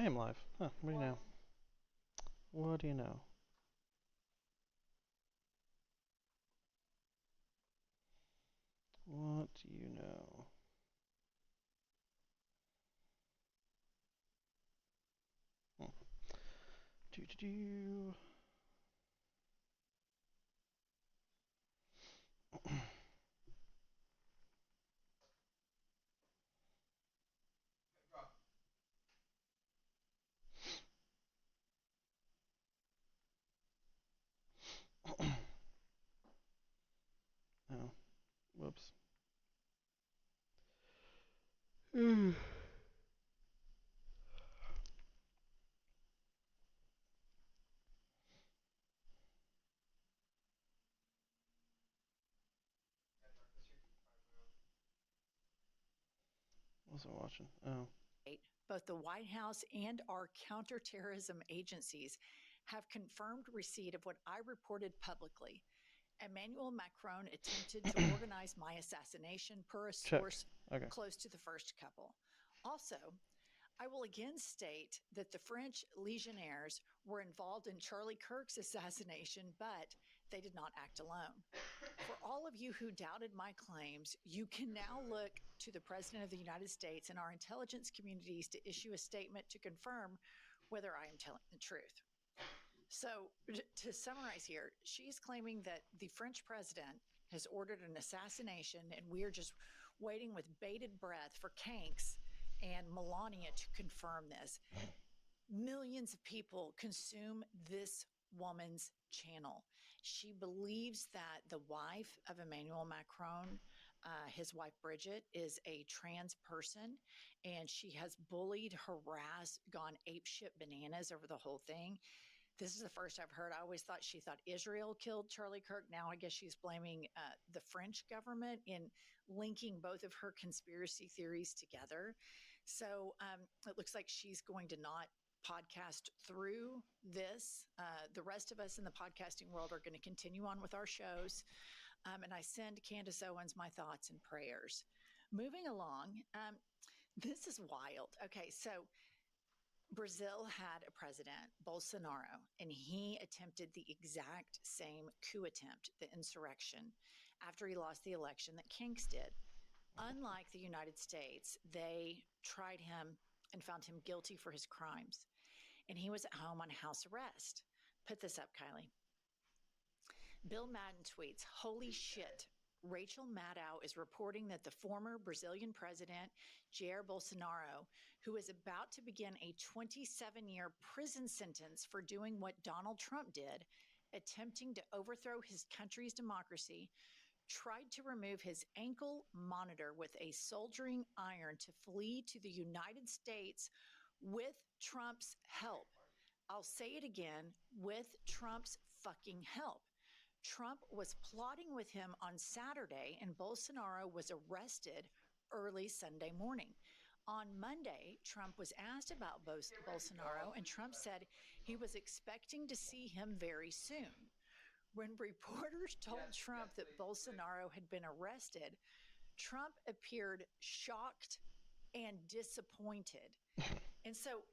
I am live. Huh, what do you know? What do you know? What do you know? Hmm. Do do do. Oh, whoops. Wasn't watching. Oh. Both the White House and our counterterrorism agencies have confirmed receipt of what I reported publicly. Emmanuel Macron attempted to organize my assassination per a Check. source Okay. close to the first couple. Also, I will again state that the French legionnaires were involved in Charlie Kirk's assassination, but they did not act alone. For all of you who doubted my claims, you can now look to the President of the United States and our intelligence communities to issue a statement to confirm whether I am telling the truth. So, to summarize here, she's claiming that the French president has ordered an assassination, and we are just waiting with bated breath for Kanks and Melania to confirm this. Millions of people consume this woman's channel. She believes that the wife of Emmanuel Macron, his wife Bridget, is a trans person, and she has bullied, harassed, gone apeshit bananas over the whole thing. This is the first I've heard. I always thought she thought Israel killed Charlie Kirk. Now I guess she's blaming the French government in linking both of her conspiracy theories together. So it looks like she's going to not podcast through this. The rest of us in the podcasting world are going to continue on with our shows. And I send Candace Owens my thoughts and prayers. Moving along, this is wild. Okay, so Brazil had a president, Bolsonaro, and he attempted the exact same coup attempt, the insurrection, after he lost the election that Kinks did. Unlike the United States, they tried him and found him guilty for his crimes, and he was at home on house arrest. Put this up, Kylie. Bill Madden tweets, "Holy shit. Rachel Maddow is reporting that the former Brazilian president, Jair Bolsonaro, who is about to begin a 27-year prison sentence for doing what Donald Trump did, attempting to overthrow his country's democracy, tried to remove his ankle monitor with a soldering iron to flee to the United States with Trump's help. I'll say it again, with Trump's fucking help. Trump was plotting with him on Saturday, and Bolsonaro was arrested early Sunday morning. On Monday, Trump was asked about Bolsonaro, and Trump said he was expecting to see him very soon. When reporters told Trump that Bolsonaro had been arrested, Trump appeared shocked and disappointed. And so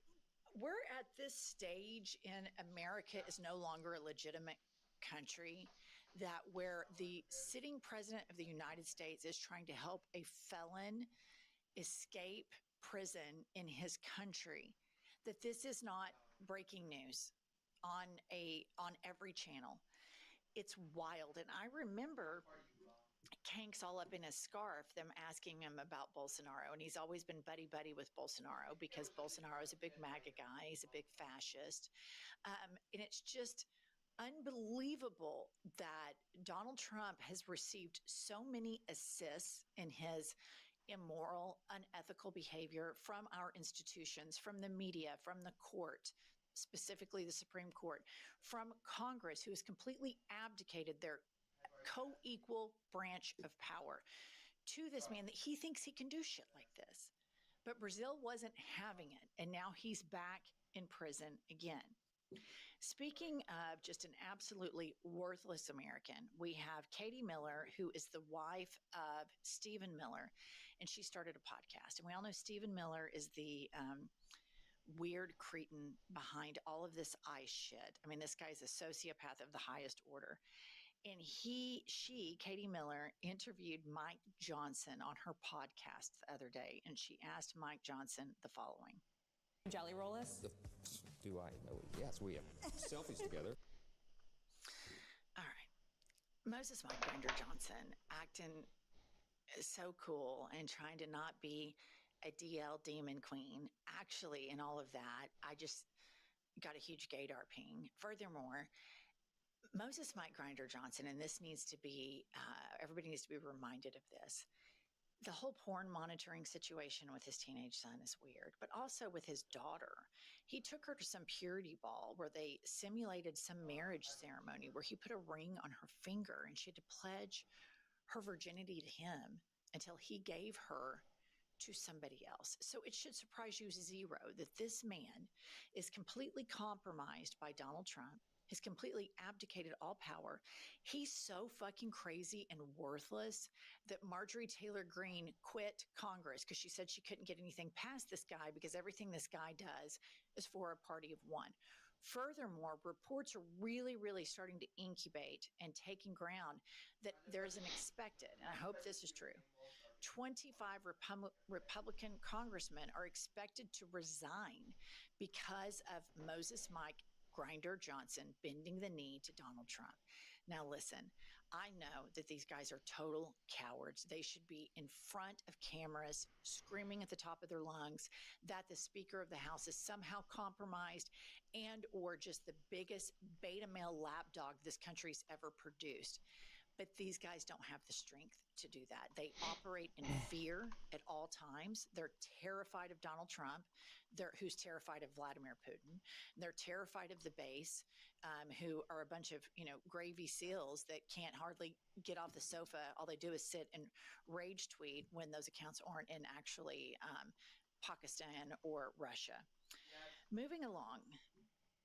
we're at this stage in America is no longer a legitimate country, that where the sitting president of the United States is trying to help a felon escape prison in his country, that this is not breaking news on every channel. It's wild. And I remember Kank's all up in his scarf, them asking him about Bolsonaro. And he's always been buddy buddy with Bolsonaro because Bolsonaro is a big MAGA guy. He's a big fascist. And it's just unbelievable that Donald Trump has received so many assists in his immoral, unethical behavior from our institutions, from the media, from the court, specifically the Supreme Court, from Congress, who has completely abdicated their co equal branch of power to this man that he thinks he can do shit like this. But Brazil wasn't having it. And now he's back in prison again. Speaking of just an absolutely worthless American, we have Katie Miller, who is the wife of Stephen Miller, and she started a podcast. And we all know Stephen Miller is the weird cretin behind all of this ICE shit. I mean, this guy's a sociopath of the highest order. And Katie Miller, interviewed Mike Johnson on her podcast the other day, and she asked Mike Johnson the following. Jelly roll us? Do I know? Yes, we have selfies together. All right. Moses Mike Grinder Johnson acting so cool and trying to not be a DL demon queen. Actually, in all of that, I just got a huge gaydar ping. Furthermore, Moses Mike Grinder Johnson, and this needs to be, everybody needs to be reminded of this. The whole porn monitoring situation with his teenage son is weird, but also with his daughter. He took her to some purity ball where they simulated some marriage ceremony where he put a ring on her finger and she had to pledge her virginity to him until he gave her to somebody else. So it should surprise you zero that this man is completely compromised by Donald Trump. Has completely abdicated all power. He's so fucking crazy and worthless that Marjorie Taylor Greene quit Congress because she said she couldn't get anything past this guy because everything this guy does is for a party of one. Furthermore, reports are really, really starting to incubate and taking ground that there's an expected, and I hope this is true, 25 Republican congressmen are expected to resign because of Moses Mike Grinder Johnson bending the knee to Donald Trump. Now, listen, I know that these guys are total cowards. They should be in front of cameras, screaming at the top of their lungs that the Speaker of the House is somehow compromised and or just the biggest beta male lapdog this country's ever produced. But these guys don't have the strength to do that. They operate in fear at all times. They're terrified of Donald Trump, who's terrified of Vladimir Putin. They're terrified of the base, who are a bunch of, gravy seals that can't hardly get off the sofa. All they do is sit and rage tweet when those accounts aren't in actually Pakistan or Russia. Moving along.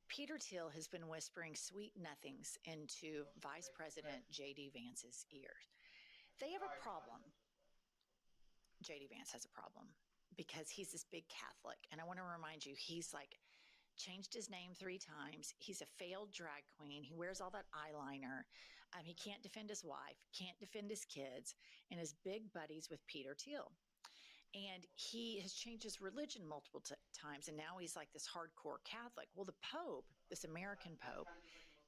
Peter Thiel has been whispering sweet nothings into Vice President J.D. Vance's ears. They have a problem. J.D. Vance has a problem because he's this big Catholic. And I want to remind you, he's changed his name 3 times. He's a failed drag queen. He wears all that eyeliner. He can't defend his wife, can't defend his kids, and is big buddies with Peter Thiel. And he has changed his religion multiple times, and now he's like this hardcore Catholic. Well, the Pope, this American Pope,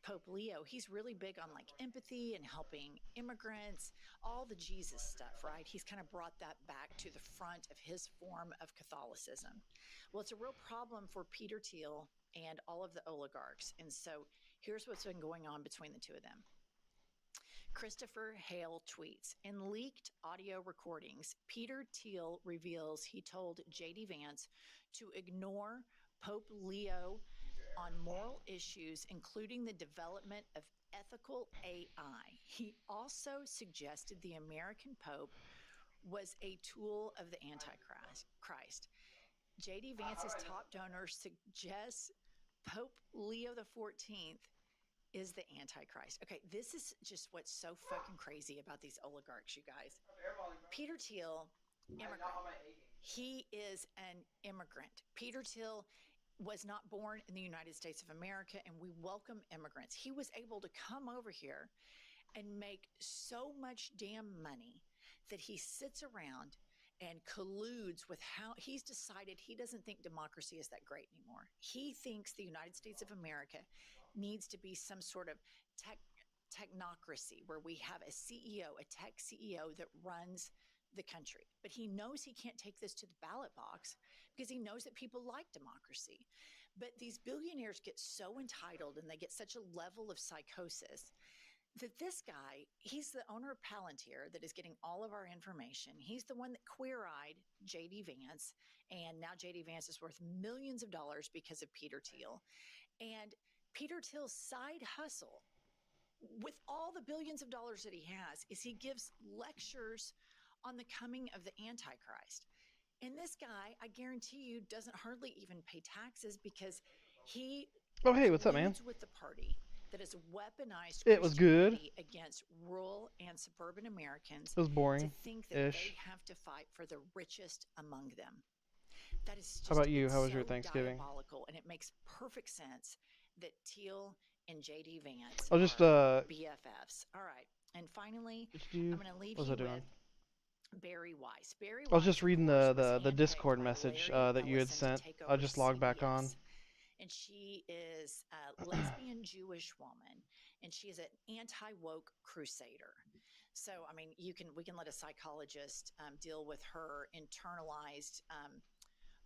Pope Leo, he's really big on empathy and helping immigrants, all the Jesus stuff, right? He's kind of brought that back to the front of his form of Catholicism. Well, it's a real problem for Peter Thiel and all of the oligarchs. And so here's what's been going on between the two of them. Christopher Hale tweets, in leaked audio recordings, Peter Thiel reveals he told J.D. Vance to ignore Pope Leo on moral issues, including the development of ethical AI. He also suggested the American Pope was a tool of the Antichrist. J.D. Vance's top donor suggests Pope Leo XIV is the Antichrist. Okay, this is just what's so fucking crazy about these oligarchs, you guys. Peter Thiel, immigrant. He is an immigrant. Peter Thiel was not born in the United States of America, and we welcome immigrants. He was able to come over here and make so much damn money that he sits around and colludes with how he's decided he doesn't think democracy is that great anymore. He thinks the United States of America needs to be some sort of technocracy where we have a CEO, a tech CEO that runs the country. But he knows he can't take this to the ballot box because he knows that people like democracy. But these billionaires get so entitled and they get such a level of psychosis that this guy, he's the owner of Palantir that is getting all of our information. He's the one that queer-eyed J.D. Vance, and now J.D. Vance is worth millions of dollars because of Peter Thiel. And Peter Thiel's side hustle, with all the billions of dollars that he has, is he gives lectures on the coming of the Antichrist. And this guy, I guarantee you, doesn't hardly even pay taxes because he Oh, hey, what's up, man? with the party that has weaponized It was good. against rural and suburban Americans It was boring. to think that they have to fight for the richest among them. That is How just, about you? it's How was your so Thanksgiving? diabolical, and it makes perfect sense that Teal and JD Vance I'll just are BFFs. All right. And finally, what did you I'm going to leave what was you I doing? with Barry Weiss. Barry I was Weiss, just of reading course, the was the handpicked Discord by message Larry that you had Ellison to sent. take I over just logged back on. CBS. And she is a lesbian Jewish woman, and she is an anti-woke crusader. So, I mean, we can let a psychologist deal with her internalized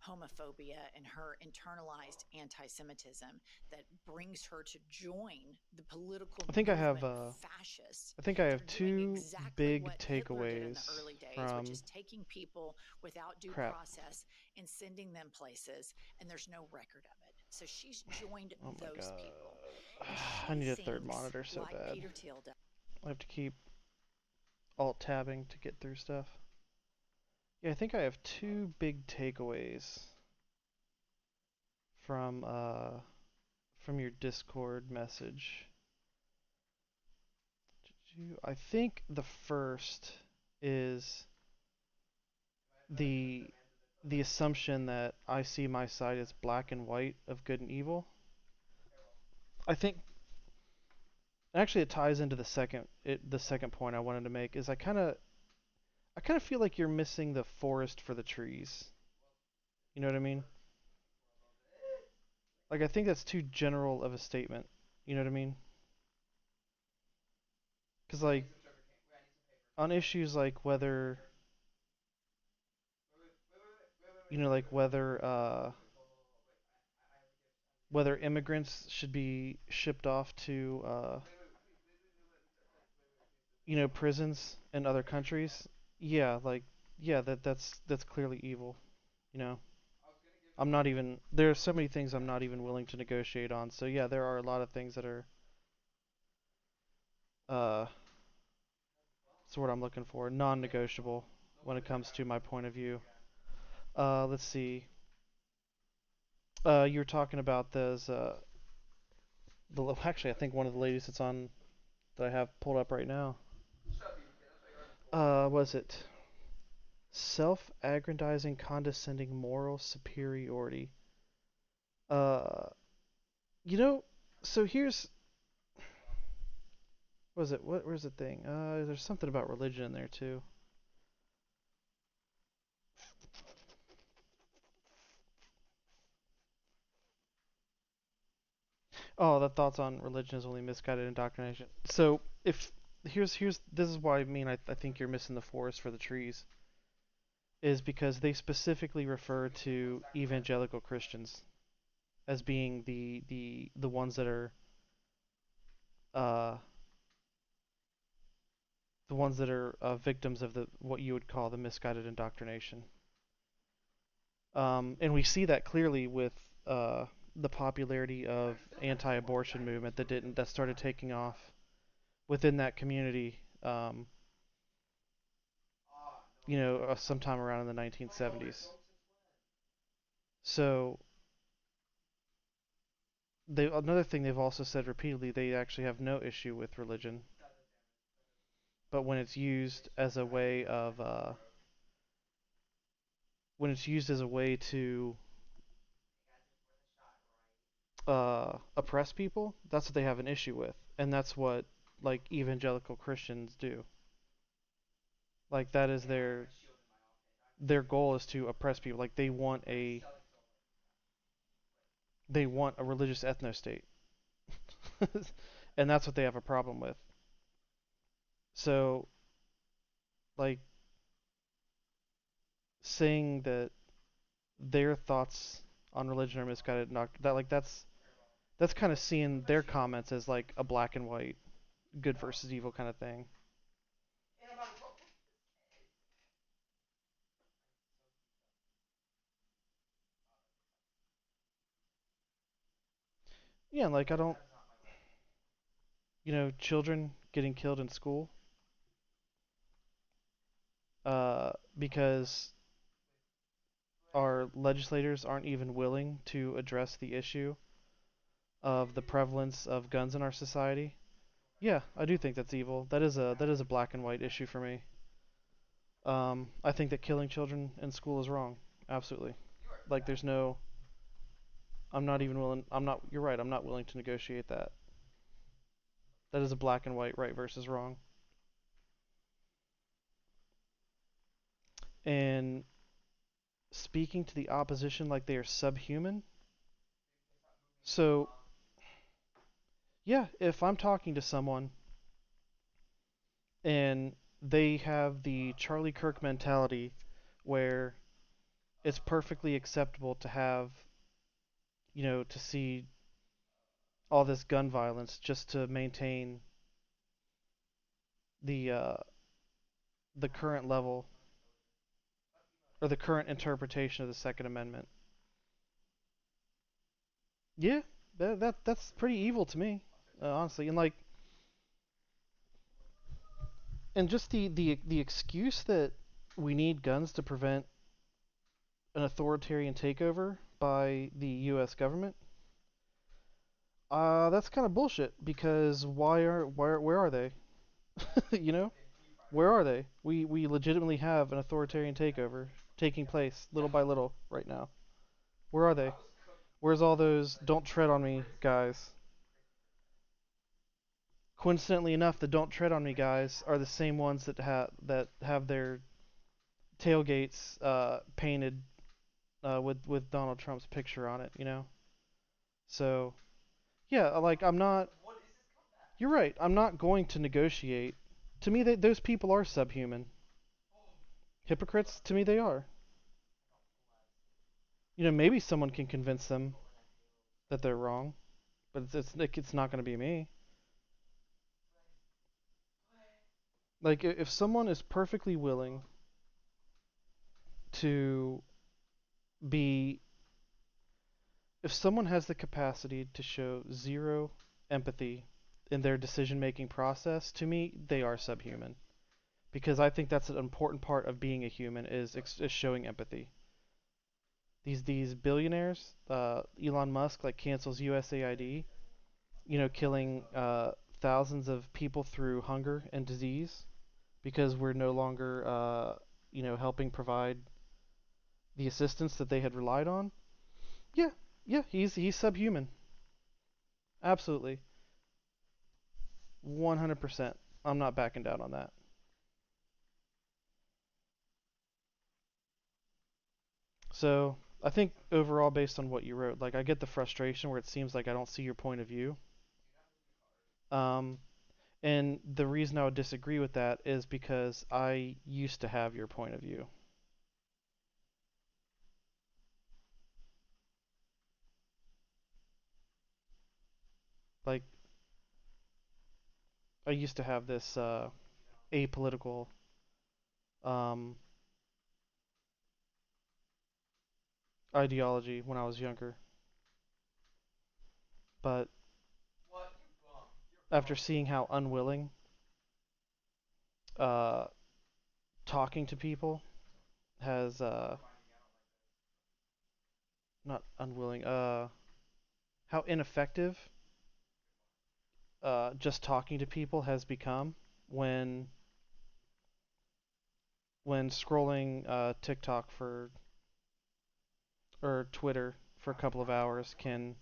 homophobia and her internalized anti-Semitism that brings her to join the political I think I have movement of fascists I think I that have are doing two exactly big what Hitler did in takeaways the early days, which from is taking people without due crap. process and sending them places, and there's no record of it. So she's joined Oh my those people, god. and I she need a third thinks, monitor so like bad. Peter Thiel does. I have to keep alt tabbing to get through stuff. Yeah, I think I have two big takeaways from from your Discord message. I think the first is the the assumption that I see my side as black and white of good and evil. I think actually it ties into the second point I wanted to make is I kind of feel like you're missing the forest for the trees. You know what I mean? Like I think that's too general of a statement. You know what I mean? Cuz like on issues like whether you know like whether immigrants should be shipped off to you know prisons in other countries. Yeah, like yeah, that's clearly evil, you know. I'm not even there are so many things I'm not even willing to negotiate on. So yeah, there are a lot of things that are uh that's what I'm looking for, non-negotiable when it comes to my point of view. Let's see. You were talking about those actually I think one of the ladies that's on that I have pulled up right now. Was it self-aggrandizing, condescending moral superiority? Uh, you know, so here's what was it? Where's the thing? There's something about religion in there too. Oh, the thoughts on religion is only misguided indoctrination. So if here's this is why I mean I think you're missing the forest for the trees is because they specifically refer to evangelical Christians as being the ones that are uh victims of the what you would call the misguided indoctrination. And we see that clearly with the popularity of anti-abortion movement that started taking off within that community. You know, sometime around in the 1970s. So another thing they've also said repeatedly, they actually have no issue with religion, but when it's used as a way of when it's used as a way to oppress people, that's what they have an issue with, and that's what like evangelical Christians do. Like that is their goal is to oppress people. Like they want a religious ethno state, and that's what they have a problem with. So like saying that their thoughts on religion are misguided, not that like that's kind of seeing their comments as like a black and white, good versus evil kind of thing. Yeah, like I don't, you know, children getting killed in school, because our legislators aren't even willing to address the issue of the prevalence of guns in our society. Yeah, I do think that's evil. That is a black and white issue for me. I think that killing children in school is wrong. Absolutely. Like there's no. I'm not even willing. I'm not. You're right. I'm not willing to negotiate that. That is a black and white, right versus wrong. And speaking to the opposition like they are subhuman. So, yeah, if I'm talking to someone and they have the Charlie Kirk mentality where it's perfectly acceptable to have, to see all this gun violence just to maintain the uh, the current level or the current interpretation of the Second Amendment. Yeah, that's pretty evil to me, honestly. And just the excuse that we need guns to prevent an authoritarian takeover by the U.S. government. That's kind of bullshit because where are they? you know, where are they? We legitimately have an authoritarian takeover taking place little by little right now. Where are they? Where's all those "don't tread on me" guys? Coincidentally enough, the "don't tread on me" guys are the same ones that have their tailgates painted with Donald Trump's picture on it. So yeah, like I'm not. You're right. I'm not going to negotiate. To me, those people are subhuman. Hypocrites. To me, they are. Maybe someone can convince them that they're wrong, but it's not going to be me. Like if someone is perfectly willing to be, if someone has the capacity to show zero empathy in their decision-making process, to me, they are subhuman. Because I think that's an important part of being a human is showing empathy. These billionaires, Elon Musk like cancels USAID, killing thousands of people through hunger and disease because we're no longer helping provide the assistance that they had relied on. Yeah, yeah, he's subhuman. Absolutely. 100%. I'm not backing down on that. So, I think overall based on what you wrote, like I get the frustration where it seems like I don't see your point of view. Um and the reason I would disagree with that is because I used to have your point of view. Like I used to have this apolitical um ideology when I was younger. But after seeing how unwilling uh, talking to people has not unwilling how ineffective just talking to people has become when scrolling TikTok for or Twitter for a couple of hours can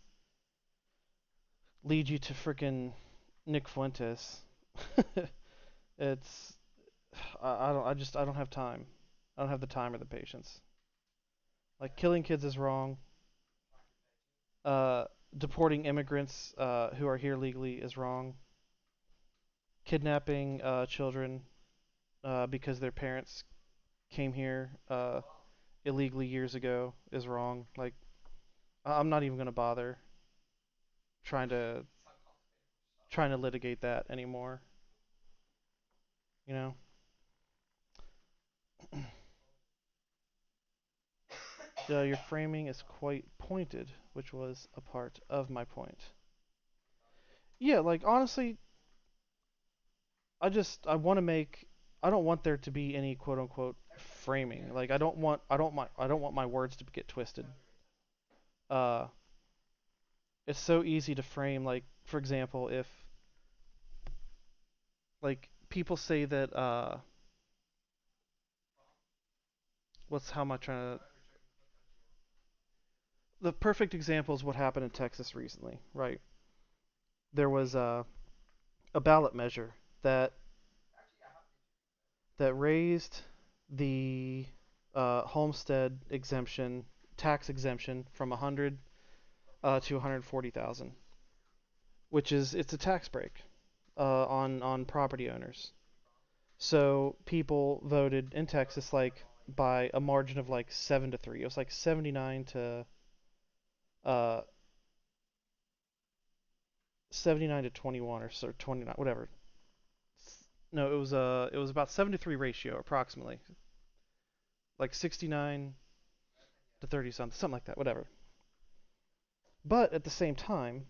lead you to frickin' Nick Fuentes. it's I don't have time. I don't have the time or the patience. Like killing kids is wrong. Uh, Deporting immigrants who are here legally is wrong. Kidnapping children because their parents came here illegally years ago is wrong. Like I'm not even gonna bother trying to litigate that anymore. You know. Your framing is quite pointed, which was a part of my point. Yeah, like honestly, I want to make. I don't want there to be any quote unquote framing. Like I don't want my words to get twisted. Uh, it's so easy to frame. Like for example, if like people say that how am I trying to the perfect example is what happened in Texas recently, right? There was a ballot measure that raised the homestead exemption tax exemption from 100 to 140,000, which is it's a tax break on property owners. So people voted in Texas like by a margin of like 7-3. It was like 79 to uh 79 to 21 or so 29 whatever. No, it was about 7-3 ratio approximately. Like 69 to 30 something like that, whatever. But at the same time,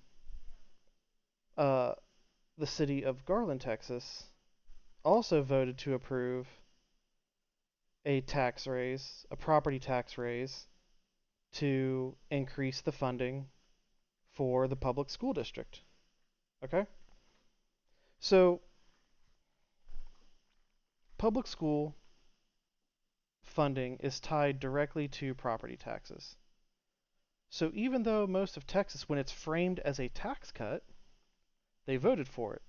uh the city of Garland, Texas also voted to approve a tax raise, a property tax raise to increase the funding for the public school district. Okay? So, public school funding is tied directly to property taxes. So, even though most of Texas, when it's framed as a tax cut, they voted for it,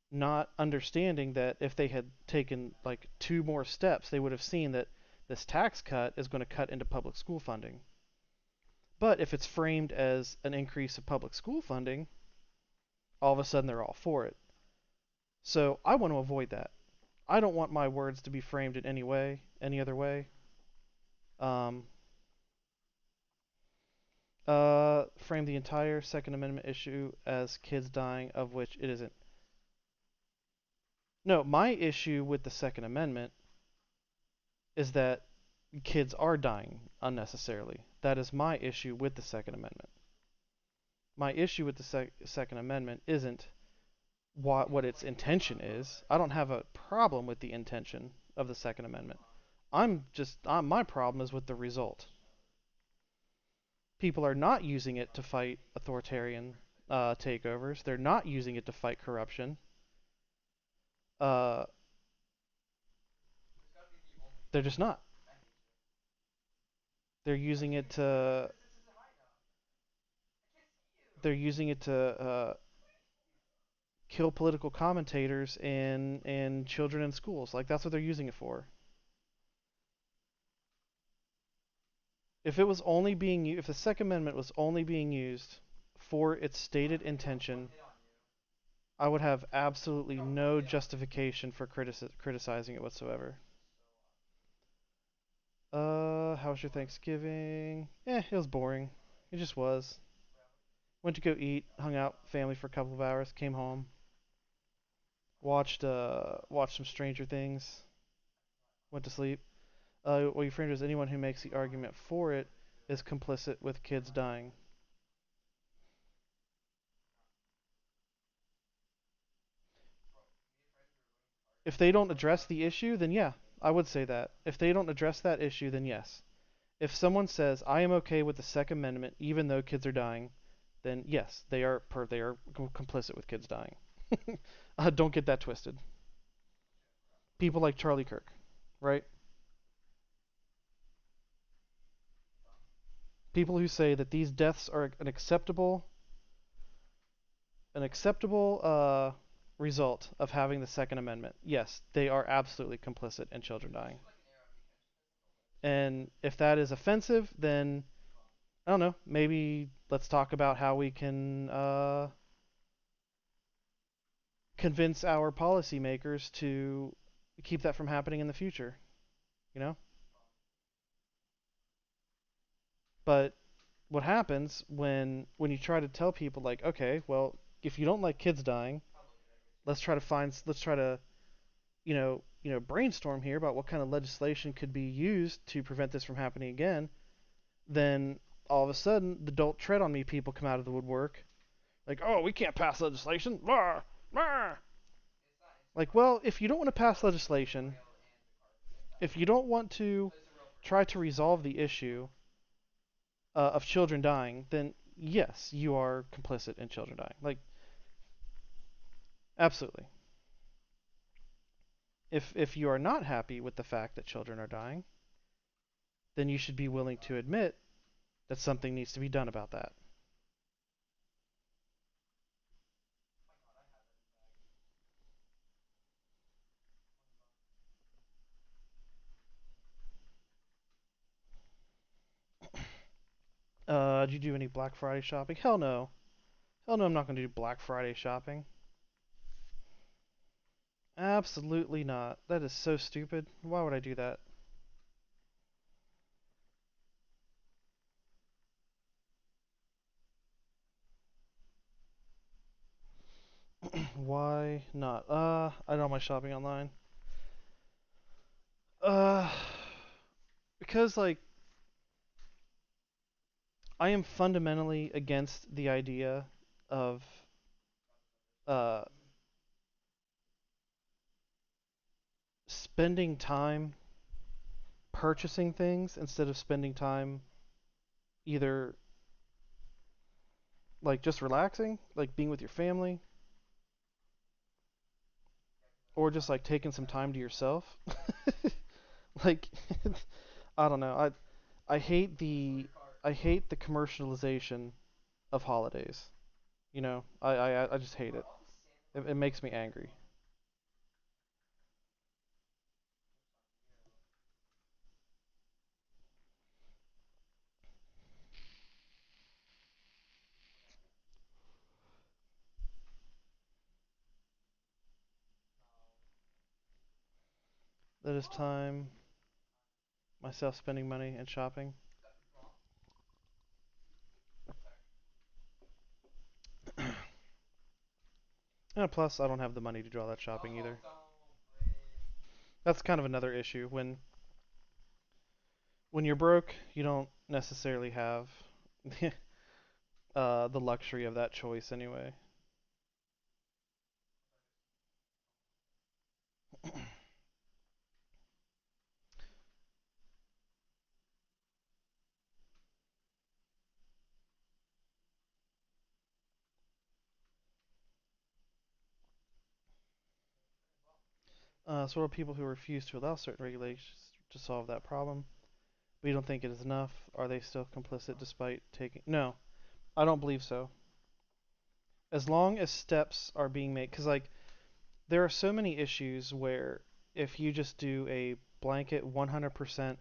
not understanding that if they had taken like 2 more steps, they would have seen that this tax cut is going to cut into public school funding. But if it's framed as an increase of public school funding, all of a sudden they're all for it. So I want to avoid that. I don't want my words to be framed in any way, any other way. Um, frame the entire Second Amendment issue as kids dying, of which it isn't. No, my issue with the Second Amendment is that kids are dying unnecessarily. That is my issue with the Second Amendment. My issue with the Second Amendment isn't what its intention is. I don't have a problem with the intention of the Second Amendment. My problem is with the result. People are not using it to fight authoritarian takeovers. They're not using it to fight corruption. They're just not. They're using it to. They're using it to kill political commentators and children in schools. Like that's what they're using it for. If the Second Amendment was only being used for its stated intention, I would have absolutely no justification for criticizing it whatsoever. How was your Thanksgiving? It was boring. It just was. Went to go eat, hung out, family for a couple of hours, came home, watched some Stranger Things, went to sleep. What you framed as anyone who makes the argument for it is complicit with kids dying. If they don't address the issue, then yeah, I would say that. If they don't address that issue, then yes. If someone says I am okay with the Second Amendment even though kids are dying, then yes, they are complicit with kids dying. Don't get that twisted. People like Charlie Kirk, right? People who say that these deaths are an acceptable result of having the Second Amendment. Yes, they are absolutely complicit in children dying. And if that is offensive, then I don't know. Maybe let's talk about how we can convince our policymakers to keep that from happening in the future. You know. But what happens when you try to tell people like, okay, well, if you don't like kids dying, let's try to brainstorm here about what kind of legislation could be used to prevent this from happening again, then all of a sudden the don't tread on me people come out of the woodwork like, oh, we can't pass legislation. Blah, blah. Like, well, if you don't want to pass legislation, if you don't want to try to resolve the issue of children dying, then yes, you are complicit in children dying. Like, absolutely. If you are not happy with the fact that children are dying, then you should be willing to admit that something needs to be done about that. Did you do any Black Friday shopping? Hell no. Hell no, I'm not going to do Black Friday shopping. Absolutely not. That is so stupid. Why would I do that? Why not? I do all my shopping online. Uh, because like I am fundamentally against the idea of uh spending time purchasing things instead of spending time either like just relaxing, like being with your family, or just like taking some time to yourself. Like I don't know. I hate the I hate the commercialization of holidays. You know, I just hate it. It makes me angry. That is time myself spending money and shopping. And plus, I don't have the money to do all that shopping either. That's kind of another issue. When you're broke, you don't necessarily have the luxury of that choice anyway. So are people who refuse to allow certain regulations to solve that problem. We don't think it is enough. Are they still complicit despite taking? No, I don't believe so. As long as steps are being made, because like there are so many issues where if you just do a blanket 100%,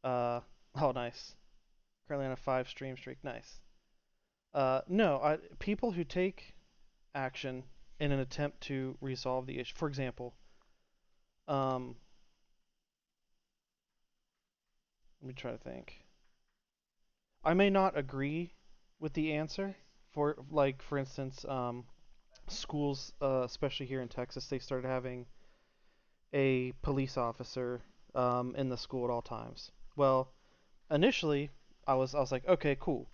oh nice, currently on a 5 stream streak, nice. No, people who take action in an attempt to resolve the issue. For example, um, let me try to think. I may not agree with the answer. For like, for instance, schools, especially here in Texas, they started having a police officer in the school at all times. Well, initially, I was like, okay, cool.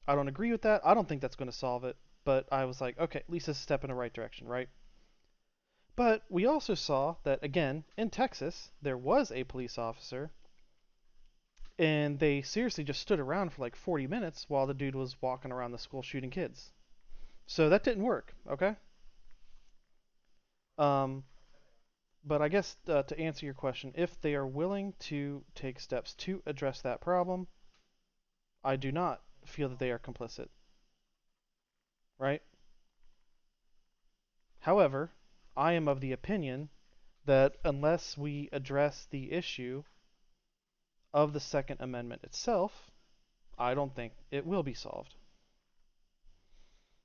I don't agree with that. I don't think that's going to solve it. But I was like, okay, at least it's a step in the right direction, right? But we also saw that again in Texas there was a police officer, and they seriously just stood around for like 40 minutes while the dude was walking around the school shooting kids. So that didn't work. Okay. Um, but I guess to answer your question, if they are willing to take steps to address that problem, I do not feel that they are complicit. Right? However, I am of the opinion that unless we address the issue of the Second Amendment itself, I don't think it will be solved.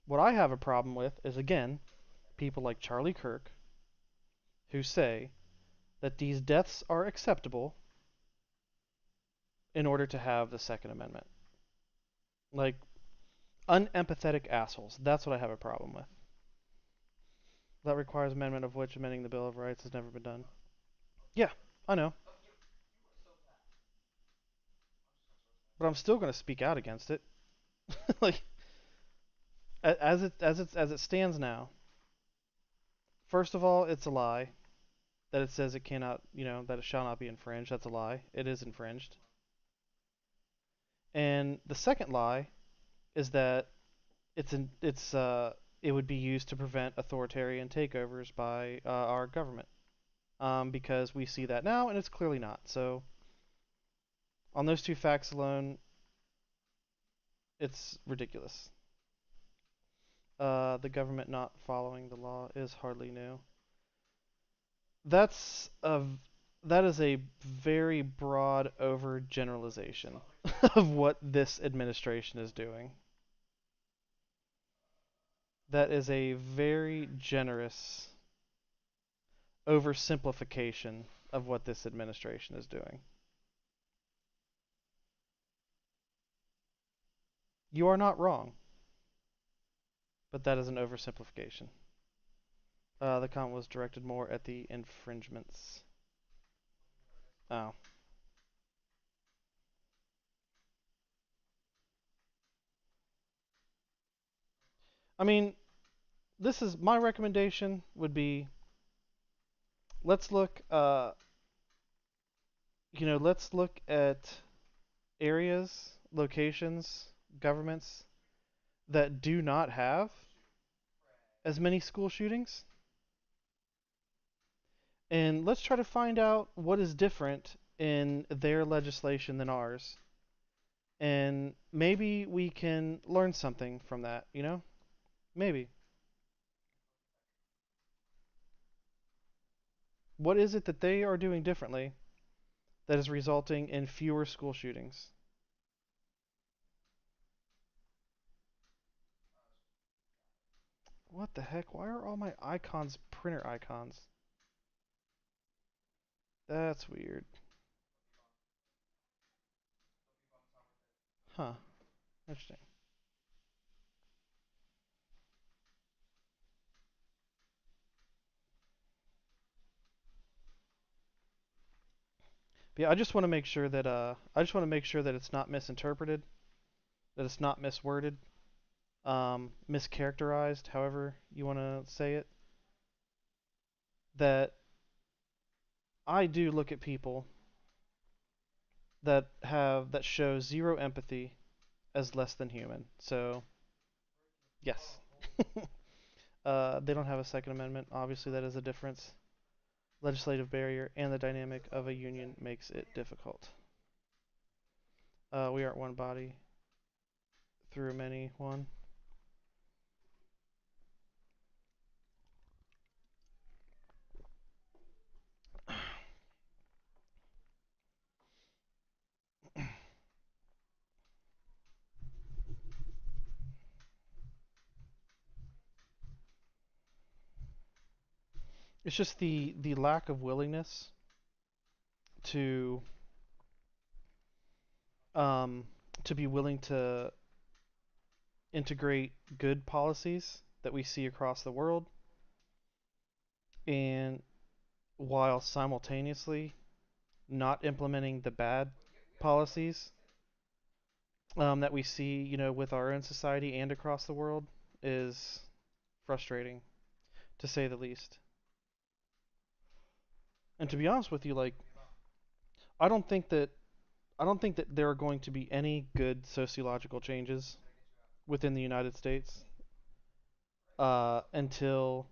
What I have a problem with is, again, people like Charlie Kirk who say that these deaths are acceptable in order to have the Second Amendment. Like, unempathetic assholes. That's what I have a problem with. That requires amendment of which amending the Bill of Rights has never been done. Yeah, I know. But I'm still going to speak out against it. Like, as it stands now, first of all, it's a lie that it says it cannot, that it shall not be infringed. That's a lie. It is infringed. And the second lie is that it would be used to prevent authoritarian takeovers by our government. Because we see that now, and it's clearly not. So, on those two facts alone, It's ridiculous. The government not following the law is hardly new. That's a that is a very broad overgeneralization of what this administration is doing. That is a very generous oversimplification of what this administration is doing. You are not wrong, but that is an oversimplification. The comment was directed more at the infringements. Oh. I mean, this is my recommendation would be let's look let's look at areas, locations, governments that do not have as many school shootings, and let's try to find out what is different in their legislation than ours. And maybe we can learn something from that, you know? Maybe. What is it that they are doing differently that is resulting in fewer school shootings? What the heck? Why are all my icons printer icons? That's weird. Huh. Interesting. But yeah, I just want to make sure that it's not misinterpreted, that it's not misworded, mischaracterized, however you want to say it. That I do look at people that show zero empathy as less than human. So, yes. They don't have a Second Amendment. Obviously, that is a difference. Legislative barrier and the dynamic of a union makes it difficult. We aren't one body through many one. It's just the lack of willingness to um, to be willing to integrate good policies that we see across the world, and while simultaneously not implementing the bad policies that we see, with our own society and across the world is frustrating, to say the least. And to be honest with you, like, I don't think that I don't think that there are going to be any good sociological changes within the United States until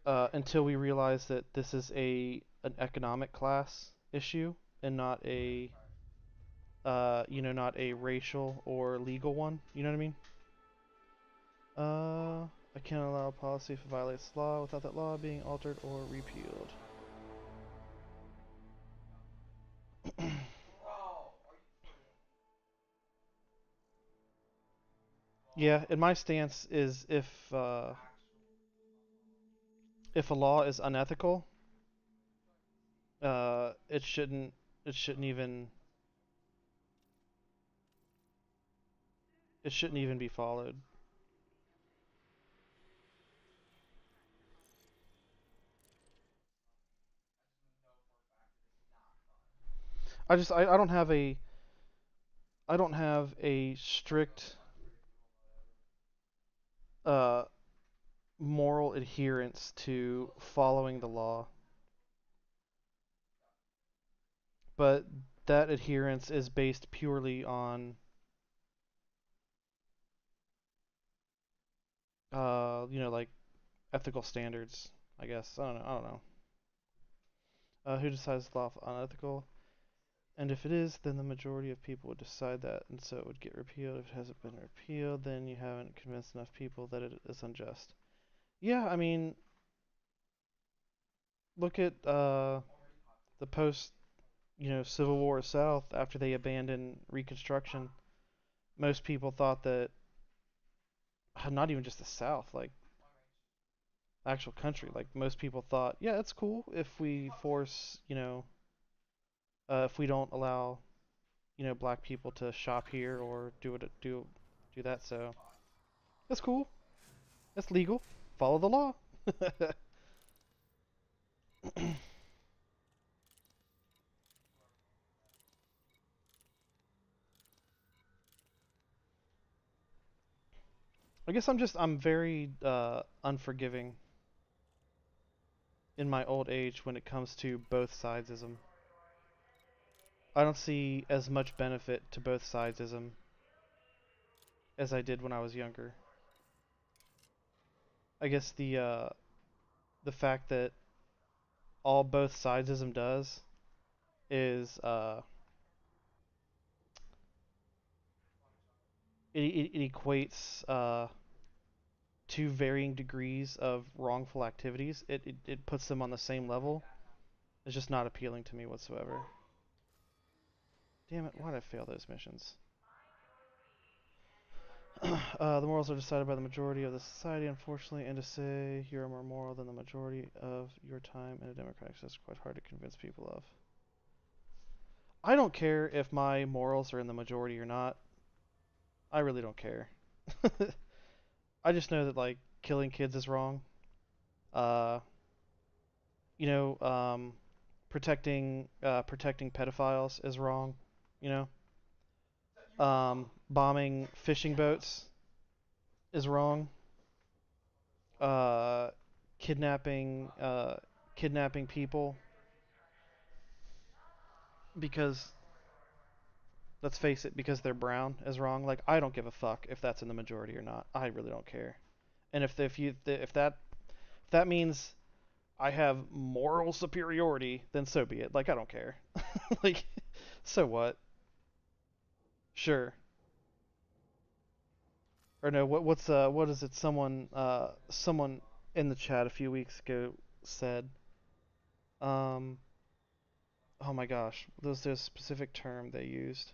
we realize that this is an economic class issue and not a racial or legal one. You know what I mean? I can't allow a policy if it violates law without that law being altered or repealed. Yeah, and my stance is if a law is unethical, it shouldn't even be followed. I don't have a strict uh moral adherence to following the law, but that adherence is based purely on like ethical standards, I guess. I don't know. Who decides the law unethical? And if it is, then the majority of people would decide that, and so it would get repealed. If it hasn't been repealed, then you haven't convinced enough people that it is unjust. Yeah, I mean, look at the post, Civil War South after they abandoned Reconstruction. Most people thought that, not even just the South, like actual country, like most people thought, yeah, it's cool if we force, if we don't allow, black people to shop here or do that. So that's cool. That's legal. Follow the law. I guess I'm very unforgiving in my old age when it comes to both sidesism. I don't see as much benefit to both sidesism as I did when I was younger. I guess the fact that all both sidesism does is it equates two varying degrees of wrongful activities. It puts them on the same level. It's just not appealing to me whatsoever. Damn it, why'd I fail those missions? The morals are decided by the majority of the society, unfortunately, and to say you're more moral than the majority of your time in a democratic system is quite hard to convince people of. I don't care if my morals are in the majority or not. I really don't care. I just know that, like, killing kids is wrong. Uh, you know, protecting pedophiles is wrong. You bombing fishing boats is wrong. Uh, kidnapping kidnapping people because, let's face it, because they're brown is wrong. Like, I don't give a fuck if that's in the majority or not. I really don't care. And if that means I have moral superiority, then so be it. Like, I don't care. Like, so what? Sure. Or no, what is it? Someone in the chat a few weeks ago said, um, oh my gosh, there's a specific term they used.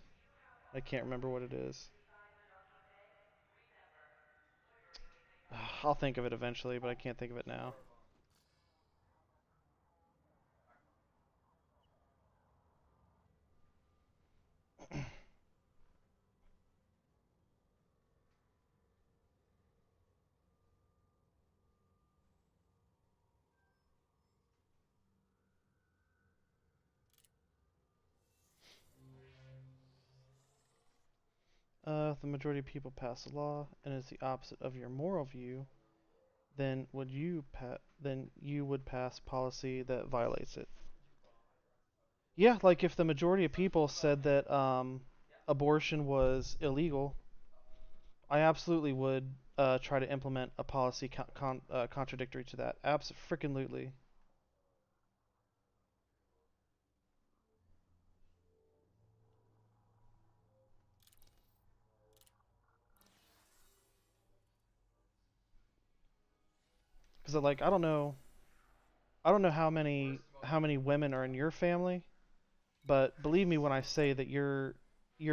I can't remember what it is. I'll think of it eventually, but I can't think of it now. If the majority of people pass a law and is the opposite of your moral view, then you would pass policy that violates it. Yeah, like if the majority of people said that abortion was illegal, I absolutely would try to implement a policy contradictory to that. Abso-freaking-lutely. Because like I don't know how many women are in your family, but believe me when I say that your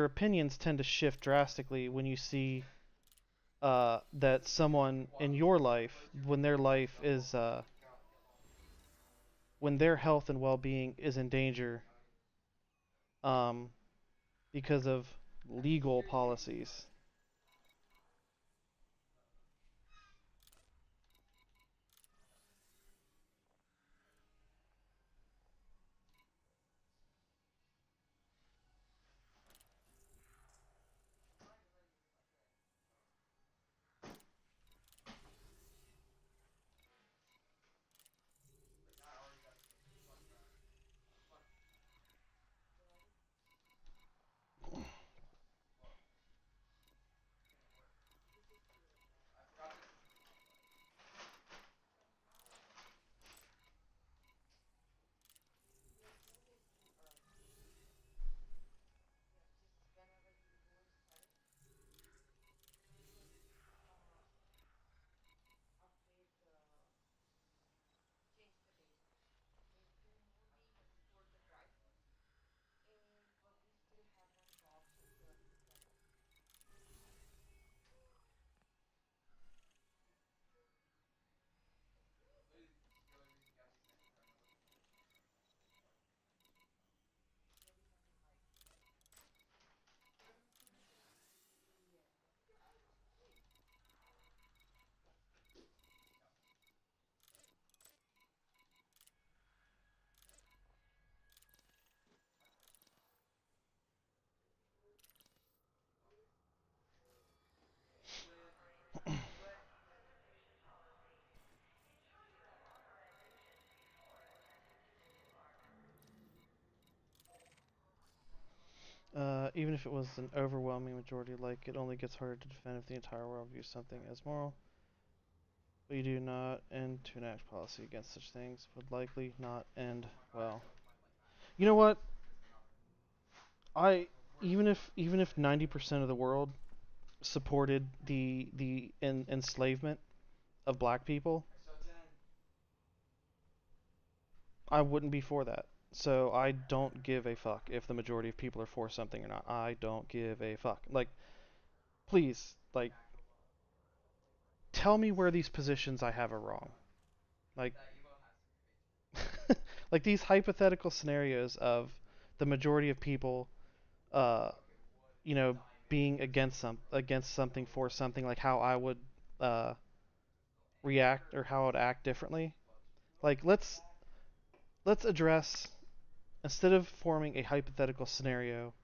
opinions tend to shift drastically when you see that someone in your life, when their health and well-being is in danger, um, because of legal policies. even if it was an overwhelming majority, like, it only gets harder to defend if the entire world views something as moral. But you do not, and to enact policy against such things would likely not end well. You know what? Even if 90% of the world supported the enslavement of black people, I wouldn't be for that. So I don't give a fuck if the majority of people are for something or not. I don't give a fuck. Like, please, like, tell me where these positions I have are wrong. Like, like these hypothetical scenarios of the majority of people, uh, you know, being against something for something, like how I would uh, react or how I would act differently. Like, let's address, instead of forming a hypothetical scenario,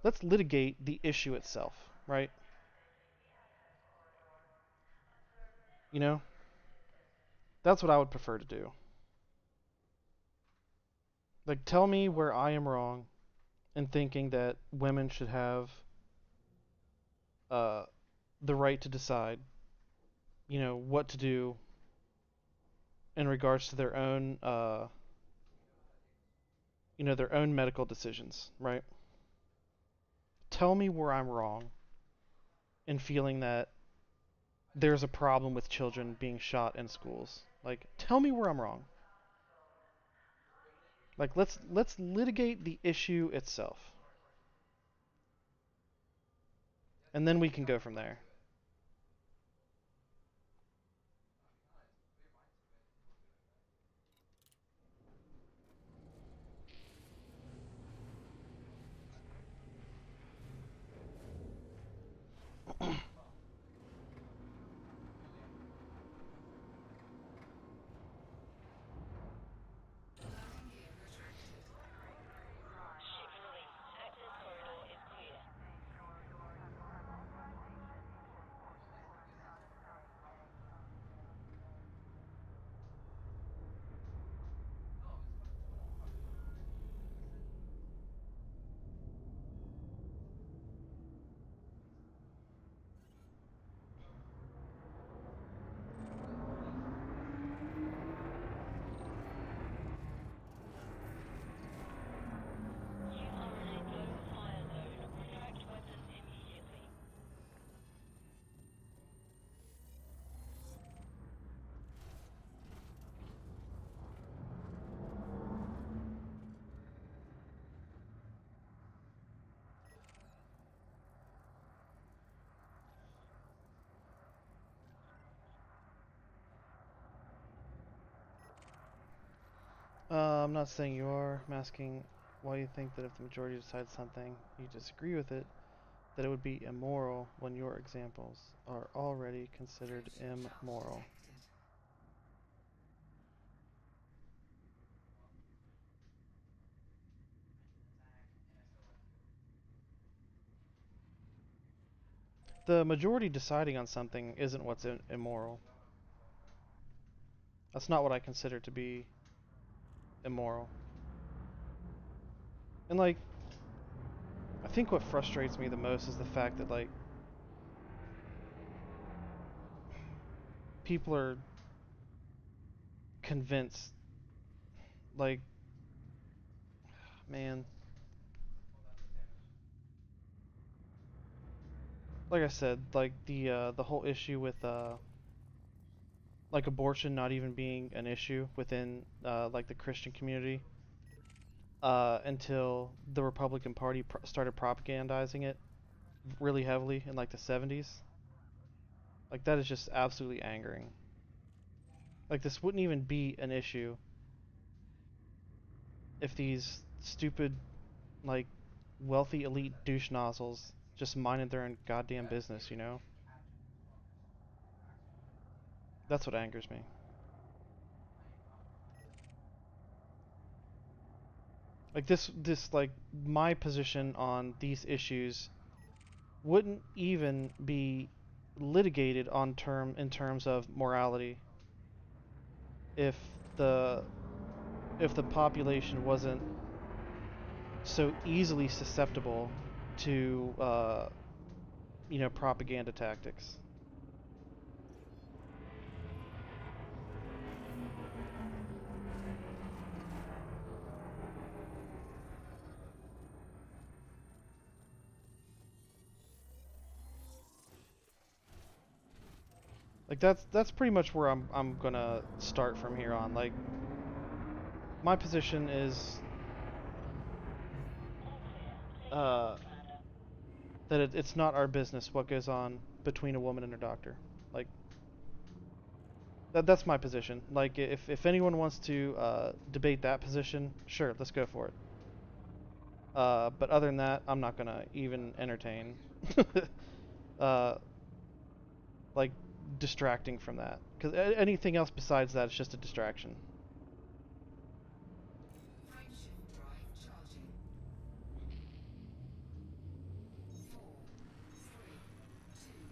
let's litigate the issue itself, right? You know, that's what I would prefer to do. Like, tell me where I am wrong in thinking that women should have uh, the right to decide, you know, what to do in regards to their own, you know, their own medical decisions, right? Tell me where I'm wrong in feeling that there's a problem with children being shot in schools. Like, tell me where I'm wrong. Like, let's litigate the issue itself, and then we can go from there. I'm not saying you are. I'm asking why you think that if the majority decides something, you disagree with it, that it would be immoral when your examples are already considered immoral. The majority deciding on something isn't what's immoral. That's not what I consider to be immoral. And, like, I think what frustrates me the most is the fact that, like, people are convinced, like, man, like I said, like the whole issue with like abortion not even being an issue within like the Christian community until the Republican Party started propagandizing it really heavily in like the 70s. Like, that is just absolutely angering. Like, this wouldn't even be an issue if these stupid, like, wealthy elite douche nozzles just minded their own goddamn business, you know? That's what angers me. Like, this like, my position on these issues wouldn't even be litigated in terms of morality if the population wasn't so easily susceptible to, propaganda tactics. Like that's pretty much where I'm gonna start from here on. Like, my position is that it's not our business what goes on between a woman and her doctor. Like, that's my position. Like, if anyone wants to debate that position, sure, let's go for it. But other than that, I'm not gonna even entertain uh, like distracting from that, because anything else besides that is just a distraction.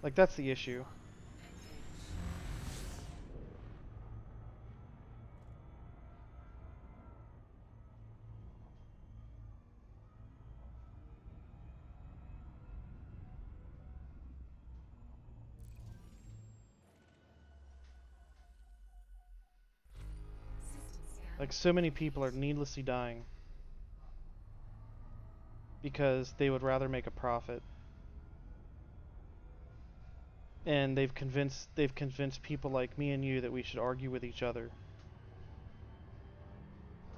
Like, that's the issue. Like, so many people are needlessly dying because they would rather make a profit. And they've convinced people like me and you that we should argue with each other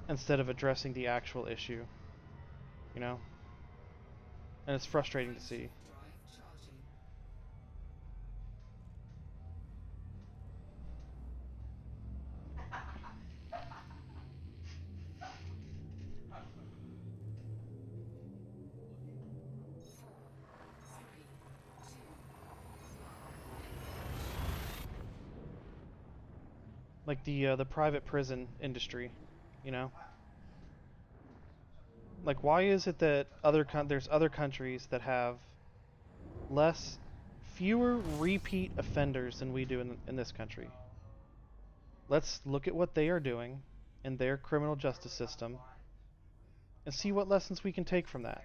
instead of addressing the actual issue. You know? And it's frustrating to see. Like the private prison industry, you know? Like, why is it that there's other countries that have fewer repeat offenders than we do in this country? Let's look at what they are doing in their criminal justice system and see what lessons we can take from that.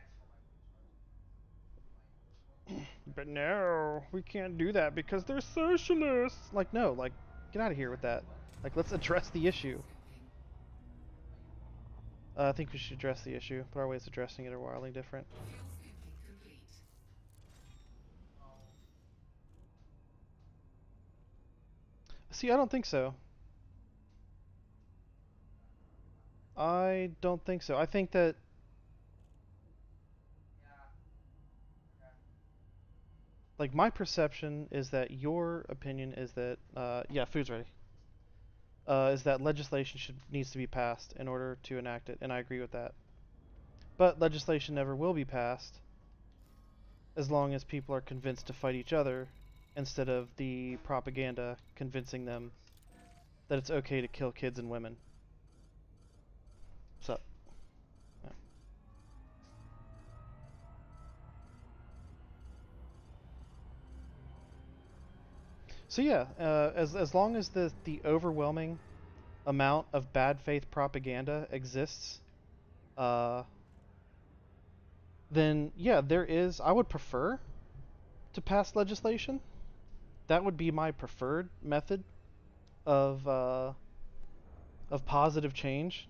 But no, we can't do that because they're socialists. Like, no, like, get out of here with that. Like, let's address the issue. I think we should address the issue, but our ways of addressing it are wildly different. See, I don't think so. I don't think so. I think that like, my perception is that your opinion is that yeah, food's ready. Is that legislation needs to be passed in order to enact it, and I agree with that. But legislation never will be passed as long as people are convinced to fight each other instead of the propaganda convincing them that it's okay to kill kids and women. What's up? Yeah. So yeah, as long as the overwhelming amount of bad faith propaganda exists, then yeah, I would prefer to pass legislation. That would be my preferred method of positive change.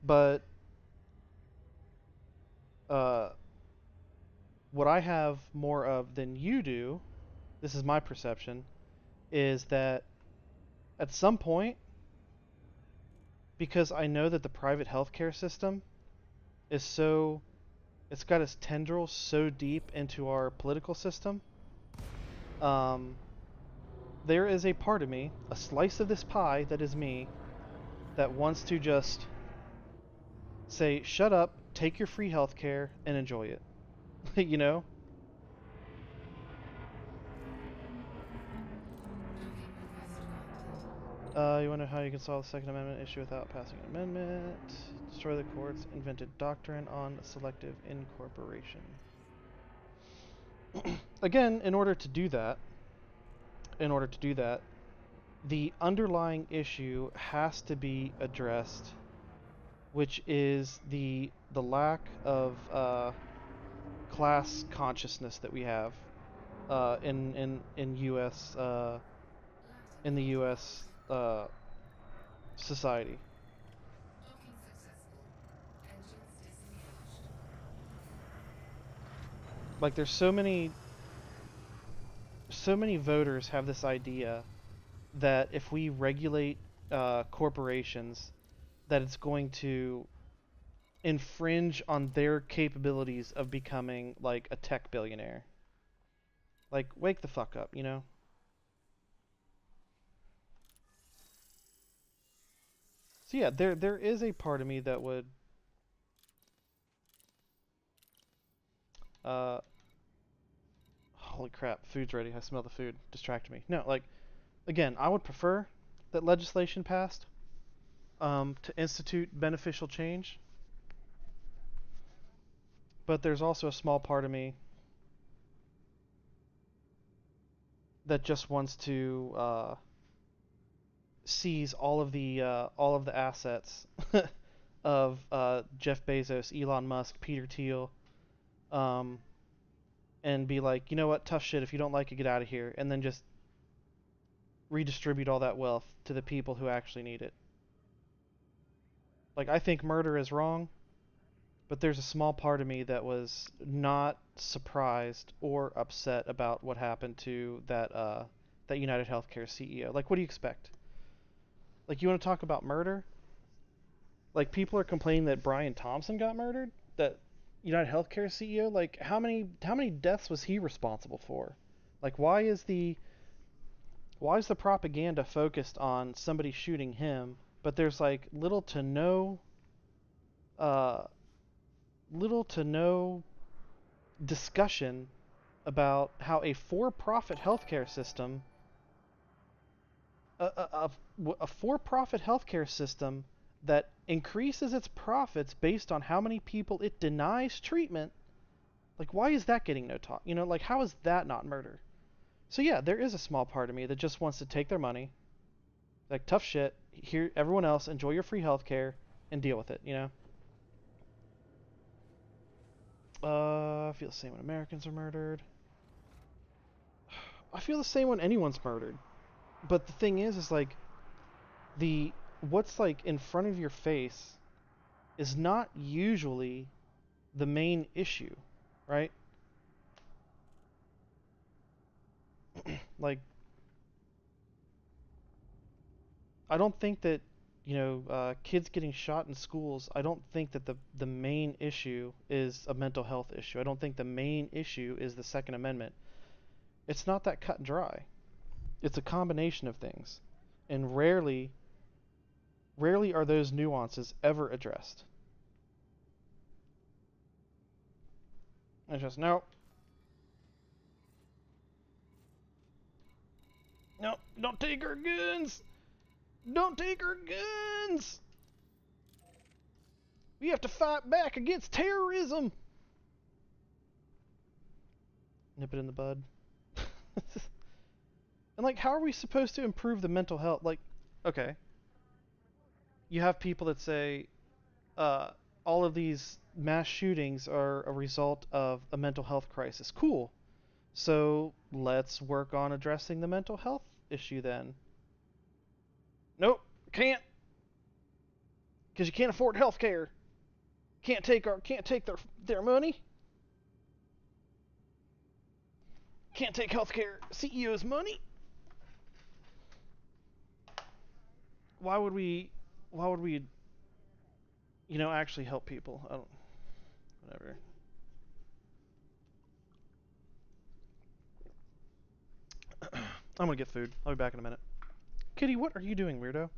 But uh, what I have more of than you do, this is my perception, is that at some point, because I know that the private healthcare system is it's got its tendrils so deep into our political system, there is a part of me, a slice of this pie that is me, that wants to just say, shut up, take your free healthcare, and enjoy it. You know? You wonder how you can solve the Second Amendment issue without passing an amendment. Destroy the courts' invented doctrine on selective incorporation. Again, in order to do that, the underlying issue has to be addressed which is the lack of class consciousness that we have in U.S. In the U.S. Society. Like, there's so many voters have this idea that if we regulate corporations, that it's going to infringe on their capabilities of becoming like a tech billionaire. Like, wake the fuck up, you know? So yeah, there is a part of me that would holy crap, food's ready. I smell the food. Distracted me. No, like, again, I would prefer that legislation passed to institute beneficial change. But there's also a small part of me that just wants to seize all of the assets of Jeff Bezos, Elon Musk, Peter Thiel, and be like, you know what, tough shit. If you don't like it, get out of here, and then just redistribute all that wealth to the people who actually need it. Like, I think murder is wrong, but there's a small part of me that was not surprised or upset about what happened to that United Healthcare CEO. Like, what do you expect? Like, you want to talk about murder? Like, people are complaining that Brian Thompson got murdered? That United Healthcare CEO? Like, how many deaths was he responsible for? Like, why is the propaganda focused on somebody shooting him, but there's like little to no discussion about how a for-profit healthcare system, a for-profit healthcare system that increases its profits based on how many people it denies treatment, like, why is that getting no talk? You know, like, how is that not murder? So yeah, there is a small part of me that just wants to take their money, like, tough shit, here, everyone else, enjoy your free healthcare, and deal with it, you know? I feel the same when Americans are murdered. I feel the same when anyone's murdered. But the thing is like, what's like in front of your face is not usually the main issue, right? Like, I don't think that, you know, kids getting shot in schools, I don't think that the main issue is a mental health issue. I don't think the main issue is the Second Amendment. It's not that cut and dry. It's a combination of things. And rarely are those nuances ever addressed. It's just, no, don't take our guns! Don't take our guns! We have to fight back against terrorism! Nip it in the bud. And like, how are we supposed to improve the mental health? Like, okay, you have people that say all of these mass shootings are a result of a mental health crisis. Cool. So let's work on addressing the mental health issue then. Nope, can't. Because you can't afford health care. Can't take their money. Can't take healthcare CEO's money. Why would we, you know, actually help people? I don't, whatever. I'm gonna get food. I'll be back in a minute. Kitty, what are you doing, weirdo?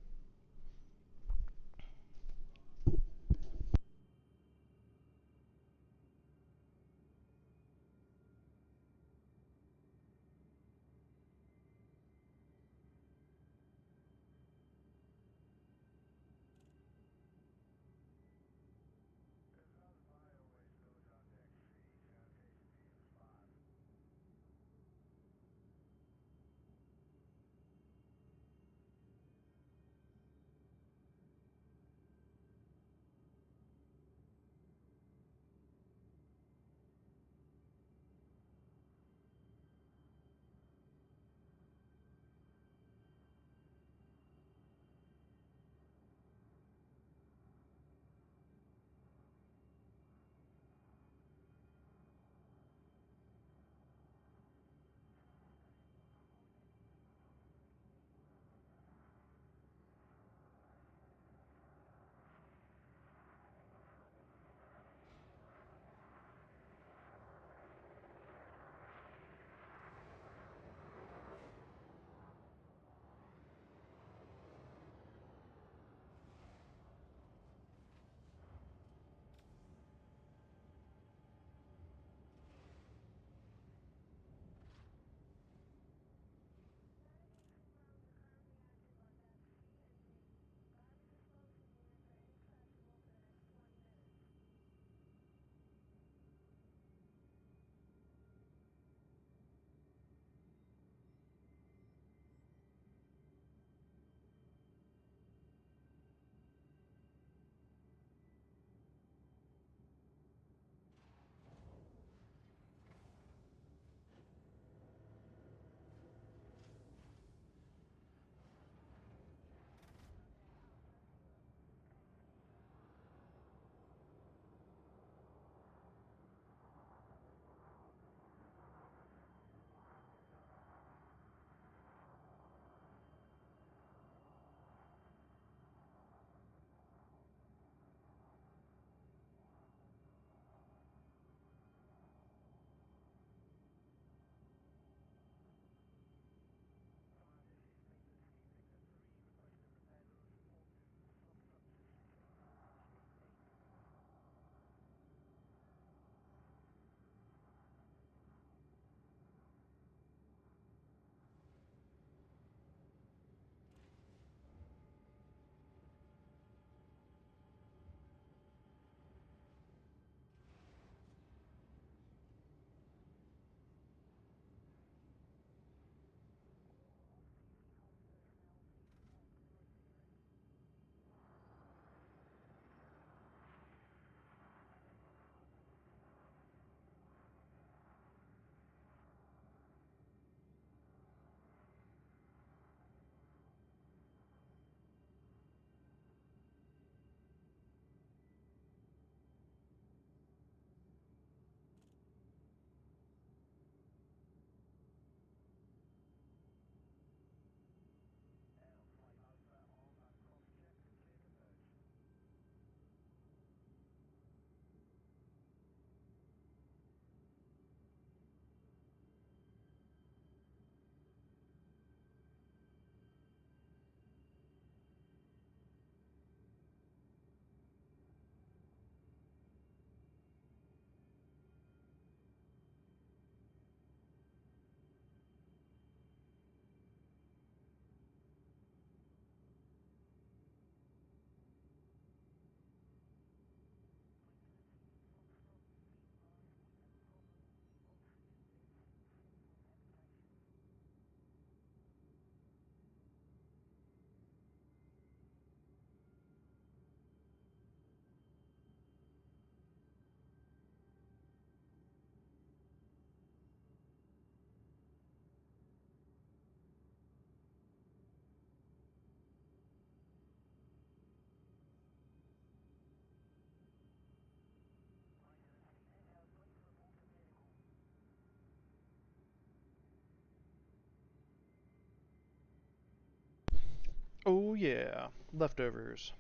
Oh yeah, leftovers.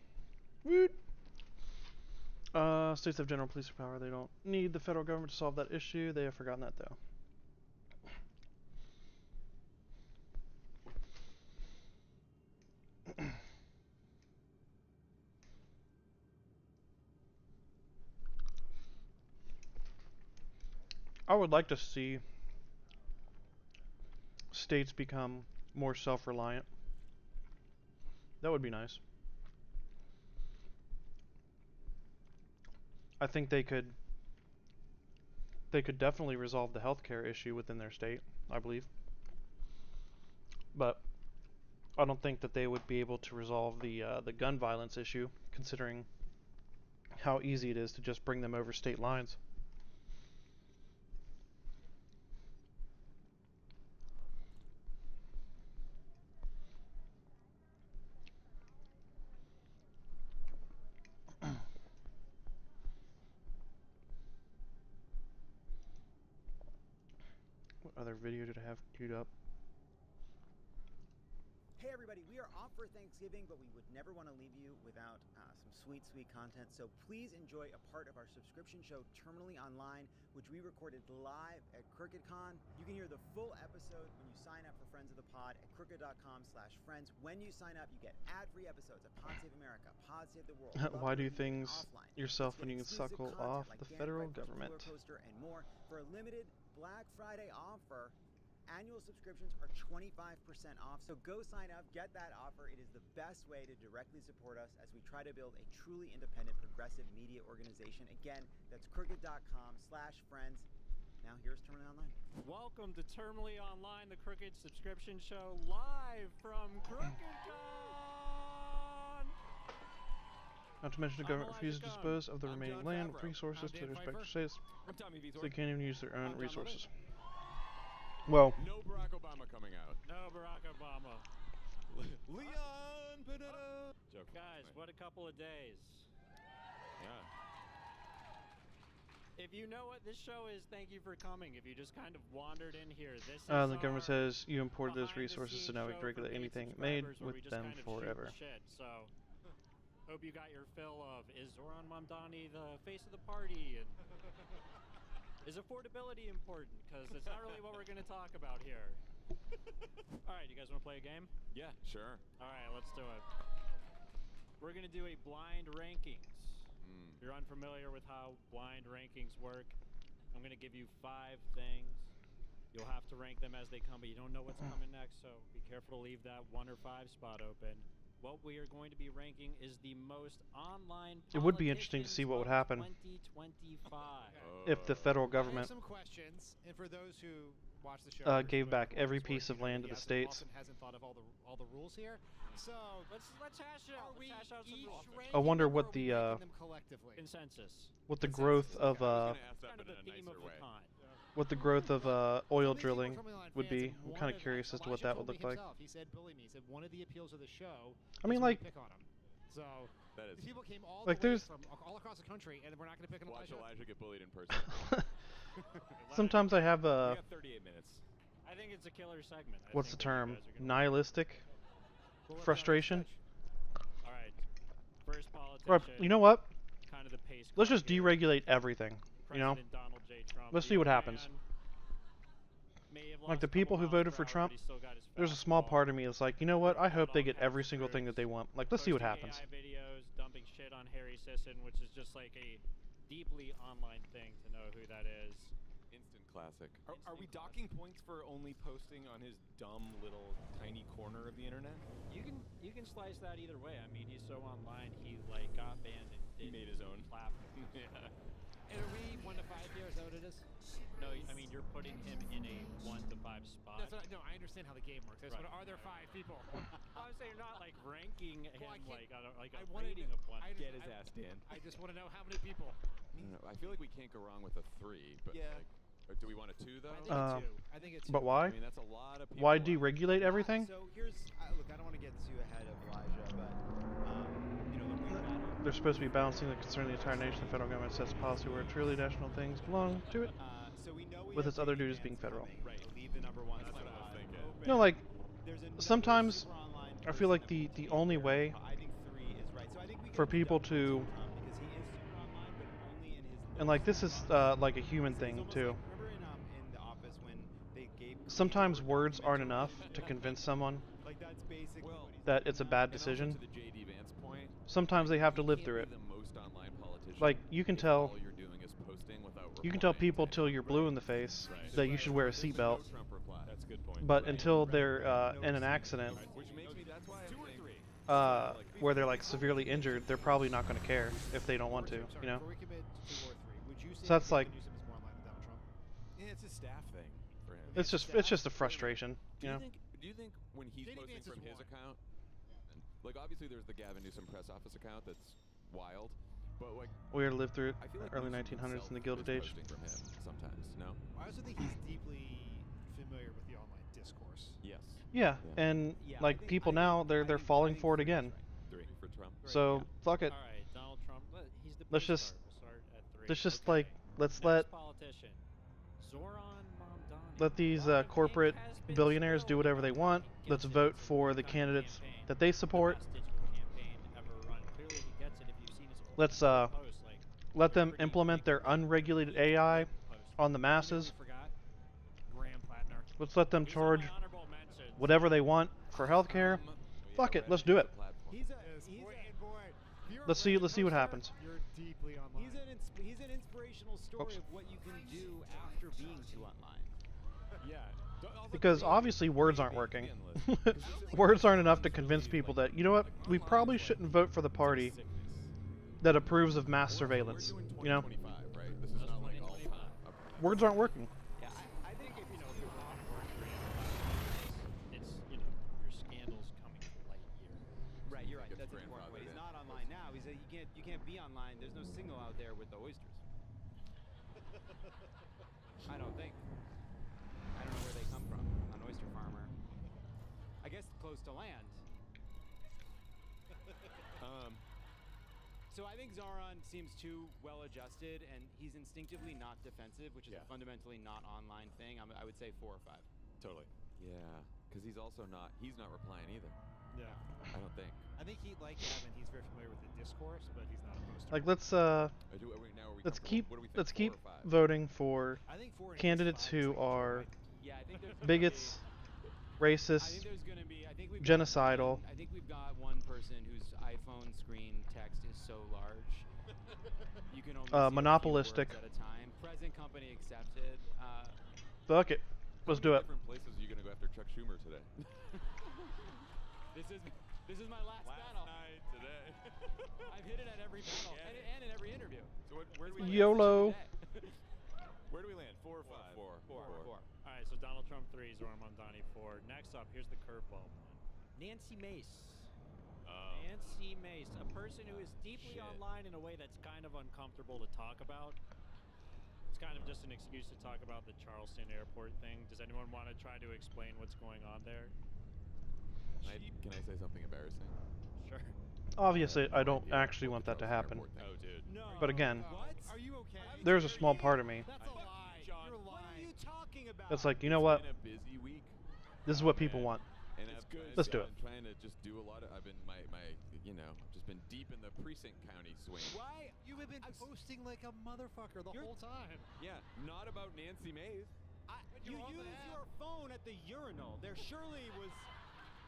Woot. States have general police power. They don't need the federal government to solve that issue. They have forgotten that though. I would like to see states become more self-reliant. That would be nice. I think they could definitely resolve the healthcare issue within their state, I believe. But I don't think that they would be able to resolve the gun violence issue, considering how easy it is to just bring them over state lines. What other video did I have queued up? Hey everybody, we are off for Thanksgiving, but we would never want to leave you without some sweet content. So please enjoy a part of our subscription show, Terminally Online, which we recorded live at CrookedCon. You can hear the full episode when you sign up for Friends of the Pod at crooked.com/friends. When you sign up, you get ad-free episodes of Pod Save America, Pod Save the World. Why do things yourself when you can suckle off the federal government? Coaster and more. For a limited Black Friday offer, annual subscriptions are 25% off, so go sign up, get that offer. It is the best way to directly support us as we try to build a truly independent progressive media organization. Again, that's crooked.com/friends. Now here's Terminally Online. Welcome to Terminally Online, the Crooked subscription show, live from CrookedCon! Not to mention the government refuses to dispose of the remaining land with resources to their respective states, so they can't even use their own resources. Well, no Barack Obama coming out. No Barack Obama. Leon Panetta. Joke. Guys, what a couple of days. Yeah. If you know what this show is, thank you for coming. If you just kind of wandered in here, this is the government says you imported those resources, so now we can regulate anything made with them forever. So, hope you got your fill of, is Zoran Mamdani the face of the party? And is affordability important? Because it's not really what we're going to talk about here. Alright, you guys want to play a game? Yeah, sure. Alright, let's do it. We're going to do a blind rankings. If you're unfamiliar with how blind rankings work, I'm going to give you 5 things. You'll have to rank them as they come, but you don't know what's coming next, so be careful to leave that 1 or 5 spot open. What we are going to be ranking is the most online. It would be interesting to see what would happen 2025. If the federal government some questions, and for those who watch the show, gave back every piece of land to the states. Hasn't thought of all the rules here, so let's hash it out. Let's hash out some rules. I wonder what the consensus. what the growth of kind of the theme of the time. what the growth of oil drilling would be. I'm kind of curious as to what that would look like. He said, "Bully me." He said one of the appeals of the show. I mean, like, pick on him. So that is people came all like the way there's from all across the country, and we're not going to pick on watch Elijah get bullied in person. Sometimes I have we got 38 minutes. I think it's a killer segment. What's the term? Nihilistic frustration. All right. First politician. Or, you know what? Kind of the pace. Let's just deregulate everything. You know? President Donald J. Trump, Let's see what happens. Like the people who voted for Trump, there's a small part of me that's like, you know what? I hope they get every single thing that they want. Like, let's see what happens. AI videos, dumping shit on Harry Sisson, which is just like a deeply online thing to know who that is. Instant classic. Are we docking points for only posting on his dumb little tiny corner of the internet? You can slice that either way. I mean, he's so online, he like got banned and He made his own platform. Yeah. And are we 1 to 5 here? Is that what it is? No, I mean you're putting him in a 1 to 5 spot. That's what I understand how the game works. But are there 5 people? I was saying you're not like ranking him like a rating of 1. Get his ass, Dan. I just want to know how many people. I don't know. I feel like we can't go wrong with a 3, but Yeah. like, do we want a 2 though? I think it's 2. But why? I mean, that's a lot of people. Why deregulate everything? So here's look. I don't want to get too ahead of Elijah, but you know, look, we've got They're supposed to be balancing the concern of the entire nation. The federal government sets policy where truly national things belong to it, so we know we with have its other big duties being demands federal. coming. Right. Leave the number 1 That's what I was spot thinking. open. No, like, There's another sometimes super online I feel like the only way I think 3 is right. So I think we for could be people done with to, Donald Trump because he is super online, but only in his and like this is like a human thing almost too. like, remember in The Office when they gave Sometimes words aren't enough to convince someone like that's basically what he's that it's a bad And also decision. to the J.D. Vance point, Sometimes they have to you live can't through be it. the most online politician Like you can if tell, all you're doing is posting without you can tell replying people to till you're blue in the anyone. face Right. that you should wear a There's no seatbelt, Trump reply. That's a good point. but until they're in an accident Which makes me, that's why I 2 or think 3. where they're like severely injured, they're probably not going to care if they don't want to, you know. Before we commit 2 or 3, would you say So that's like, Gavin Newsom is more online than Donald Trump? yeah, it's a staff thing for him. it's just a frustration, Do you you know. think? Do you think when he's J.D. posting Vance is from his one. account, like obviously there's the Gavin Newsom press office account that's wild, but like We lived through it, I feel like early Newsom 1900s in the himself Gilded is Age. posting from him sometimes. No. I also think he's deeply familiar with the online discourse. Yes. Yeah, Yeah. and Yeah, I like think- people I now think- they're I think- falling I for it think 3 is again. right. 3 for Trump. So fuck it. All right, Donald Trump. He's the Let's big just- star. We'll start at 3. Let's just Okay. like let's Next let politician, Zoran Mamdani. let these While the corporate ink has been billionaires do spilled whatever they on want. Mamdani, he Let's gets it. vote It's a for the one-time candidates campaign. that they support. The best digital campaign ever run. Clearly, he gets it. If you've seen his old Let's posts, like, let they're them pretty implement big their posts. unregulated He AI posts. on the You know who masses. we forgot? Graham Plattner. Let's let them He's charge on my honorable mentions. whatever they want for healthcare. Fuck it, let's do it. He's a Let's see what happens. You're deeply online. he's an inspirational story Oops. of what you can do after being too online. Yeah. Because obviously words aren't working. Words aren't enough to convince people that, you know what, we probably shouldn't vote for the party that approves of mass surveillance. You know, Right? This is not like all. words aren't working. Yeah, I think if You know, if you're not working, it's, you know, your scandal's coming to light here. right, you're right. Gets That's an important grandfathered point. He's in. not online now. You can't be online. There's no signal out there with the oysters. I don't think. I don't know where they come from. An oyster farmer. I guess close to land. So I think Zoran seems too well adjusted, and he's instinctively not defensive, which is a fundamentally not online thing. I would say 4 or 5. Totally. Yeah, because he's also not. He's not replying either. Yeah. I don't think. I think he, like Gavin, he's very familiar with the discourse, but he's not opposed to Like it. let's Now are we let's comfortable? keep What do we think, let's 4 keep or 5? voting for I think 4 and candidates 5 is who like are right. Yeah, I think there's gonna bigots, I racist, think there's going to be. I think we've genocidal. I think we've got one person whose iPhone screen text is so large. You can only see a few monopolistic. words at a time. Present company accepted. Fuck it, let's do it. Different places are you gonna go after Chuck Schumer today? This is my last battle. night today. I've hit it at every battle and in every interview. So where do we YOLO. Where do we land? 4 or 5? 4. All right, so Donald Trump 3, Zoran Mamdani 4. Next up, here's the curveball one. Nancy Mace. Nancy Mace, a person who is deeply online in a way that's kind of uncomfortable to talk about. It's kind of just an excuse to talk about the Charleston airport thing. Does anyone want to try to explain what's going on there? Can I say something embarrassing? Sure. Obviously, I don't actually want that to happen. Oh, dude. No. But again, What? Are you okay? there's a small part of me That's a lie. John, You're lying. What are you talking about? that's like, you know what, It's been a busy week. this is what people want. And Let's do it. I'm trying to just do a lot of. I've been I've just been deep in the precinct county swing. Why? You have been posting like a motherfucker the whole time. Yeah, not about Nancy Mace. You used your phone at the urinal. There surely was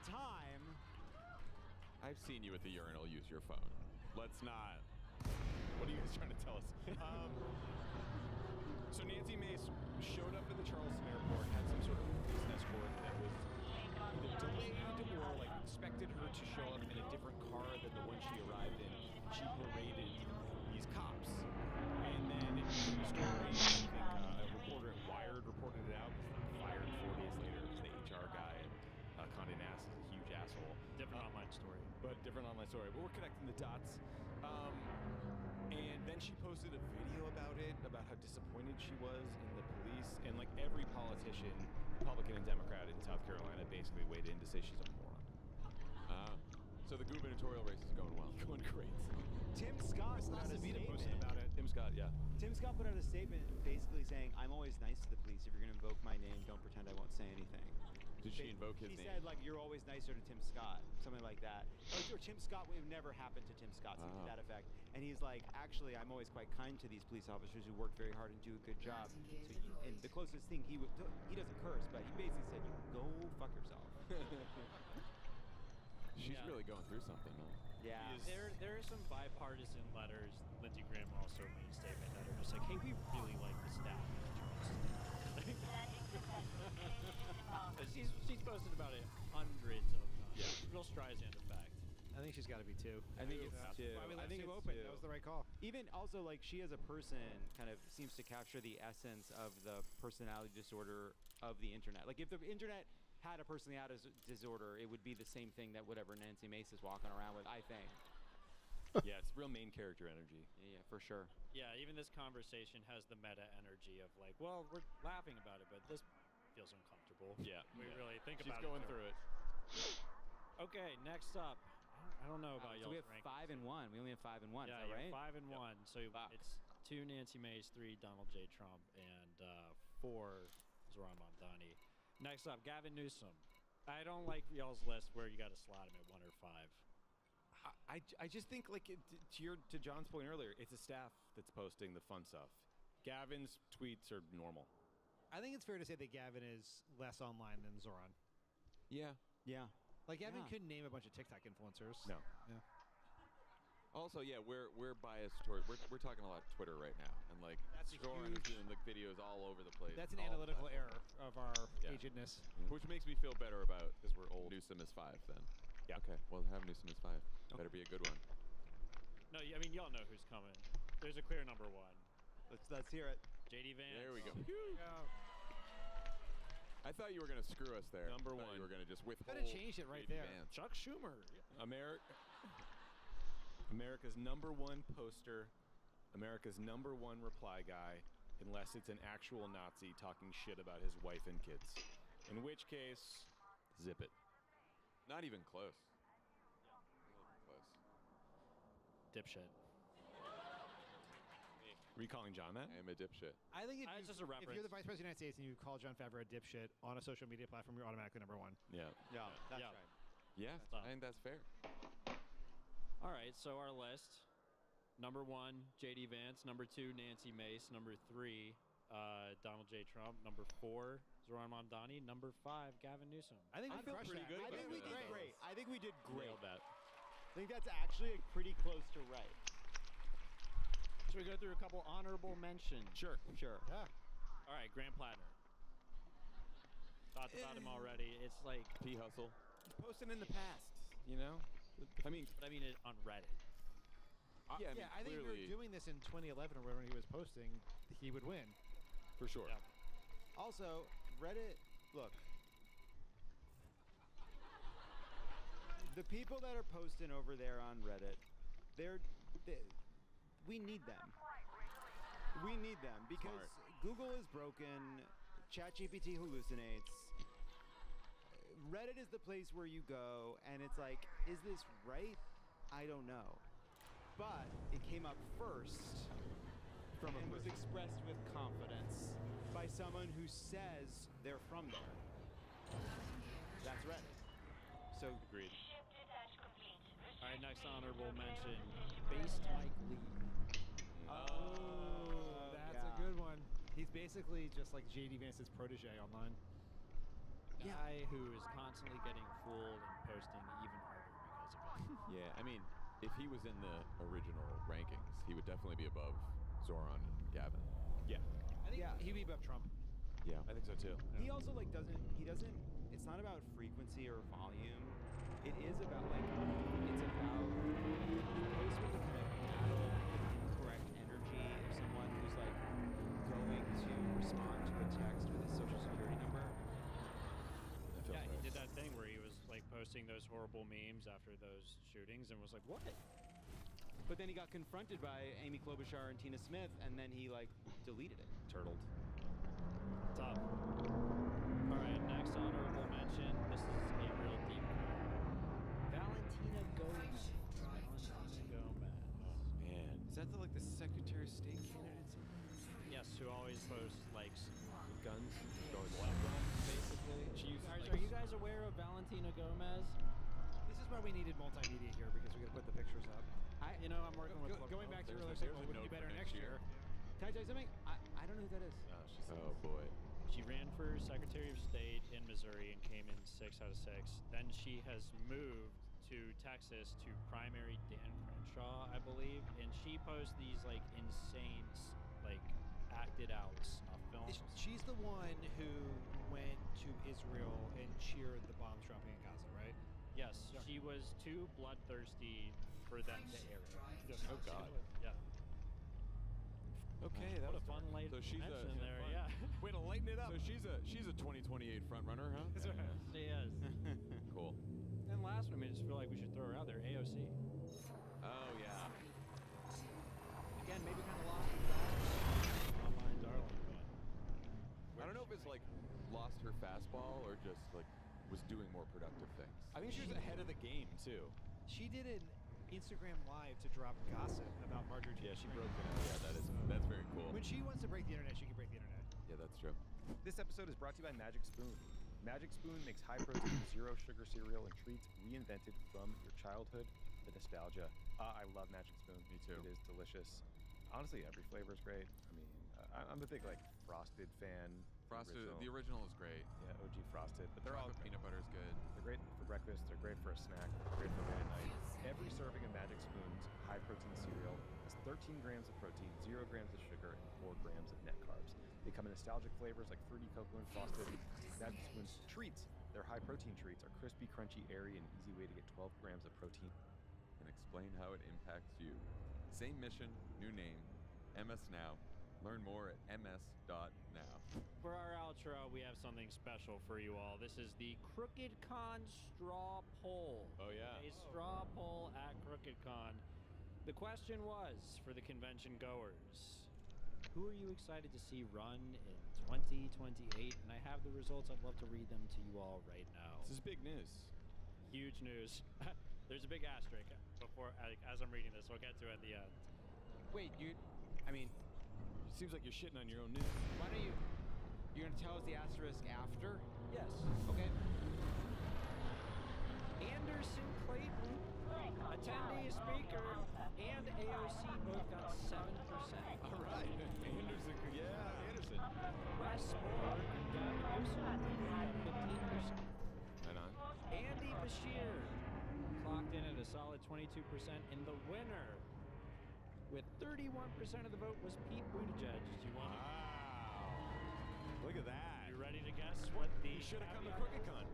time. I've seen you at the urinal use your phone. Let's not. What are you guys trying to tell us? So Nancy Mace showed up in the Charleston airport, had some sort of police escort that was either delayed or like expected her to show up in a different car than the one she arrived in. She berated these cops. And then it became a story. I think a reporter at Wired reported it out. Fired 4 days later because the HR guy at Condé Nast is a huge asshole. Different online story. But different online story. But we're connecting the dots. And then she posted a video about it, about how disappointed she was in the police. And like every politician, Republican and Democrat in South Carolina, basically weighed in to say she's a moron. So the gubernatorial race is going well. Going great. Tim Scott put out a Savita posted statement. about it. Tim Scott, yeah. Tim Scott put out a statement basically saying, "I'm always nice to the police. If you're going to invoke my name, don't pretend I won't say anything." Did she invoke his He name? said, like, you're always nicer to Tim Scott, something like that. Or Tim Scott would have never happened to Tim Scott, something to that effect. And he's like, actually, I'm always quite kind to these police officers who work very hard and do a good job. And the closest thing he doesn't curse, but he basically said, you go fuck yourself. She's really going through something, though. Yeah. There are some bipartisan letters. Lindsey Graham also made a statement that are just like, hey, we really like the staff. She's posted about it hundreds of times. Yeah. Real Streisand effect. I think she's got to be 2. I think it's 2. Why we I left think Sue it's open. 2. That was the right call. Even also, like, she as a person kind of seems to capture the essence of the personality disorder of the internet. Like, if the internet had a personality disorder, it would be the same thing that whatever Nancy Mace is walking around with, I think. Yeah, it's real main character energy. Yeah, for sure. Yeah, even this conversation has the meta energy of like, well, we're laughing about it, but this feels uncomfortable. Yeah. We really think She's about going it. through it. Okay, next up. I don't know about So y'all's we have rankings. 5 and 1. We only have 5 and 1. Yeah, is that right? 5 and 1. So it's 2 Nancy Mace, 3 Donald J. Trump, and 4 Zoran Mondani. Next up, Gavin Newsom. I don't like y'all's list where you got to slot him at 1 or 5. I just think, like, to John's point earlier, it's a staff that's posting the fun stuff. Gavin's tweets are normal. I think it's fair to say that Gavin is less online than Zoran. Yeah. Yeah. Like, Gavin couldn't name a bunch of TikTok influencers. No. Yeah. Also, yeah, we're biased toward we're talking a lot of Twitter right now, and like That's a Zoran is huge- doing like videos all over the place. That's an all the analytical time. error of our Yeah. agedness. Which makes me feel better about because we're old. Newsom is 5 then. Yeah. Okay. Well, have Newsom is 5. Better be a good one. No, I mean, y'all know who's coming. There's a clear number 1. Let's hear it. JD Vance. There we go. I thought you were gonna screw us there. Number I thought 1. You were gonna just withhold. Gotta change it right JD there. Vance. Chuck Schumer. America's number 1 poster, America's number 1 reply guy, unless it's an actual Nazi talking shit about his wife and kids. In which case, zip it. Not even close. Dipshit. Are you calling John that? I am a dipshit. I think if, It's just a if you're the reference. Vice President of the United States and you call John Favreau a dipshit on a social media platform, you're automatically number 1. Yeah. Yeah, that's Yeah. right. Yeah, Stop. I think that's fair. All right, so our list. Number 1, JD Vance. Number 2, Nancy Mace. Number 3, Donald J. Trump. Number 4, Zoran Mondani. Number 5, Gavin Newsom. I think I we feel crushed pretty that. good I about think we that. did great. I think we did great. Nailed that. I think that's actually pretty close to right. Should we go through a couple honorable mentions? Sure. Yeah. All right, Graham Plattner. Talked about him already. It's like, P hustle. Posting in the past, you know? I mean, but I mean it on Reddit. yeah, I mean, I think if we clearly, were doing this in 2011 or whenever he was posting, he would win. for sure. Yeah. Also, Reddit, look. The people that are posting over there on Reddit, we need them. We need them because Smart. Google is broken, ChatGPT hallucinates. Reddit is the place where you go and it's like, is this right? I don't know. But it came up first and was expressed with confidence by someone who says they're from there. That's Reddit. So Agreed. All right, next honorable mention, Based Mike Lee. That's a good one. He's basically just like JD Vance's protege online. Guy who is constantly getting fooled and posting even harder because of it. Yeah, I mean, if he was in the original rankings, he would definitely be above Zoran and Gavin. Yeah. I think he'd be above Trump. Yeah, I think so too. he also like it's not about frequency or volume. It is about like it's about he posts with the kind of incorrect energy of someone who's like going to respond to a text with a social security number. Yeah, he did that thing where he was like posting those horrible memes after those shootings and was like, what? But then he got confronted by Amy Klobuchar and Tina Smith, and then he like deleted it. Turtled. Tough. All right, next honorable mention. This is a real deep cut. Valentina Gomez. Valentina Gomez. Man, is that like the Secretary of State candidate? Yes, who always posts like Guns? guns, basically. She uses, Guys, like, are you guys aware of Valentina Gomez? This is why we needed multimedia here, because we got to put the pictures up. I'm working with. Going back to your there's earlier a saying, well, note wouldn't it be for better next next year? Can I tell you something? I don't know who that is. Oh boy. She ran for Secretary of State in Missouri and came in 6 out of 6. Then she has moved to Texas to primary Dan Crenshaw, I believe, and she posts these like insane, like acted out snuff films. She's the one who went to Israel and cheered the bombs dropping in Gaza, right? Yes, she was too bloodthirsty for them to air it. Oh God. Yeah. Okay, that What was a fun dark. light So she's mention a there, fun. yeah. Way to lighten it up. So she's a 2028 front runner, huh? She is. Cool. And last one, I just feel like we should throw her out there. AOC. Oh yeah. Again, maybe kind of lost in fast online darling, but I don't know if it's like lost her fastball or just like was doing more productive things. I think she was ahead of the game too. She did an Instagram Live to drop gossip about Marjorie Taylor Yeah, she Greene. broke it out. Yeah, that's very cool. When she wants to break the internet, she can break the internet. Yeah, that's true. This episode is brought to you by Magic Spoon. Magic Spoon makes high-protein, zero-sugar cereal and treats reinvented from your childhood. The nostalgia. I love Magic Spoon. Me too. It is delicious. Honestly, every flavor is great. I mean, I'm a big like Frosted fan. The original is great. Yeah, OG Frosted. But they're all Chocolate peanut butter is good. They're great for breakfast. They're great for a snack. They're great for late at night. Every serving of Magic Spoon's high-protein cereal has 13 grams of protein, 0 grams of sugar, and 4 grams of net carbs. They come in nostalgic flavors like fruity cocoa and frosted. Magic Spoon's treats, their high-protein treats, are crispy, crunchy, airy, and easy way to get 12 grams of protein. And explain how it impacts you. Same mission, new name. MS Now. Learn more at ms.now. for our outro, we have something special for you all. This is the Crooked Con straw poll. Oh yeah. A straw poll at Crooked Con. The question was for the convention goers, who are you excited to see run in 2028? And I have the results. I'd love to read them to you all right now. This is big news. Huge news. There's a big asterisk before as I'm reading this. We'll get to it at the end. Wait, Seems like you're shitting on your own news. why don't you're gonna tell us the asterisk after? Yes. Okay. Anderson Clayton, attendee speaker, and AOC both got 7%. All right. Anderson. Yeah, Anderson. Wes Moore and Gavin Newsom got 15%. Right on. Andy Bashir clocked in at a solid 22%, and the winner with 31% of the vote was Pete Buttigieg. Do you want Wow. Look at that. You ready to guess what the He should have come to caveat- Crooked Con.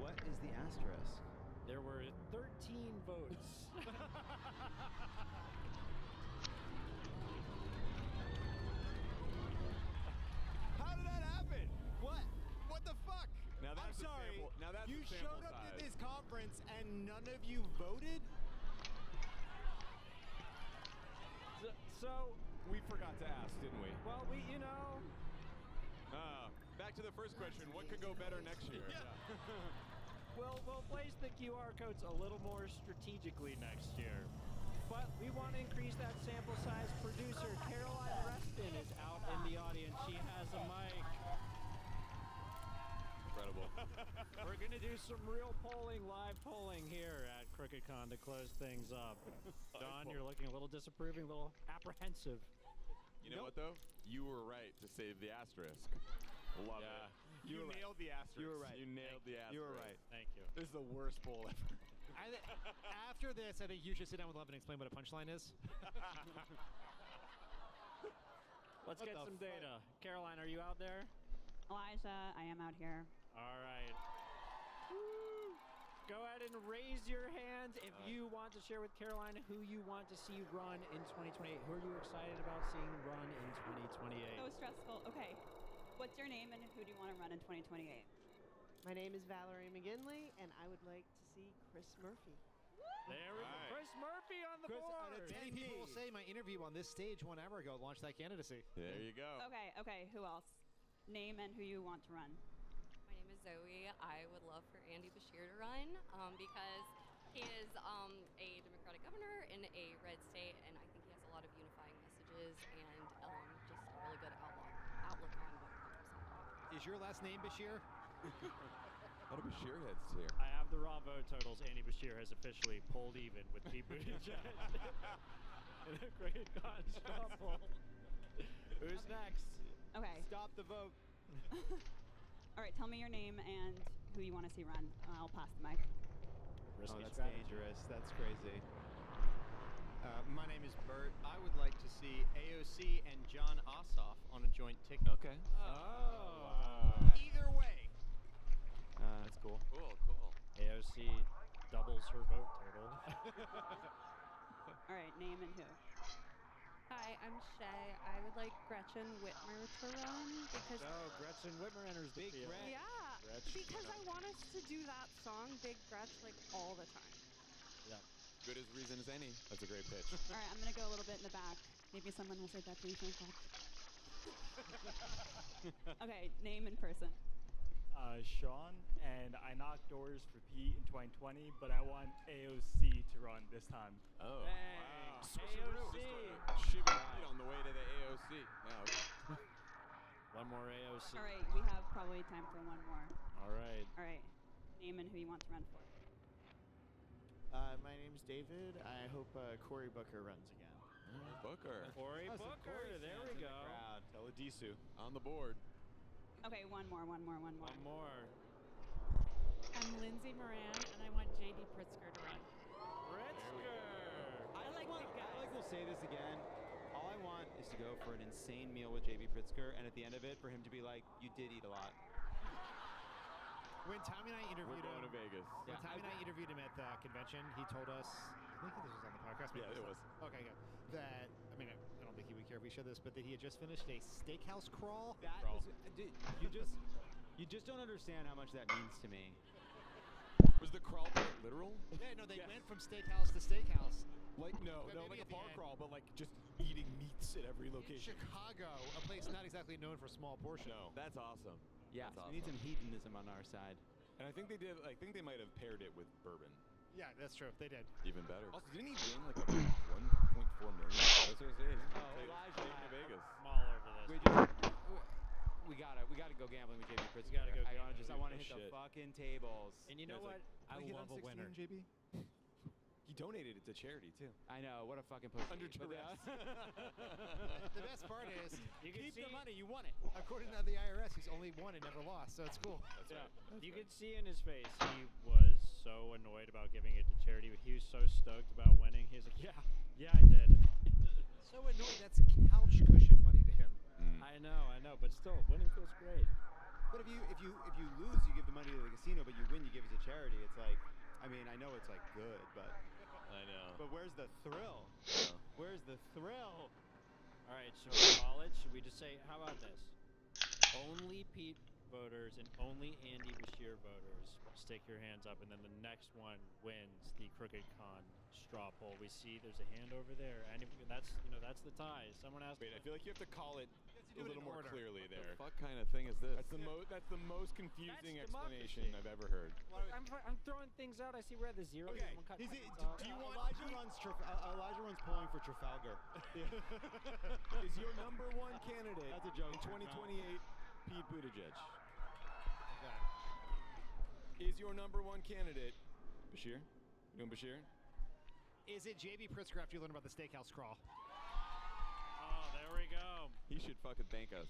What is the asterisk? There were 13 votes. How did that happen? What the fuck? Now I'm that's a sorry. sample. Now that's You a sample showed up size. to this conference and none of you voted? So, We forgot to ask, didn't we? well, Back to the first question. What could go better next year? we'll place the QR codes a little more strategically next year. But we want to increase that sample size. Producer Caroline Reston is out in the audience. She has a mic. Incredible. We're going to do some real polling, live polling here at Crooked Con to close things up. Don, you're looking a little disapproving, a little apprehensive. You know what though? You were right to save the asterisk. Love it. You were right. nailed the asterisk. You were right. You nailed the asterisk. You were right. Thank you. This is the worst poll ever. After this, I think you should sit down with Love and explain what a punchline is. Let's What get the some fuck? data. Caroline, are you out there? Elijah, I am out here. All right. Woo. Go ahead and raise your hands if you want to share with Caroline who you want to see run in 2028. Who are you excited about seeing run in 2028? So stressful. Okay. What's your name and who do you want to run in 2028? My name is Valerie McGinley, and I would like to see Chris Murphy. There we go. Right. Chris Murphy on the Chris, board. many people will say my interview on this stage 1 hour ago launched that candidacy. There you go. Okay. Who else? Name and who you want to run. My name is Zoe. I would love for Andy Bashir to run because he is a Democratic governor in a red state, and I think he has a lot of unifying messages and just a really good outlook on what Congress. Is your last name Bashir? A lot of Bashir heads here. I have the raw vote totals. Andy Bashir has officially pulled even with Pete Buttigieg in a Crooked Con straw poll. Who's next? Okay. Stop the vote. All right, tell me your name and who you want to see run. I'll pass the mic. Risky that's strategy. dangerous. That's crazy. My name is Bert. I would like to see AOC and John Ossoff on a joint ticket. Okay. Oh. Either way. That's cool. Cool. AOC doubles her vote total. All right, name and who. Hi, I'm Shay. I would like Gretchen Whitmer to run because Gretchen Whitmer enters the field. yeah, Gretchen. because I want us to do that song, Big Gretch, like all the time. Yeah. Good as reason as any. That's a great pitch. All right, I'm gonna go a little bit in the back. Maybe someone will say that to me. Okay, name and person. Sean, and I knocked doors for Pete in 2020, but I want AOC to run this time. Oh, Hey, wow. AOC. Shivering Pete on the way to the AOC. Now, One more AOC. All right, we have probably time for one more. All right. All right, name and who you want to run for. My name's David. I hope Cory Booker runs again. Booker. Cory Booker. There we go. Teledisu on the board. Okay, one more. One more. I'm Lindsay Moran, and I want JD Pritzker to run. Pritzker. I like we'll say this again. All I want is to go for an insane meal with JB Pritzker, and at the end of it, for him to be like, "You did eat a lot." When Tommy and I interviewed We're going to Vegas. When Tommy and I interviewed him at the convention, he told us, I think this was on the podcast. Yeah, it was. Okay, good. That, I mean, I don't think he would care if we showed this, but that he had just finished a steakhouse crawl. That is, dude, you just don't understand how much that means to me. Was the crawl part literal? Yeah, no, they went from steakhouse to steakhouse. Like, no, like a bar crawl, but like just eating meats at every location. In Chicago, a place not exactly known for small portions. No, that's awesome. Yeah, That's we need awesome. some hedonism on our side. And I think they did. I think they might have paired it with bourbon. Yeah, that's true. They did. Even better. Also, didn't he win like a 1.4 million? That's what it is. Elijah Taking to Vegas. I'm all over this. We gotta go gambling with JB Pritzker. We gotta go I gambling. want to hit Shit. the fucking tables. And you know what? I love a winner. JB. He donated it to charity too. I know, what a fucking pussy. Under duress. The best part is, You can keep the see- money, you won it. According to the IRS, he's only won and never lost, so it's cool. That's right. You could see in his face he was so annoyed about giving it to charity, but he was so stoked about winning. He was like, yeah, I did. So annoyed, that's couch cushion money to him. I know, but still, winning feels great. But if you lose, you give the money to the casino, but you win, you give it to charity. It's like, I mean, I know it's like good, but I know. but where's the thrill? Where's the thrill? All right, so college, should we just say, how about this? Only Pete voters and only Andy Bashir voters stick your hands up, and then the next one wins the Crooked Con straw poll. We see there's a hand over there, and that's the tie. Someone asked. Wait, I feel like you have to call it a little more clearly What there. the fuck kind of thing is this? That's the most confusing That's explanation democracy. I've ever heard. I'm throwing things out. I see where the zero. Okay, Someone cut do points out. you want Elijah runs polling for Trafalgar. Is your number one candidate That's a joke. in 2028 Pete Buttigieg? Is your number one candidate Bashir? You doing Bashir? Is it JB Pritzker after you learn about the steakhouse crawl? Oh, there we go. He should fucking thank us.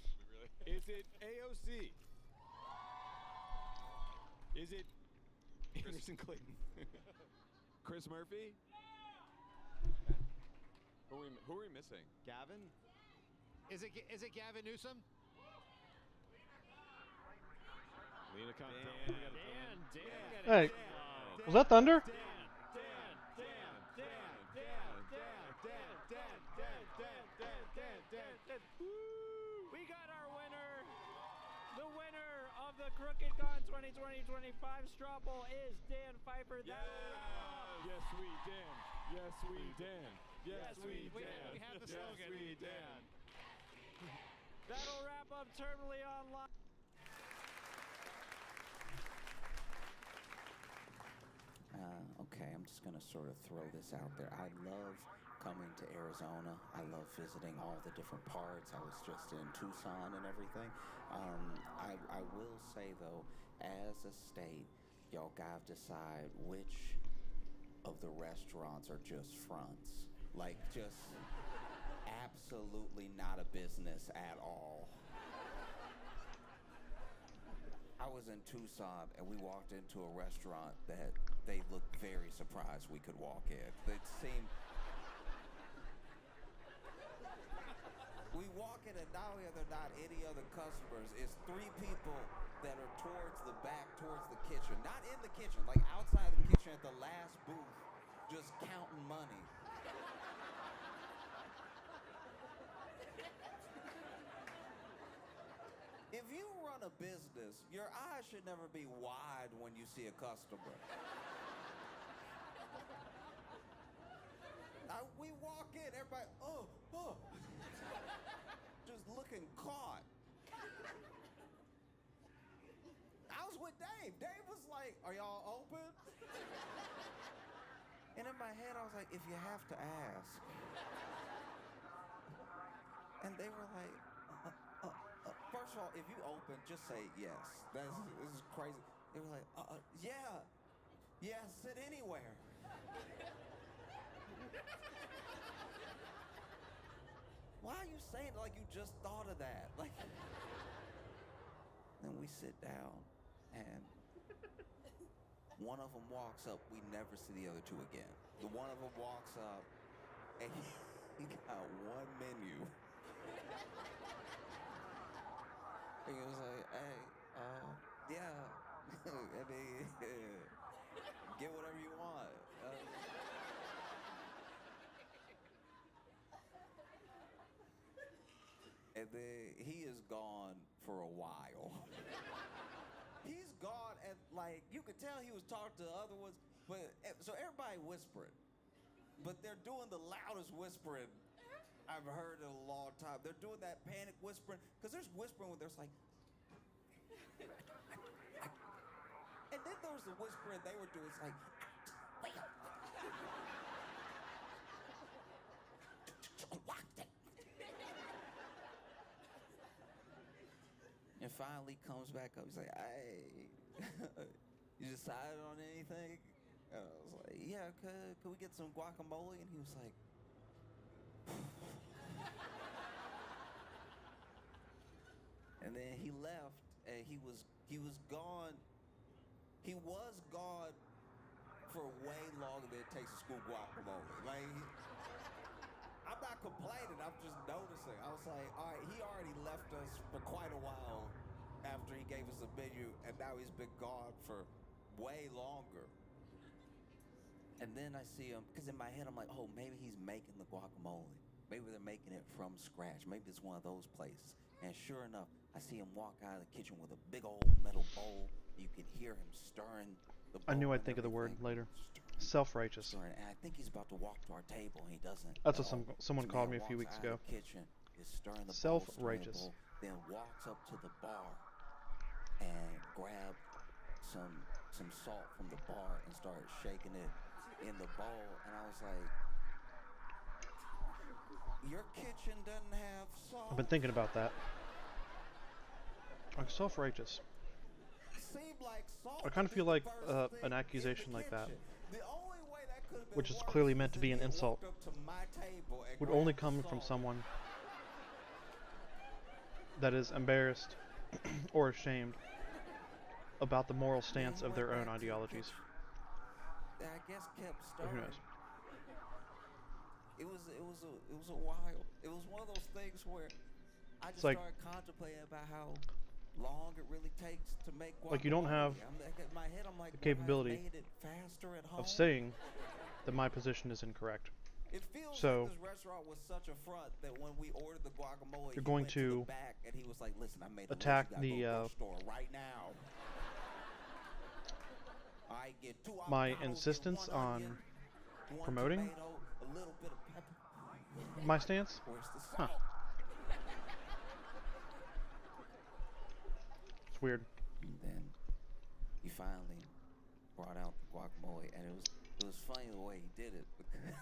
Is it AOC? Is it Anderson Clayton? Chris Murphy? Who are we missing? Gavin? Is it Gavin Newsom? Lena Khan. Dan. Hey, was that Thunder? We got our winner. The winner of the Crooked Con 2020-25 straw poll is Dan Pfeiffer. Yes, we Dan. Yes, we Dan. Yes, we Dan. We have the Yes, slogan. we Dan. That'll wrap up Terminally Online. Okay, I'm just gonna sort of throw this out there. I love coming to Arizona. I love visiting all the different parts. I was just in Tucson and everything. I will say though, as a state, y'all gotta decide which of the restaurants are just fronts. Like, just absolutely not a business at all. I was in Tucson and we walked into a restaurant that they looked very surprised we could walk in. It seemed... We walk in and not only are there not any other customers, it's 3 people that are towards the back, towards the kitchen. Not in the kitchen, like outside the kitchen at the last booth, just counting money. If you run a business, your eyes should never be wide when you see a customer. We walk in, everybody, just looking caught. I was with Dave. Dave was like, "Are y'all open?" And in my head, I was like, "If you have to ask." And they were like, first of all, if you open, just say yes. This is crazy. They were like, yeah, sit anywhere. Why are you saying it like you just thought of that? Like, then we sit down, and one of them walks up. We never see the other 2 again. The one of them walks up, and he got one menu. He was like, "Hey, yeah, I mean, get whatever you want." And then he is gone for a while. He's gone, and like you could tell he was talking to the other ones, but so everybody whispering, but they're doing the loudest whispering I've heard in a long time. They're doing that panic whispering, because there's whispering where there's like, and then there was the whispering they were doing. It's like, and finally comes back up. He's like, "Hey, you decided on anything?" And I was like, "Yeah, could we get some guacamole?" And he was like, and then he left, and he was gone. He was gone for way longer than it takes to school guacamole. Like, I'm not complaining, I'm just noticing. I was like, all right, he already left us for quite a while after he gave us a menu, and now he's been gone for way longer. And then I see him, because in my head I'm like, oh, maybe he's making the guacamole. Maybe they're making it from scratch. Maybe it's one of those places. And sure enough, I see him walk out of the kitchen with a big old metal bowl. You can hear him stirring the bowl. I knew I'd think of the word later. Self-righteous. And I think he's about to walk to our table, and he doesn't. That's what someone called me a few weeks ago. Kitchen, is stirring the Self-righteous. bowl, then walks up to the bar and grabbed some salt from the bar and started shaking it in the bowl. And I was like, your kitchen doesn't have salt? I've been thinking about that. Like, self-righteous. Like I kind of feel like an accusation like that, which is clearly meant to be an insult, would only come from someone that is embarrassed or ashamed about the moral stance of their own ideologies. I guess kept But who stirring. knows? It was a while. It was one of those things where I just like- started contemplating about how long it really takes to make guacamole. Like, you don't have in my head, I'm like, the "Would I have capability made it faster at home?" of saying that my position is incorrect. It feels So, like this restaurant was such a front that when we ordered the guacamole, you're he going went to the to back and he was like, "Listen, I made a attack list. You gotta go to the, store right now." I get 2 my avocados, insistence get 1 on onion, 1 promoting tomato, a little bit of pepper. my stance? Where's the Huh. salt? It's weird. And then he finally brought out the guacamole, and it was funny the way he did it, because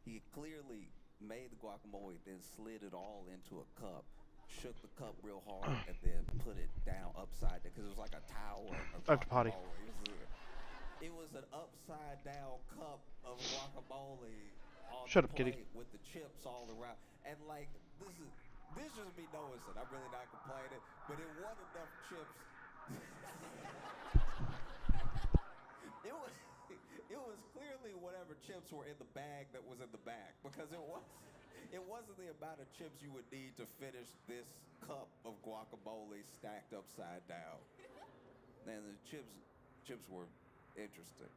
he clearly made the guacamole, then slid it all into a cup, shook the cup real hard, and then put it down upside down because it was like a tower of I have to potty. guacamole. It was an upside down cup of guacamole on Shut the up, kitty. plate with the chips all around. And like this just me noticing. I'm really not complaining, but it wasn't enough chips. It was clearly whatever chips were in the bag that was in the bag, because it wasn't the amount of chips you would need to finish this cup of guacamole stacked upside down. And the chips were interesting.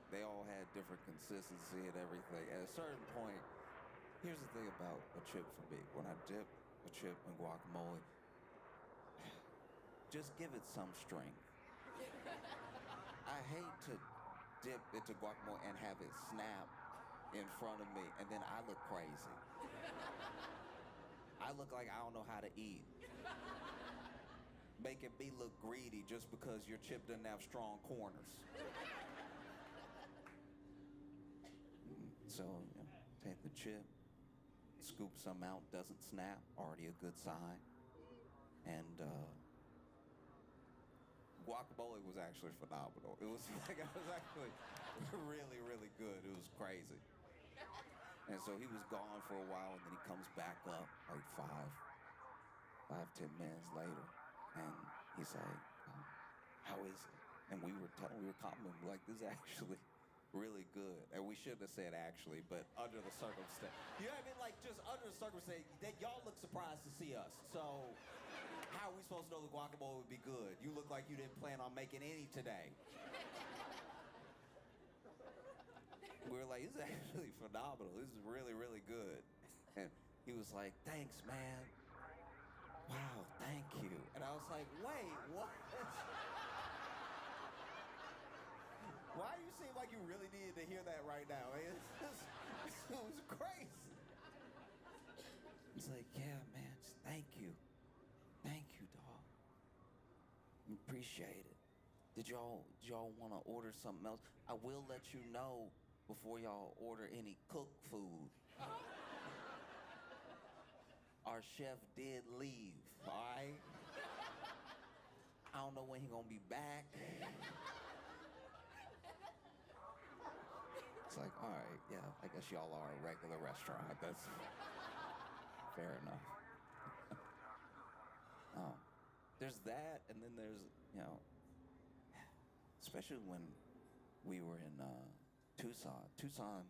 They all had different consistency and everything. At a certain point, here's the thing about a chip for me. When I dip a chip in guacamole, just give it some strength. I hate to dip into guacamole and have it snap in front of me, and then I look crazy. I look like I don't know how to eat. Making me look greedy just because your chip doesn't have strong corners. So, take the chip, scoop some out, doesn't snap, already a good sign. And guacamole was actually phenomenal. It was actually really, really good. It was crazy. And so he was gone for a while, and then he comes back up like 10 minutes later, and he's like, "How is it?" And we were commenting like, "This is actually really good." And we shouldn't have said actually, but under the circumstance, you know what I mean? Like just under the circumstance, that y'all look surprised to see us. So how are we supposed to know the guacamole would be good? You look like you didn't plan on making any today. We were like, "This is actually phenomenal. This is really, really good." And he was like, "Thanks, man. Wow, thank you." And I was like, "Wait, what?" Why do you seem like you really needed to hear that right now? It was crazy. He's like, "Yeah, man, just thank you. Thank you, dog. Appreciate it. Did y'all want to order something else? I will let you know before y'all order any cooked food. Our chef did leave, all right? I don't know when he gonna be back." It's like, all right, yeah, I guess y'all are a regular restaurant. That's fair enough. There's that, and then there's, especially when we were in Tucson,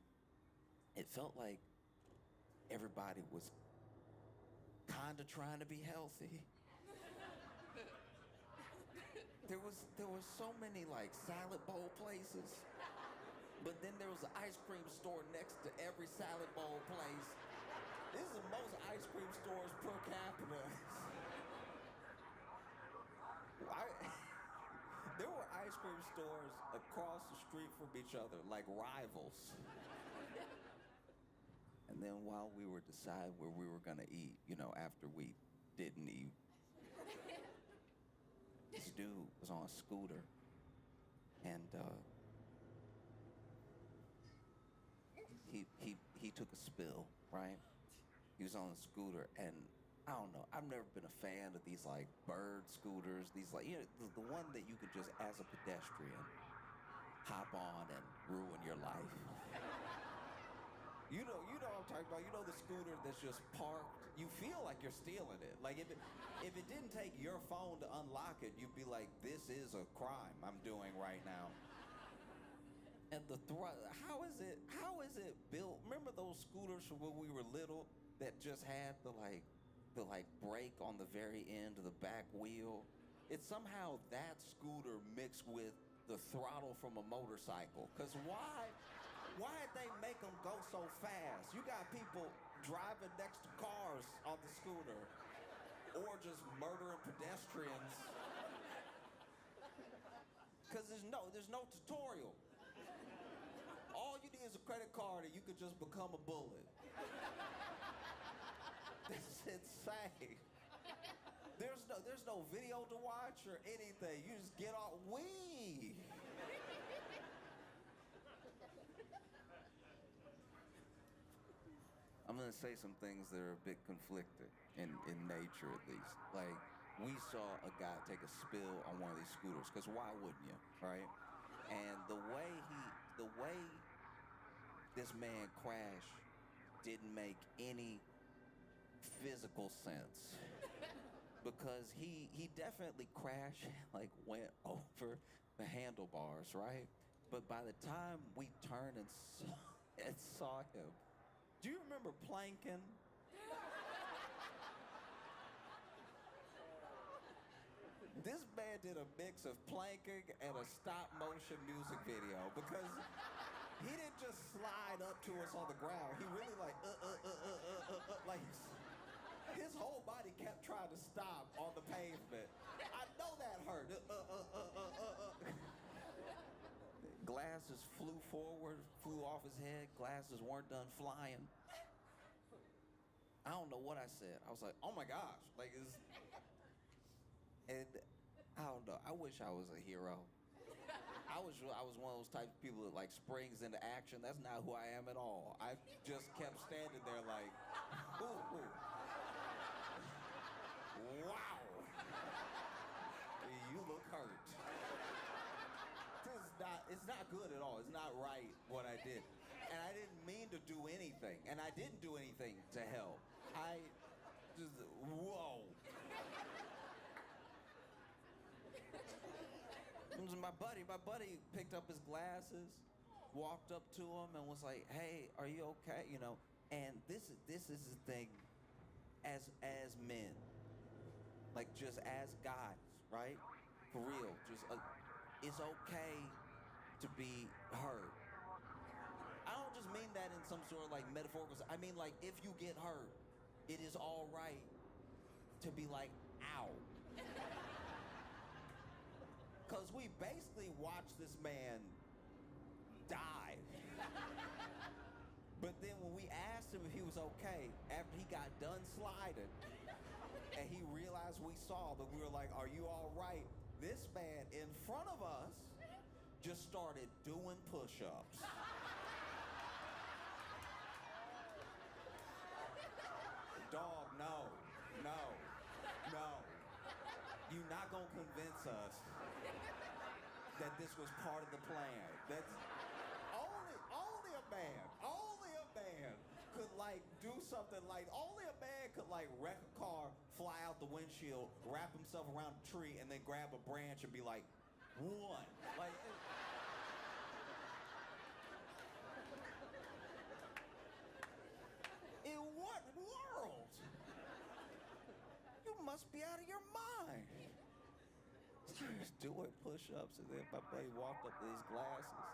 it felt like everybody was kind of trying to be healthy. There was so many like salad bowl places, but then there was an ice cream store next to every salad bowl place. This is the most ice cream stores per capita. There were ice cream stores across the street from each other, like rivals. And then while we were deciding where we were gonna eat, after we didn't eat, this dude was on a scooter, and he took a spill, right? He was on a scooter, and I don't know, I've never been a fan of these like bird scooters, these like, the one that you could just, as a pedestrian, hop on and ruin your life. You know what I'm talking about. You know the scooter that's just parked. You feel like you're stealing it. Like if it didn't take your phone to unlock it, you'd be like, "This is a crime I'm doing right now." And how is it built? Remember those scooters from when we were little that just had the brake on the very end of the back wheel? It's somehow that scooter mixed with the throttle from a motorcycle. Cause why did they make them go so fast? You got people driving next to cars on the scooter, or just murdering pedestrians. Cause there's no tutorial. All you need is a credit card and you could just become a bullet. It's insane. There's no video to watch or anything. You just get on. I'm gonna say some things that are a bit conflicted in nature, at least. Like, we saw a guy take a spill on one of these scooters, because why wouldn't you, right? And the way this man crashed didn't make any physical sense. Because he definitely crashed, like went over the handlebars, right? But by the time we turned and saw him, do you remember planking? This man did a mix of planking and a stop motion music video, because he didn't just slide up to us on the ground. He really like like his whole body kept trying to stop on the pavement. I know that hurt. Glasses flew forward, flew off his head. Glasses weren't done flying. I don't know what I said. I was like, oh my gosh. Like, and I don't know. I wish I was a hero. I was one of those type of people that like springs into action. That's not who I am at all. I just kept standing there like, ooh. Wow. You look hurt. It's not good at all. It's not right what I did. And I didn't mean to do anything. And I didn't do anything to help. I just, whoa. My buddy picked up his glasses, walked up to him and was like, hey, are you okay? You know, and this is the thing as men. Like, just as guys, right? For real, just it's okay to be hurt. I don't just mean that in some sort of like metaphorical sense. I mean, like, if you get hurt, it is all right to be like, ow. Because we basically watched this man die. But then when we asked him if he was okay, after he got done sliding, and he realized we saw that, we were like, are you all right? This man in front of us just started doing push-ups. Dog, no. You're not gonna convince us that this was part of the plan. That's only a man could like do something like, only a man could like wreck a car, fly out the windshield, wrap himself around a tree, and then grab a branch and be like, one. Like, in what world? You must be out of your mind. Just doing push-ups, and then my buddy walked up to his glasses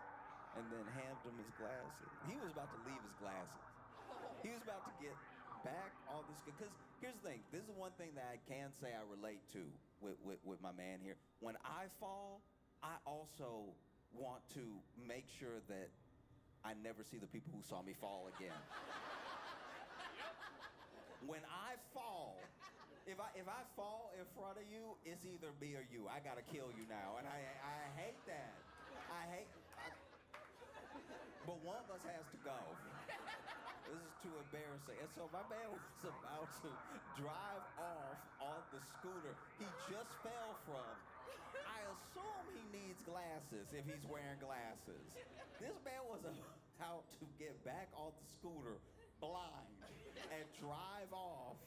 and then handed him his glasses. He was about to leave his glasses. He was about to get back on this, because here's the thing. This is one thing that I can say I relate to with my man here. When I fall, I also want to make sure that I never see the people who saw me fall again. When I fall, if I fall in front of you, it's either me or you. I gotta kill you now, and I hate that. But one of us has to go. This is too embarrassing. And so my man was about to drive off on the scooter he just fell from. I assume he needs glasses if he's wearing glasses. This man was about to get back on the scooter blind and drive off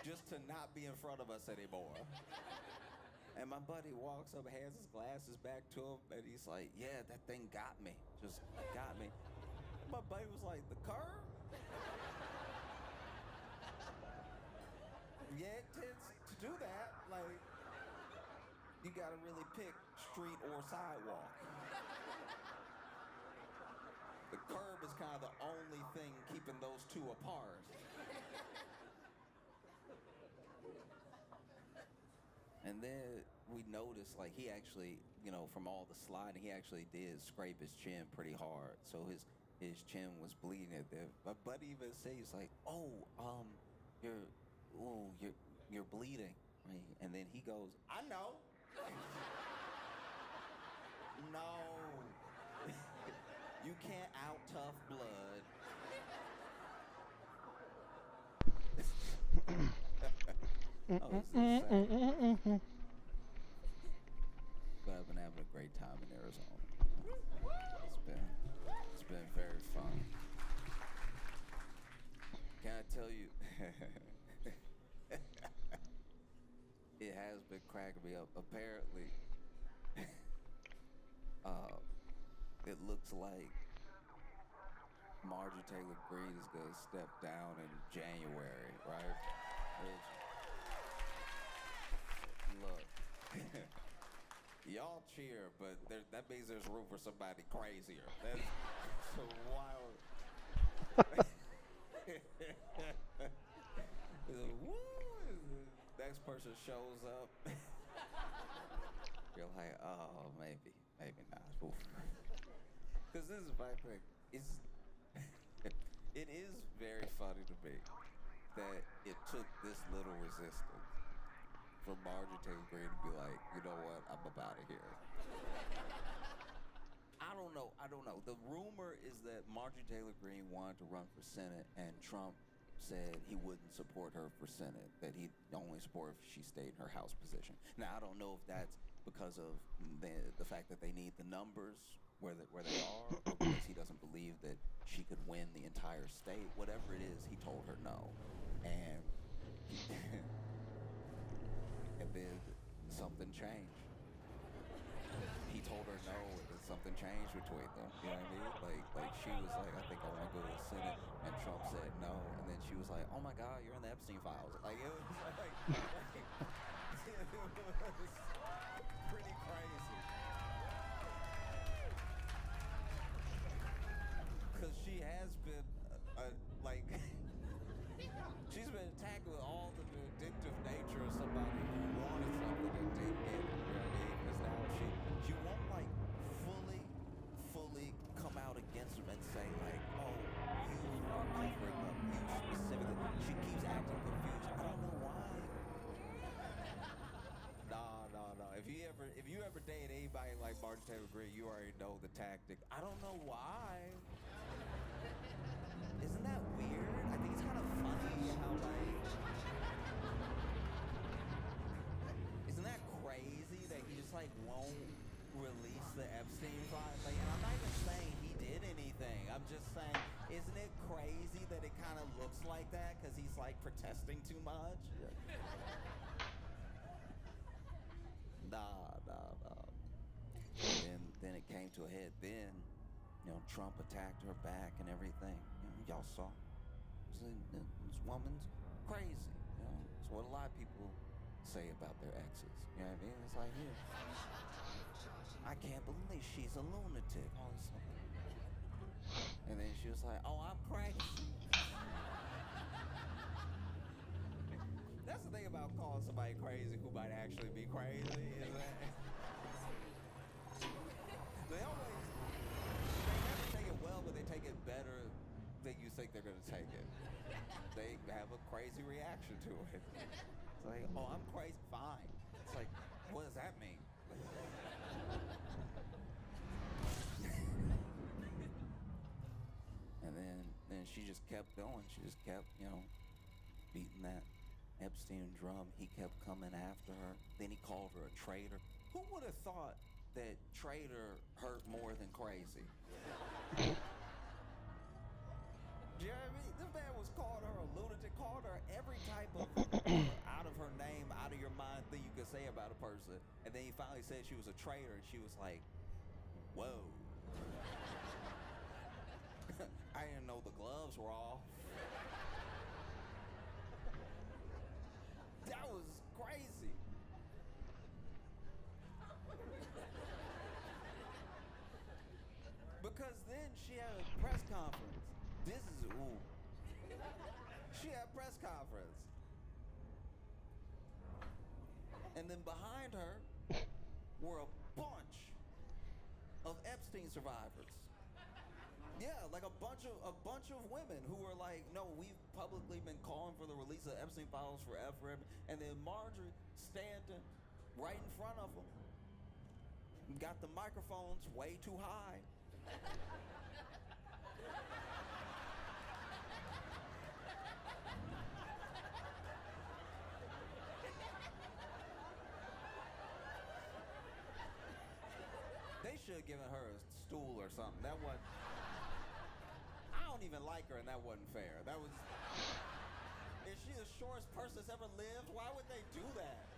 just to not be in front of us anymore. And my buddy walks up, hands his glasses back to him, and he's like, yeah, that thing got me. Just got me. My buddy was like, the curb? Yeah, it tends to do that. Like, you gotta really pick street or sidewalk. The curb is kind of the only thing keeping those two apart. And then we noticed, like, he actually, you know, from all the sliding, he actually did scrape his chin pretty hard. So his chin was bleeding at there. My buddy even said, he's like, you're bleeding. Right? And then he goes, I know. No. You can't out tough blood. Oh, this is insane. But I've been having a great time in Arizona. It's been very fun. Can I tell you? It has been cracking me up. Apparently, it looks like Marjorie Taylor Greene is gonna step down in January, right? Look, y'all cheer, but that means there's room for somebody crazier. That's so wild. Woo! Next person shows up. You're like, oh, maybe not. Because this is my thing. It is very funny to me that it took this little resistance for Marjorie Taylor Greene to be like, you know what, I'm up out of here. I don't know. The rumor is that Marjorie Taylor Greene wanted to run for Senate, and Trump said he wouldn't support her for Senate, that he'd only support if she stayed in her House position. Now, I don't know if that's because of the fact that they need the numbers where they are, or because he doesn't believe that she could win the entire state. Whatever it is, he told her no. And and then something changed. He told her no, and then something changed between them. You know what I mean? Like she was like, I think I want to go to the Senate, and Trump said no, and then she was like, oh my God, you're in the Epstein files. Like it was like it was pretty crazy. Because she has been like she's been attacked with all the addictive nature of somebody who wanted something and didn't get it. You know what I mean? Because now she won't like fully come out against him and say like, oh, you are covering up you specifically. She keeps acting confused. I don't know why. No. If you ever date anybody like Marjorie Taylor Greene, you already know the tactic. I don't know why. Isn't that weird? I think it's kind of funny how like. Isn't that crazy that he just like won't release the Epstein file? Like, and I'm not even saying he did anything. I'm just saying, isn't it crazy that it kind of looks like that because he's like protesting too much? Nah. Then it came to a head. Then, Trump attacked her back and everything. Y'all saw. This woman's crazy. It's what a lot of people say about their exes. You know what I mean? It's like, here, I can't believe she's a lunatic. All this stuff. And then she was like, oh, I'm crazy. That's the thing about calling somebody crazy who might actually be crazy, is that they never take it well, but they take it better than you think they're gonna take it. They have a crazy reaction to it. It's like, oh, I'm crazy, fine. It's like, what does that mean? And then she just kept going. She just kept, beating that Epstein drum. He kept coming after her. Then he called her a traitor. Who would have thought that traitor hurt more than crazy? Do you know what I mean? This man was calling her a lunatic, called her every type of out of her name, out of your mind thing you could say about a person. And then he finally said she was a traitor, and she was like, whoa. I didn't know the gloves were off. That was crazy. Because then she had a press conference. She had a press conference. And then behind her were a bunch of Epstein survivors. Yeah, like a bunch of women who were like, no, we've publicly been calling for the release of Epstein files forever. And then Marjorie standing right in front of them, got the microphones way too high. They should have given her a stool or something. That wasn't. I don't even like her, and that wasn't fair. That was. Is she the shortest person that's ever lived? Why would they do that?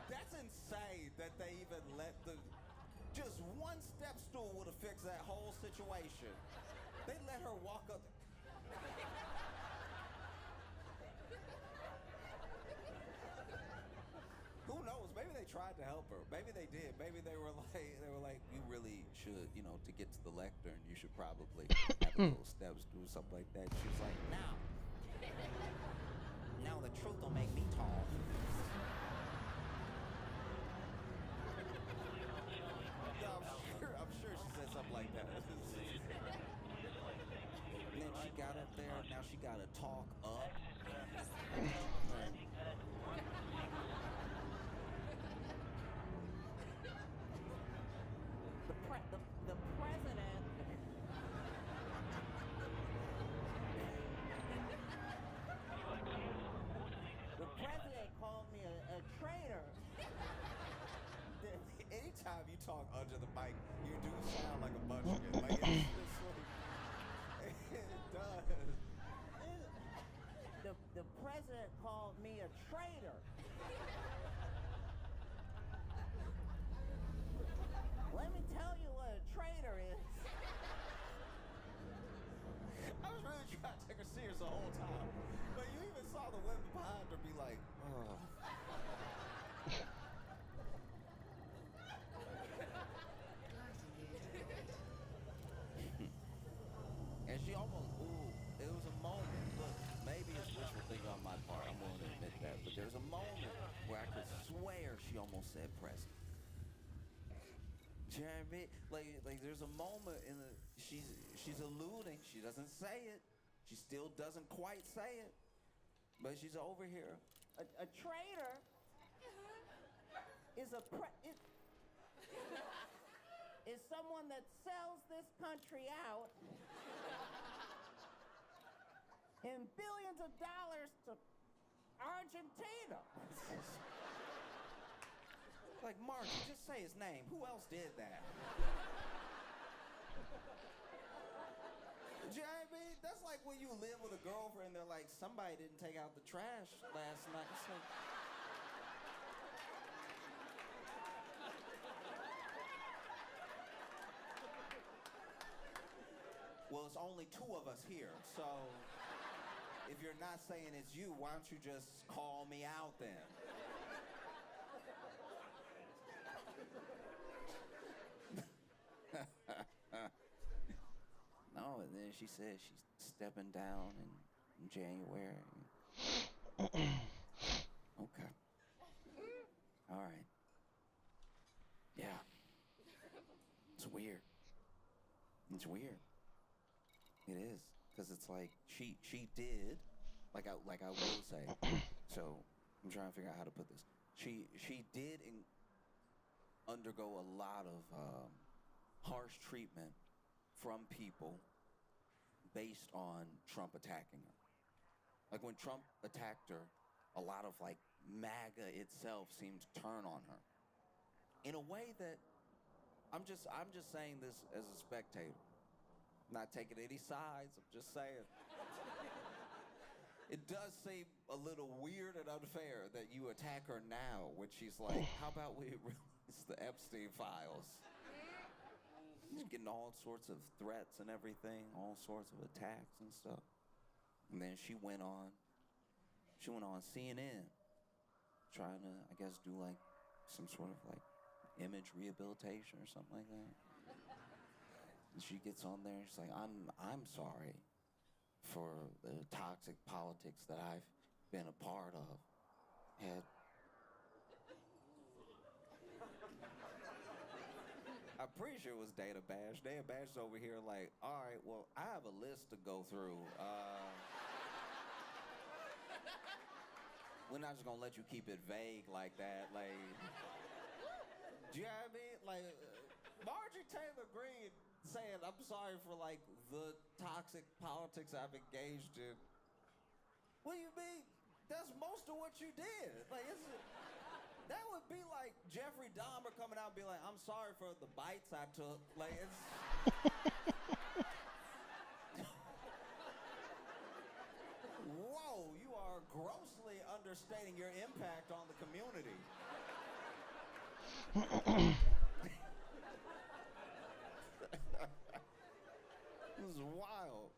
That's insane that they even let the. Just one step stool would have fixed that whole situation. They let her walk up. Who knows? Maybe they tried to help her. Maybe they did. Maybe they were like, you really should, to get to the lectern, you should probably have a little steps, do something like that. She was like, now the truth will make me tall. Yeah, I'm sure she said something like that. And then she got up there. Now she got to talk up. The president. The president called me a traitor. Anytime you talk under the mic, you do sound like a munchkin. Like it does. The president called me a traitor. Let me tell you what a traitor is. I was really trying to take her serious the whole time. But you even saw the women behind her be like, oh. And she almost, it was a moment. Look, maybe it's wishful thinking on my part. I'm willing to admit that. But there's a moment where I could swear she almost said president. Do you know what I mean? Like there's a moment in the she's alluding. She doesn't say it. She still doesn't quite say it. But she's over here. A traitor is is someone that sells this country out in billions of dollars to Argentina. Like, Mark, just say his name. Who else did that? Do you know what I mean? That's like when you live with a girlfriend, they're like, somebody didn't take out the trash last night. It's like, well, it's only two of us here, so if you're not saying it's you, why don't you just call me out then? No, and then she said she's stepping down in January. Okay. All right. Yeah. It's weird. It's weird. It is, because it's like she did, like I will say. So I'm trying to figure out how to put this. She did undergo a lot of harsh treatment from people based on Trump attacking her. Like when Trump attacked her, a lot of like MAGA itself seemed to turn on her in a way that I'm just saying this as a spectator. I'm not taking any sides, I'm just saying. It does seem a little weird and unfair that you attack her now when she's like, how about we release the Epstein files? She's getting all sorts of threats and everything, all sorts of attacks and stuff. And then she went on CNN, trying to, I guess, do like some sort of like image rehabilitation or something like that. And she gets on there, she's like, I'm sorry for the toxic politics that I've been a part of. I'm pretty sure it was Dana Bash. Dana Bash is over here like, all right, well, I have a list to go through. We're not just gonna let you keep it vague like that. Like, do you know what I mean? Like, Marjorie Taylor Greene saying, I'm sorry for like the toxic politics I've engaged in. What do you mean? That's most of what you did. Like, That would be like Jeffrey Dahmer coming out and be like, I'm sorry for the bites I took. Like, it's... Whoa, you are grossly understating your impact on the community. This is wild.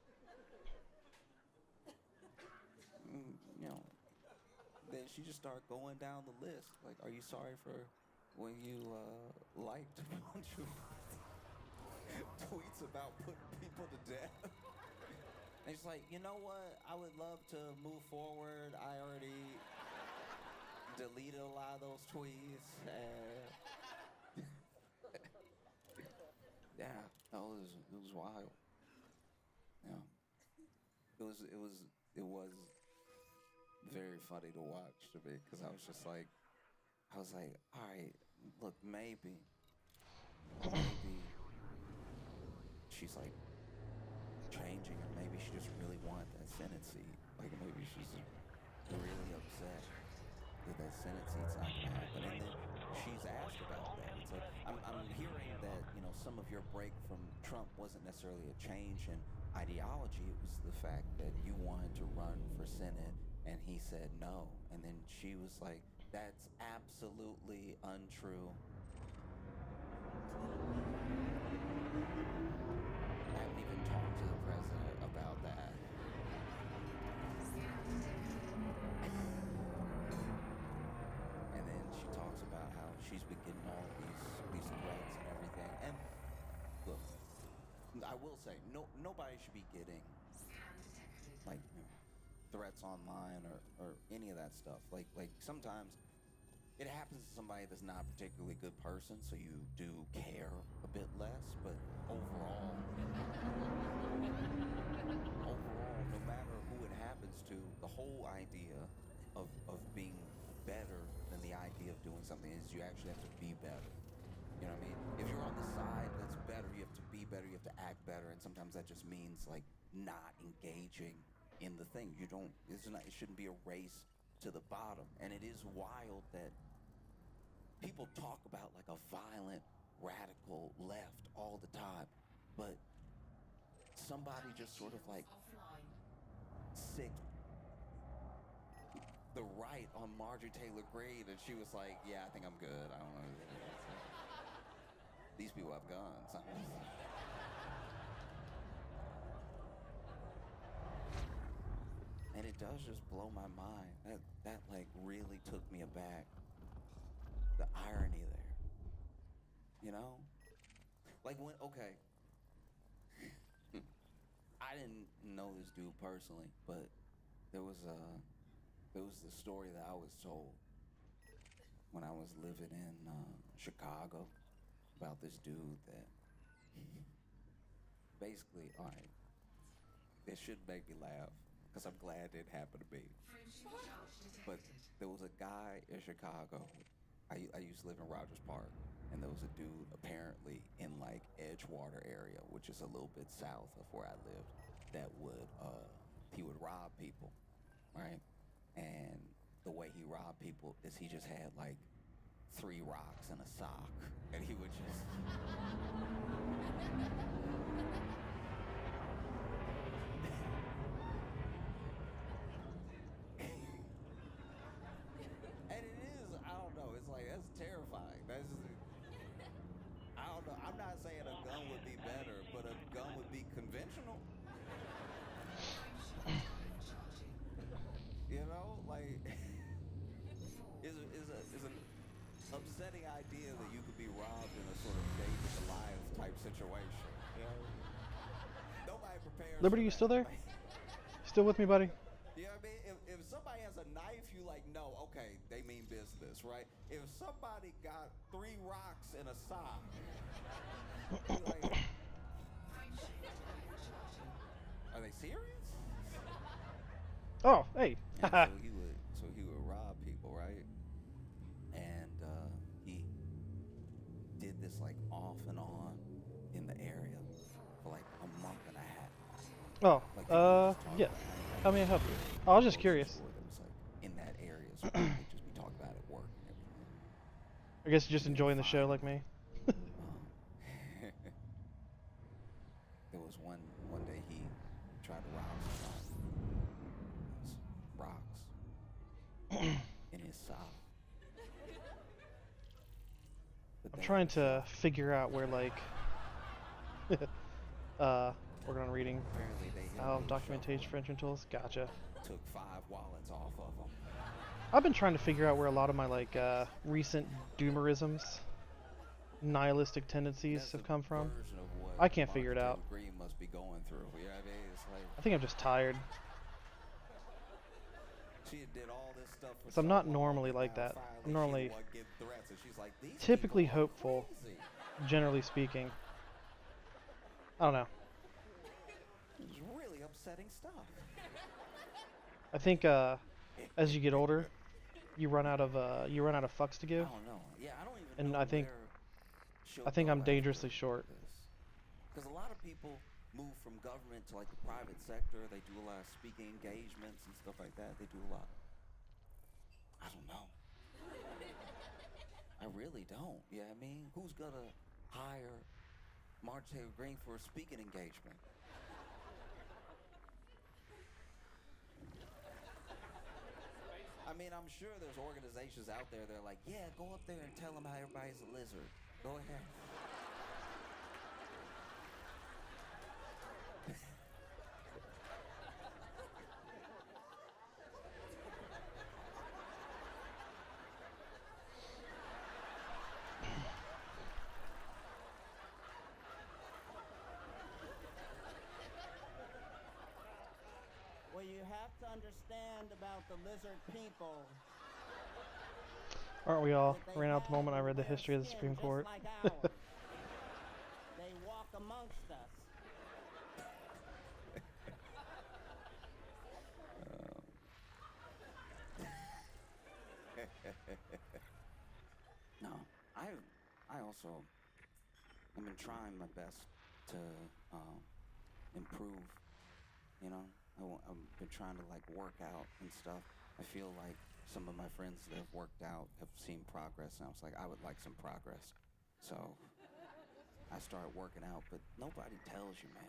You know, then she just started going down the list. Like, are you sorry for when you liked a bunch of tweets about putting people to death? And she's like, you know what? I would love to move forward. I already deleted a lot of those tweets. Yeah, it was wild. Yeah, it was very funny to watch to me because I was like, all right, look, maybe she's like changing, or maybe she just really wanted that Senate seat. Like maybe she's really upset that Senate seat's not gonna happen. And then she's asked about that. It's like I'm hearing that, you know, some of your break from Trump wasn't necessarily a change in ideology. It was the fact that you wanted to run for Senate and he said no. And then she was like, that's absolutely untrue. I haven't even talked to the president about that. And then she talks about how she's been getting all these threats and everything. And look, I will say, nobody should be getting like threats online or any of that stuff. Like sometimes it happens to somebody that's not a particularly good person, so you do care a bit less. But overall, no matter who it happens to, the whole idea of being better than the idea of doing something is you actually have to be better. You know what I mean? If you're on the side that's better, you have to be better, you have to act better, and sometimes that just means like not engaging in the thing. It shouldn't be a race to the bottom. And it is wild that people talk about like a violent, radical left all the time, but somebody just sort of like sick the right on Marjorie Taylor Greene, and she was like, yeah, I think I'm good. I don't know. These people have guns. And it does just blow my mind. That like really took me aback. The irony there. You know? Like when, okay. I didn't know this dude personally, but there was the story that I was told when I was living in Chicago about this dude that basically, all right, it should make me laugh because I'm glad it happened to me. But there was a guy in Chicago. I used to live in Rogers Park, and there was a dude apparently in like Edgewater area, which is a little bit south of where I lived, that he would rob people, right? And the way he robbed people is he just had like 3 rocks and a sock, and he would just and it is, I don't know, it's like, that's terrifying. I don't know, I'm not saying a gun would be better, but a gun would be conventional. You know, like, is an upsetting idea that you could be robbed in a sort of David Goliath type situation. You know, nobody prepares. Liberty, you still there? Still with me, buddy? You know what I mean? If somebody has a knife, you like, no, okay, they mean business, right? If somebody got 3 rocks and a sock, you're like, are they serious? Oh, hey. Yeah, so he would rob people, right? And he did this like off and on in the area for like a month and a half. Oh, Like, yeah. How may I help you? I was just curious. That was like in that area, so they'd just be talking about it at work and everything. I guess you're just enjoying the show like me. There was one day he tried to rob some rocks in his sock. I'm trying to figure out where, like, working on reading. Documentation for entrance tools. Gotcha. Took 5 wallets off of him. I've been trying to figure out where a lot of my, like, recent doomerisms, nihilistic tendencies have come from. I can't figure it out. Green must be going through. You know what I mean? It's like I think I'm just tired. she did all this stuff for So I'm not normally like that. I'm normally like, typically hopeful, generally speaking. I don't know. It's really upsetting stuff. I think as you get older, you run out of fucks to give. I don't know. Yeah, I don't even And know I think I'm dangerously short. Because a lot of people move from government to like the private sector. They do a lot of speaking engagements and stuff like that. They do a lot. I don't know. I really don't. Yeah, I mean, who's gonna hire Marjorie Taylor Greene for a speaking engagement? I mean, I'm sure there's organizations out there that are like, yeah, go up there and tell them how everybody's a lizard. Go ahead. What you have to understand about the lizard people. Aren't we all? Ran out the moment I read the history of the Supreme Court. Like ours. They walk amongst us. No, I also I've been trying my best to improve. You know, I've been trying to like work out and stuff. I feel like some of my friends that have worked out have seen progress, and I was like, I would like some progress. So I started working out, but nobody tells you, man.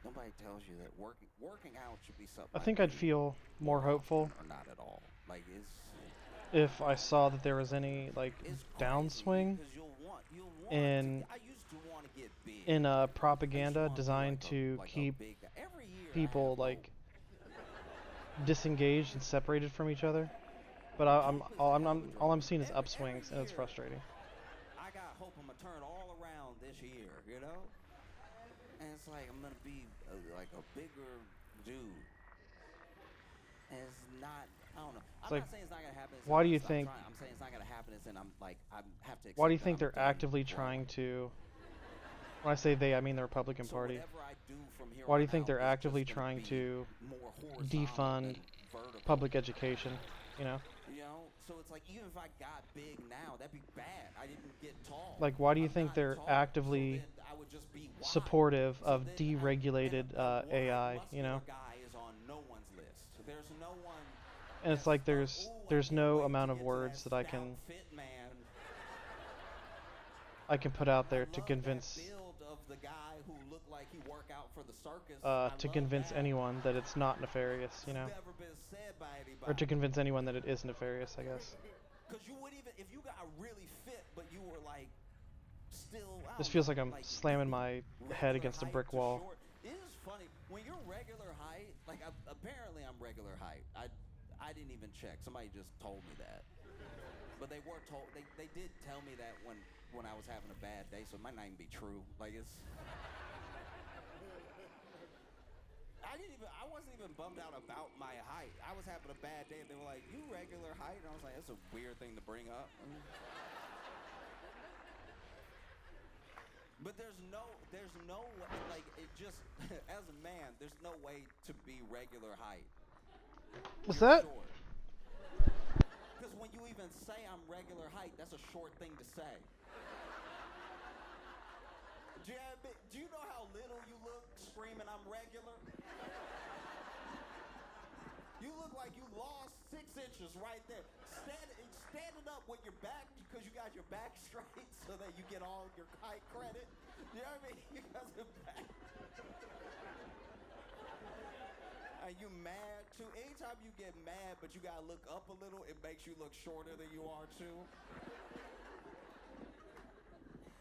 Nobody tells you that working out should be something. I think I'd feel more hopeful or not at all. Like if I saw that there was any like downswing in propaganda designed to keep people like disengaged and separated from each other. But all I'm seeing is upswings, and it's frustrating. I got hope I'm gonna turn all around this year, you know. And it's like I'm gonna be like a bigger dude. And it's not. I don't know. I'm not saying it's not gonna happen. Why do you think? I'm saying it's not gonna happen. And I'm like I have to. Why do you think they're actively trying to? When I say they, I mean the Republican Party. Why do you think they're actively trying to defund public education? You know? You know, so it's like even if I got big now, that'd be bad. I didn't get tall. Like, why do you think they're actively supportive of deregulated AI? You know? And it's like there's no amount of words that I can put out there to convince anyone that it's not nefarious, you know, or to convince anyone that it is nefarious, I guess. Because you would even if you got really fit, but you were like still. This feels like I'm slamming my head against a brick wall. It is funny when you're regular height. Like apparently I'm regular height. I didn't even check. Somebody just told me that. But they were told. They did tell me that when I was having a bad day, so it might not even be true. Like it's. I wasn't even bummed out about my height. I was having a bad day, and they were like, "You regular height?" And I was like, "That's a weird thing to bring up." But there's no like it just as a man, there's no way to be regular height. What's that? Because when you even say I'm regular height, that's a short thing to say. Do you know how little you look screaming I'm regular? You look like you lost 6 inches right there. standing up with your back because you got your back straight so that you get all your height credit. You know what I mean? You got your back. Are you mad too? Anytime you get mad, but you gotta look up a little, it makes you look shorter than you are too.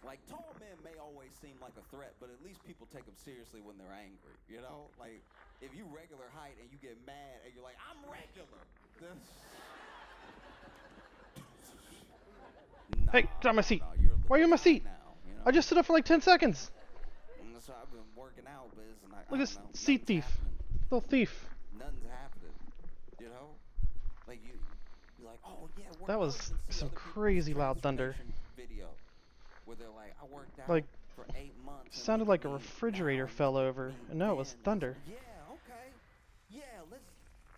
Like, tall men may always seem like a threat, but at least people take them seriously when they're angry, you know? Like, if you regular height and you get mad and you're like, I'm regular. Hey, get on my seat. Why are you on my seat? I just stood up for like 10 seconds. So I've been working out, but it's like, Look at this seat thief. Little thief. Nothing's happening, you know? Like, you're like, oh, yeah, That was some crazy loud thunder. Video where they're like, I worked out Like, for 8 months. sounded like a refrigerator fell over. And no, it was thunder. Yeah, okay. Yeah, let's.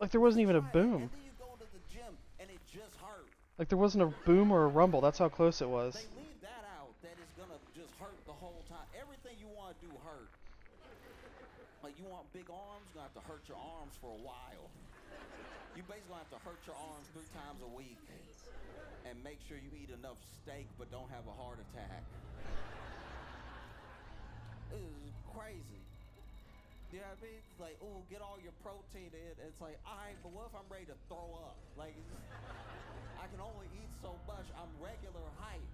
Like there wasn't even a boom. And then you go to the gym and it just hurt. Like there wasn't a boom or a rumble. That's how close it was. They leave that out. That is gonna just hurt the whole time. Everything you want to do hurt. Like you want big arms, you're gonna have to hurt your arms for a while. You basically gonna have to hurt your arms 3 times a week and make sure you eat enough steak but don't have a heart attack. It is crazy. You know what I mean? It's like, ooh, get all your protein in. It's like, all right, but what if I'm ready to throw up? Like, I can only eat so much. I'm regular height.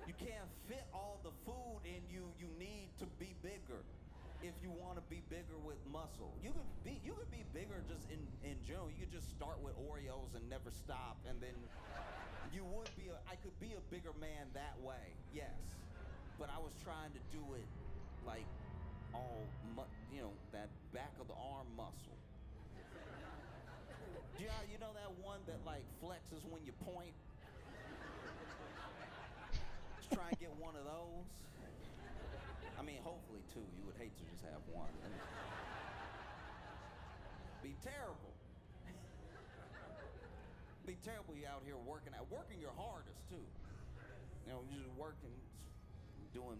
You can't fit all the food in you. You need to be bigger if you want to be bigger with muscle. You could be bigger just in general. You could just start with Oreos and never stop, and then you would be. I could be a bigger man that way. Yes. But I was trying to do it like all, that back of the arm muscle. Yeah, you know that one that like flexes when you point? Just try and get one of those. I mean, hopefully 2. You would hate to just have one. Be terrible. Be terrible. You out here working your hardest too. You know, you're just working. Doing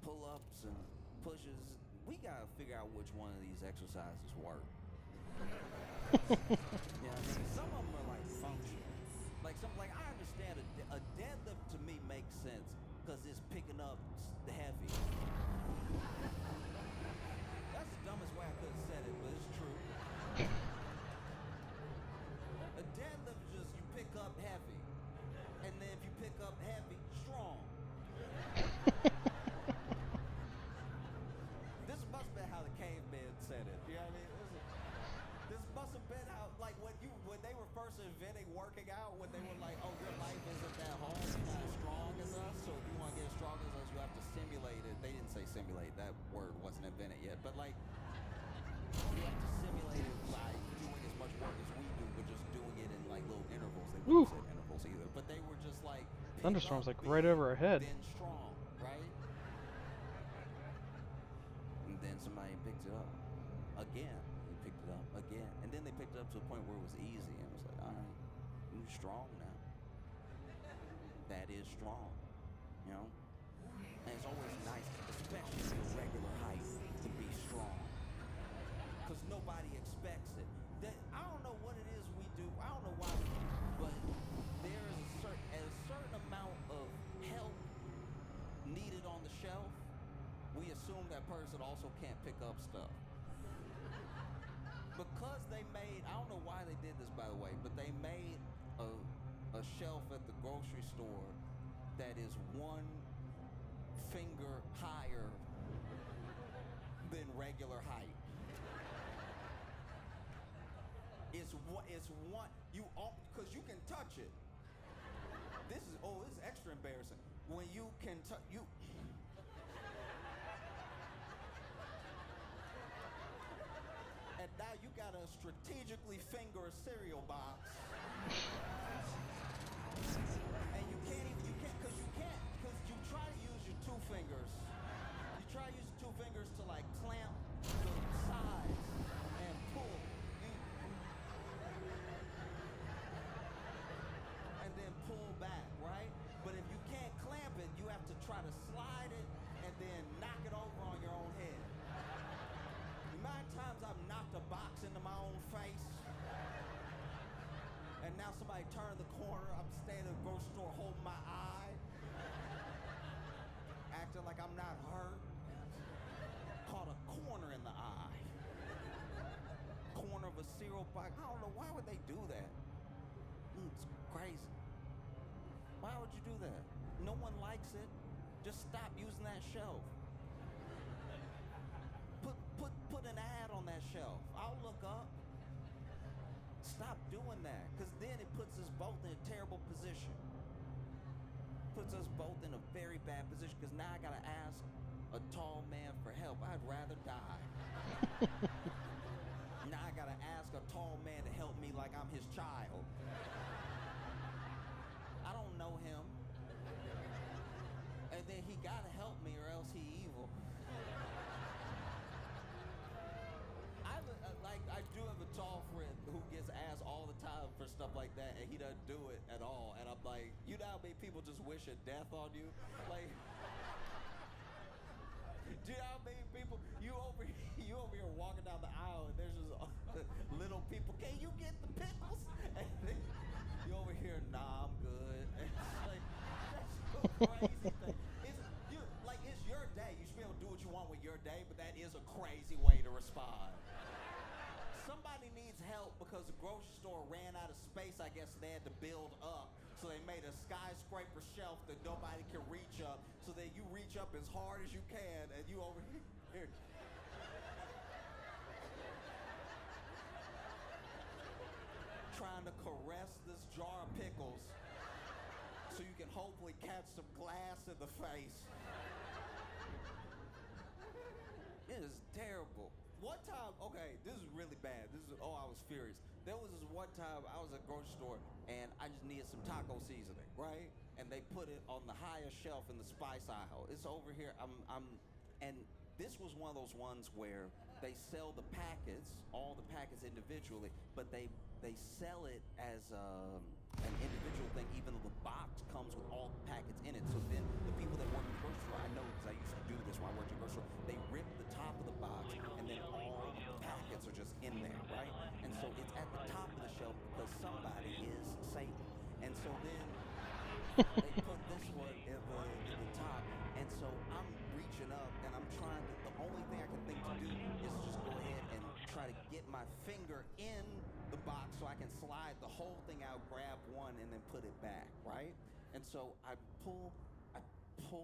pull-ups and pushes. We gotta figure out which one of these exercises work. Yeah, I mean, some of them are like functional. Like I understand a deadlift to me makes sense because it's picking up the heavy. That's the dumbest way I could have said it, but it's true. A deadlift is just you pick up heavy, and then if you pick up heavy, strong. This must have been how the cavemen said it. You know what I mean? This must have been how, like, when they were first inventing working out, when they were like, oh, your life isn't that hard, you're not as strong as us, so if you want to get as strong as us, you have to simulate it. They didn't say simulate, that word wasn't invented yet, but like, you have to simulate it by doing as much work as we do, but just doing it in like little intervals. They wouldn't say intervals either, but they were just like, Thunderstorm's like right over our head. then strong, right? And then somebody picked it up again. They picked it up again, and then they picked it up to a point where it was easy, and it was like, all right, you're strong now. That is strong, you know. And it's always nice, especially at regular height, to be strong, because nobody expects it. I don't know what it is we do. I don't know why we do, but there is a certain amount of help needed on the shelf. We assume that person also can't pick up stuff. Because they made, I don't know why they did this, by the way, but they made a shelf at the grocery store that is 1 finger higher than regular height. It's one, because you can touch it. This is extra embarrassing. When you can touch, and now you gotta strategically finger a cereal box. And you try to use your 2 fingers. You try to use your 2 fingers to like clamp the sides and pull. And then pull back, right? But if you can't clamp it, you have to try to slide it and then knock it over on your own head. The amount of times I've knocked a box into my own face. acting like I'm not hurt. Caught a corner in the eye. Corner of a cereal box. I don't know, why would they do that? It's crazy. Why would you do that? No one likes it. Just stop using that shelf. Put an ad on that shelf. I'll look up. Stop doing that, because then it puts us both in a terrible position. Puts us both in a very bad position, because now I gotta ask a tall man for help. I'd rather die. Now I gotta ask a tall man to help me like I'm his child. I don't know him. And then he gotta help me or else he evil. I do have a tall friend who gets asked all the time for stuff like that, and he doesn't do it at all. And I'm like, you know how many people just wish a death on you? Like, do you know how many people you over here walking down the aisle, and there's just little people. Can you get the pickles? And then you over here, nah, I'm good. And it's like, that's a crazy thing. It's your day. You should be able to do what you want with your day, but that is a crazy way to respond. Somebody needs help because the grocery store ran out of space, I guess, they had to build up. So they made a skyscraper shelf that nobody can reach up, so that you reach up as hard as you can, and you over here. Trying to caress this jar of pickles so you can hopefully catch some glass in the face. It is terrible. One time, okay, this is really bad. I was furious. There was this one time I was at a grocery store and I just needed some taco seasoning, right? And they put it on the highest shelf in the spice aisle. It's over here. And this was one of those ones where they sell the packets, all the packets individually, but they sell it as an individual thing, even though the box comes with all the packets in it. So then the people that work in the grocery store, I know because I used to do this when I worked in the grocery store, they rip the top of the box and then all the packets are just in there, right? And so it's at the top of the shelf because somebody is Satan. And so then they put this one in the top. And so I'm reaching up and I'm trying to, the only thing I can think to do is just go ahead and try to get my finger in the box so I can slide the whole thing out, grab one, and then put it back, right? And so I pull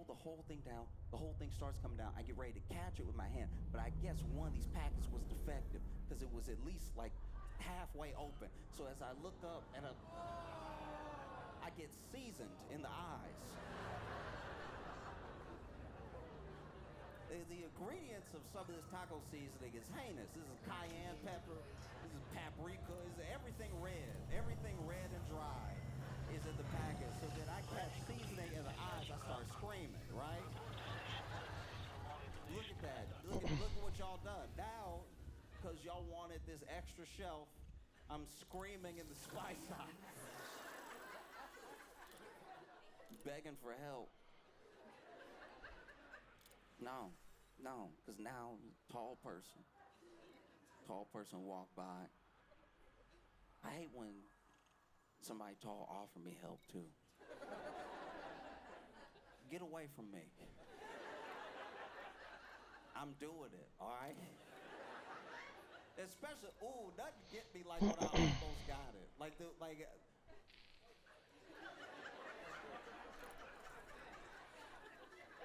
the whole thing down. The whole thing starts coming down. I get ready to catch it with my hand, but I guess one of these packets was defective because it was at least like halfway open. So as I look up and I get seasoned in the eyes. The ingredients of some of this taco seasoning is heinous. This is cayenne pepper. This is paprika. This is everything red. Everything red and dry is in the packet. So then I catch seasoning in the eyes. I start screaming, right? Look at that. Look at what y'all done. Now, because y'all wanted this extra shelf, I'm screaming in the spice aisle. Begging for help. No, because now tall person walk by. I hate when somebody tall offer me help too. Get away from me. I'm doing it, all right? Especially, doesn't get me like when I almost got it.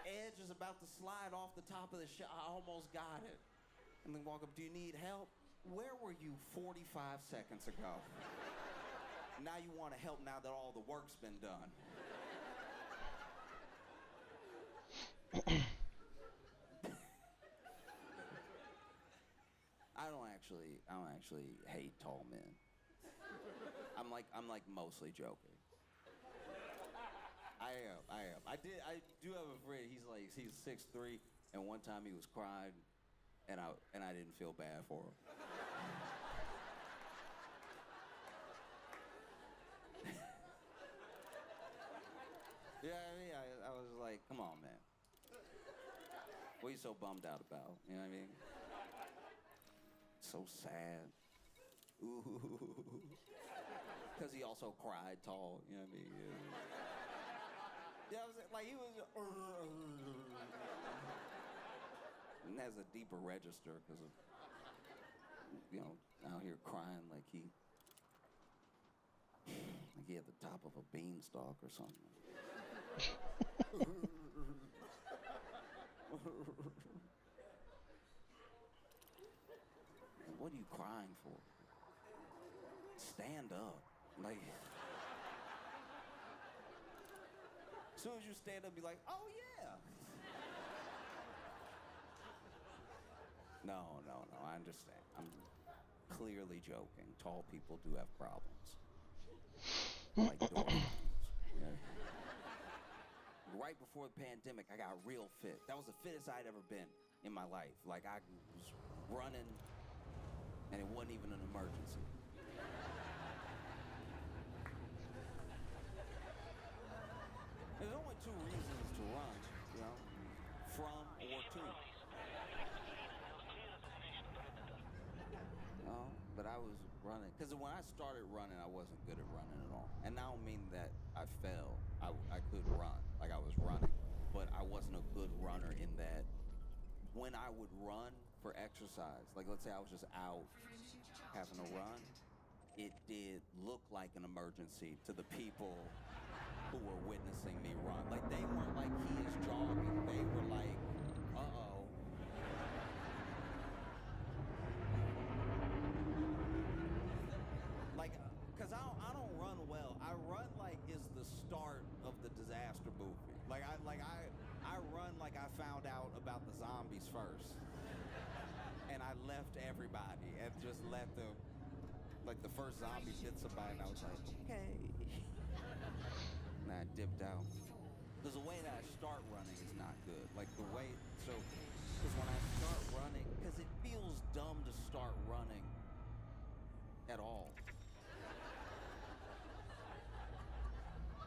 Edge is about to slide off the top of the shelf. I almost got it. And then walk up, do you need help? Where were you 45 seconds ago? Now you want to help now that all the work's been done. I don't actually hate tall men. I'm like mostly joking. I am. I do have a friend. He's 6'3", and one time he was crying, and I didn't feel bad for him. Yeah, I was like, come on, man. What are you so bummed out about? You know what I mean? So sad. Ooh. Because he also cried tall. You know what I mean? Yeah. You know what I'm saying? Like he was and has a deeper register because of, you know, out here crying like he at the top of a beanstalk or something. What are you crying for? Stand up. Like, as soon as you stand up, be like, oh yeah. No, I understand. I'm clearly joking. Tall people do have problems. Like dorms. Yeah. Right before the pandemic, I got real fit. That was the fittest I'd ever been in my life. Like, I was running, and it wasn't even an emergency. There's only two reasons to run, you know, from or to. No, but I was running, because when I started running, I wasn't good at running at all. And I don't mean that I fell. I could run, like I was running, but I wasn't a good runner in that when I would run for exercise, like let's say I was just out having a run, it did look like an emergency to the people who were witnessing me run. Like, they weren't like, he is jogging. They were like, uh-oh. Like, because I don't run well. I run like it's the start of the disaster movie. Like, I run like I found out about the zombies first. And I left everybody and just let them, like the first zombie hit somebody and I was like, okay. And I dipped out. Because the way that I start running is not good. Like the way, so, because when I start running, because it feels dumb to start running at all.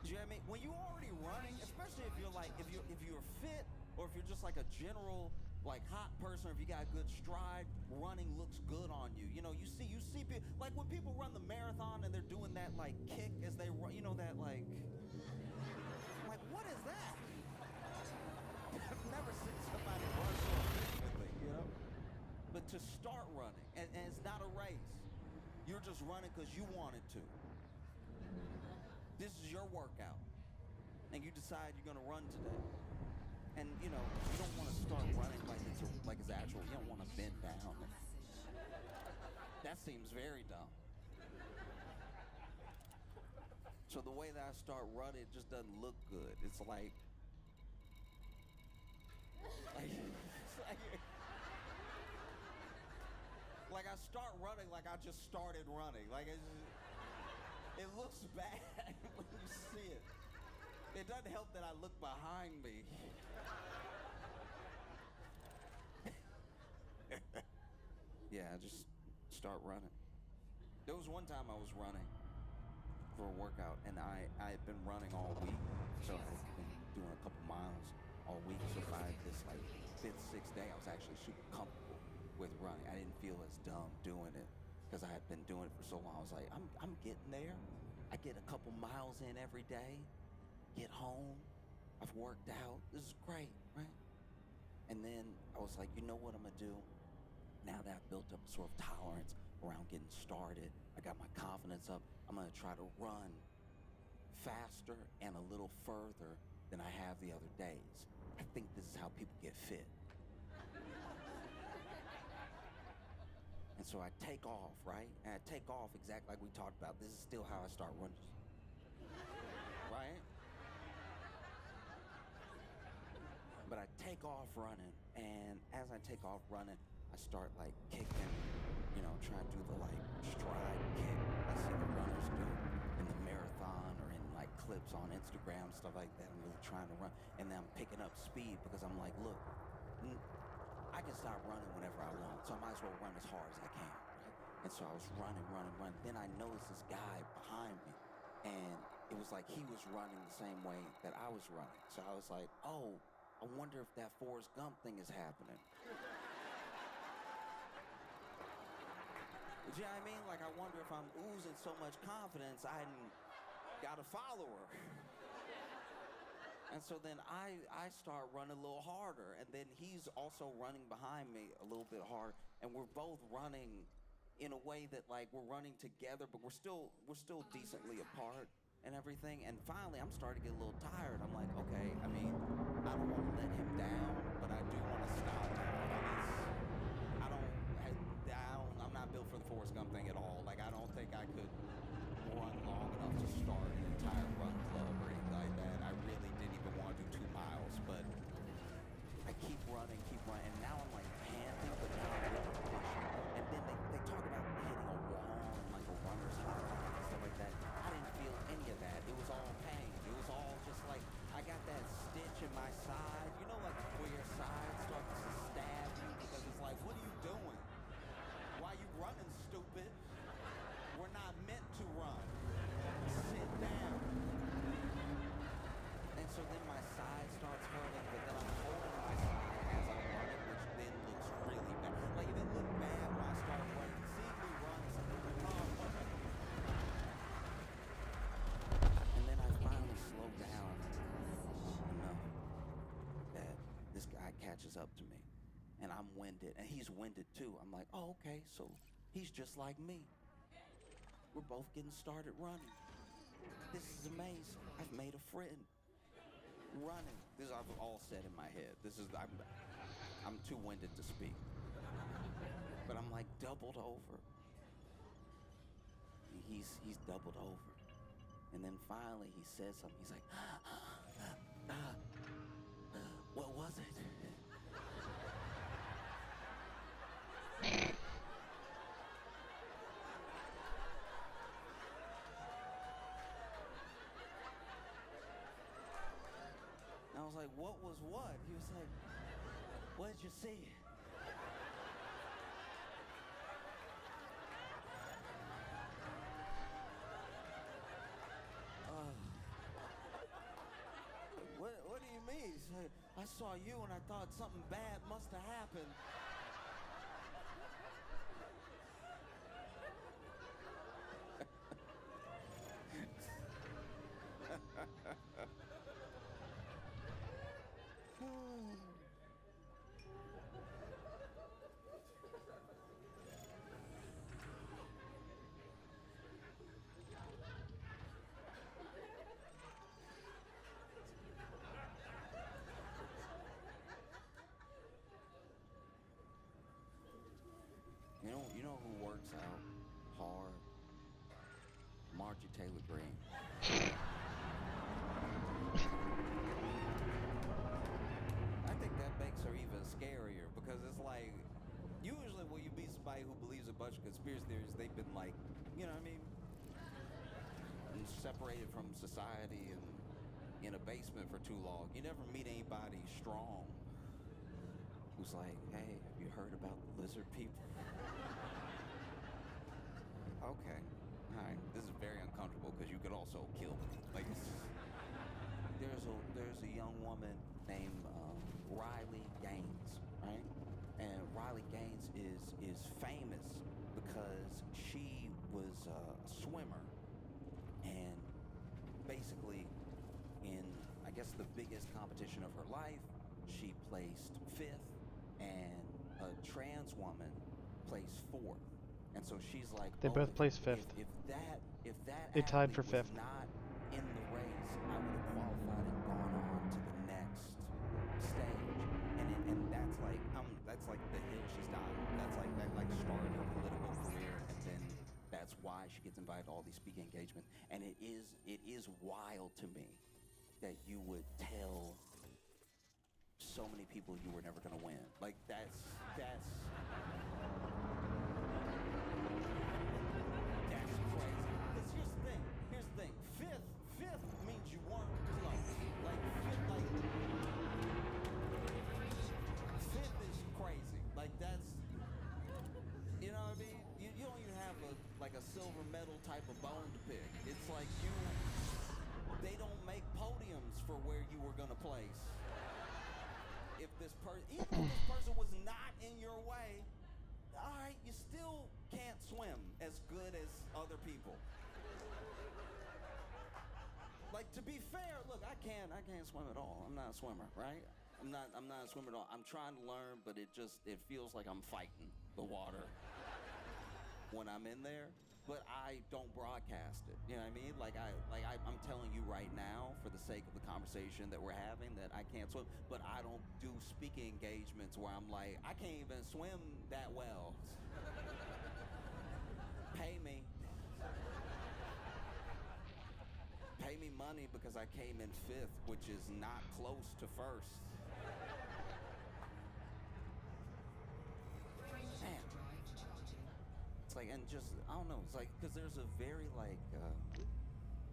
Do you know what I mean? When you're already running, especially if you're like, if you're fit, or if you're just like a general, like hot person, or if you got a good stride, running looks good on you. You know, you see people, like when people run the marathon and they're doing that like kick as they run, you know, that like what is that? I've never seen somebody run so efficiently, you know? But to start running, and it's not a race. You're just running because you wanted to. This is your workout. And you decide you're gonna run today. And you know, you don't want to start running like it's actual, you don't want to bend down. That seems very dumb. So the way that I start running, it just doesn't look good. It's like I start running like I just started running. Like it looks bad when you see it. It doesn't help that I look behind me. Yeah, I just start running. There was one time I was running for a workout, and I had been running all week, so I had been doing a couple miles all week. So by this like 5th, 6th day, I was actually super comfortable with running. I didn't feel as dumb doing it because I had been doing it for so long. I was like, I'm getting there. I get a couple miles in every day, get home, I've worked out. This is great, right? And then I was like, you know what I'm gonna do? Now that I've built up a sort of tolerance around getting started, I got my confidence up, I'm gonna try to run faster and a little further than I have the other days. I think this is how people get fit. And so I take off, right? And I take off exactly like we talked about. This is still how I start running. Right? But I take off running, and as I take off running, I start like kicking, you know, trying to do the like stride kick I see the runners do in the marathon or in like clips on Instagram, stuff like that. I'm really trying to run, and then I'm picking up speed because I'm like, look, I can stop running whenever I want, so I might as well run as hard as I can, right? And so I was running. Then I noticed this guy behind me, and it was like he was running the same way that I was running. So I was like, oh, I wonder if that Forrest Gump thing is happening. Do you know what I mean? Like, I wonder if I'm oozing so much confidence I got a follower. And so then I start running a little harder, and then he's also running behind me a little bit hard, and we're both running in a way that like we're running together, but we're still decently apart and everything. And finally, I'm starting to get a little tired. I'm like, okay, I mean, I don't want to let him down, but I do want to stop him. I'm not built for the Forrest Gump thing at all. Like, I don't think I could run long enough to start an entire run club or anything like that. I really didn't even want to do 2 miles, but I keep running, and now I'm like panting, but now I'm really pushing. And then they talk about hitting a wall and like a runner's high and stuff like that. I didn't feel any of that. It was all pain. It was all just like, I got that stitch in my side. You know, like where your side starts to stab you because it's like, what are you doing? Why are you running, stupid? We're not meant to run. Sit down. And so then my side starts hurting, but then I'm holding my side as I'm running, which then looks really bad. Like, if it looked bad when I start running, seeing me run, something like, oh, what? And then I finally slow down enough that this guy catches up to me. And I'm winded, and he's winded too. I'm like, oh, okay, so he's just like me. We're both getting started running. This is amazing. I've made a friend. Running. This I've all said in my head. I'm too winded to speak. But I'm like doubled over. He's doubled over. And then finally he says something. He's like, what was it? I was like, what was what? He was like, what did you see? What do you mean? He's like, I saw you and I thought something bad must have happened. You know who works out hard? Marjorie Taylor Greene. I think that makes her even scarier because it's like, usually when you meet somebody who believes a bunch of conspiracy theories, they've been like, you know what I mean? Separated from society and in a basement for too long. You never meet anybody strong who's like, hey, have you heard about the lizard people? Okay, all right. This is very uncomfortable because you could also kill me. Like, there's a young woman named Riley Gaines, right? And Riley Gaines is famous because she was a swimmer, and basically, in I guess the biggest competition of her life, she placed 5th, and a trans woman placed 4th. And so she's like, they both placed 5th. If that they tied for 5th. Was not in the race, I would have qualified and gone on to the next stage. And that's like the hill she's dying on. That's like that started her political career, and then that's why she gets invited to all these speaking engagements. And it is wild to me that you would tell so many people you were never gonna win. Like that's crazy. Because here's the thing. Fifth means you weren't close. Like fifth is crazy. Like that's, you know what I mean? You don't even have a silver medal type of bone to pick. It's like they don't make podiums for where you were gonna place. If even if this person was not in your way, all right, you still can't swim as good as other people. Like Like, to be fair, look, I can't swim at all. I'm not a swimmer, right? I'm not a swimmer at all. I'm trying to learn, but it feels like I'm fighting the water when I'm in there. But I don't broadcast it. You know what I mean? I'm telling you right now, for the sake of the conversation that we're having, that I can't swim. But I don't do speaking engagements where I'm like, I can't even swim that well. Pay me. Pay me money because I came in 5th, which is not close to 1st. Man. It's like, and just, I don't know, it's like, because there's a very,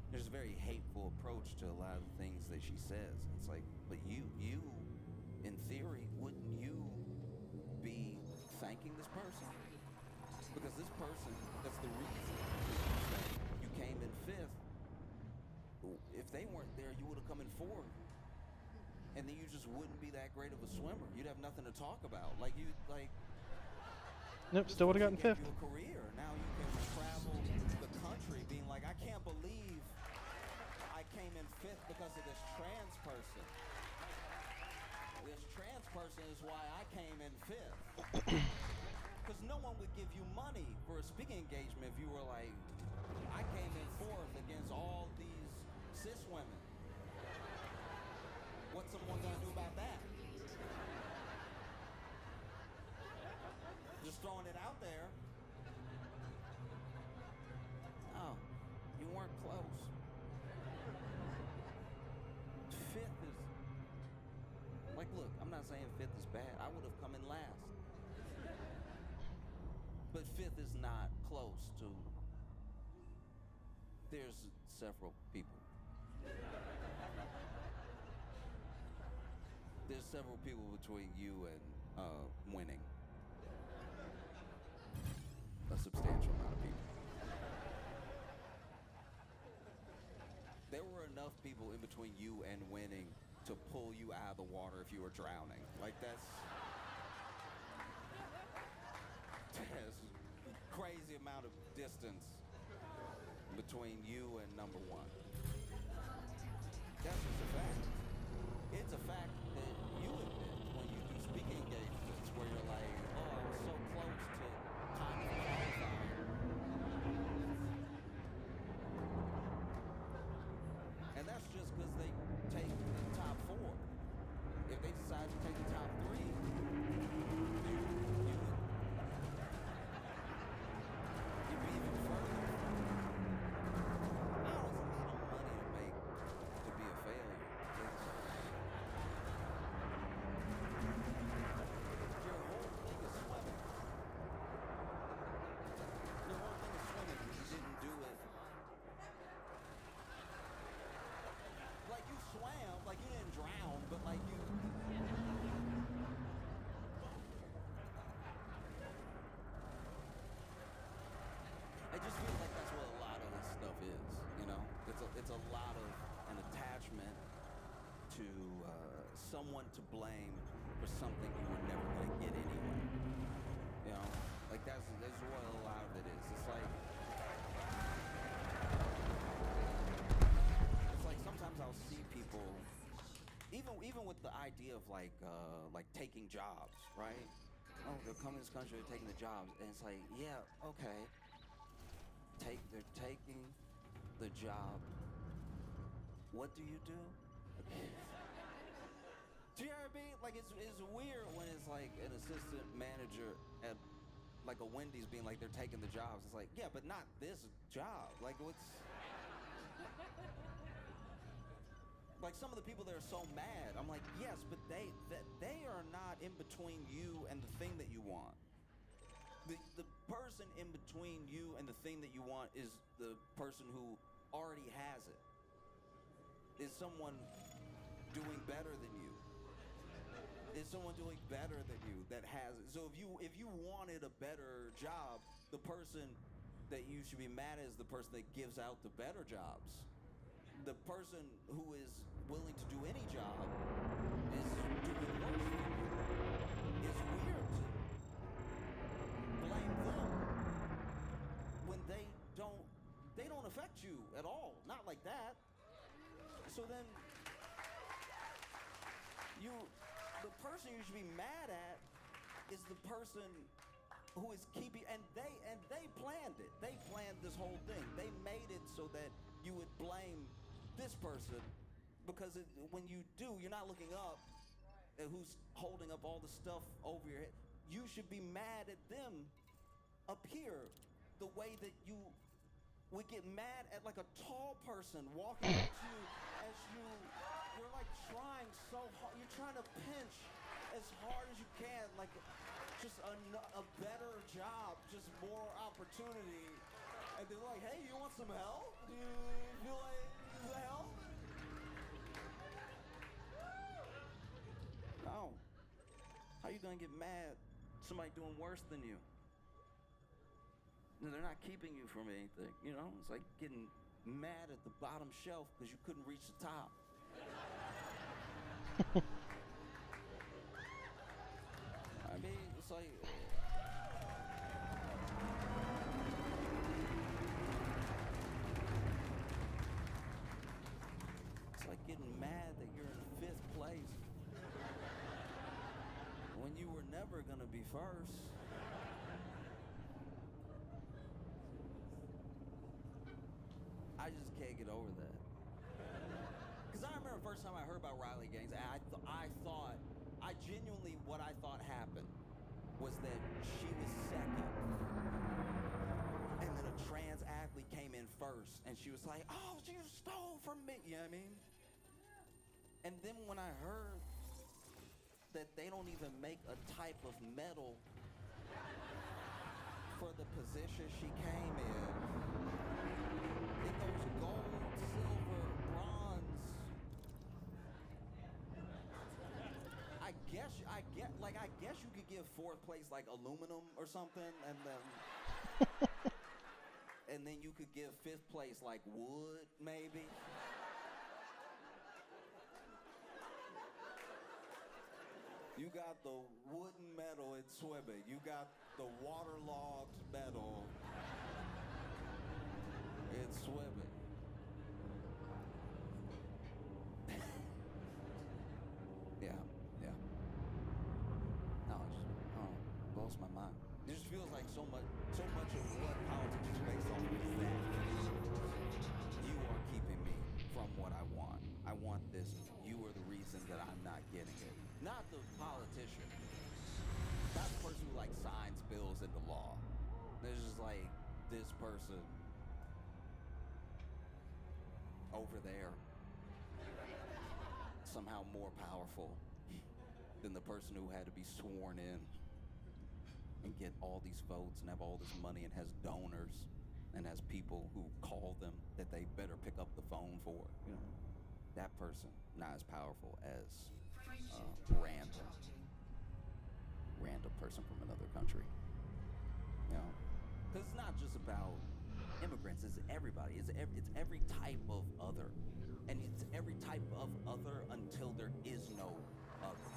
there's a very hateful approach to a lot of the things that she says. It's like, but you, in theory, wouldn't you be thanking this person? Because this person, that's the reason you came in 5th. If they weren't there, you would have come in 4th. And then you just wouldn't be that great of a swimmer. You'd have nothing to talk about. Nope, still would have gotten 5th. You a career. Now you can travel the country being like, I can't believe I came in 5th because of this trans person. This trans person is why I came in 5th. Because no one would give you money for a speaking engagement if you were like, I came in 4th against all these cis women. What's someone gonna do about that? Just throwing it out there. Oh, you weren't close. 5th is, look, I'm not saying 5th is bad. I would have come in last. But 5th is not close to, there's several people. There's several people between you and winning. A substantial amount of people. There were enough people in between you and winning to pull you out of the water if you were drowning. That's crazy amount of distance between you and number 1. That's just a fact. It's a fact that you admit when you do speaking engagements where you're like, oh, I was so close to time to qualify. And that's just because they take the top 4. If they decide to take the top 3, you'd be even further. There's a lot of money to make to be a failure. Your whole thing is swimming. Your whole thing is swimming. You didn't do it. Like you swam, like you didn't drown, but like you. I just feel like that's what a lot of this stuff is, you know? It's a lot of an attachment to someone to blame for something you were never going to get anyway. You know? Like that's what a lot of it is. It's like sometimes I'll see people, even with the idea of like taking jobs, right? Oh, they're coming to this country, they're taking the jobs, and it's like, yeah, okay. They're taking the job. What do you do? Do you ever be like it's weird when it's like an assistant manager at like a Wendy's being like they're taking the jobs. It's like, yeah, but not this job. Like what's like some of the people that are so mad. I'm like, yes, but they are not in between you and the thing that you want. The person in between you and the thing that you want is the person who already has it. Is someone doing better than you? Is someone doing better than you that has it? So if you wanted a better job, the person that you should be mad at is the person that gives out the better jobs. The person who is willing to do any job is doing worse than you. It's weird to blame them when they don't affect you at all. Not like that. So then, the person you should be mad at is the person who is keeping, and they planned it. They planned this whole thing. They made it so that you would blame this person, because when you do, you're not looking up at who's holding up all the stuff over your head. You should be mad at them up here, the way that you would get mad at like a tall person walking up to you as you're like trying so hard. You're trying to pinch as hard as you can, like just a better job, just more opportunity. And they're like, hey, you want some help? Do you feel like the help? No. How you gonna get mad at somebody doing worse than you? They're not keeping you from anything, you know? It's like getting mad at the bottom shelf because you couldn't reach the top. I mean, it's like... It's like getting mad that you're in 5th place when you were never gonna be first. I just can't get over that. Because I remember the first time I heard about Riley Gaines, I genuinely, what I thought happened was that she was second. And then a trans athlete came in first, and she was like, oh, you stole from me, you know what I mean? And then when I heard that they don't even make a type of medal for the position she came in goes gold, silver, bronze. I guess you could give 4th place like aluminum or something, and then you could give 5th place like wood, maybe. You got the wooden medal at swimming. You got the waterlogged medal in swimming. Yeah. No, it blows my mind. It just feels like so much of what politics is based on is that you are keeping me from what I want. I want this. You are the reason that I'm not getting it. Not the politician. Not the person who like signs bills into law. There's just like this person over there, somehow more powerful than the person who had to be sworn in and get all these votes and have all this money and has donors and has people who call them that they better pick up the phone for. You know, that person not as powerful as random person from another country. You know, because it's not just about immigrants, it's everybody. It's every type of other, and it's every type of other until there is no other.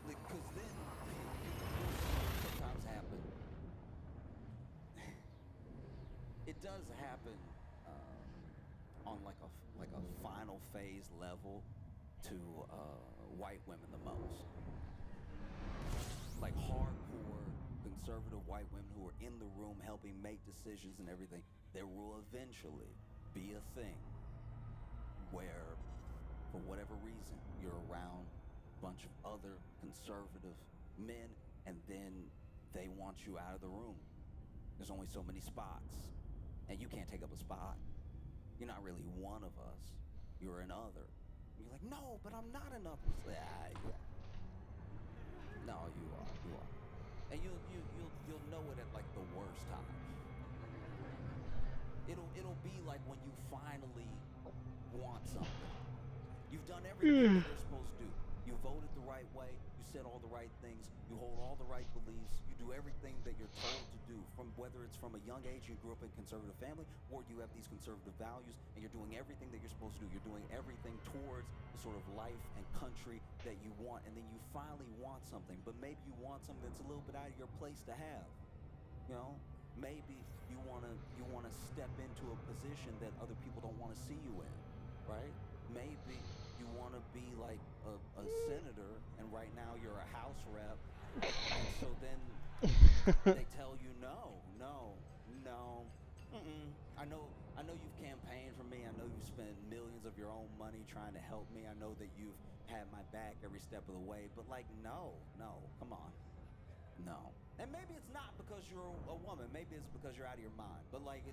Because then sometimes happen. It does happen on like a final phase level to white women the most. Like hardcore conservative white women who are in the room helping make decisions and everything. There will eventually be a thing where, for whatever reason, you're around a bunch of other conservative men and then they want you out of the room. There's only so many spots and you can't take up a spot. You're not really one of us. You're another. You're like, no, but I'm not another. Yeah. No, you are. And you'll know it at like the worst time. It'll be like when you finally want something. You've done everything that you're supposed to do. You voted the right way, you said all the right things, you hold all the right beliefs, you do everything that you're told to do, from whether it's from a young age you grew up in a conservative family, or you have these conservative values, and you're doing everything that you're supposed to do. You're doing everything towards the sort of life and country that you want, and then you finally want something, but maybe you want something that's a little bit out of your place to have. You know? Maybe you wanna step into a position that other people don't want to see you in. right? Maybe you want to be like a senator, and right now you're a House rep, and so then they tell you no. I know you've campaigned for me. I know you've spent millions of your own money trying to help me. I know that you've had my back every step of the way, but like, no, come on. No. And maybe it's not because you're a woman. Maybe it's because you're out of your mind. But like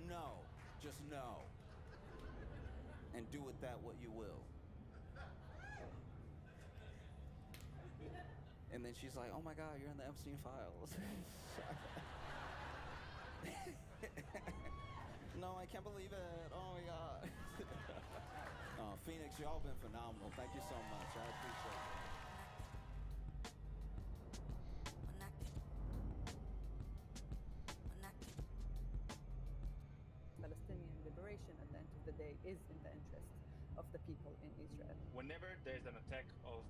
no. Just no. And do with that what you will. And then she's like, oh my God, you're in the Epstein files. No, I can't believe it. Oh my God. Phoenix, y'all been phenomenal. Thank you so much. I appreciate it. Palestinian liberation at the end of the day is in the interest of the people in Israel. Whenever there's an attack of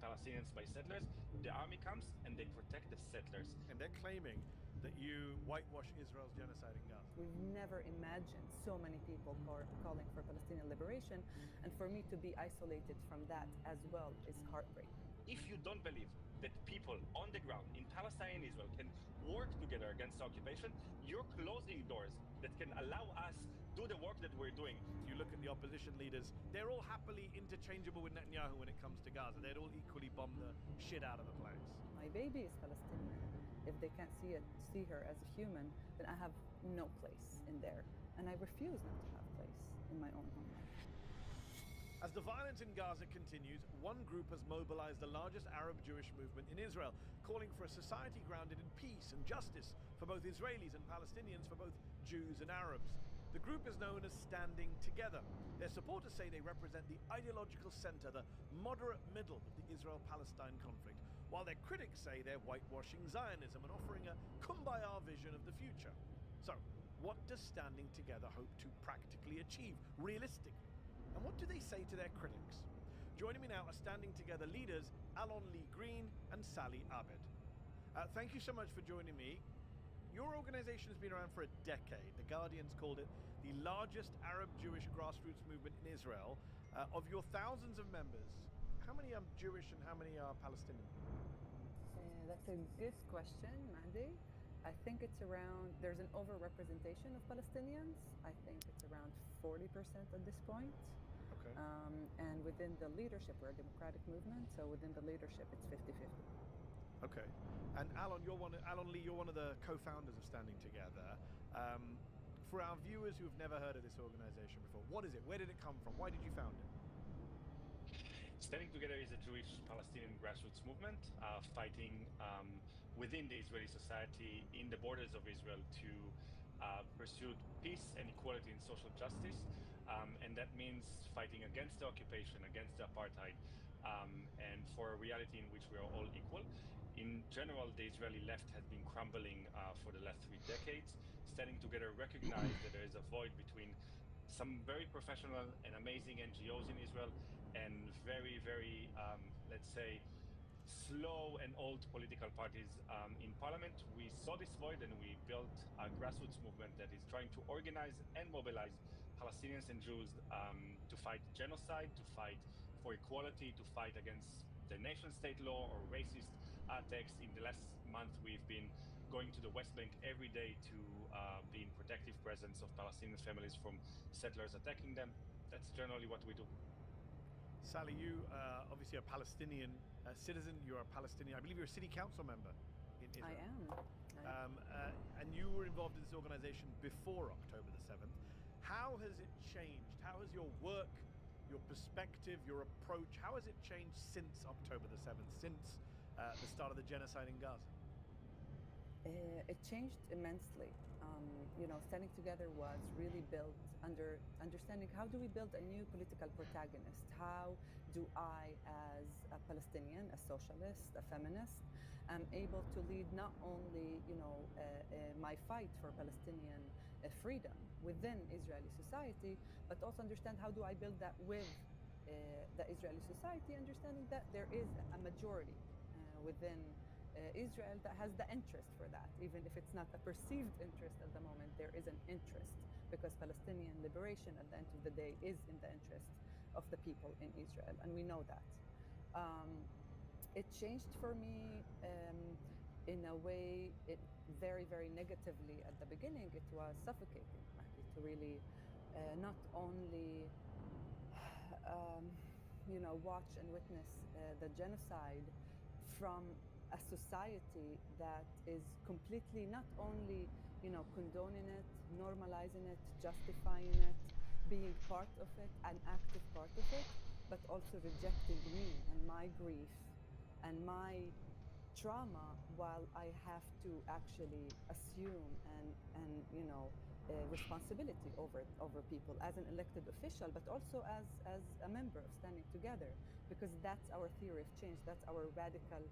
Palestinians by settlers, the army comes and they protect the settlers. And they're claiming that you whitewash Israel's genocide in Gaza. We've never imagined so many people calling for Palestinian liberation, and for me to be isolated from that as well is heartbreaking. If you don't believe that people on the ground in Palestine and Israel can work together against the occupation, you're closing doors that can allow us do the work that we're doing. You look at the opposition leaders, they're all happily interchangeable with Netanyahu when it comes to Gaza. They'd all equally bomb the shit out of the place. My baby is Palestinian. If they can't see her as a human, then I have no place in there. And I refuse not to have a place in my own homeland. As the violence in Gaza continues, one group has mobilized the largest Arab-Jewish movement in Israel, calling for a society grounded in peace and justice for both Israelis and Palestinians, for both Jews and Arabs. The group is known as Standing Together. Their supporters say they represent the ideological center, the moderate middle of the Israel-Palestine conflict, while their critics say they're whitewashing Zionism and offering a kumbaya vision of the future. So, what does Standing Together hope to practically achieve, realistically? And what do they say to their critics? Joining me now are Standing Together leaders Alon Lee Green and Sally Abed. Thank you so much for joining me. Your organization has been around for a decade. The Guardian's called it the largest Arab-Jewish grassroots movement in Israel. Of your thousands of members, how many are Jewish and how many are Palestinian? That's a good question, Mandy. I think it's around, there's an overrepresentation of Palestinians. I think it's around 40% at this point. Okay. And within the leadership, we're a democratic movement, so within the leadership, it's 50-50. Okay. And Alon Lee, you're one of the co-founders of Standing Together. For our viewers who have never heard of this organization before, what is it? Where did it come from? Why did you found it? Standing Together is a Jewish-Palestinian grassroots movement fighting within the Israeli society in the borders of Israel to pursue peace and equality and social justice. And that means fighting against the occupation, against the apartheid, and for a reality in which we are all equal. In general, the Israeli left has been crumbling for the last 3 decades. Standing Together recognized that there is a void between some very professional and amazing NGOs in Israel and very, very, let's say, slow and old political parties in parliament. We saw this void and we built a grassroots movement that is trying to organize and mobilize Palestinians and Jews to fight genocide, to fight for equality, to fight against the nation-state law or racist attacks. In the last month, we've been going to the West Bank every day to be in protective presence of Palestinian families from settlers attacking them. That's generally what we do. Sally, you obviously are a Palestinian citizen. You're a Palestinian, I believe you're a city council member in Israel. I am. And you were involved in this organization before October the 7th. How has it changed? How has your work, your perspective, your approach, how has it changed since October the 7th, since the start of the genocide in Gaza? It changed immensely. Standing Together was really built under understanding how do we build a new political protagonist? How do I, as a Palestinian, a socialist, a feminist, am able to lead not only, my fight for Palestinian freedom within Israeli society, but also understand how do I build that with the Israeli society, understanding that there is a majority within Israel that has the interest for that, even if it's not a perceived interest at the moment. There is an interest because Palestinian liberation at the end of the day is in the interest of the people in Israel, and we know that. It changed for me in a way, very, very negatively at the beginning. It was suffocating, to really not only watch and witness the genocide from a society that is completely not only condoning it, normalizing it, justifying it, being part of it, an active part of it, but also rejecting me and my grief and my trauma, while I have to actually assume and responsibility over people as an elected official, but also as a member of Standing Together, because that's our theory of change. That's our radical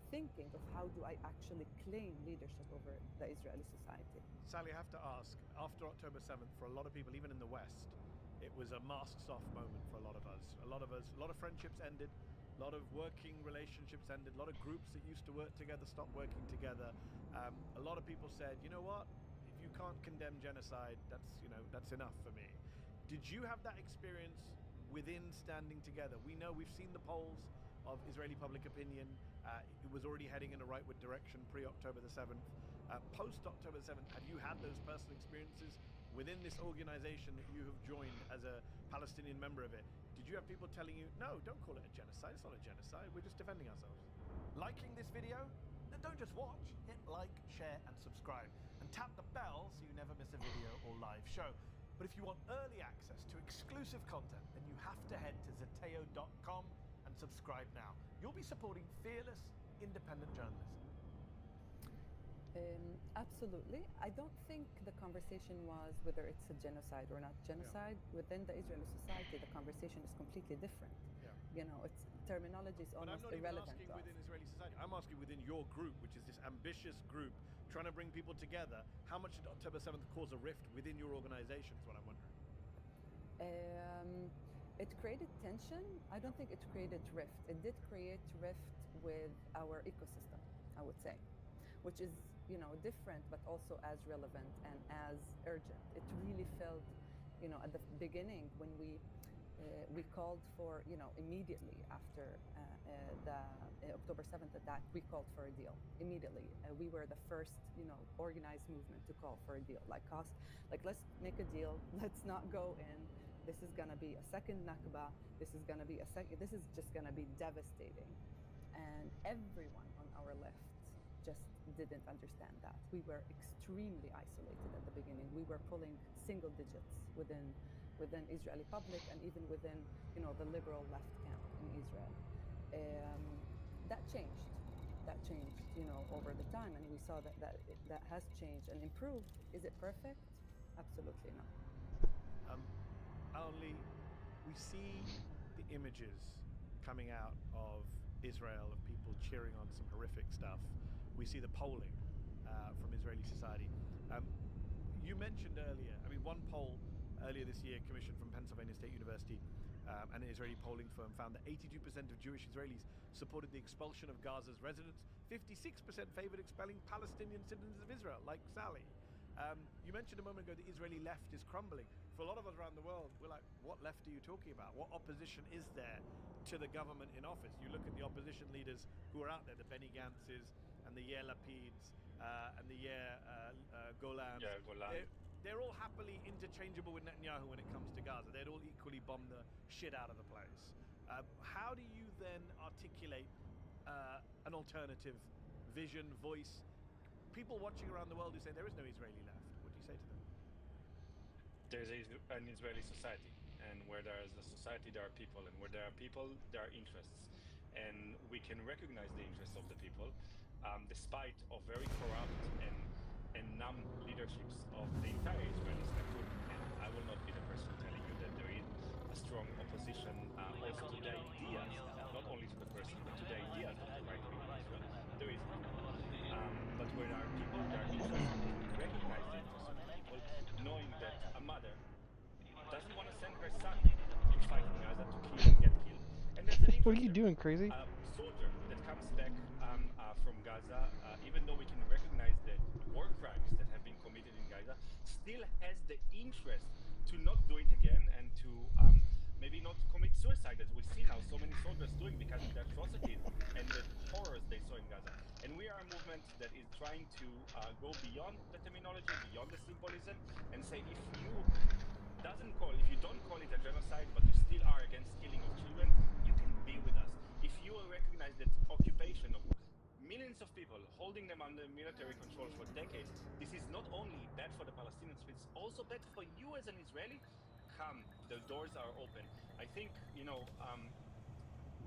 thinking of how do I actually claim leadership over the Israeli society. Sally, I have to ask, after October 7th, for a lot of people, even in the West, it was a masks-off moment for a lot of us. A lot of friendships ended, a lot of working relationships ended, a lot of groups that used to work together stopped working together. A lot of people said, you know what, if you can't condemn genocide, that's enough for me. Did you have that experience within Standing Together? We know, we've seen the polls of Israeli public opinion. It was already heading in a rightward direction pre-October the 7th. Post-October the 7th, have you had those personal experiences within this organization that you have joined as a Palestinian member of it? Did you have people telling you, no, don't call it a genocide, it's not a genocide, we're just defending ourselves? Liking this video? Then don't just watch, hit like, share and subscribe. And tap the bell so you never miss a video or live show. But if you want early access to exclusive content, then you have to head to Zeteo.com and subscribe now. You'll be supporting fearless, independent journalism. Absolutely. I don't think the conversation was whether it's a genocide or not genocide. Yeah. Within the Israeli society, the conversation is completely different. Yeah. It's terminology is almost irrelevant. But I'm not even asking within Israeli society. I'm asking within your group, which is this ambitious group trying to bring people together. How much did October 7th cause a rift within your organization is what I'm wondering. It created tension. I don't think it created rift. It did create rift with our ecosystem, I would say, which is different, but also as relevant and as urgent. It really felt, at the beginning when we called for, immediately after the October 7th attack, we called for a deal immediately. We were the first, organized movement to call for a deal. Like let's make a deal. Let's not go in. This is gonna be a second Nakba. This is gonna be this is just gonna be devastating. And everyone on our left just didn't understand that. We were extremely isolated at the beginning. We were pulling single digits within Israeli public and even within the liberal left camp in Israel. That changed over the time, and we saw that has changed and improved. Is it perfect? Absolutely not. Only we see the images coming out of Israel of people cheering on some horrific stuff. We see the polling from Israeli society. You mentioned earlier, one poll earlier this year commissioned from Pennsylvania State University and an Israeli polling firm found that 82% of Jewish Israelis supported the expulsion of Gaza's residents. 56% favored expelling Palestinian citizens of Israel, like Sally. You mentioned a moment ago the Israeli left is crumbling. For a lot of us around the world, we're like, what left are you talking about? What opposition is there to the government in office? You look at the opposition leaders who are out there, the Benny Gantzes and the Yair Lapids and the Yair Golan. Yeah, Golan. They're all happily interchangeable with Netanyahu when it comes to Gaza. They'd all equally bomb the shit out of the place. How do you then articulate an alternative vision, voice? People watching around the world who say there is no Israeli left. What do you say to them? There's an Israeli society, and where there is a society, there are people, and where there are people, there are interests. And we can recognize the interests of the people, despite of very corrupt and numb leaderships of the entire Israeli sector. And I will not be the person telling you that there is a strong opposition also to the ideas, not only to the person, but to the ideas of the right wing in Israel. There is. But where there are people, there are interests, recognize the interests of the people, knowing that a mother doesn't want to send her son to fight in Gaza to kill and get killed. And there's an what are you doing, crazy? soldier that comes back still has the interest to not do it again and to maybe not commit suicide, as we see now so many soldiers doing because of the atrocities and the horrors they saw in Gaza. And we are a movement that is trying to go beyond the terminology, beyond the symbolism, and say if you don't call it a genocide, but you still are against killing of children, you can be with us. If you recognize that occupation of millions of people, holding them under military control for decades, this is not only bad for the Palestinians, but it's also bad for you as an Israeli. Come, the doors are open. I think,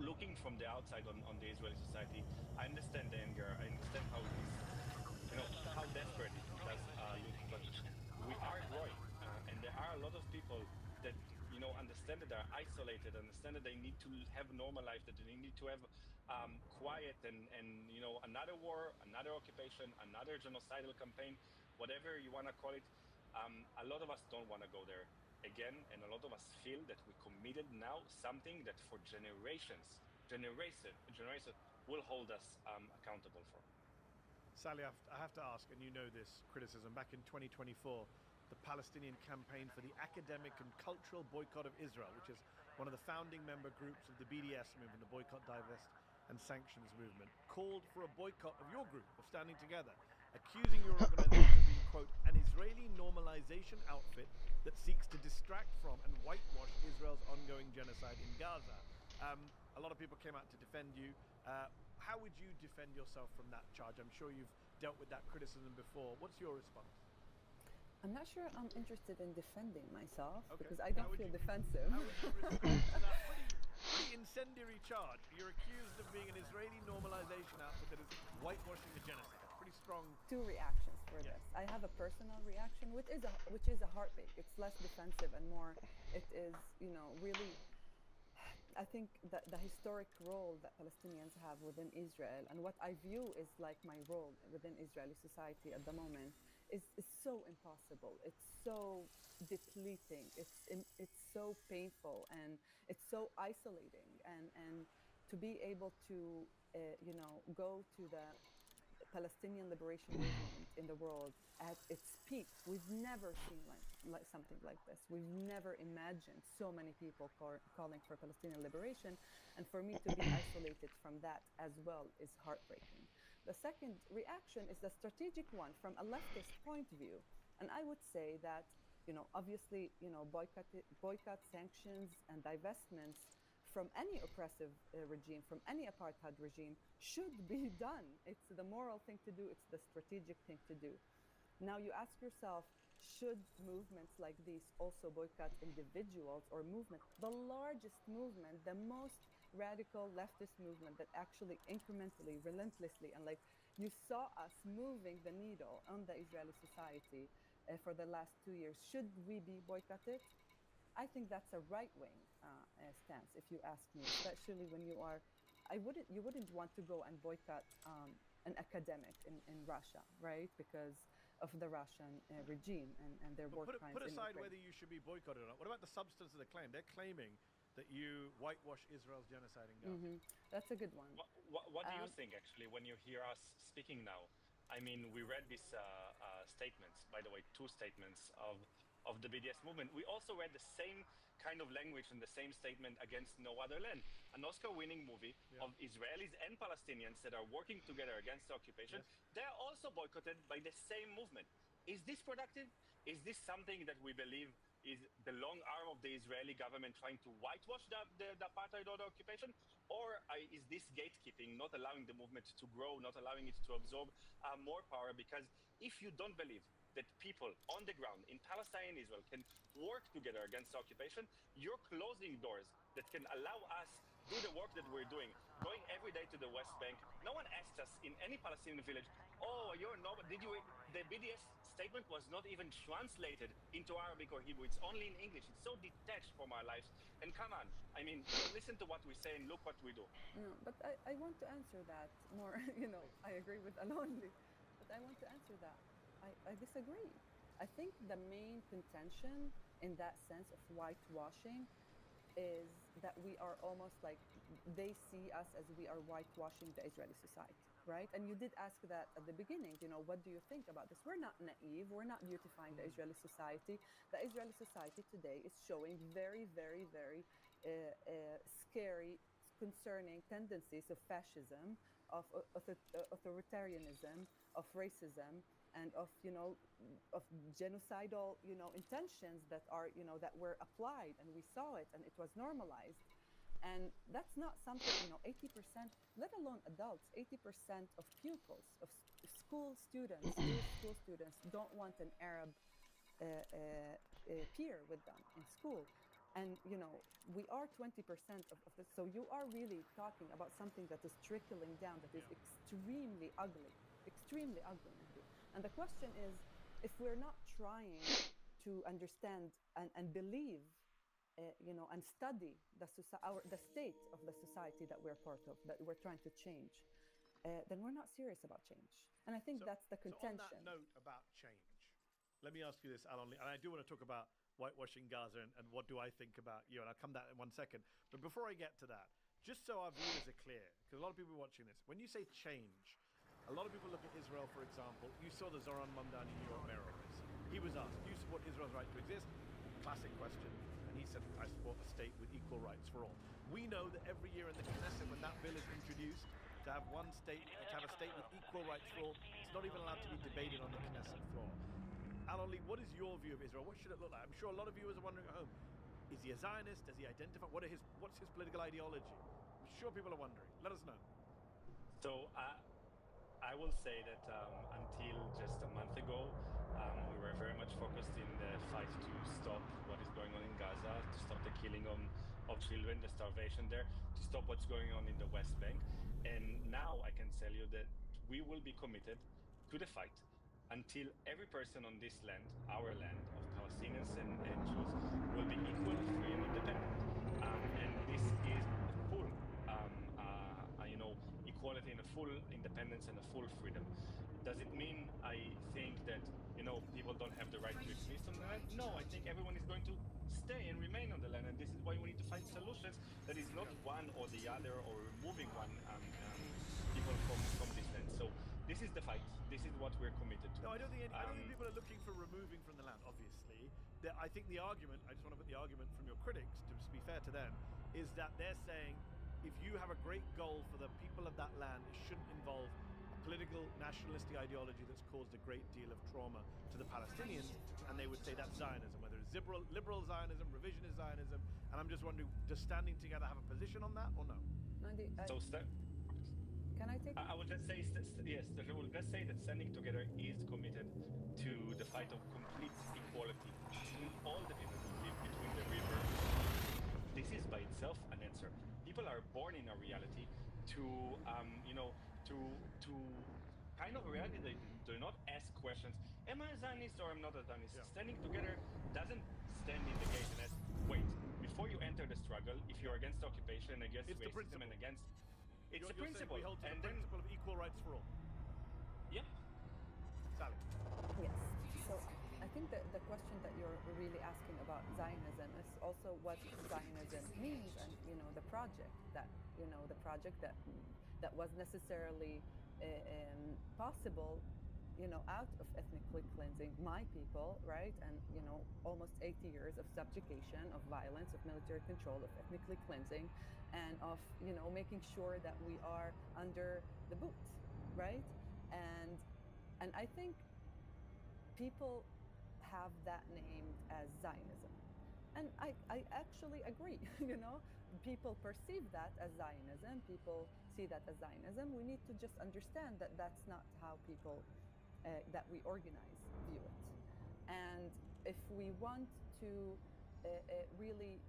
looking from the outside on the Israeli society, I understand the anger. I understand how it is, how desperate it does look. But we are growing, and there are a lot of people that understand that they're isolated, understand that they need to have normal life, that they need to have quiet, and another war, another occupation, another genocidal campaign, whatever you want to call it. A lot of us don't want to go there again, and a lot of us feel that we committed now something that for generations will hold us accountable for. Sally, I have to ask, and you know this criticism, back in 2024, the Palestinian Campaign for the Academic and Cultural Boycott of Israel, which is one of the founding member groups of the BDS movement, the Boycott, Divest and Sanctions movement, called for a boycott of your group, of Standing Together, accusing your organization of being, quote, an Israeli normalization outfit that seeks to distract from and whitewash Israel's ongoing genocide in Gaza. A lot of people came out to defend you. How would you defend yourself from that charge? I'm sure you've dealt with that criticism before. What's your response? I'm not sure I'm interested in defending myself because I don't feel defensive. How would you respond to that pretty incendiary charge? You're accused of being an Israeli normalization outfit that is whitewashing the genocide. Pretty strong. Two reactions for this. I have a personal reaction, which is a heartbreak. It's less defensive and more. It is, really. I think that the historic role that Palestinians have within Israel and what I view is like my role within Israeli society at the moment is so impossible. It's so depleting. It's so painful and it's so isolating. And to be able to, go to the Palestinian liberation movement in the world at its peak. We've never seen like something like this. We've never imagined so many people calling for Palestinian liberation, and for me to be isolated from that as well is heartbreaking. The second reaction is the strategic one from a leftist point of view, and I would say that obviously boycott, sanctions, and divestments from any oppressive regime, from any apartheid regime, should be done. It's the moral thing to do. It's the strategic thing to do. Now you ask yourself, should movements like these also boycott individuals or movements? The largest movement, the most radical leftist movement that actually incrementally, relentlessly, and you saw us moving the needle on the Israeli society for the last 2 years. Should we be boycotted? I think that's a right-wing stance, if you ask me, especially when you wouldn't want to go and boycott an academic in Russia, right? Because of the Russian regime and their war crimes. Put aside whether you should be boycotted or not. What about the substance of the claim? They're claiming that you whitewash Israel's genocide in Gaza. That's a good one. What do you think, actually, when you hear us speaking now? I mean, we read these statements, by the way, 2 statements of the BDS movement. We also read the same kind of language and the same statement against No Other Land, an Oscar-winning movie of Israelis and Palestinians that are working together against the occupation. They're also boycotted by the same movement. Is this productive? Is this something that we believe is the long arm of the Israeli government trying to whitewash the apartheid or the occupation? Or is this gatekeeping, not allowing the movement to grow, not allowing it to absorb more power? Because if you don't believe that people on the ground in Palestine and Israel can work together against the occupation, you're closing doors that can allow us do the work that we're doing, going every day to the West Bank. No one asked us in any Palestinian village, the BDS statement was not even translated into Arabic or Hebrew. It's only in English. It's so detached from our lives. And come on, I mean, listen to what we say and look what we do. No, but I want to answer that more, I agree with Alonli, but I want to answer that. I disagree. I think the main contention in that sense of whitewashing is that we are almost like, they see us as we are whitewashing the Israeli society, right? And you did ask that at the beginning, what do you think about this? We're not naive, we're not beautifying the Israeli society. The Israeli society today is showing very, very, very scary, concerning tendencies of fascism, of authoritarianism, of racism, and of genocidal intentions that are that were applied, and we saw it, and it was normalized. And that's not something 80%, let alone adults, 80% of pupils, of school students, Jewish school students, don't want an Arab peer with them in school. And we are 20% of this, so you are really talking about something that is trickling down, that is extremely ugly. And the question is, if we're not trying to understand and believe, and study the state of the society that we're part of, that we're trying to change, then we're not serious about change. And I think that's the contention. So on that note about change, let me ask you this, Alon, and I do want to talk about whitewashing Gaza and what do I think about you, and I'll come to that in 1 second. But before I get to that, just so our viewers are clear, because a lot of people watching this, when you say change, a lot of people look at Israel, for example. You saw the Zoran Mamdani New York mayor race. He was asked, do you support Israel's right to exist? Classic question. And he said, I support a state with equal rights for all. We know that every year in the Knesset, when that bill is introduced, to have one state, to have a state with equal rights for all, it's not even allowed to be debated on the Knesset floor. Alon Lee, what is your view of Israel? What should it look like? I'm sure a lot of viewers are wondering at home, is he a Zionist? Does he identify? What's his political ideology? I'm sure people are wondering. Let us know. So I will say that until just a month ago, we were very much focused in the fight to stop what is going on in Gaza, to stop the killing of children, the starvation there, to stop what's going on in the West Bank. And now I can tell you that we will be committed to the fight until every person on this land, our land, of Palestinians and Jews, will be equal, free, and independent. And this is full, equality and a full independence and a full freedom. Does it mean I think that people don't have the right to exist on the land? No, I think everyone is going to stay and remain on the land, and this is why we need to find solutions that is not one or the other, or removing one people from this land. So this is the fight. This is what we're committed to. No, I don't think people are looking for removing from the land, obviously. I think the argument, I just want to put the argument from your critics, to be fair to them, is that they're saying if you have a great goal for the people of that land, it shouldn't involve a political nationalistic ideology that's caused a great deal of trauma to the Palestinians, and they would say that's Zionism, whether it's liberal Zionism, revisionist Zionism, and I'm just wondering, does Standing Together have a position on that or no? Mandy, can I take? I would just say yes. I will just say that Standing Together is committed to the fight of complete equality between all the people who live between the river. This is by itself an answer. People are born in a reality to kind of a reality they do not ask questions. Am I a Zionist or I'm not a Zionist? Yeah. Standing Together doesn't stand in the gate and ask, wait, before you enter the struggle, if you're against occupation, against racism, and against... It's a principle. We hold to the principle of equal rights for all. Yeah. Sally. Yes. So I think that the question that you're really asking about Zionism is also what Zionism means, and the project that that was necessarily possible, out of ethnically cleansing my people, right? And almost 80 years of subjugation, of violence, of military control, of ethnically cleansing, and of making sure that we are under the boots, right? And I think people have that named as Zionism, and I actually agree. People perceive that as Zionism. People see that as Zionism. We need to just understand that that's not how people that we organize view it. And if we want to really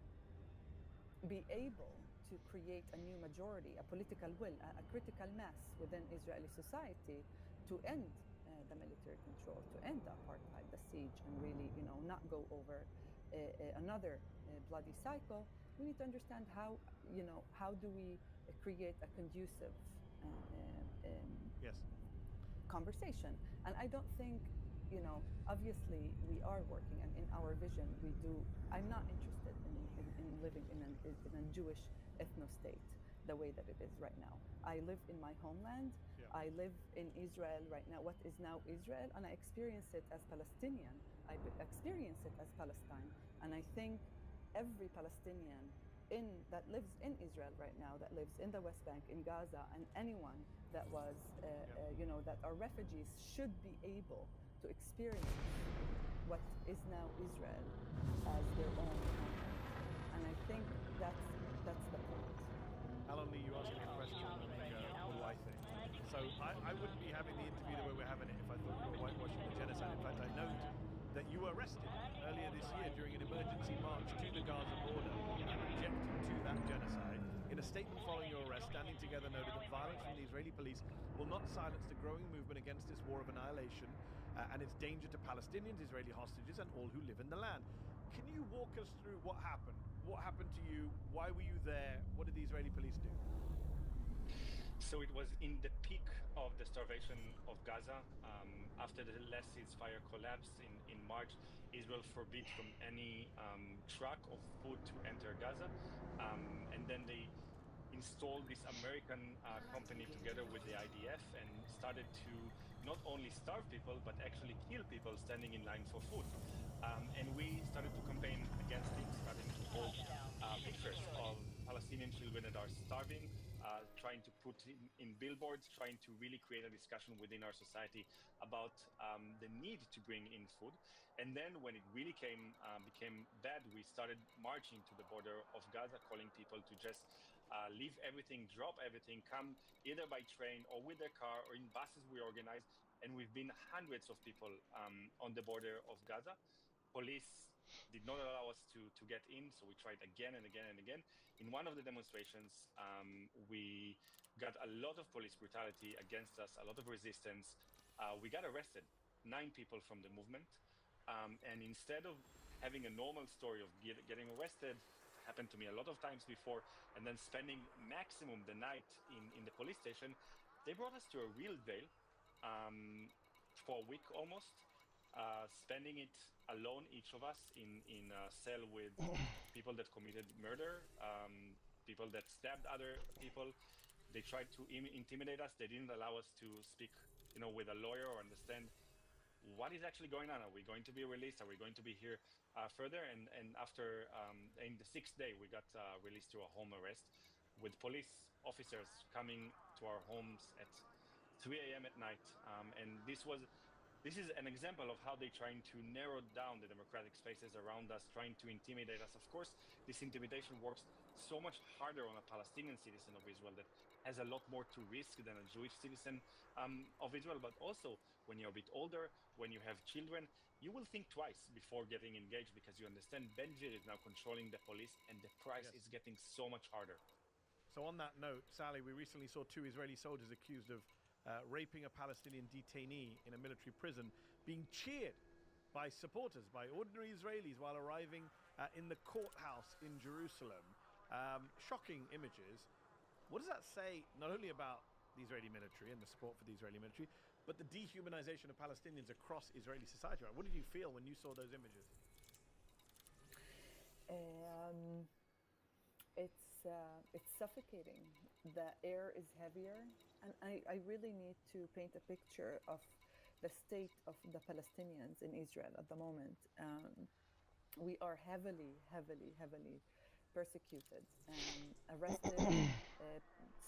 be able to create a new majority, a political will, a critical mass within Israeli society to end the military control, to end the apartheid, the siege, and really, not go over another bloody cycle, we need to understand how do we create a conducive conversation. And I don't think, obviously we are working, and in our vision we do. I'm not interested in living in a Jewish ethno-state the way that it is right now. I live in my homeland. Yeah. I live in Israel right now, what is now Israel, and I experience it as Palestinian. I experience it as Palestine, and I think every Palestinian that lives in Israel right now, that lives in the West Bank, in Gaza, and anyone that was, that are refugees, should be able to experience what is now Israel as their own homeland. And I think that's the point. Alan Lee, you asked me a question on the white thing. So I wouldn't be having the interview the way we're having it if I thought you were whitewashing the genocide. In fact, I note that you were arrested earlier this year during an emergency march to the Gaza border, objecting to that genocide. In a statement following your arrest, Standing Together noted that violence from the Israeli police will not silence the growing movement against this war of annihilation and its danger to Palestinians, Israeli hostages, and all who live in the land. Can you walk us through what happened? What happened to you? Why were you there? What did the Israeli police do? So it was in the peak of the starvation of Gaza. After the last ceasefire collapsed in March, Israel forbid from any truck of food to enter Gaza. And then they installed this American company together with the IDF and started to not only starve people, but actually kill people standing in line for food. And we started to campaign against it, starting to hold pictures of Palestinian children that are starving, trying to put in billboards, trying to really create a discussion within our society about the need to bring in food. And then when it really became bad, we started marching to the border of Gaza, calling people to just leave everything, drop everything, come either by train or with their car or in buses we organized. And we've been hundreds of people on the border of Gaza. Police did not allow us to get in, so we tried again and again and again. In one of the demonstrations, we got a lot of police brutality against us, a lot of resistance. We got arrested, 9 people from the movement. And instead of having a normal story of getting arrested, happened to me a lot of times before, and then spending maximum the night in the police station, they brought us to a real jail for a week almost, spending it alone, each of us, in a cell with people that committed murder, people that stabbed other people. They tried to intimidate us. They didn't allow us to speak, with a lawyer or understand what is actually going on. Are we going to be released? Are we going to be here further? And after, in the 6th day, we got released to a home arrest with police officers coming to our homes at 3 a.m. at night. And this is an example of how they're trying to narrow down the democratic spaces around us, trying to intimidate us. Of course, this intimidation works so much harder on a Palestinian citizen of Israel that has a lot more to risk than a Jewish citizen of Israel. But also, when you're a bit older, when you have children, you will think twice before getting engaged, because you understand Ben-Gvir is now controlling the police and the price is getting so much harder. So on that note, Sally, we recently saw 2 Israeli soldiers accused of raping a Palestinian detainee in a military prison being cheered by supporters, by ordinary Israelis, while arriving in the courthouse in Jerusalem. Shocking images. What does that say not only about the Israeli military and the support for the Israeli military, but the dehumanization of Palestinians across Israeli society? What did you feel when you saw those images? It's suffocating. The air is heavier, and I really need to paint a picture of the state of the Palestinians in Israel at the moment. We are heavily persecuted, arrested,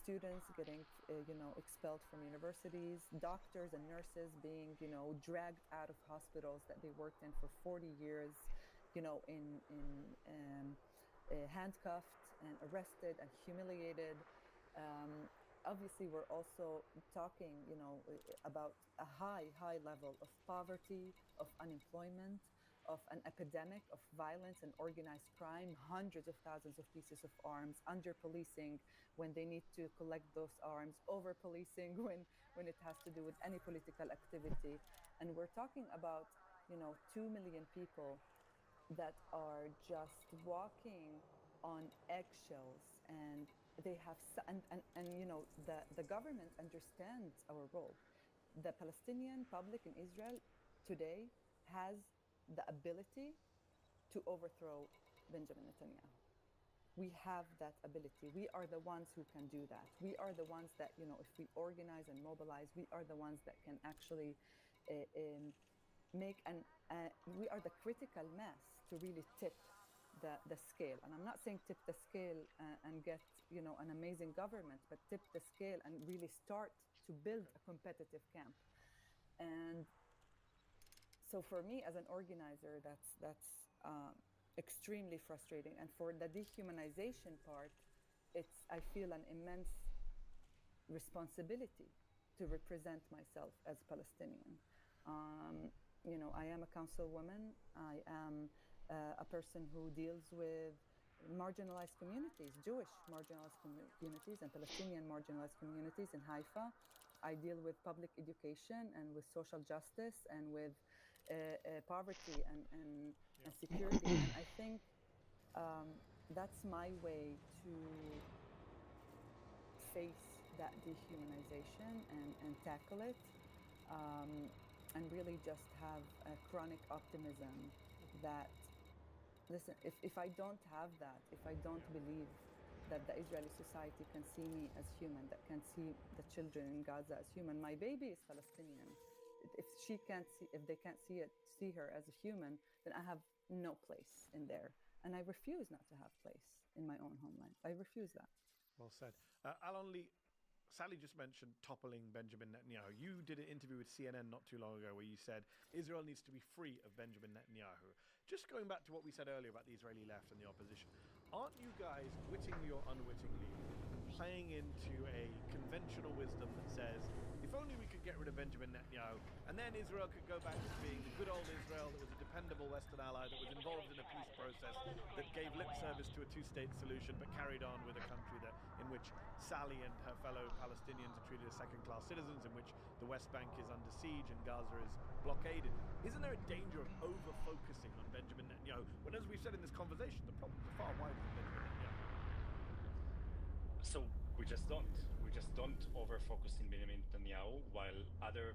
students getting expelled from universities, doctors and nurses being dragged out of hospitals that they worked in for 40 years, handcuffed and arrested and humiliated. Obviously, we're also talking, about a high level of poverty, of unemployment, of an epidemic of violence and organized crime, hundreds of thousands of pieces of arms, under-policing when they need to collect those arms, over-policing when it has to do with any political activity. And we're talking about, 2 million people that are just walking on eggshells, and they have the government understands our role. The Palestinian public in Israel today has the ability to overthrow Benjamin Netanyahu. We have that ability. We are the ones who can do that. We are the ones that, if we organize and mobilize, we are the ones that can actually we are the critical mass to really tip the scale. And I'm not saying tip the scale and get, an amazing government, but tip the scale and really start to build a competitive camp. And so for me as an organizer, that's extremely frustrating. And for the dehumanization part, I feel an immense responsibility to represent myself as Palestinian. I am a councilwoman. I am a person who deals with marginalized communities, Jewish marginalized communities and Palestinian marginalized communities in Haifa. I deal with public education and with social justice and with poverty and security. And I think that's my way to face that dehumanization and tackle it, and really just have a chronic optimism that, listen, if I don't have that, if I don't believe that the Israeli society can see me as human, that can see the children in Gaza as human, my baby is Palestinian. If they can't see her as a human, then I have no place in there. And I refuse not to have place in my own homeland. I refuse that. Well said. Alon Lee, Sally just mentioned toppling Benjamin Netanyahu. You did an interview with CNN not too long ago where you said Israel needs to be free of Benjamin Netanyahu. Just going back to what we said earlier about the Israeli left and the opposition, aren't you guys, wittingly or unwittingly, playing into a conventional wisdom that says, if only we could get rid of Benjamin Netanyahu, and then Israel could go back to being the good old Israel that was a dependable Western ally, that was involved in a peace process, that gave lip service to a two-state solution, but carried on with a country in which Sally and her fellow Palestinians are treated as second-class citizens, in which the West Bank is under siege and Gaza is blockaded. Isn't there a danger of over-focusing on Benjamin Netanyahu, when, as we've said in this conversation, the problems are far wider than Benjamin Netanyahu? So we just don't over-focus in Benjamin Netanyahu, while other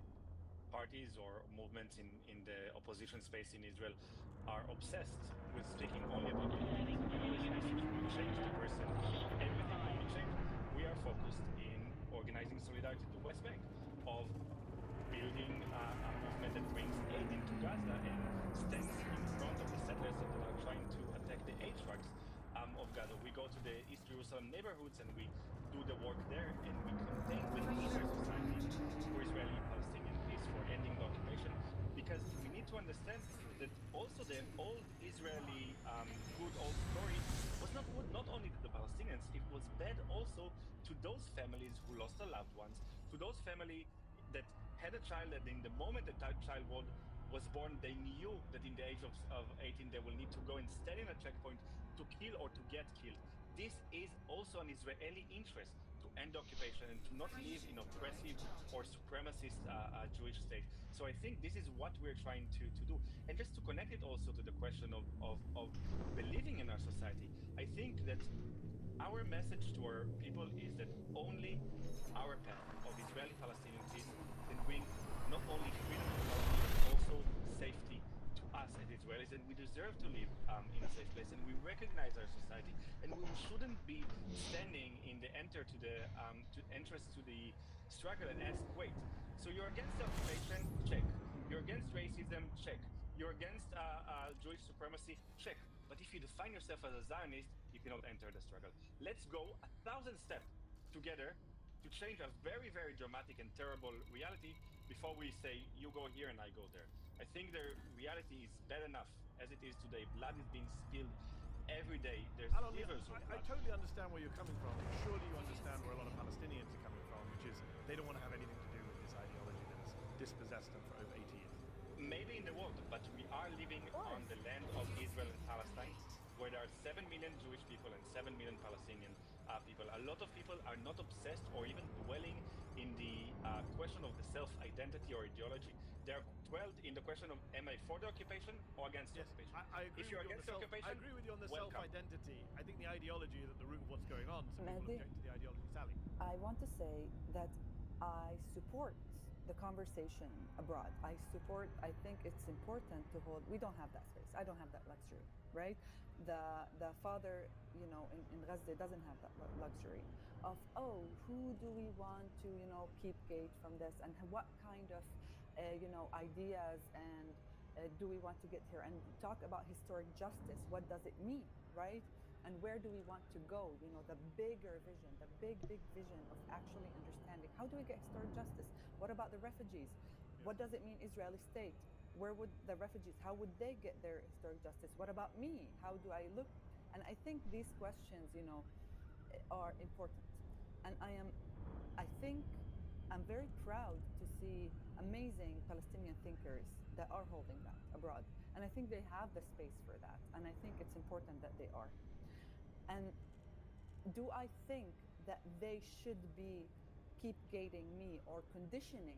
parties or movements in the opposition space in Israel are obsessed with speaking only about politics. We change the person, everything will be changed. We are focused in organizing solidarity to the West Bank, of building a movement that brings aid into Gaza and stands in front of the settlers that are trying to attack the H-Trucks of Gaza. We go to the East Jerusalem neighborhoods and we do the work there, and we campaign with the inner society for Israeli-Palestinian peace, for ending the occupation, because we need to understand that also the old Israeli good old story was not good not only to the Palestinians, it was bad also to those families who lost their loved ones, to those families that had a child that in the moment that child was born, they knew that in the age of 18 they will need to go and stand in a checkpoint to kill or to get killed. This is also an Israeli interest, to end occupation and to not live in oppressive or supremacist Jewish state. So I think this is what we're trying to do. And just to connect it also to the question of believing in our society, I think that our message to our people is that only our path of Israeli-Palestinian peace can bring not only freedom but also safety to us as Israelis, and we deserve to live in a safe place, and we recognize our society, and we shouldn't be standing in the entrance to the struggle and ask, wait, so you're against the occupation? Check. You're against racism? Check. You're against Jewish supremacy? Check. But if you define yourself as a Zionist, you cannot enter the struggle. Let's go 1,000 steps together to change a very, very dramatic and terrible reality before we say, you go here and I go there. I think the reality is bad enough as it is today. Blood is being spilled every day. There's rivers of blood. I totally understand where you're coming from. Surely you understand where a lot of Palestinians are coming from, which is they don't want to have anything to do with this ideology that has dispossessed them for over 80 years. Maybe in the world, but we are living on the land of Israel and Palestine, where there are 7 million Jewish people and 7 million Palestinian people. A lot of people are not obsessed or even dwelling in the question of the self-identity or ideology. They are dwelled in the question of, am I for the occupation or against the occupation? I agree if you're against the occupation, I agree with you on the welcome. self-identity. I think the ideology is at the root of what's going on, so people Mehdi, object to the ideology. Sally? I want to say that I support the conversation abroad. I think it's important to hold. We don't have that space. I don't have that luxury, right? The father, in Gaza doesn't have that luxury of, who do we want to, keep gate from this, and what kind of, ideas and do we want to get here, and talk about historic justice. What does it mean, right? And where do we want to go? The bigger vision, the big vision of actually understanding how do we get historic justice? What about the refugees? What does it mean Israeli state? Where would the refugees, how would they get their historic justice? What about me? How do I look? And I think these questions, are important. And I think I'm very proud to see amazing Palestinian thinkers that are holding that abroad. And I think they have the space for that. And I think it's important that they are. And do I think that they should be keep gating me or conditioning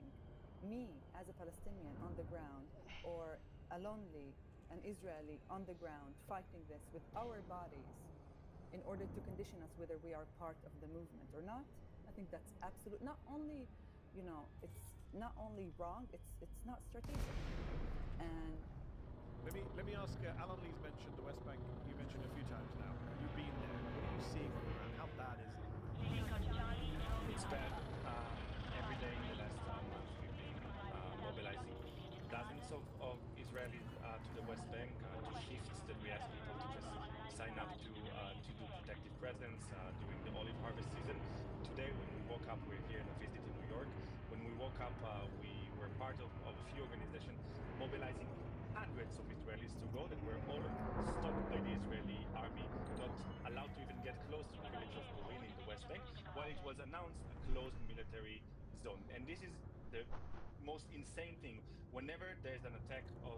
me as a Palestinian on the ground, or a lonely an Israeli on the ground fighting this with our bodies in order to condition us whether we are part of the movement or not? I think that's absolute. Not only, it's not only wrong, it's not strategic. And let me ask. Alan Lee's mentioned the West Bank. You mentioned a few times now. You've been there. What are you seeing on the ground? How bad is it? It's bad. Every day in the last month, we've been mobilizing dozens of Israelis to the West Bank, to shifts that we ask people to just sign up to do protective presence during the olive harvest season. Today, when we woke up, we're here in a visit in New York. When we woke up, we were part of a few organizations mobilizing hundreds of Israelis to go that were all stopped by the Israeli army, not allowed to even get close to the village of Burin in the West Bank, while it was announced a closed military zone. And this is the most insane thing. Whenever there's an attack of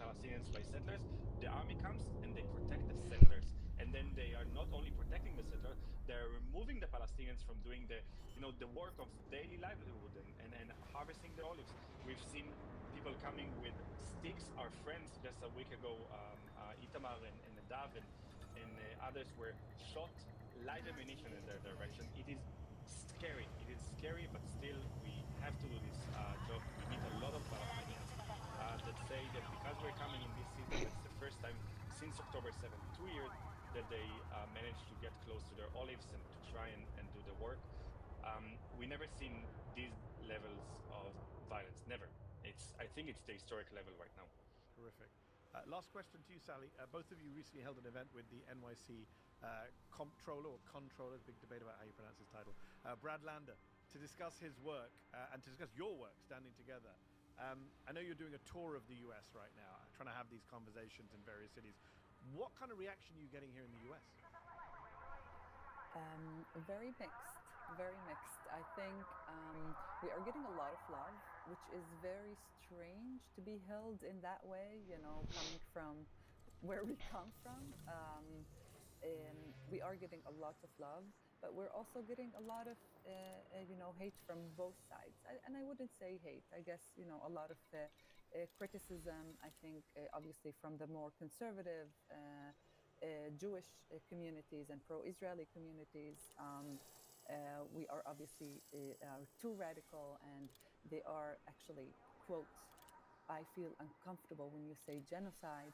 Palestinians by settlers, the army comes and they protect the settlers. And then they are not only protecting the settlers, they're removing the Palestinians from doing the work of daily livelihood and harvesting the olives. We've seen people coming with sticks. Our friends just a week ago, Itamar and Nadav and others were shot live ammunition in their direction. It is scary. It is scary, but still we have to do this job. We meet a lot of Palestinians that say that because we're coming in this season, it's the first time since October 7th, 2 years, that they managed to get close to their olives and to try and do the work. We never seen these levels of violence. Never. I think it's the historic level right now. Terrific. Last question to you, Sally. Both of you recently held an event with the NYC comptroller or controller, big debate about how you pronounce his title, Brad Lander, to discuss his work and to discuss your work standing together. I know you're doing a tour of the US right now, trying to have these conversations in various cities. What kind of reaction are you getting here in the US? Very mixed. Very mixed. I think we are getting a lot of love, which is very strange to be held in that way, coming from where we come from. We are getting a lot of love, but we're also getting a lot of, hate from both sides. And I wouldn't say hate. I guess, a lot of criticism, I think, obviously from the more conservative Jewish communities and pro-Israeli communities. We are obviously too radical, and they are actually, quote, I feel uncomfortable when you say genocide.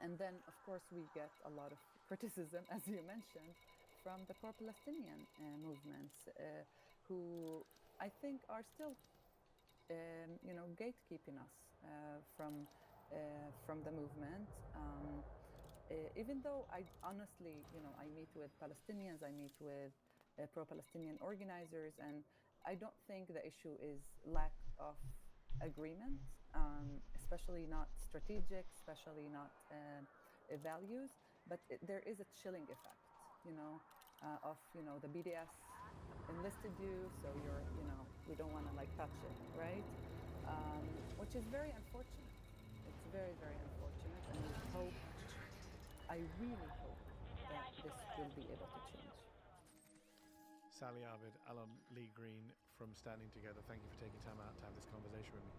And then, of course, we get a lot of criticism, as you mentioned, from the pro-Palestinian movements, who I think are still, gatekeeping us from the movement. Even though I honestly, I meet with Palestinians, I meet with pro-Palestinian organizers, and I don't think the issue is lack of agreement, especially not strategic, especially not values, but there is a chilling effect, of, the BDS enlisted you, so you're, we don't want to touch it, right? Which is very unfortunate. It's very, very unfortunate, and I really hope that this will be able to change. Sally Abed, Alan Lee Green from Standing Together, thank you for taking time out to have this conversation with me.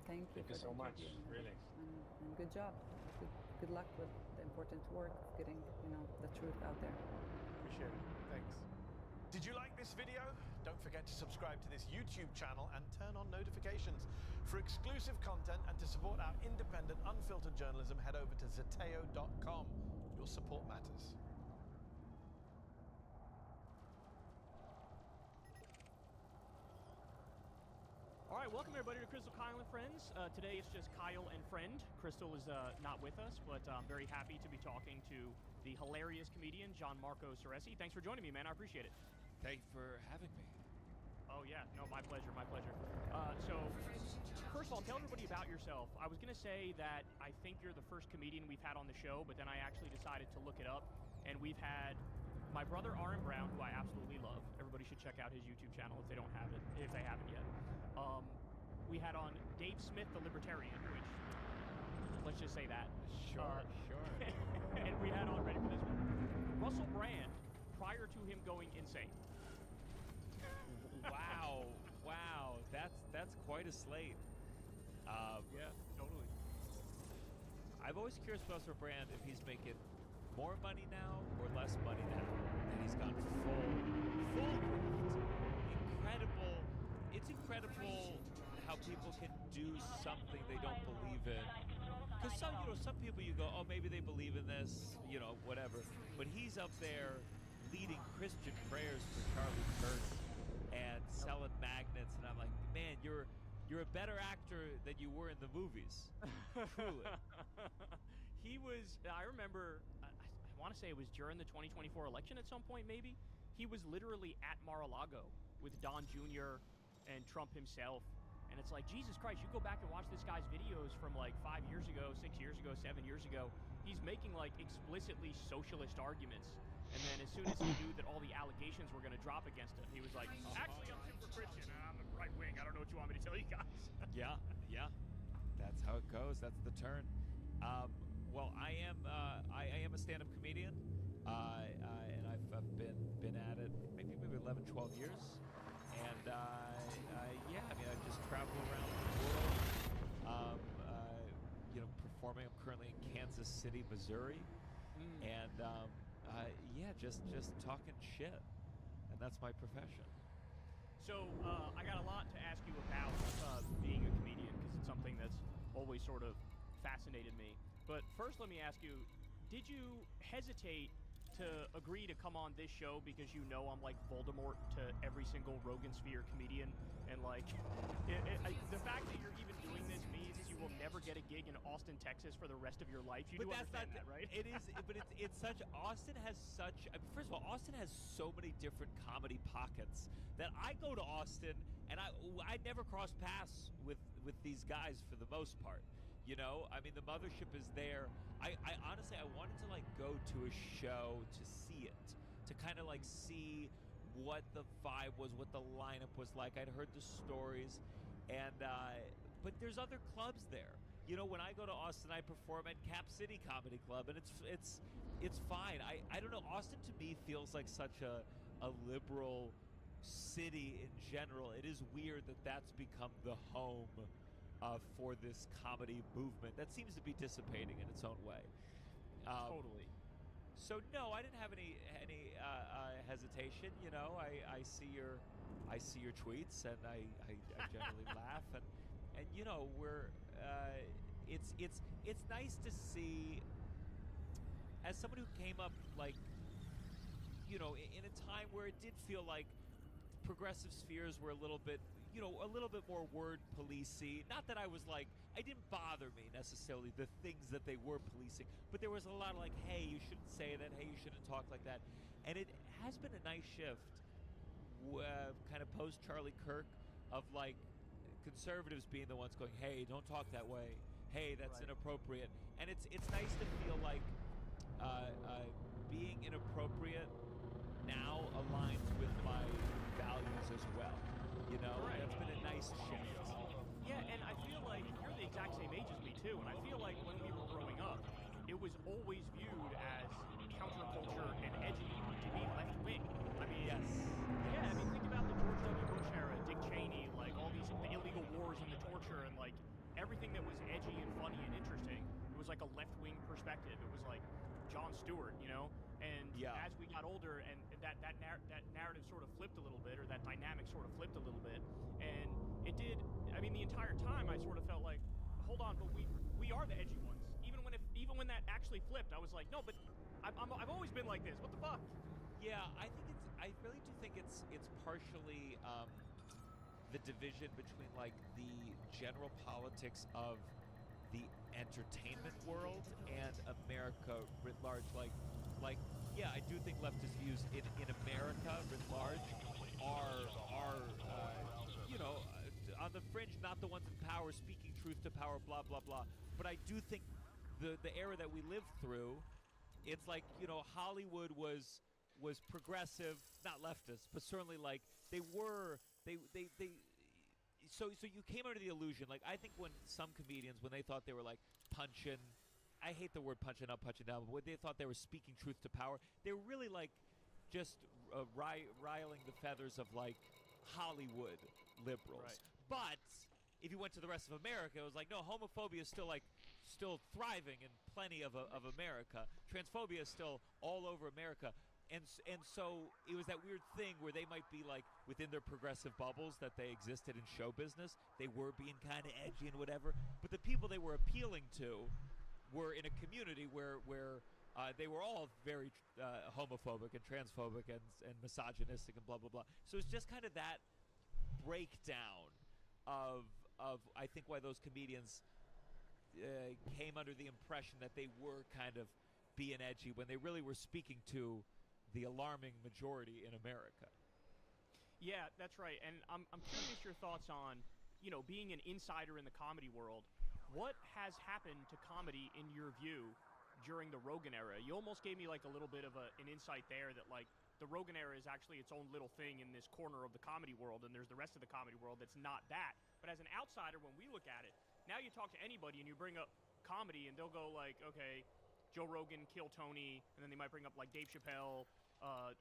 Thank you so much, really. And good job. Good luck with the important work of getting, the truth out there. Appreciate it. Thanks. Did you like this video? Don't forget to subscribe to this YouTube channel and turn on notifications. For exclusive content and to support our independent, unfiltered journalism, head over to Zeteo.com. Your support matters. All right, welcome everybody to Crystal, Kyle, and Friends. Today it's just Kyle and Friend. Crystal is not with us, but I'm very happy to be talking to the hilarious comedian, Gianmarco Ceresi. Thanks for joining me, man. I appreciate it. Thanks for having me. Oh, yeah. No, my pleasure, my pleasure. So, first of all, tell everybody about yourself. I was going to say that I think you're the first comedian we've had on the show, but then I actually decided to look it up, and we've had my brother, Aaron Brown, who I absolutely love. Everybody should check out his YouTube channel if they don't have it, if they haven't yet. We had on Dave Smith, the Libertarian, which, let's just say that. Sure. And we had on, ready for this one, Russell Brand, prior to him going insane. Wow, that's quite a slate. Yeah, totally. I'm always curious about Russell Brand if he's making more money now or less money now. And he's gone full incredible. It's incredible how people can do something they don't believe in. Because some people you go, oh, maybe they believe in this, whatever. But he's up there leading Christian prayers for Charlie Kirk and selling magnets, and I'm like, man, you're a better actor than you were in the movies. Truly. I remember, I want to say it was during the 2024 election at some point, maybe. He was literally at Mar-a-Lago with Don Jr. and Trump himself. And it's like, Jesus Christ, you go back and watch this guy's videos from like 5 years ago, 6 years ago, 7 years ago. He's making like explicitly socialist arguments. And then as soon as he knew that all the allegations were going to drop against him, he was like, actually, I'm super Christian and I'm right wing. I don't know what you want me to tell you guys. Yeah. That's how it goes. That's the turn. Well, I am a stand-up comedian, and I've been at it maybe 11, 12 years. And I've just traveled around the world, performing. I'm currently in Kansas City, Missouri, and just talking shit, and that's my profession. So I got a lot to ask you about being a comedian, because it's something that's always sort of fascinated me. But first, let me ask you, did you hesitate to agree to come on this show because I'm like Voldemort to every single Rogan Sphere comedian, and like the fact that you're even doing this means you will never get a gig in Austin, Texas for the rest of your life. You do understand that, right? It is, but it's such. Austin has such. First of all, Austin has so many different comedy pockets that I go to Austin and I never cross paths with these guys for the most part. The mothership is there. I honestly, I wanted to like go to a show to see it, to kind of like see what the vibe was, what the lineup was like. I'd heard the stories, and but there's other clubs there. When I go to Austin, I perform at Cap City Comedy Club, and it's fine. I don't know. Austin to me feels like such a liberal city in general. It is weird that that's become the home for this comedy movement that seems to be dissipating in its own way. Totally. So no, I didn't have any hesitation. I see your tweets, and I generally laugh, and it's nice to see, as someone who came up like in a time where it did feel like progressive spheres were a little bit more word policey. Not that it didn't bother me necessarily, the things that they were policing, but there was a lot of like, hey, you shouldn't say that, hey, you shouldn't talk like that. And it has been a nice shift, kind of post Charlie Kirk, of like conservatives being the ones going, hey, don't talk that way, hey, that's inappropriate. And it's nice to feel like being inappropriate now aligns with my values as well. That's been a nice shift. Yeah, and I feel like you're the exact same age as me too, and I feel like when we were growing up, it was always viewed as counterculture and edgy to be left wing. Yes. Yeah, think about the George W. Bush era, Dick Cheney, like all the illegal wars and the torture, and like everything that was edgy and funny and interesting. It was like a left wing perspective. It was like Jon Stewart, And as we got older, and that narrative sort of flipped a little bit, or that dynamic sort of flipped a little bit, and it did. I mean, the entire time I sort of felt like, hold on, but we are the edgy ones. Even when that actually flipped, I was like, no, but I've always been like this. What the fuck? Yeah, I really do think it's partially the division between like the general politics of the entertainment world and America writ large. Like yeah, I do think leftist views in America writ large are on the fringe, not the ones in power, speaking truth to power, blah blah blah. But I do think the era that we lived through, it's like, Hollywood was progressive, not leftist, but certainly like they so you came under the illusion, like I think when some comedians, when they thought they were like punching, I hate the word punching up, punching down, but when they thought they were speaking truth to power, they were really like just riling the feathers of like Hollywood liberals. Right. But if you went to the rest of America, it was like, no, homophobia is still thriving in plenty of America. Transphobia is still all over America. And so it was that weird thing where they might be like within their progressive bubbles that they existed in show business. They were being kind of edgy and whatever. But the people they were appealing to were in a community where they were all very homophobic and transphobic and misogynistic and blah, blah, blah. So it's just kind of that breakdown of I think why those comedians came under the impression that they were kind of being edgy when they really were speaking to the alarming majority in America. Yeah, that's right. And I'm curious your thoughts on, being an insider in the comedy world. What has happened to comedy in your view during the Rogan era? You almost gave me like a little bit of an insight there that like the Rogan era is actually its own little thing in this corner of the comedy world, and there's the rest of the comedy world that's not that. But as an outsider, when we look at it, now you talk to anybody and you bring up comedy and they'll go like, okay, Joe Rogan, Kill Tony, and then they might bring up like Dave Chappelle,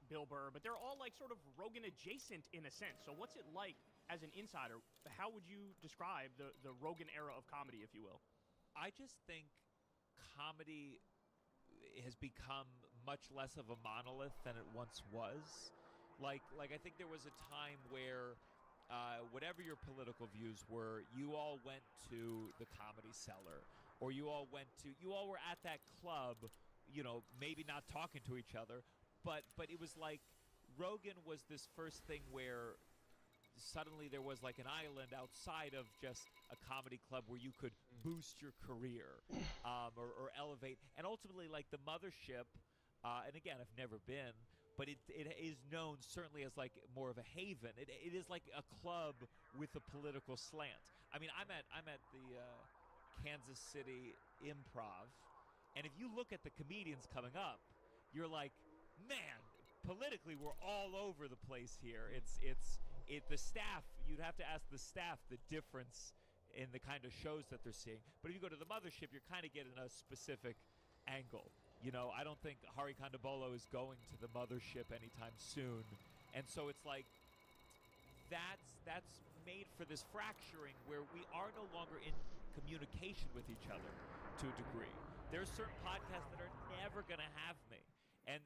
Bill Burr, but they're all like sort of Rogan adjacent in a sense. So what's it like as an insider? How would you describe the Rogan era of comedy, if you will? I just think comedy has become much less of a monolith than it once was. Like I think there was a time where whatever your political views were, you all went to the Comedy Cellar, or you all were at that club, maybe not talking to each other, but it was like Rogan was this first thing where suddenly there was like an island outside of just a comedy club where you could boost your career or elevate. And ultimately, like the Mothership, and again, I've never been, but it is known certainly as like more of a haven. It is like a club with a political slant. I mean, I'm at the Kansas City Improv, and if you look at the comedians coming up, you're like, man, politically we're all over the place here. The staff, you'd have to ask the staff the difference in the kind of shows that they're seeing. But if you go to the Mothership, you're kind of getting a specific angle. I don't think Hari Kondabolu is going to the Mothership anytime soon. And so it's like, that's made for this fracturing where we are no longer in communication with each other to a degree. There's certain podcasts that are never going to have me. And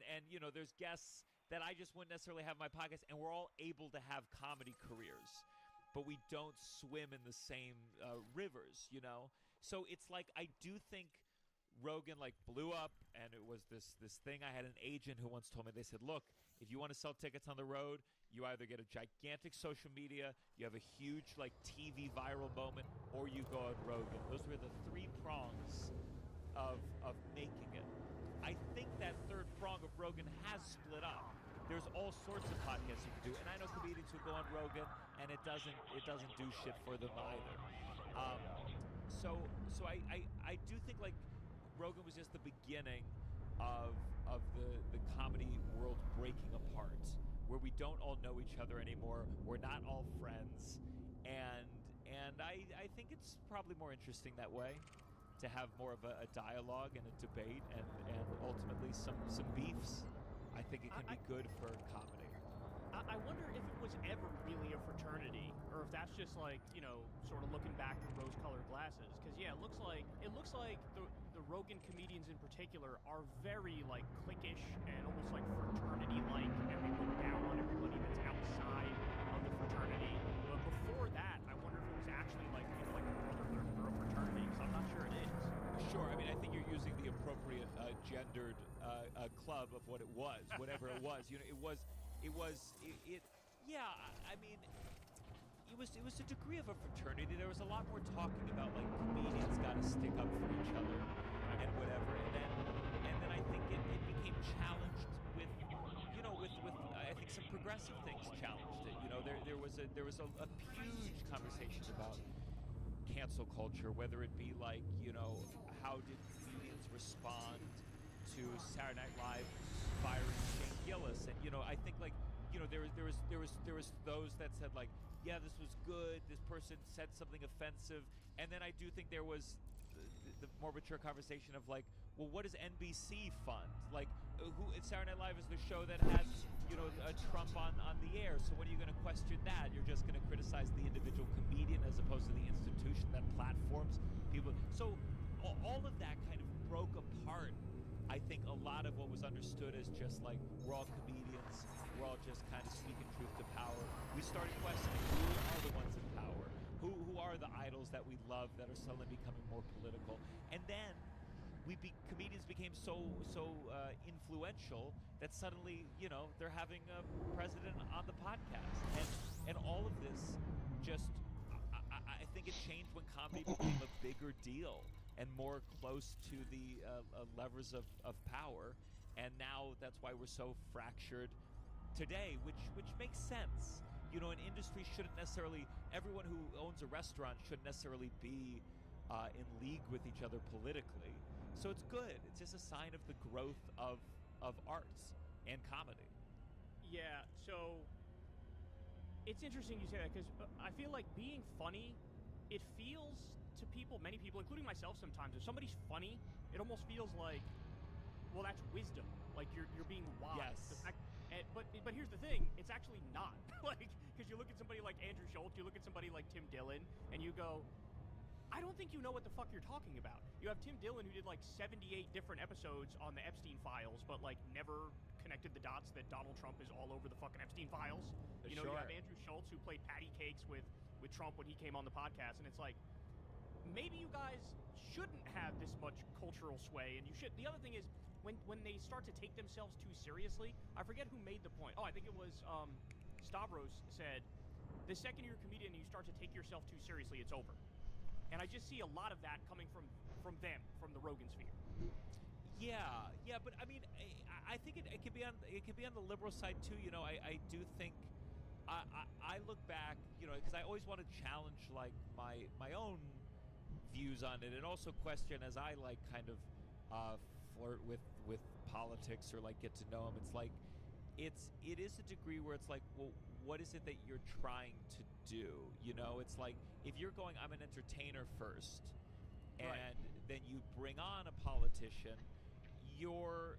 there's guests that I just wouldn't necessarily have my podcast, and we're all able to have comedy careers, but we don't swim in the same rivers, So it's like, I do think Rogan like blew up, and it was this thing. I had an agent who once told me, they said, look, if you want to sell tickets on the road, you either get a gigantic social media, you have a huge like TV viral moment, or you go on Rogan. Those were the three prongs of making it. I think that third prong of Rogan has split up. There's all sorts of podcasts you can do, and I know comedians who go on Rogan, and it doesn't do shit for them either. So I do think like Rogan was just the beginning of the comedy world breaking apart, where we don't all know each other anymore. We're not all friends, and I think it's probably more interesting that way, to have more of a dialogue and a debate and ultimately some beefs. I think it can be good for comedy. I wonder if it was ever really a fraternity, or if that's just like, sort of looking back with rose-colored glasses. Because yeah, it looks like the Rogan comedians in particular are very like cliquish and almost like fraternity-like, and they look down on everybody that's outside of inappropriate gendered club of what it was, whatever it was. You know, yeah. I mean, it was a degree of a fraternity. There was a lot more talking about like comedians got to stick up for each other and whatever, and then I think it became challenged with, you know, with I think some progressive things challenged it. You know, there was a huge conversation about cancel culture, whether it be like, you know, how did comedians respond to Saturday Night Live firing Shane Gillis, and you know, I think like, you know, there was those that said like, yeah, this was good, this person said something offensive, and then I do think there was the more mature conversation of like, well, what does NBC fund? Like, Saturday Night Live is the show that has, you know, Trump on the air, so when are you going to question that? You're just going to criticize the individual comedian as opposed to the institution that platforms people. So all of that kind of broke apart, I think, a lot of what was understood as just like, we're all comedians, we're all just kind of speaking truth to power. We started questioning who are the ones in power, who are the idols that we love that are suddenly becoming more political, and then comedians became so influential that suddenly, you know, they're having a president on the podcast, and all of this just, I think it changed when comedy became a bigger deal and more close to the levers of power, and now that's why we're so fractured today, which makes sense. You know, an industry shouldn't necessarily, everyone who owns a restaurant shouldn't necessarily be in league with each other politically. So it's good. It's just a sign of the growth of arts and comedy. Yeah, so it's interesting you say that, because I feel like being funny, it feels to people, many people, including myself sometimes, if somebody's funny, it almost feels like, well, that's wisdom. Like you're being wise. Yes. But here's the thing, it's actually not. Like, because you look at somebody like Andrew Schultz, you look at somebody like Tim Dillon, and you go, I don't think you know what the fuck you're talking about. You have Tim Dillon, who did like 78 different episodes on the Epstein files, but like never connected the dots that Donald Trump is all over the fucking Epstein files. You know, Sure. you have Andrew Schultz, who played patty cakes with Trump when he came on the podcast, and it's like, maybe you guys shouldn't have this much cultural sway, and you should. The other thing is, when they start to take themselves too seriously, I forget who made the point. Oh, I think it was Stavros said, the second you're a comedian and you start to take yourself too seriously, it's over. And I just see a lot of that coming from them, from the Rogan sphere. Yeah, but I mean, I think it can be on the liberal side too. You know, I do think I look back, you know, because I always want to challenge like my own views on it, and also question as I like kind of flirt with politics or like get to know them. It's like it is a degree where it's like, well, what is it that you're trying to do? You know, it's like if you're going, I'm an entertainer first, and then you bring on a politician, you're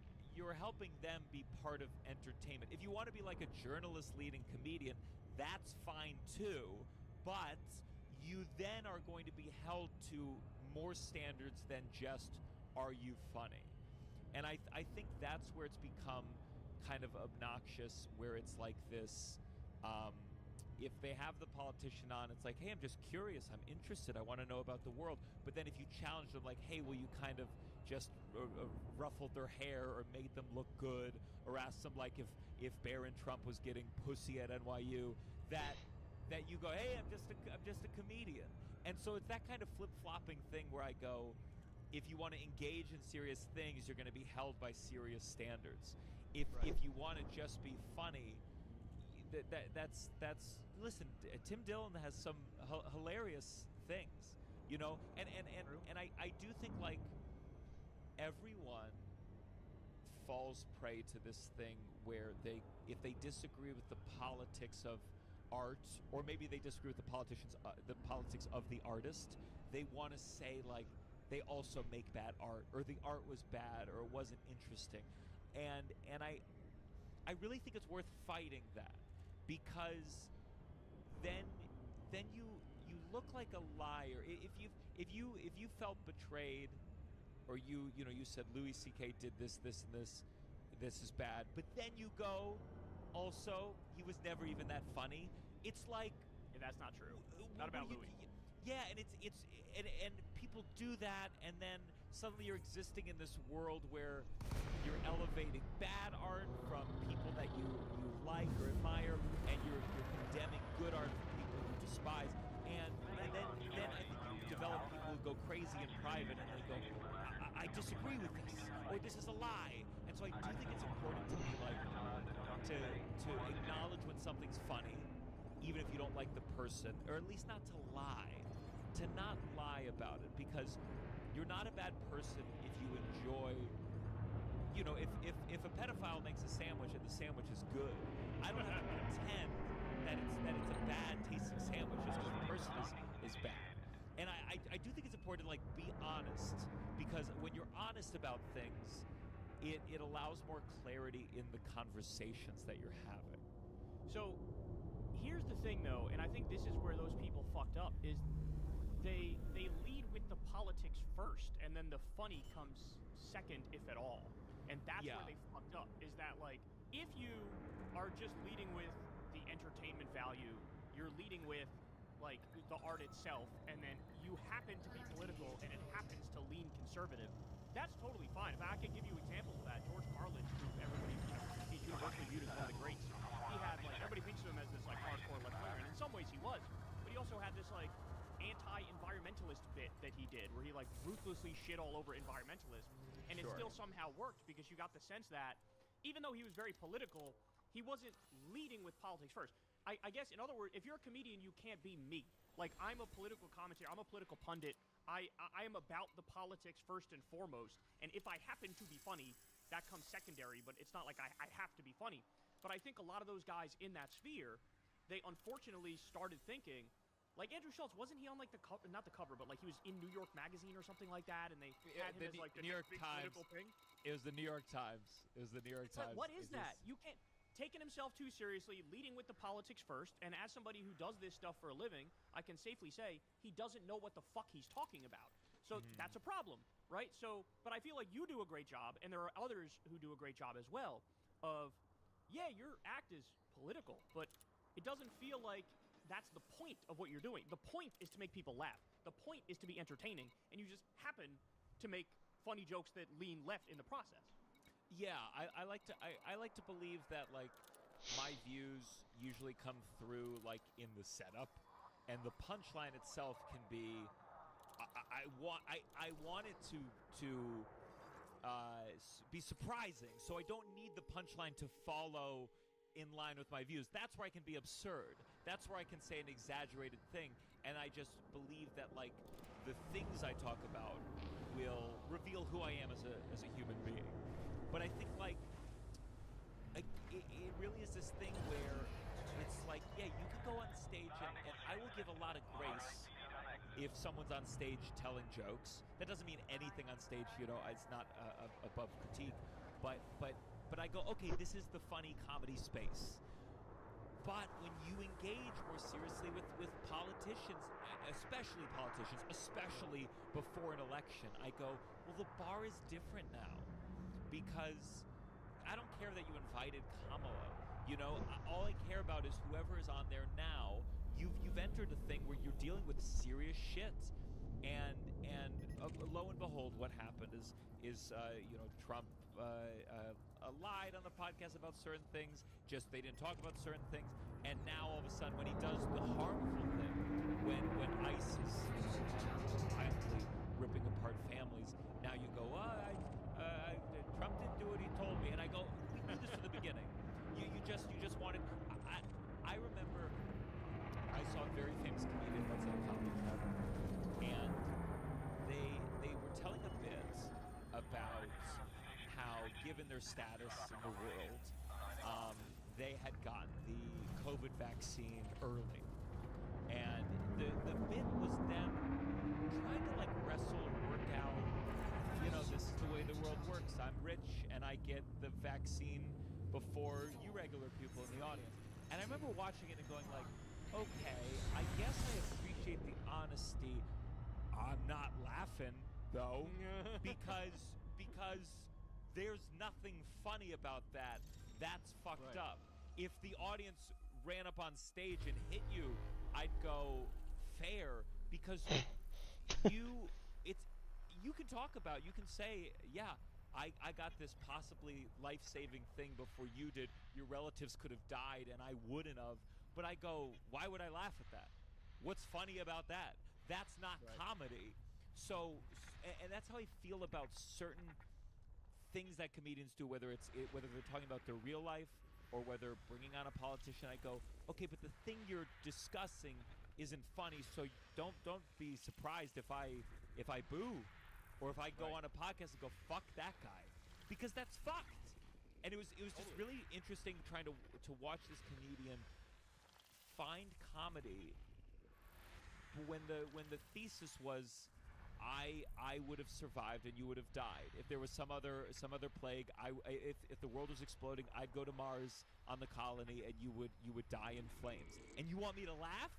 helping them be part of entertainment. If you want to be like a journalist leading comedian, that's fine too, but you then are going to be held to more standards than just, are you funny? And I think that's where it's become kind of obnoxious, where it's like this, if they have the politician on, it's like, hey, I'm just curious, I'm interested, I want to know about the world. But then if you challenge them like, hey, will you kind of just ruffled their hair or made them look good, or asked them like if Barron Trump was getting pussy at NYU, that you go, hey, I'm just a comedian. And so it's that kind of flip-flopping thing where I go, if you want to engage in serious things, you're going to be held by serious standards. If you want to just be funny, that's listen, Tim Dillon has some hilarious things, you know, and I do think like everyone falls prey to this thing where if they disagree with the politics of art, or maybe they disagree with the politics of the artist, they want to say like they also make bad art, or the art was bad, or it wasn't interesting, and I really think it's worth fighting that, because then you look like a liar. If you felt betrayed, or you said Louis C.K. did this and this is bad, but then you go, also, he was never even that funny. It's like, yeah, that's not true. Not about Louis. Yeah, and it's and people do that, and then suddenly you're existing in this world where you're elevating bad art from people that you like or admire, and you're condemning good art from people you despise. And then I think you develop people who go crazy in private and they go, I disagree with this, or this is a lie. And so I do think it's important to be like to acknowledge when something's funny, even if you don't like the person, or at least not to lie. To not lie about it, because you're not a bad person if you enjoy, you know, if a pedophile makes a sandwich and the sandwich is good, I don't have to pretend that it's a bad tasting sandwich just because the person is bad. And I do think it's important to like be honest, because when you're honest about things, it allows more clarity in the conversations that you're having. So here's the thing though, and I think this is where those people fucked up, is they lead with the politics first, and then the funny comes second, if at all. And that's where they fucked up, is that like, if you are just leading with the entertainment value, you're leading with like the art itself, and then you happen to be political and it happens to lean conservative, that's totally fine. If I could give you examples of that, George Carlin, who everybody, he's universally viewed as one of the greats, he had like, everybody thinks of him as this like hardcore left-winger, and in some ways he was, but he also had this like anti-environmentalist bit that he did, where he like ruthlessly shit all over environmentalists, and it still somehow worked, because you got the sense that even though he was very political, he wasn't leading with politics first. I guess, in other words, if you're a comedian, you can't be me. Like, I'm a political commentator, I'm a political pundit, I am about the politics first and foremost, and if I happen to be funny, that comes secondary, but it's not like I have to be funny. But I think a lot of those guys in that sphere, they unfortunately started thinking, like Andrew Schultz, wasn't he on like the cover, not the cover, but like he was in New York Magazine or something like that, and they had him as like the New York big Times. political thing? It was the New York Times. It was the New York Times. Like, what is that? You can't, taking himself too seriously, leading with the politics first, and as somebody who does this stuff for a living, I can safely say he doesn't know what the fuck he's talking about. So that's a problem, right? So, but I feel like you do a great job, and there are others who do a great job as well, of, yeah, your act is political, but it doesn't feel like that's the point of what you're doing. The point is to make people laugh. The point is to be entertaining, and you just happen to make funny jokes that lean left in the process. Yeah, I like to believe that like my views usually come through like in the setup, and the punchline itself can be. I want it to be surprising, so I don't need the punchline to follow in line with my views. That's where I can be absurd. That's where I can say an exaggerated thing, and I just believe that like the things I talk about will reveal who I am as a human being. But I think like it really is this thing where it's like, yeah, you can go on stage and I will give a lot of grace if someone's on stage telling jokes. That doesn't mean anything on stage, you know, it's not above critique. But I go, okay, this is the funny comedy space. But when you engage more seriously with politicians, especially before an election, I go, well, the bar is different now. Because I don't care that you invited Kamala. You know, all I care about is whoever is on there now. You've entered a thing where you're dealing with serious shit, and lo and behold, what happened is you know, Trump lied on the podcast about certain things. Just they didn't talk about certain things, and now all of a sudden, when he does the harmful thing, when ICE is violently ripping apart families, now you go, Trump didn't do what he told me, and I go, we knew this from the beginning. You just wanted. I remember I saw a very famous comedian that's at Comedy Club, and they were telling a bit about how, given their status in the world, they had gotten the COVID vaccine early, and the bit was them trying to like wrestle and work out. You know, this is the way the world works. I'm rich, and I get the vaccine before you regular people in the audience. And I remember watching it and going like, okay, I guess I appreciate the honesty. I'm not laughing, though, because there's nothing funny about that. That's fucked up. If the audience ran up on stage and hit you, I'd go, fair, because you you can talk about, you can say, yeah, I got this possibly life-saving thing before you did. Your relatives could have died and I wouldn't have. But I go, why would I laugh at that? What's funny about that? That's not comedy. So, and that's how I feel about certain things that comedians do, whether they're talking about their real life or whether bringing on a politician. I go, okay, but the thing you're discussing isn't funny, so don't be surprised if I boo, or if I go on a podcast and go, fuck that guy, because that's fucked. And it was just really interesting trying to watch this comedian find comedy when the thesis was, I would have survived and you would have died. If there was some other plague, if the world was exploding, I'd go to Mars on the colony and you would die in flames. And you want me to laugh?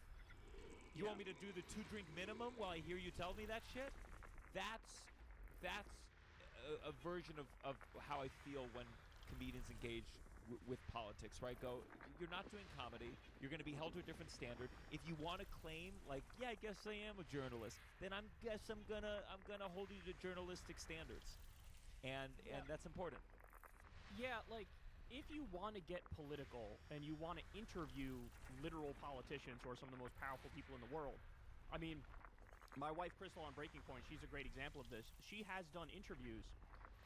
You want me to do the 2-drink minimum while I hear you tell me that shit? That's a version of how I feel when comedians engage with politics, right? Go, you're not doing comedy. You're going to be held to a different standard. If you want to claim, like, yeah, I guess I am a journalist, then I'm gonna hold you to journalistic standards, and that's important. Yeah, like, if you want to get political and you want to interview literal politicians who are some of the most powerful people in the world, I mean, my wife Crystal on Breaking Point, she's a great example of this. She has done interviews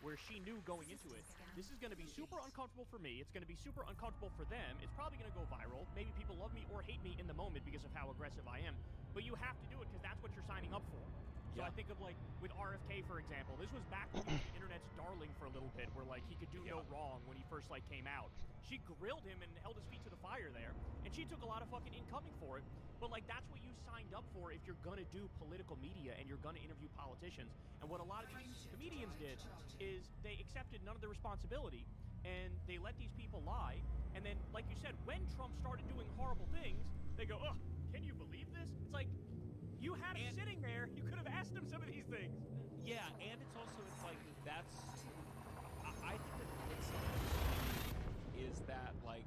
where she knew going into it, this is going to be super uncomfortable for me, it's going to be super uncomfortable for them, it's probably going to go viral, maybe people love me or hate me in the moment because of how aggressive I am, but you have to do it because that's what you're signing up for. So I think of, like, with RFK, for example, this was back when he was the internet's darling for a little bit, where, like, he could do no wrong when he first, like, came out. She grilled him and held his feet to the fire there, and she took a lot of fucking incoming for it, but, like, that's what you signed up for if you're gonna do political media and you're gonna interview politicians. And what a lot of these comedians did is they accepted none of the responsibility, and they let these people lie, and then, like you said, when Trump started doing horrible things, they go, ugh, can you believe this? It's like, you had him sitting there. You could have asked him some of these things. Yeah, and it's like that's. I think the flip side is that, like,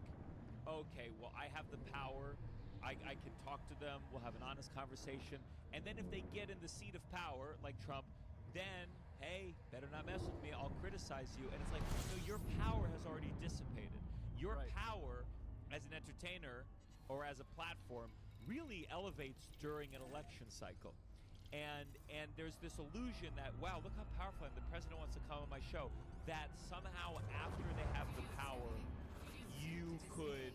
okay, well, I have the power. I can talk to them. We'll have an honest conversation. And then if they get in the seat of power, like Trump, then, hey, better not mess with me. I'll criticize you. And it's like, no, your power has already dissipated. Your power as an entertainer or as a platform really elevates during an election cycle. And there's this illusion that, wow, look how powerful I am. The president wants to come on my show. That somehow after they have the power, you could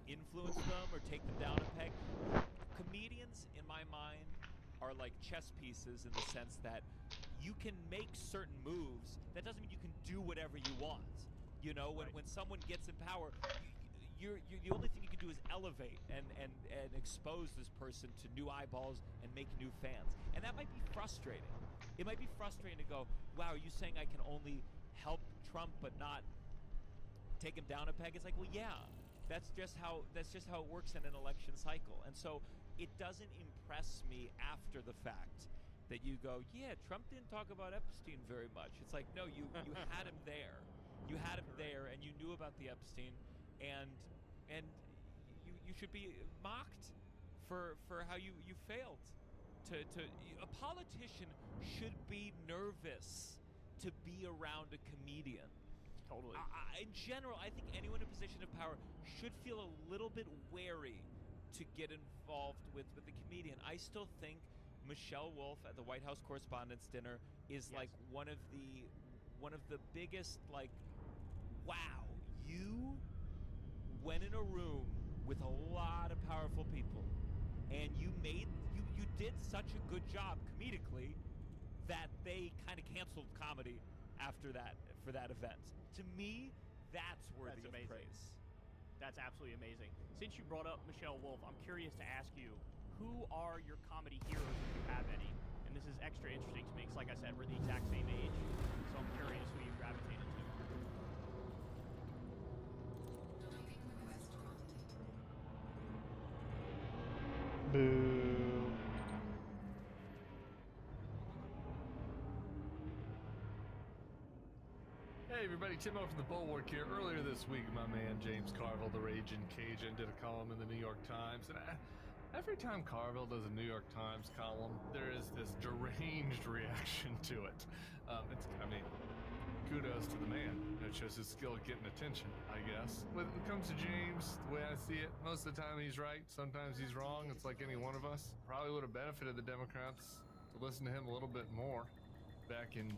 influence them or take them down a peg. Comedians, in my mind, are like chess pieces in the sense that you can make certain moves. That doesn't mean you can do whatever you want. You know, when someone gets in power, the only thing you can do is elevate and expose this person to new eyeballs and make new fans. And that might be frustrating. It might be frustrating to go, wow, are you saying I can only help Trump but not take him down a peg? It's like, well, yeah, that's just how it works in an election cycle. And so it doesn't impress me after the fact that you go, yeah, Trump didn't talk about Epstein very much. It's like, no, you had him there. You had him there and you knew about the Epstein, and you should be mocked for how you failed. A politician should be nervous to be around a comedian. Totally. In general, I think anyone in a position of power should feel a little bit wary to get involved with the comedian. I still think Michelle Wolf at the White House Correspondents' Dinner is like one of the biggest, like, wow, you went in a room with a lot of powerful people and you did such a good job comedically that they kind of canceled comedy after that, for that event. To me, that's worthy of praise. That's absolutely amazing. Since you brought up Michelle Wolf, I'm curious to ask you, who are your comedy heroes, if you have any? And this is extra interesting to me because, like I said, we're the exact same age, so I'm curious who you gravitated to. Boo. Hey everybody, Tim O from the Bulwark here. Earlier this week, my man James Carville, the Raging Cajun, did a column in the New York Times, and Every time Carville does a New York Times column, there is this deranged reaction to it. I mean, kudos to the man. It shows his skill at getting attention, I guess. When it comes to James, the way I see it, most of the time he's right, sometimes he's wrong. It's like any one of us. Probably would have benefited the Democrats to listen to him a little bit more back in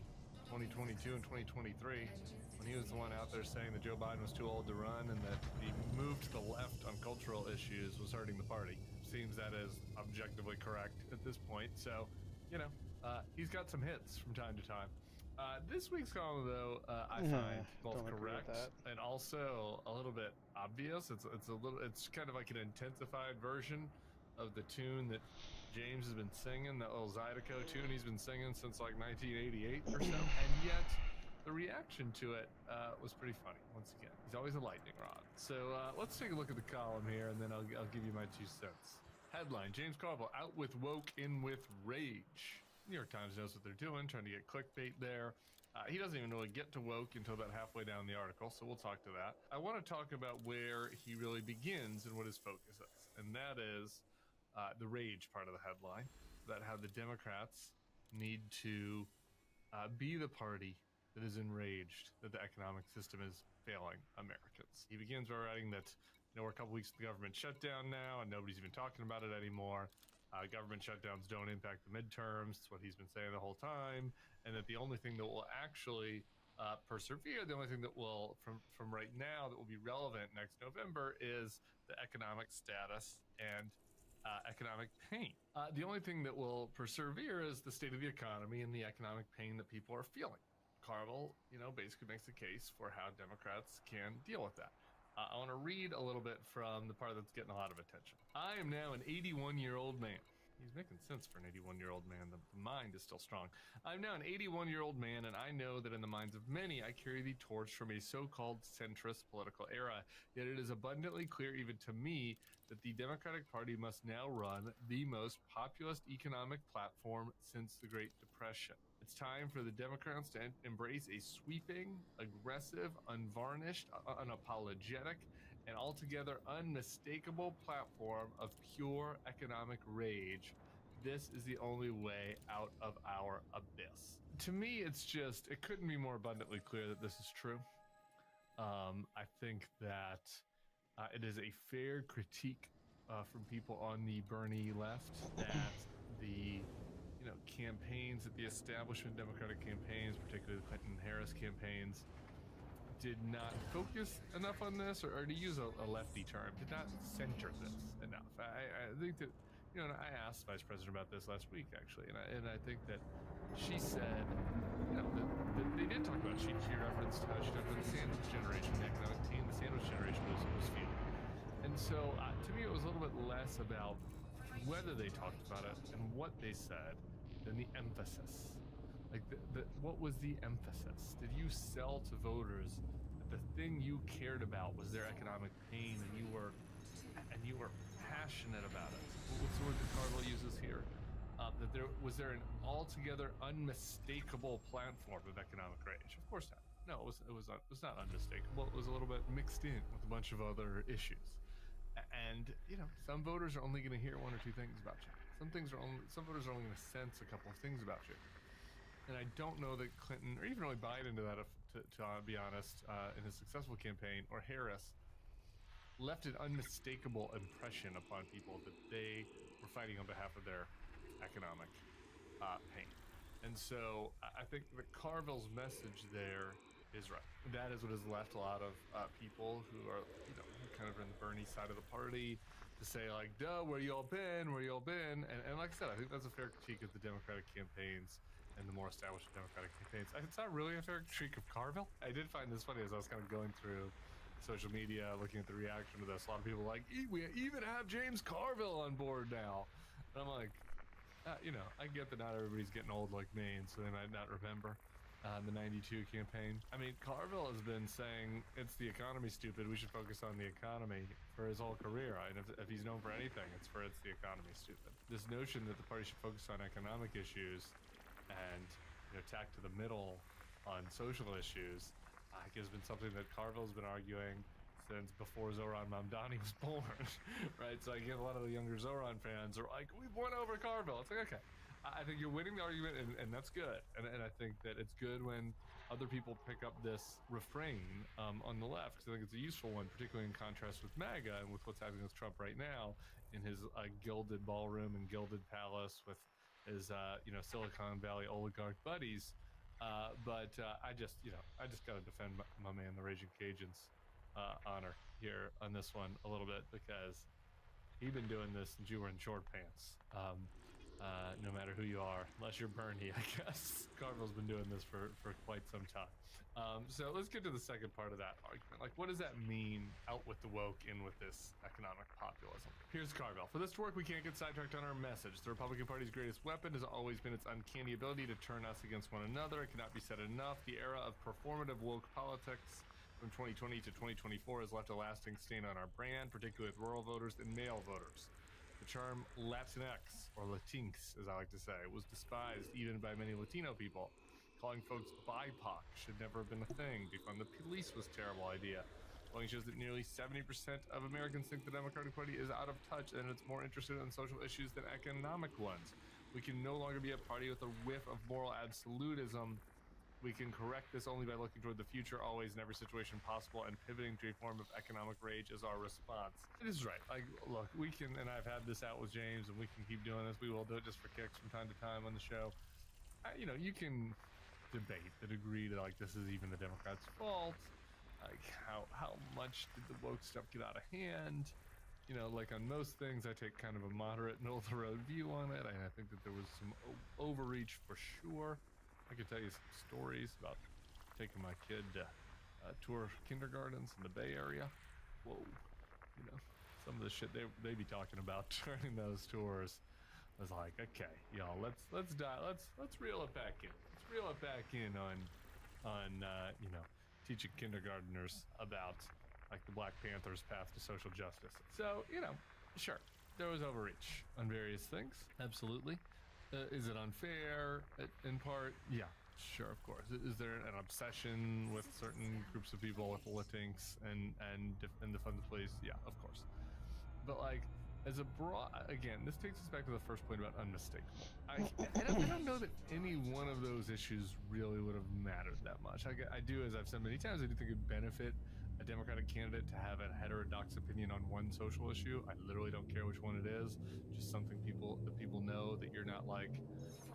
2022 and 2023, when he was the one out there saying that Joe Biden was too old to run and that the move to the left on cultural issues was hurting the party. Seems that is objectively correct at this point. So, you know, he's got some hits from time to time. This week's column, though, I find both correct and also a little bit obvious. It's kind of like an intensified version of the tune that James has been singing, that little Zydeco tune he's been singing since like 1988 or so, and yet the reaction to it was pretty funny. Once again, he's always a lightning rod. So let's take a look at the column here, and then I'll give you my 2 cents. Headline: James Carville out with woke, in with rage. New York Times knows what they're doing, trying to get clickbait there. He doesn't even really get to woke until about halfway down the article, so we'll talk to that. I want to talk about where he really begins and what his focus is, and that is the rage part of the headline, that how the Democrats need to be the party that is enraged that the economic system is failing Americans. He begins by writing that, you know, we're a couple weeks of the government shutdown now, and nobody's even talking about it anymore. Government shutdowns don't impact the midterms. That's what he's been saying the whole time. And that the only thing that will actually persevere, the only thing that will, from right now, that will be relevant next November is the economic status and economic pain. The only thing that will persevere is the state of the economy and the economic pain that people are feeling. Carville, you know, basically makes a case for how Democrats can deal with that. I want to read a little bit from the part that's getting a lot of attention. I am now an 81-year-old man. He's making sense for an 81-year-old man. The mind is still strong. I'm now an 81-year-old man, and I know that in the minds of many, I carry the torch from a so-called centrist political era. Yet it is abundantly clear even to me that the Democratic Party must now run the most populist economic platform since the Great Depression. It's time for the Democrats to embrace a sweeping, aggressive, unvarnished, unapologetic, and altogether unmistakable platform of pure economic rage. This is the only way out of our abyss. To me, it couldn't be more abundantly clear that this is true. I think that it is a fair critique from people on the Bernie left that the campaigns, that the establishment Democratic campaigns, particularly the Clinton-Harris campaigns, did not focus enough on this, or to use a lefty term, did not center this enough. I think that, and I asked Vice President about this last week, actually, and I think that she said, that they did talk about, she referenced how she talked about the sandwich generation, the economic pain the sandwich generation was feeling. And so, to me, it was a little bit less about whether they talked about it and what they said than the emphasis. Like, what was the emphasis? Did you sell to voters that the thing you cared about was their economic pain, and you were passionate about it? What's the word that Carville uses here? That was there an altogether unmistakable platform of economic rage? Of course not. No, it was not unmistakable. It was a little bit mixed in with a bunch of other issues. And some voters are only going to hear one or two things about you. Some voters are only going to sense a couple of things about you. And I don't know that Clinton, or even really Biden, to be honest, in his successful campaign, or Harris, left an unmistakable impression upon people that they were fighting on behalf of their economic pain. And so I think that Carville's message there is right. That is what has left a lot of people who are, kind of in the Bernie side of the party to say, like, duh, where y'all been? Where y'all been? And like I said, I think that's a fair critique of the Democratic campaigns and the more established Democratic campaigns. It's not really a fair critique of Carville. I did find this funny as I was kind of going through social media, looking at the reaction to this. A lot of people were like, we even have James Carville on board now. And I'm like, I get that not everybody's getting old like me, and so they might not remember the 92 campaign. I mean, Carville has been saying it's the economy, stupid, we should focus on the economy for his whole career. And if he's known for anything, it's the economy, stupid. This notion that the party should focus on economic issues and tack to the middle on social issues, has been something that Carville's been arguing since before Zoran Mamdani was born, right? So I get a lot of the younger Zoran fans are like, we've won over Carvel. It's like, okay, I think you're winning the argument, and that's good. And I think that it's good when other people pick up this refrain on the left, because I think it's a useful one, particularly in contrast with MAGA and with what's happening with Trump right now in his gilded ballroom and gilded palace with his Silicon Valley oligarch buddies. But I just got to defend my man, the Raging Cajun's honor here on this one a little bit, because he's been doing this since you were in short pants. No matter who you are, unless you're Bernie, I guess. Carvel's been doing this for quite some time. So let's get to the second part of that argument. Like, what does that mean, out with the woke, in with this economic populism? Here's Carvel. For this to work, we can't get sidetracked on our message. The Republican Party's greatest weapon has always been its uncanny ability to turn us against one another. It cannot be said enough. The era of performative woke politics from 2020 to 2024 has left a lasting stain on our brand, particularly with rural voters and male voters. The term Latinx, or Latinx as I like to say, was despised even by many Latino people. Calling folks BIPOC should never have been a thing. Defund the police was a terrible idea. Polling shows that nearly 70% of Americans think the Democratic Party is out of touch and it's more interested in social issues than economic ones. We can no longer be a party with a whiff of moral absolutism. We can correct this only by looking toward the future, always in every situation possible, and pivoting to a form of economic rage as our response. It is right. Like, look, we can, and I've had this out with James, and we can keep doing this. We will do it just for kicks from time to time on the show. You can debate the degree that, like, this is even the Democrats' fault. Like, how much did the woke stuff get out of hand? Like on most things, I take kind of a moderate, middle-of-the-road view on it. I think that there was some overreach for sure. I could tell you some stories about taking my kid to tour kindergartens in the Bay Area. Whoa, some of the shit they be talking about during those tours. I was like, okay, y'all, let's reel it back in. Let's reel it back in on teaching kindergartners about like the Black Panther's path to social justice. So sure, there was overreach on various things, absolutely. Is it unfair in part? Yeah, sure, of course. Is there an obsession with certain groups of people with Latinx and defund the police? Yeah, of course. But like, as a broad, again, this takes us back to the first point about unmistakable. I don't know that any one of those issues really would have mattered that much. I do, as I've said many times, I do think it'd benefit a Democratic candidate to have a heterodox opinion on one social issue. I literally don't care which one it is. Just something people know that you're not like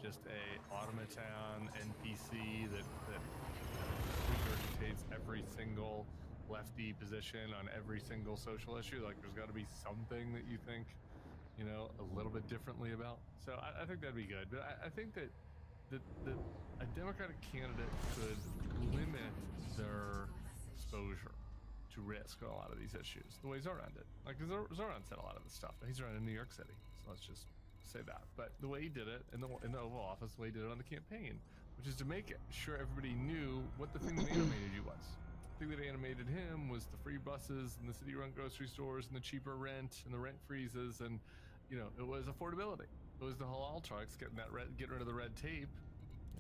just a automaton NPC that regurgitates every single lefty position on every single social issue. Like, there's got to be something that you think, a little bit differently about. So I think that'd be good. But I think that a Democratic candidate could limit their exposure to risk on a lot of these issues the way Zoran did. Like, Zoran said a lot of this stuff. He's running New York City, so let's just say that. But the way he did it in the Oval Office, the way he did it on the campaign, which is to make sure everybody knew what the thing that animated you was. The thing that animated him was the free buses and the city-run grocery stores and the cheaper rent and the rent freezes, and it was affordability. It was the halal trucks getting rid of the red tape,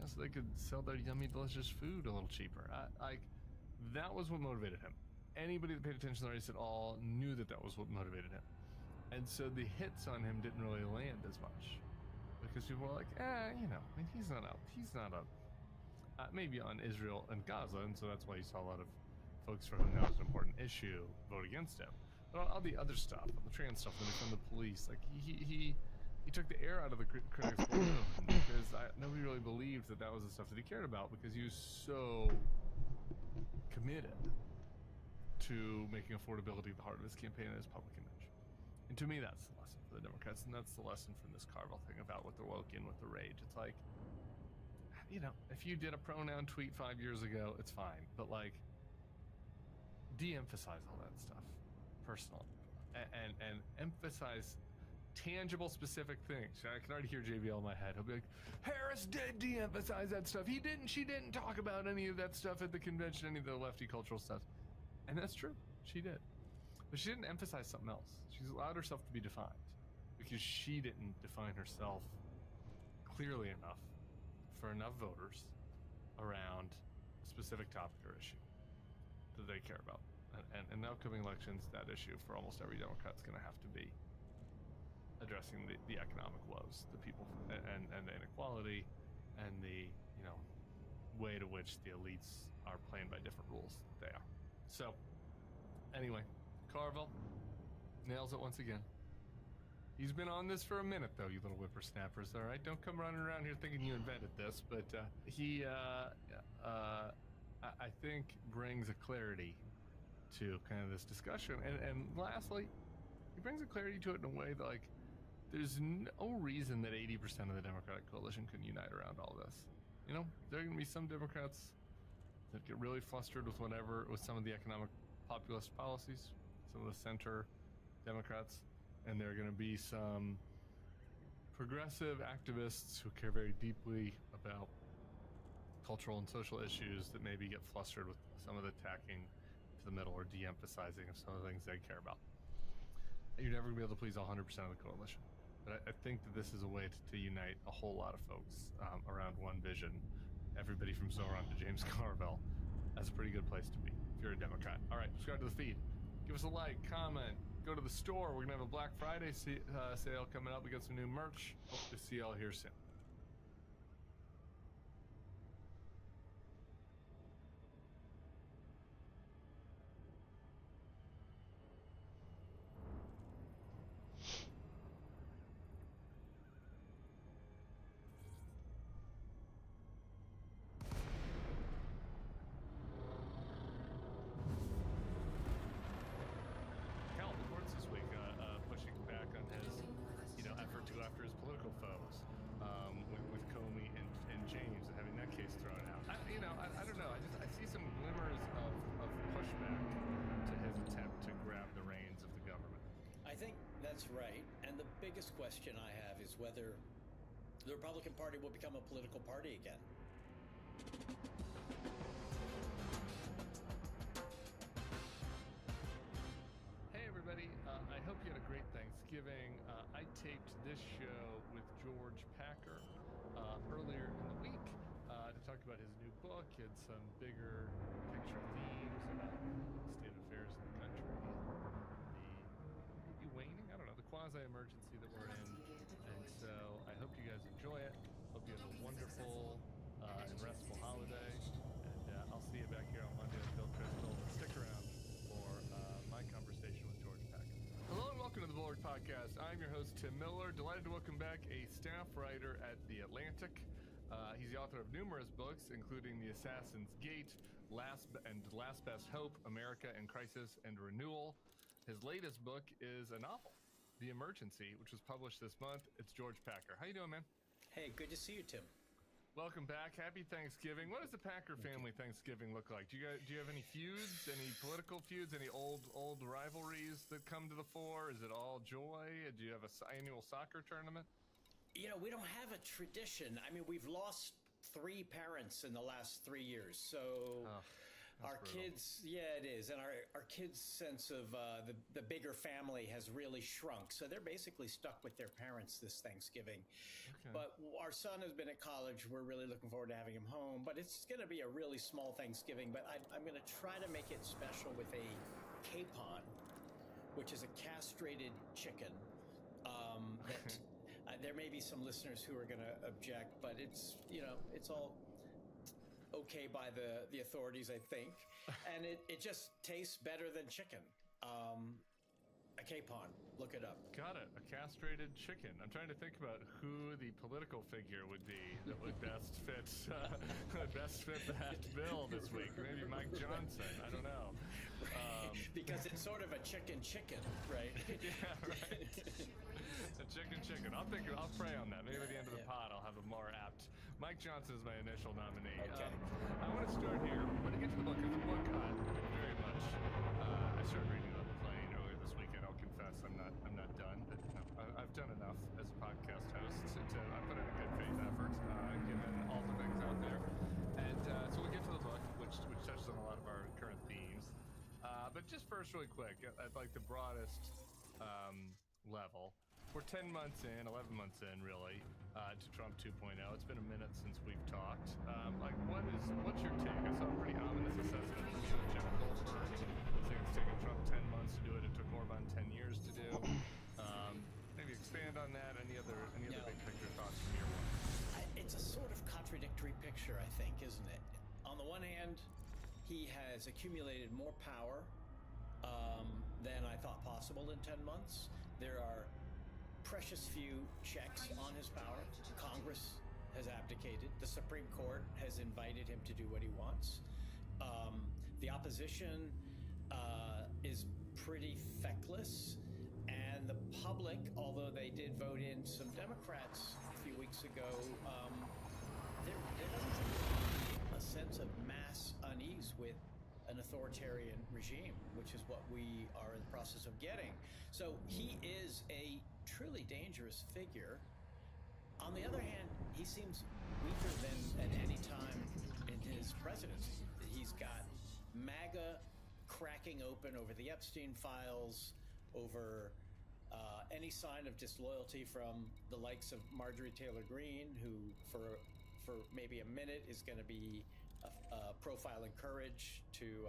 so they could sell their yummy, delicious food a little cheaper. That was what motivated him. Anybody that paid attention to the race at all knew that was what motivated him. And so the hits on him didn't really land as much, because people were like, he's not maybe on Israel and Gaza, and so that's why you saw a lot of folks for whom that was an important issue vote against him. But all the other stuff, all the trans stuff, the defund the police, like he took the air out of the critics' balloon, because nobody really believed that was the stuff that he cared about, because he was so committed to making affordability the heart of his campaign and his public image. And to me, that's the lesson for the Democrats, and that's the lesson from this Carvel thing about what they're woke in with the rage. It's like, if you did a pronoun tweet 5 years ago, it's fine, but like, de-emphasize all that stuff, personal, and emphasize tangible, specific things. I can already hear JBL in my head. He'll be like, Harris did de-emphasize that stuff. She didn't talk about any of that stuff at the convention, any of the lefty cultural stuff. And that's true. She did. But she didn't emphasize something else. She's allowed herself to be defined, because she didn't define herself clearly enough for enough voters around a specific topic or issue that they care about. And in the upcoming elections, that issue for almost every Democrat is going to have to be addressing the economic woes, the people, and the inequality, and the way to which the elites are playing by different rules they are. So, anyway, Carville nails it once again. He's been on this for a minute, though, you little whippersnappers, all right? Don't come running around here thinking you invented this, but he, I think, brings a clarity to kind of this discussion. And lastly, he brings a clarity to it in a way that, like, there's no reason that 80% of the Democratic coalition couldn't unite around all this. You know, there are going to be some Democrats that get really flustered with some of the economic populist policies, some of the center Democrats, and there are going to be some progressive activists who care very deeply about cultural and social issues that maybe get flustered with some of the tacking to the middle or de-emphasizing of some of the things they care about. You're never going to be able to please 100% of the coalition. But I think that this is a way to unite a whole lot of folks around one vision. Everybody from Zoran to James Carville. That's a pretty good place to be if you're a Democrat. All right, subscribe to the feed. Give us a like, comment, go to the store. We're going to have a Black Friday sale coming up. We got some new merch. Hope to see y'all here soon. Question I have is whether the Republican Party will become a political party again. Hey everybody, I hope you had a great Thanksgiving. I taped this show with George Packer earlier in the week to talk about his new book. He had some bigger picture themes about the state of affairs in the country, the waning, I don't know, the quasi-emergency that we're in. And so I hope you guys enjoy it. Hope you have a wonderful and restful holiday. And I'll see you back here on Monday with Bill Crystal. Stick around for my conversation with George Packer. Hello and welcome to the Bullard Podcast. I'm your host, Tim Miller. Delighted to welcome back a staff writer at The Atlantic. He's the author of numerous books, including The Assassin's Gate, Last Best Hope, America in Crisis and Renewal. His latest book is a novel, The Emergency, which was published this month. It's George Packer. How you doing, man? Hey, good to see you, Tim. Welcome back. Happy Thanksgiving. What does the Packer family Thanksgiving look like? Do you have any feuds, any political feuds, any old rivalries that come to the fore? Is it all joy? Do you have an annual soccer tournament? You know, we don't have a tradition. I mean, we've lost 3 parents in the last 3 years, so... Our kids, yeah, it is. And our kids' sense of the bigger family has really shrunk. So they're basically stuck with their parents this Thanksgiving. Okay. But our son has been at college. We're really looking forward to having him home. But it's going to be a really small Thanksgiving. But I'm going to try to make it special with a capon, which is a castrated chicken. There may be some listeners who are going to object, but it's all okay by the authorities, I think. And it just tastes better than chicken. A capon. Look it up. Got it. A castrated chicken. I'm trying to think about who the political figure would be that would best fit that bill this week. Maybe Mike Johnson. I don't know. Because it's sort of a chicken, right? Yeah, right. A chicken. I'll pray on that. Maybe at the end of the pod I'll have a more apt. Mike Johnson is my initial nominee. Okay. I want to start here. When I get to the book, because the book very much. I started reading it on the plane earlier this weekend. I'll confess I'm not done, but I've done enough as a podcast host to I put in a good faith effort, given all the things out there. And so we'll get to the book, which touches on a lot of our current themes. But just first, really quick, at like the broadest level. We're 10 months in, 11 months in, really, to Trump 2.0. It's been a minute since we've talked. What's your take? I saw a pretty ominous assessment from you and Jeff Goldberg interesting. It's taken Trump 10 months to do it. It took Orban 10 years to do. Maybe expand on that. Any other big picture thoughts from your one? It's a sort of contradictory picture, I think, isn't it? On the one hand, he has accumulated more power than I thought possible in 10 months. There are precious few checks on his power. Congress has abdicated. The Supreme Court has invited him to do what he wants. The opposition is pretty feckless. And the public, although they did vote in some Democrats a few weeks ago, there doesn't seem to be a sense of mass unease with an authoritarian regime, which is what we are in the process of getting. So he is a truly dangerous figure. On the other hand, he seems weaker than at any time in his presidency. He's got MAGA cracking open over the Epstein files, over any sign of disloyalty from the likes of Marjorie Taylor Greene, who for maybe a minute is going to be profiling courage to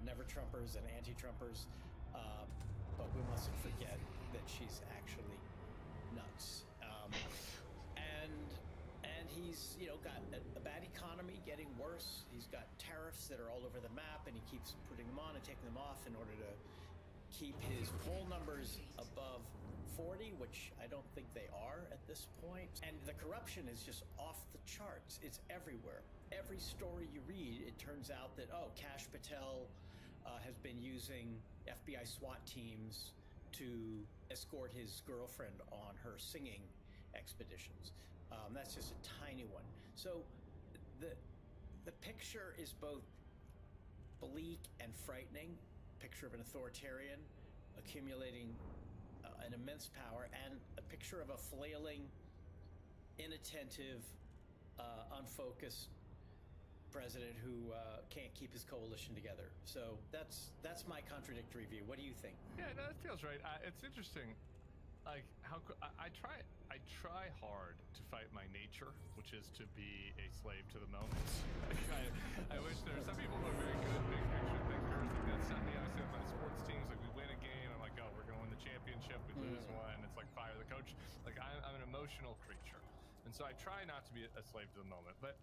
never-Trumpers and anti-Trumpers. But we mustn't forget that she's actually nuts. And he's got a bad economy getting worse. He's got tariffs that are all over the map, and he keeps putting them on and taking them off in order to keep his poll numbers above 40, which I don't think they are at this point. And the corruption is just off the charts. It's everywhere. Every story you read, it turns out that, Kash Patel has been using FBI SWAT teams to escort his girlfriend on her singing expeditions. That's just a tiny one. So the picture is both bleak and frightening. Picture of an authoritarian accumulating an immense power, and a picture of a flailing, inattentive, unfocused president who can't keep his coalition together. So that's my contradictory view. What do you think? Yeah, no, that feels right. It's interesting. Like I try hard to fight my nature, which is to be a slave to the moment. I wish there are some people who are very good big picture thinkers. Like that's something I see with my sports teams. Like we win a game, I'm like, we're going to win the championship. We lose one, it's like fire the coach. Like I'm an emotional creature, and so I try not to be a slave to the moment. But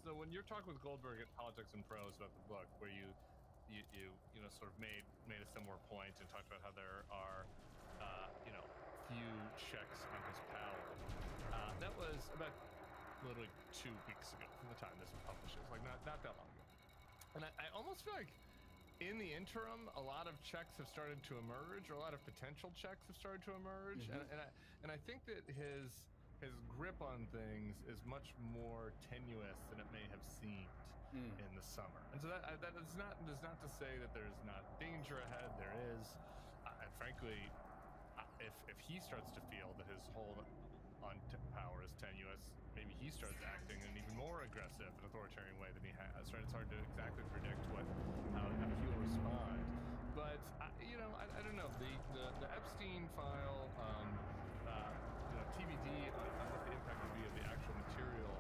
so when you're talking with Goldberg at Politics and Prose about the book, where you sort of made a similar point and talked about how there are few checks on his power. That was about literally 2 weeks ago from the time this was published. It was like not that long ago. And I almost feel like in the interim, a lot of checks have started to emerge, or a lot of potential checks have started to emerge. Mm-hmm. And I think that his grip on things is much more tenuous than it may have seemed in the summer. And so that is not to say that there's not danger ahead. There is, and frankly, if he starts to feel that his hold on power is tenuous, maybe he starts acting in an even more aggressive and authoritarian way than he has. Right? It's hard to exactly predict how he'll respond. But I don't know. The Epstein file, TBD on what the impact would be of the actual material,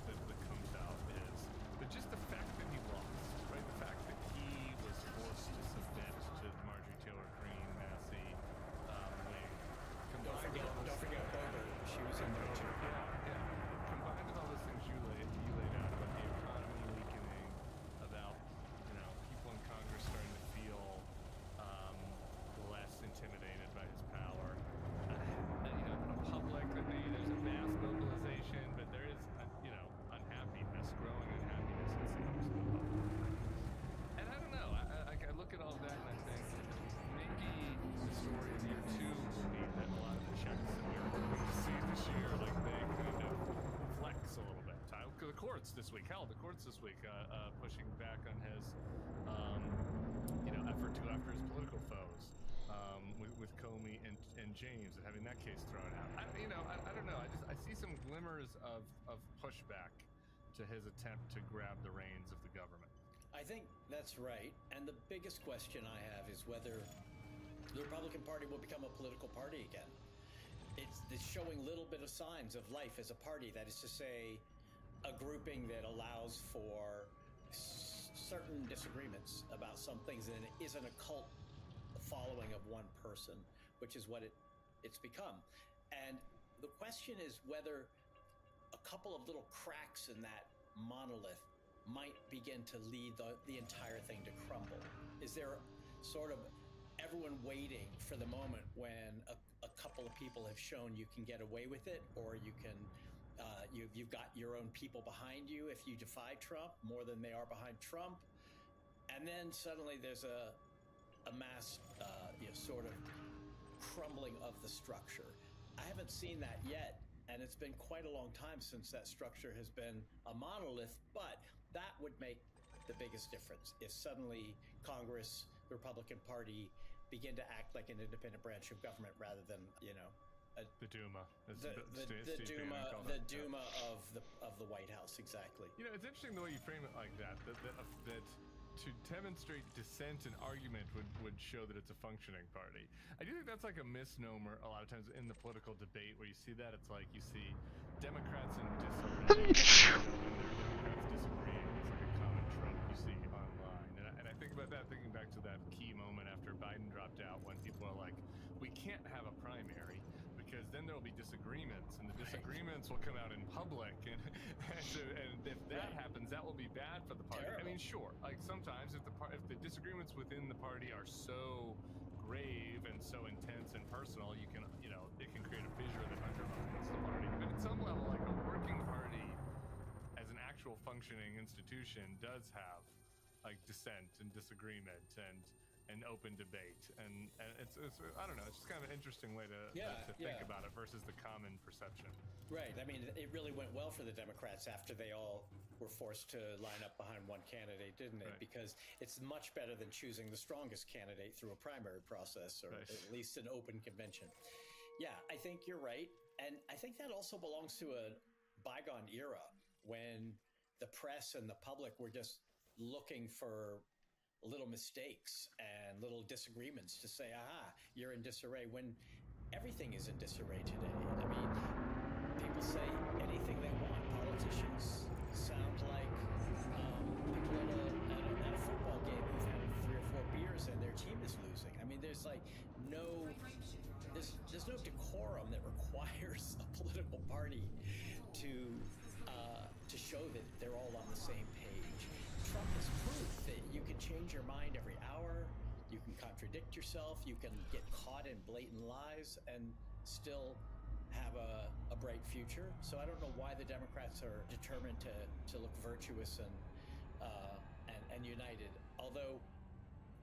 that comes out is. But just the fact that he lost, right? The fact that he was forced to submit to the Marjorie Taylor Greene Massey wing. Don't forget Boebert. She was in there too. Yeah. Combined with all those things you laid out about the economy weakening, about people in Congress starting to feel less intimidated by his power. A public that maybe there's a mass mobilization, but there is unhappiness, growing unhappiness in some parts of the public. And I don't know. I look at all of that and I think maybe the story of year 2 will be that a lot of the checks that we're going to see this year, like they kind of flex a little bit. The courts this week, pushing back on his, effort to go after his political foes, with Comey and James, and having that case thrown out. I don't know. I see some glimmers of pushback to his attempt to grab the reins of the government. I think that's right. And the biggest question I have is whether the Republican Party will become a political party again. It's showing little bit of signs of life as a party. That is to say, a grouping that allows for certain disagreements about some things, and it isn't a cult following of one person, which is what it's become. And the question is whether a couple of little cracks in that monolith might begin to lead the entire thing to crumble. Is there sort of everyone waiting for the moment when a couple of people have shown you can get away with it, or you can you've got your own people behind you if you defy Trump more than they are behind Trump, and then suddenly there's a mass sort of crumbling of the structure. I haven't seen that yet, and it's been quite a long time since that structure has been a monolith, but that would make the biggest difference if suddenly Congress, the Republican Party, begin to act like an independent branch of government rather than, the Duma. The Duma of the White House, exactly. It's interesting the way you frame it like that to demonstrate dissent and argument would show that it's a functioning party. I do think that's like a misnomer a lot of times in the political debate where you see that. It's like you see Democrats in disarray, and they're Democrats disagreeing. It's like a common trope you see online. And I think about that, thinking back to that key moment after Biden dropped out when people are like, we can't have a primary because then there'll be disagreements, and the disagreements will come out in public, and if that happens, that will be bad for the party. Terrible. I mean, sure, like sometimes if the disagreements within the party are so grave and so intense and personal, it can create a fissure that undermines the party. But at some level, like a working party as an actual functioning institution does have like dissent and disagreement and open debate, and it's I don't know, it's just kind of an interesting way to think about it versus the common perception. Right. I mean, it really went well for the Democrats after they all were forced to line up behind one candidate, didn't it? Right. Because it's much better than choosing the strongest candidate through a primary process, or at least an open convention. Yeah, I think you're right, and I think that also belongs to a bygone era when the press and the public were just looking for little mistakes and little disagreements to say, you're in disarray, when everything is in disarray today. I mean, people say anything they want. Politicians sound like people at a football game who've had 3 or 4 beers and their team is losing. I mean, there's like there's no decorum that requires a political party to show that they're all on the same page. Trump has proved that you can change your mind every hour, you can contradict yourself, you can get caught in blatant lies and still have a bright future. So I don't know why the Democrats are determined to look virtuous and united. Although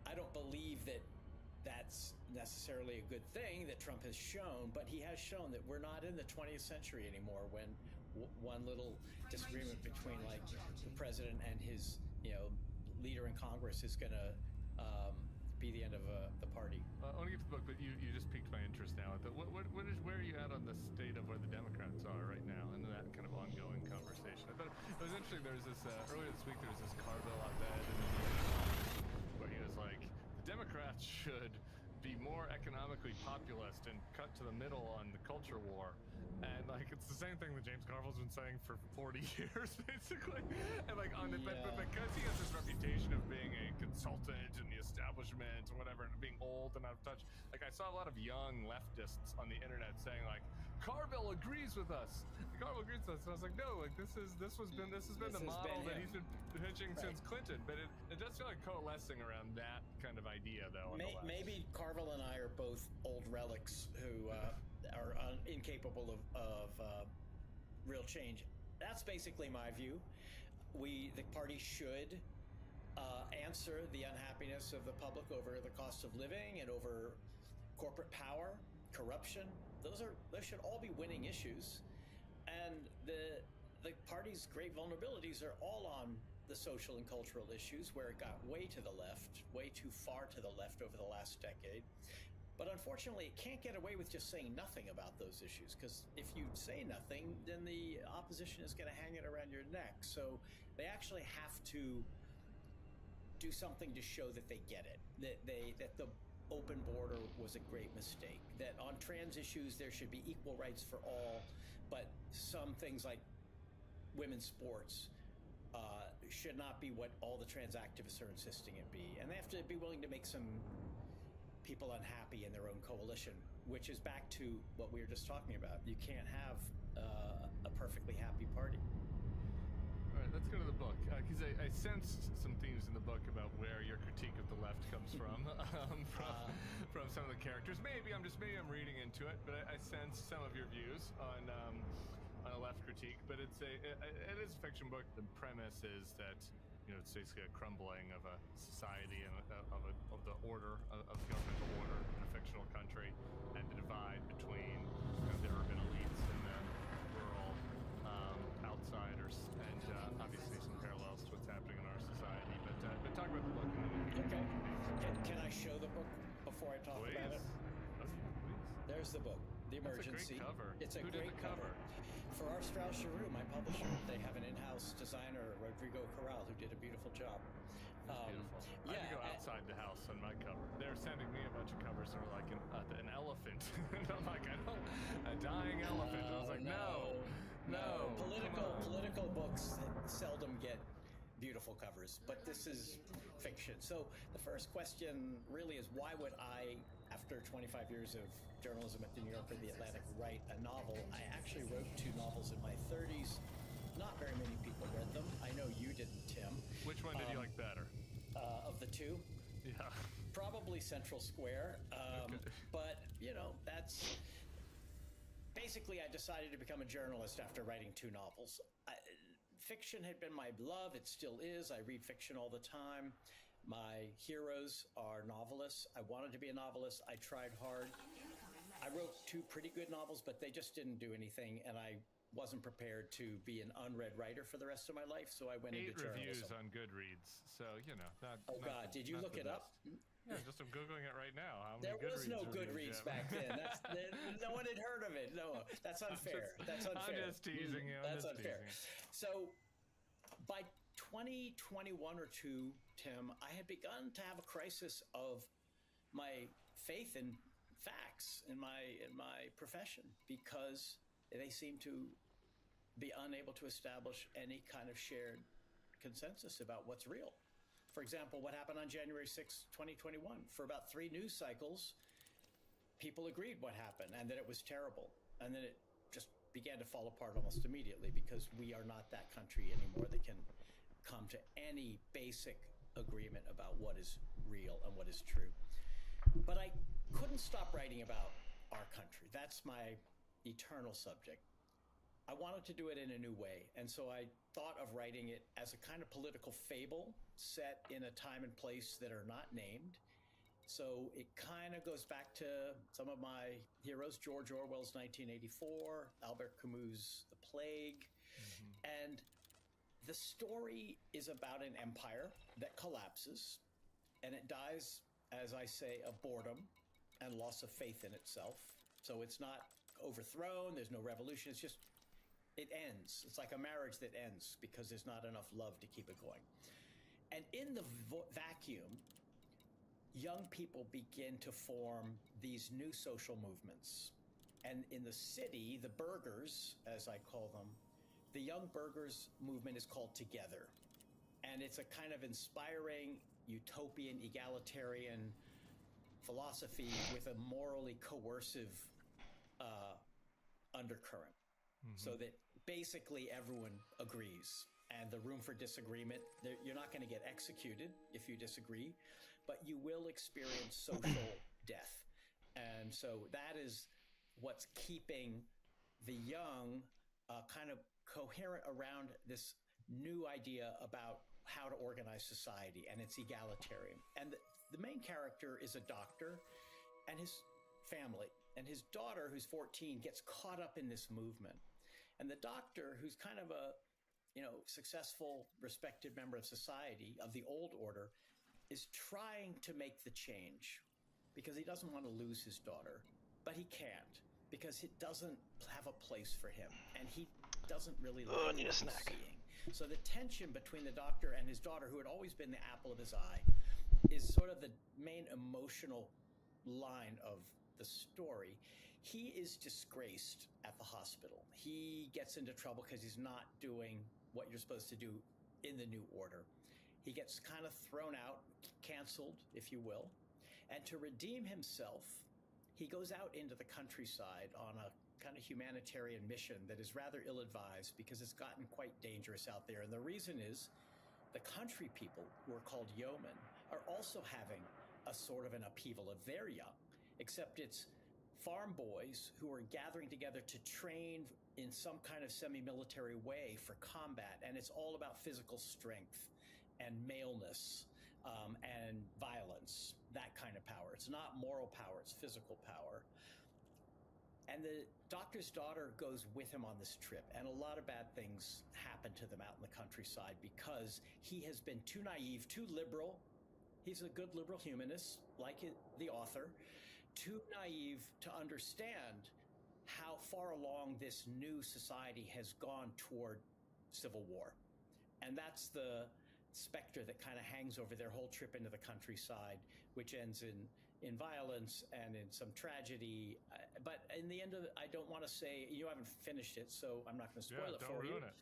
I don't believe that that's necessarily a good thing that Trump has shown, but he has shown that we're not in the 20th century anymore when one little disagreement between like the president and his leader in Congress is going to be the end of the party. I want to get to the book, but you just piqued my interest now. Where are you at on the state of where the Democrats are right now and that kind of ongoing conversation? I thought it was interesting. There was this earlier this week. There was this Carville op-ed where he was like, the Democrats should be more economically populist and cut to the middle on the culture war. And like it's the same thing that James Carville's been saying for 40 years, basically. And like but because he has this reputation of being a consultant in the establishment or whatever, and being old and out of touch, like I saw a lot of young leftists on the internet saying like, Carville agrees with us. Carville agrees with us. And I was like, no, like this has been the model that he's been pitching since Clinton. But it does feel like coalescing around that kind of idea, though. Maybe Carville and I are both old relics who are incapable of real change. That's basically my view. The party should answer the unhappiness of the public over the cost of living and over corporate power, corruption. Those should all be winning issues. And the party's great vulnerabilities are all on the social and cultural issues, where it got way to the left, way too far to the left over the last decade. But unfortunately, it can't get away with just saying nothing about those issues, because if you say nothing, then the opposition is going to hang it around your neck. So they actually have to do something to show that they get it, that the open border was a great mistake, that on trans issues there should be equal rights for all, but some things like women's sports should not be what all the trans activists are insisting it be. And they have to be willing to make some people unhappy in their own coalition, which is back to what we were just talking about. You can't have a perfectly happy party. All right, let's go to the book, because I sensed some themes in the book about where your critique of the left comes from, from some of the characters. Maybe I'm reading into it, but I sense some of your views on a left critique. But it is a fiction book. The premise is that it's basically a crumbling of a society and of the order of the governmental order in a fictional country, and the divide between the urban elites and the rural outsiders, and obviously some parallels to what's happening in our society. But talk about the book. Okay. Can I show the book before I talk about it? Okay, please. There's the book, The Emergency. That's a great cover. It's a Who did great the cover? For our Strauss Giroux, my publisher. They have an in-house designer, Rodrigo Corral, who did a beautiful job. Beautiful. I had to go outside the house on my cover. They're sending me a bunch of covers that are like an elephant. And I'm like, a dying elephant. And I was like, no. Political books seldom get beautiful covers, but this is fiction. So the first question really is, why would I, after 25 years of journalism at the New Yorker, The Atlantic, write a novel? I actually wrote 2 novels in my 30s. Not very many people read them. I know you didn't, Tim. Which one did you like better? Of the 2? Yeah. Probably Central Square. Okay. But, that's... Basically, I decided to become a journalist after writing 2 novels. Fiction had been my love. It still is. I read fiction all the time. My heroes are novelists. I wanted to be a novelist. I tried hard. I wrote 2 pretty good novels, but they just didn't do anything, and I wasn't prepared to be an unread writer for the rest of my life, so I went 8 into journalism. reviews on Goodreads, so God, did you look it up? Yeah, just I'm googling it right now. There was no Goodreads back then. No one had heard of it. No, that's unfair. I'm just teasing you. That's unfair. So by 2021 or 2, Tim, I had begun to have a crisis of my faith in facts in my profession, because they seem to be unable to establish any kind of shared consensus about what's real. For example, what happened on January 6, 2021? For about 3 news cycles, people agreed what happened and that it was terrible. And then it just began to fall apart almost immediately, because we are not that country anymore that can come to any basic agreement about what is real and what is true. But I couldn't stop writing about our country. That's my eternal subject. I wanted to do it in a new way, and so I thought of writing it as a kind of political fable set in a time and place that are not named. So it kind of goes back to some of my heroes, George Orwell's 1984, Albert Camus' The Plague. And the story is about an empire that collapses, and it dies, as I say, of boredom and loss of faith in itself. So it's not overthrown, there's no revolution, it's just, it ends. It's like a marriage that ends because there's not enough love to keep it going. And in the vacuum, young people begin to form these new social movements. And in the city, the burghers, as I call them, the Young Burghers movement is called Together. And it's a kind of inspiring, utopian, egalitarian philosophy with a morally coercive undercurrent. So that basically everyone agrees, and the room for disagreement, you're not going to get executed if you disagree, but you will experience social death. And so that is what's keeping the young kind of coherent around this new idea about how to organize society, and it's egalitarian. And the main character is a doctor and his family, and his daughter, who's 14, gets caught up in this movement. And the doctor, who's kind of a, successful, respected member of society, of the old order, is trying to make the change because he doesn't want to lose his daughter, but he can't because it doesn't have a place for him, and he doesn't really like what he's seeing. So the tension between the doctor and his daughter, who had always been the apple of his eye, is sort of the main emotional line of the story. He is disgraced at the hospital. He gets into trouble because he's not doing what you're supposed to do in the New Order. He gets kind of thrown out, canceled, if you will. And to redeem himself, he goes out into the countryside on a kind of humanitarian mission that is rather ill-advised because it's gotten quite dangerous out there. And the reason is the country people, who are called yeomen, are also having a sort of an upheaval of their young, except it's farm boys who are gathering together to train in some kind of semi-military way for combat. And it's all about physical strength and maleness and violence, that kind of power. It's not moral power, it's physical power. And the doctor's daughter goes with him on this trip, and a lot of bad things happen to them out in the countryside because he has been too naive, too liberal. He's a good liberal humanist, like the author, too naive to understand how far along this new society has gone toward civil war. And that's the specter that kind of hangs over their whole trip into the countryside, which ends in violence and in some tragedy. But in the end of it, I don't want to say, you haven't finished it, so I'm not going to spoil it for you. Ruin it.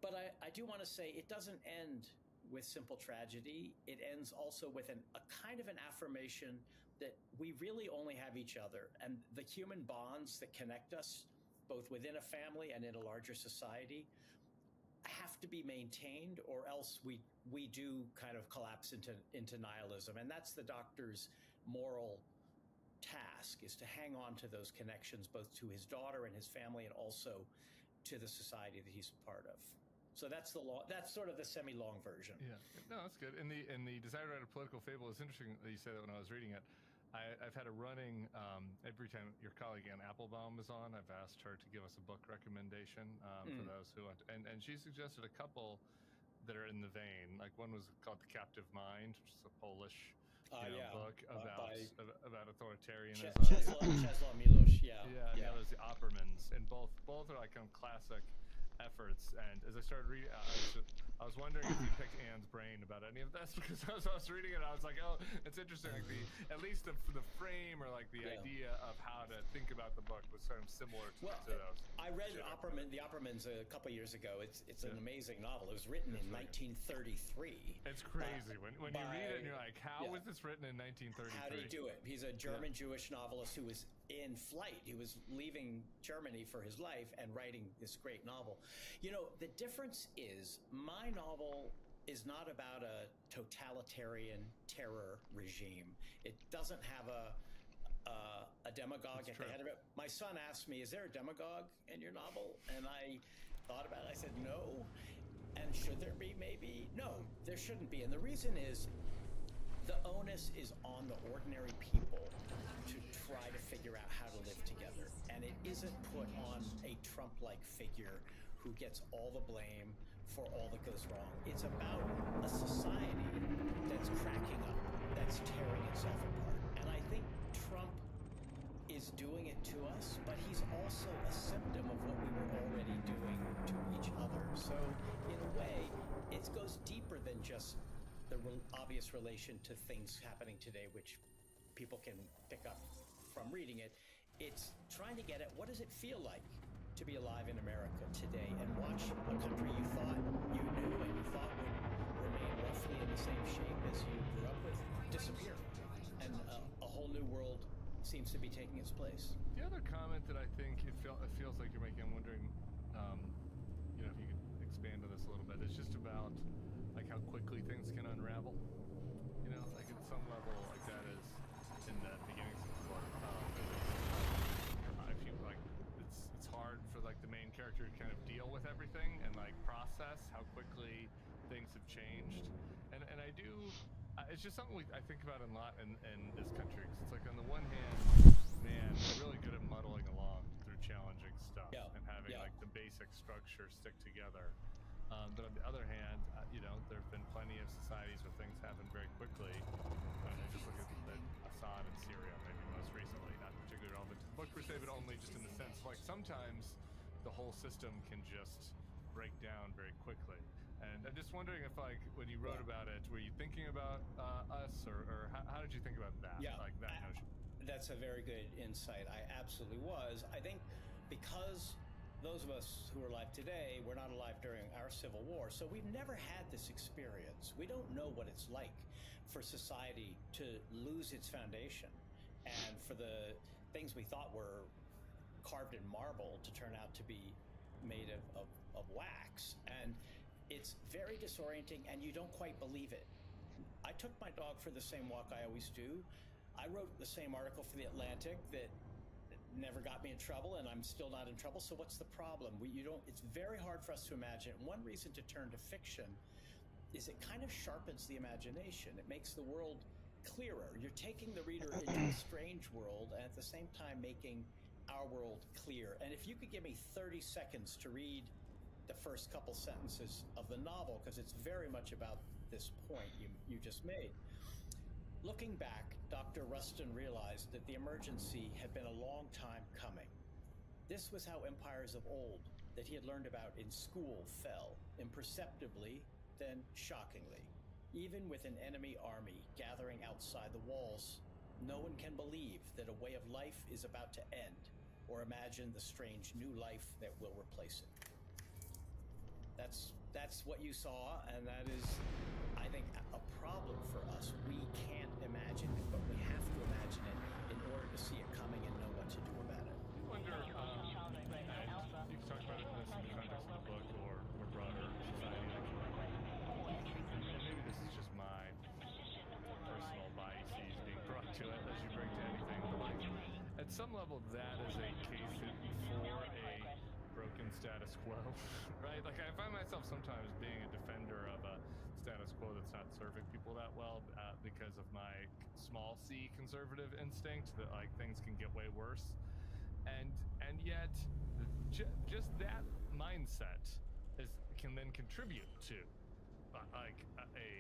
But I do want to say it doesn't end with simple tragedy. It ends also with a kind of an affirmation that we really only have each other, and the human bonds that connect us, both within a family and in a larger society, have to be maintained, or else we do kind of collapse into nihilism. And that's the doctor's moral task, is to hang on to those connections, both to his daughter and his family, and also to the society that he's a part of. So that's that's sort of the semi-long version. Yeah, no, that's good. And the Desire to Write a Political Fable is interesting that you said that when I was reading it. I've had a running, every time your colleague Ann Applebaum is on, I've asked her to give us a book recommendation for those who want to, and she suggested a couple that are in the vein. Like one was called The Captive Mind, which is a Polish book about authoritarianism. Czesław Miłosz, yeah. And the other is The Oppermans, and both are like kind of classic efforts. And as I started reading, I was wondering if you picked Anne's brain about any of this, because as I was reading it, I was like, oh, it's interesting. Like at least the frame, or like the idea of how to think about the book was sort of similar to those. I read The Oppermans a couple years ago. It's an amazing novel. It was written in 1933. It's crazy when you read it and you're like, how was this written in 1933? How did he do it? He's a German Jewish novelist who was in flight. He was leaving Germany for his life and writing this great novel. You know, the difference is my novel is not about a totalitarian terror regime. It doesn't have a demagogue at the head of it. My son asked me, is there a demagogue in your novel? And I thought about it. I said, no. And should there be? Maybe. No, there shouldn't be. And the reason is the onus is on the ordinary people to try to figure out how to live together. And it isn't put on a Trump-like figure who gets all the blame for all that goes wrong. It's about a society that's cracking up, that's tearing itself apart. And I think Trump is doing it to us, but he's also a symptom of what we were already doing to each other. So in a way, it goes deeper than just the obvious relation to things happening today, which people can pick up from reading it. It's trying to get at, what does it feel like to be alive in America today, and watch a country you thought you knew and you thought would remain roughly in the same shape as you grew up with disappear, and a whole new world seems to be taking its place. The other comment that I think it feels like you're making, I'm wondering, if you could expand on this a little bit, is just about like how quickly things can unravel. Like at some level, like that is in the beginnings of the book. I feel like it's hard for like the main character to kind of deal with everything and like process how quickly things have changed. And I do, it's just something I think about a lot in this country. 'Cause it's like on the one hand, man, we're really good at muddling along through challenging stuff and having like the basic structure stick together. But on the other hand, there have been plenty of societies where things happen very quickly. Just look at Assad in Syria, maybe most recently, not particularly relevant to the book per se, but only just in the sense like sometimes the whole system can just break down very quickly. And I'm just wondering if, like, when you wrote about it, were you thinking about us, or how did you think about that? Yeah, like that notion. That's a very good insight. I absolutely was. I think because those of us who are alive today were not alive during our Civil War, so we've never had this experience. We don't know what it's like for society to lose its foundation and for the things we thought were carved in marble to turn out to be made of wax. And it's very disorienting, and you don't quite believe it. I took my dog for the same walk I always do. I wrote the same article for The Atlantic that never got me in trouble, and I'm still not in trouble. So what's the problem? It's very hard for us to imagine. One reason to turn to fiction is it kind of sharpens the imagination. It makes the world clearer. You're taking the reader into a strange world and at the same time making our world clear. And if you could give me 30 seconds to read the first couple sentences of the novel, because it's very much about this point you just made. Looking back, Dr. Rustin realized that the emergency had been a long time coming. This was how empires of old that he had learned about in school fell, imperceptibly, then shockingly. Even with an enemy army gathering outside the walls, no one can believe that a way of life is about to end, or imagine the strange new life that will replace it. That's what you saw, and that is, I think, a problem for us. We can't imagine it, but we have to imagine it in order to see it coming and know what to do about it. I wonder, and you can talk about this in the context of the book or broader society. And maybe this is just my personal biases being brought to it as you bring to anything, but like, at some level, that is a case for a broken status quo, right? Like, I find myself sometimes being a defender of a status quo that's not serving people that well because of my small c conservative instinct that like things can get way worse, and yet just that mindset can then contribute to like a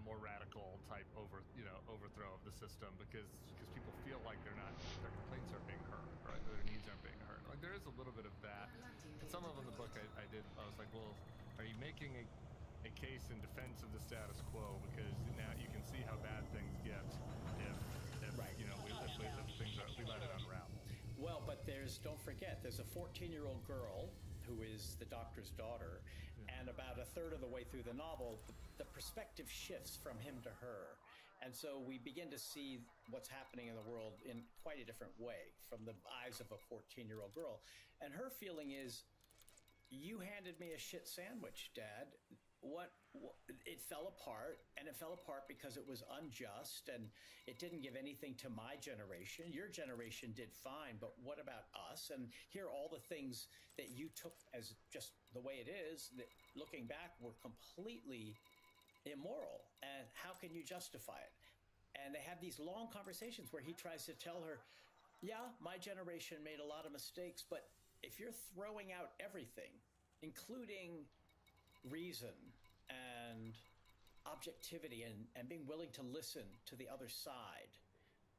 more radical type overthrow of the system because people feel like their complaints aren't being heard, right? Their needs aren't being heard. Like there is a little bit of that. And some of in the book I was like, well, are you making a case in defense of the status quo because now you can see how bad things get if right. we let it unravel. Well, but don't forget, there's a 14-year-old girl who is the doctor's daughter, and about a third of the way through the novel, the perspective shifts from him to her. And so we begin to see what's happening in the world in quite a different way from the eyes of a 14-year-old girl. And her feeling is, you handed me a shit sandwich, Dad. It fell apart, and it fell apart because it was unjust, and it didn't give anything to my generation. Your generation did fine, but what about us? And here are all the things that you took as just the way it is, that looking back were completely immoral, and how can you justify it? And they have these long conversations where he tries to tell her, yeah, my generation made a lot of mistakes, but if you're throwing out everything, including reason and objectivity and being willing to listen to the other side,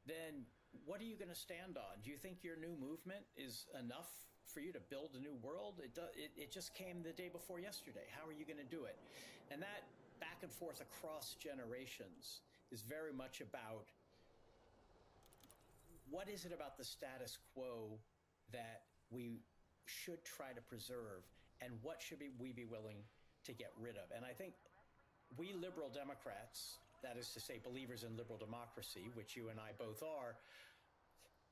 then what are you going to stand on? Do you think your new movement is enough for you to build a new world? It just came the day before yesterday. How are you going to do it? And that back and forth across generations is very much about what is it about the status quo that we should try to preserve, and what should we be willing to get rid of. And I think we liberal Democrats, that is to say believers in liberal democracy, which you and I both are,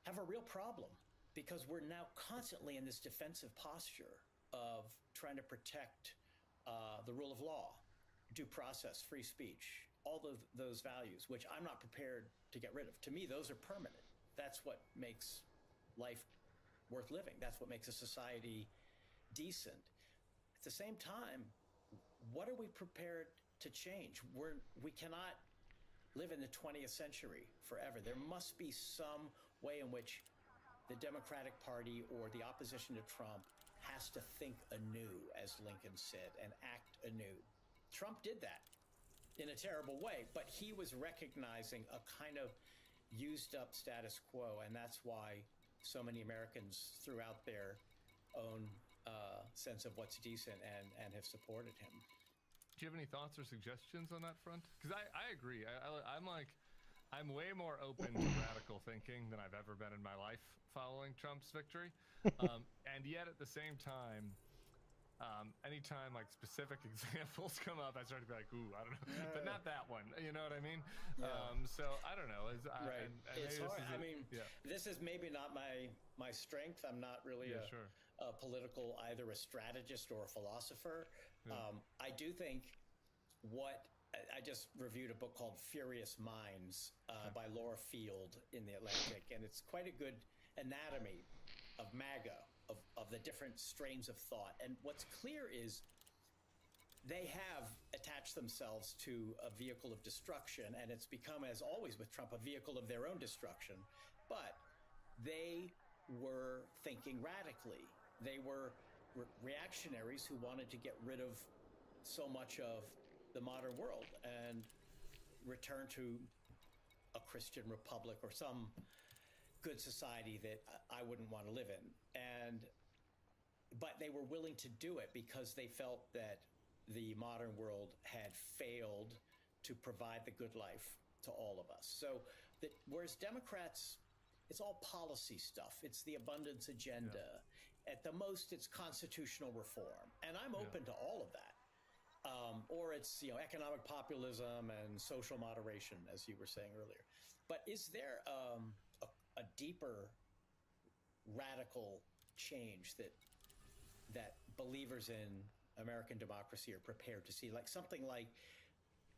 have a real problem because we're now constantly in this defensive posture of trying to protect the rule of law, due process, free speech, all of those values, which I'm not prepared to get rid of. To me, those are permanent. That's what makes life worth living. That's what makes a society decent. At the same time, what are we prepared to change? We cannot live in the 20th century forever. There must be some way in which the Democratic Party or the opposition to Trump has to think anew, as Lincoln said, and act anew. Trump did that in a terrible way, but he was recognizing a kind of used up status quo, and that's why so many Americans threw out their own sense of what's decent and have supported him. Do you have any thoughts or suggestions on that front? Because I agree. I'm way more open to radical thinking than I've ever been in my life following Trump's victory. And yet at the same time, anytime like specific examples come up, I start to be like, ooh, I don't know, but not that one. You know what I mean? Yeah. So I don't know. Right. It's hard. Yeah. This is maybe not my strength. I'm not really a political, either a strategist or a philosopher. Yeah. I do think I just reviewed a book called Furious Minds by Laura Field in The Atlantic, and it's quite a good anatomy of MAGA, of the different strains of thought. And what's clear is they have attached themselves to a vehicle of destruction, and it's become, as always with Trump, a vehicle of their own destruction. But they were thinking radically. They were reactionaries who wanted to get rid of so much of the modern world and return to a Christian republic or some good society that I wouldn't want to live in. But they were willing to do it because they felt that the modern world had failed to provide the good life to all of us. So whereas Democrats, it's all policy stuff. It's the abundance agenda. Yeah. At the most, it's constitutional reform. And I'm open to all of that. Or it's economic populism and social moderation, as you were saying earlier. But is there a deeper radical change that believers in American democracy are prepared to see, like something like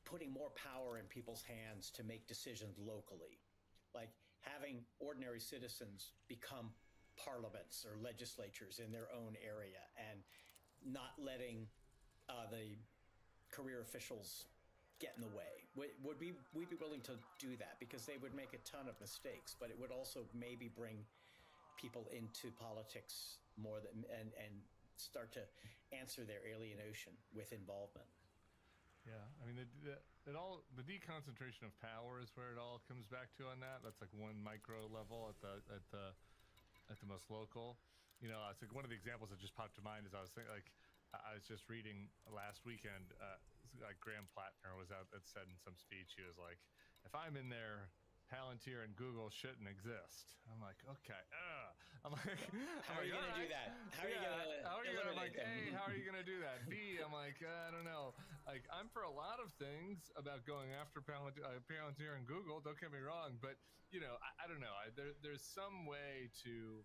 putting more power in people's hands to make decisions locally, like having ordinary citizens become parliaments or legislatures in their own area, and not letting the career officials get in the way? Would we be willing to do that? Because they would make a ton of mistakes, but it would also maybe bring people into politics more and start to answer their alienation with involvement. Yeah, I mean, the deconcentration of power is where it all comes back to on that. That's like one micro level at the most local. It's like one of the examples that just popped to mind is I was just reading last weekend, like Graham Plattner was out that said in some speech, he was like, if I'm in there, Palantir and Google shouldn't exist. I'm like, okay. I'm like, how are you going to do that? How are you going to I'm like, A, how are you going to do that? B, I'm like, I don't know. Like, I'm for a lot of things about going after Palantir and Google, don't get me wrong, but, I don't know. There's some way to,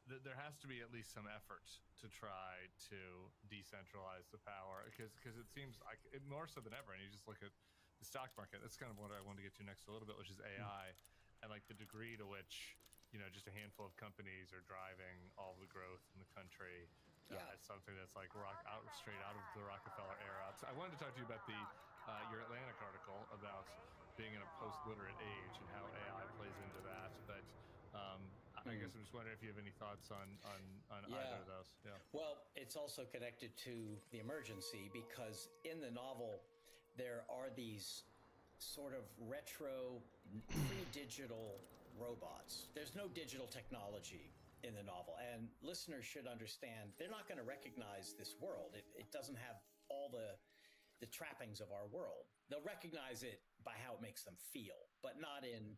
there has to be at least some effort to try to decentralize the power, because it seems like more so than ever. And you just look at the stock market. That's kind of what I wanted to get to next a little bit, which is AI, and like the degree to which just a handful of companies are driving all the growth in the country. It's something that's like straight out of the Rockefeller era. So I wanted to talk to you about your Atlantic article about being in a post-literate age and how AI plays into that. But I guess I'm just wondering if you have any thoughts on either of those. Yeah. Well, it's also connected to the emergency, because in the novel there are these sort of retro, pre-digital robots. There's no digital technology in the novel, and listeners should understand they're not going to recognize this world. It doesn't have all the trappings of our world. They'll recognize it by how it makes them feel, but not in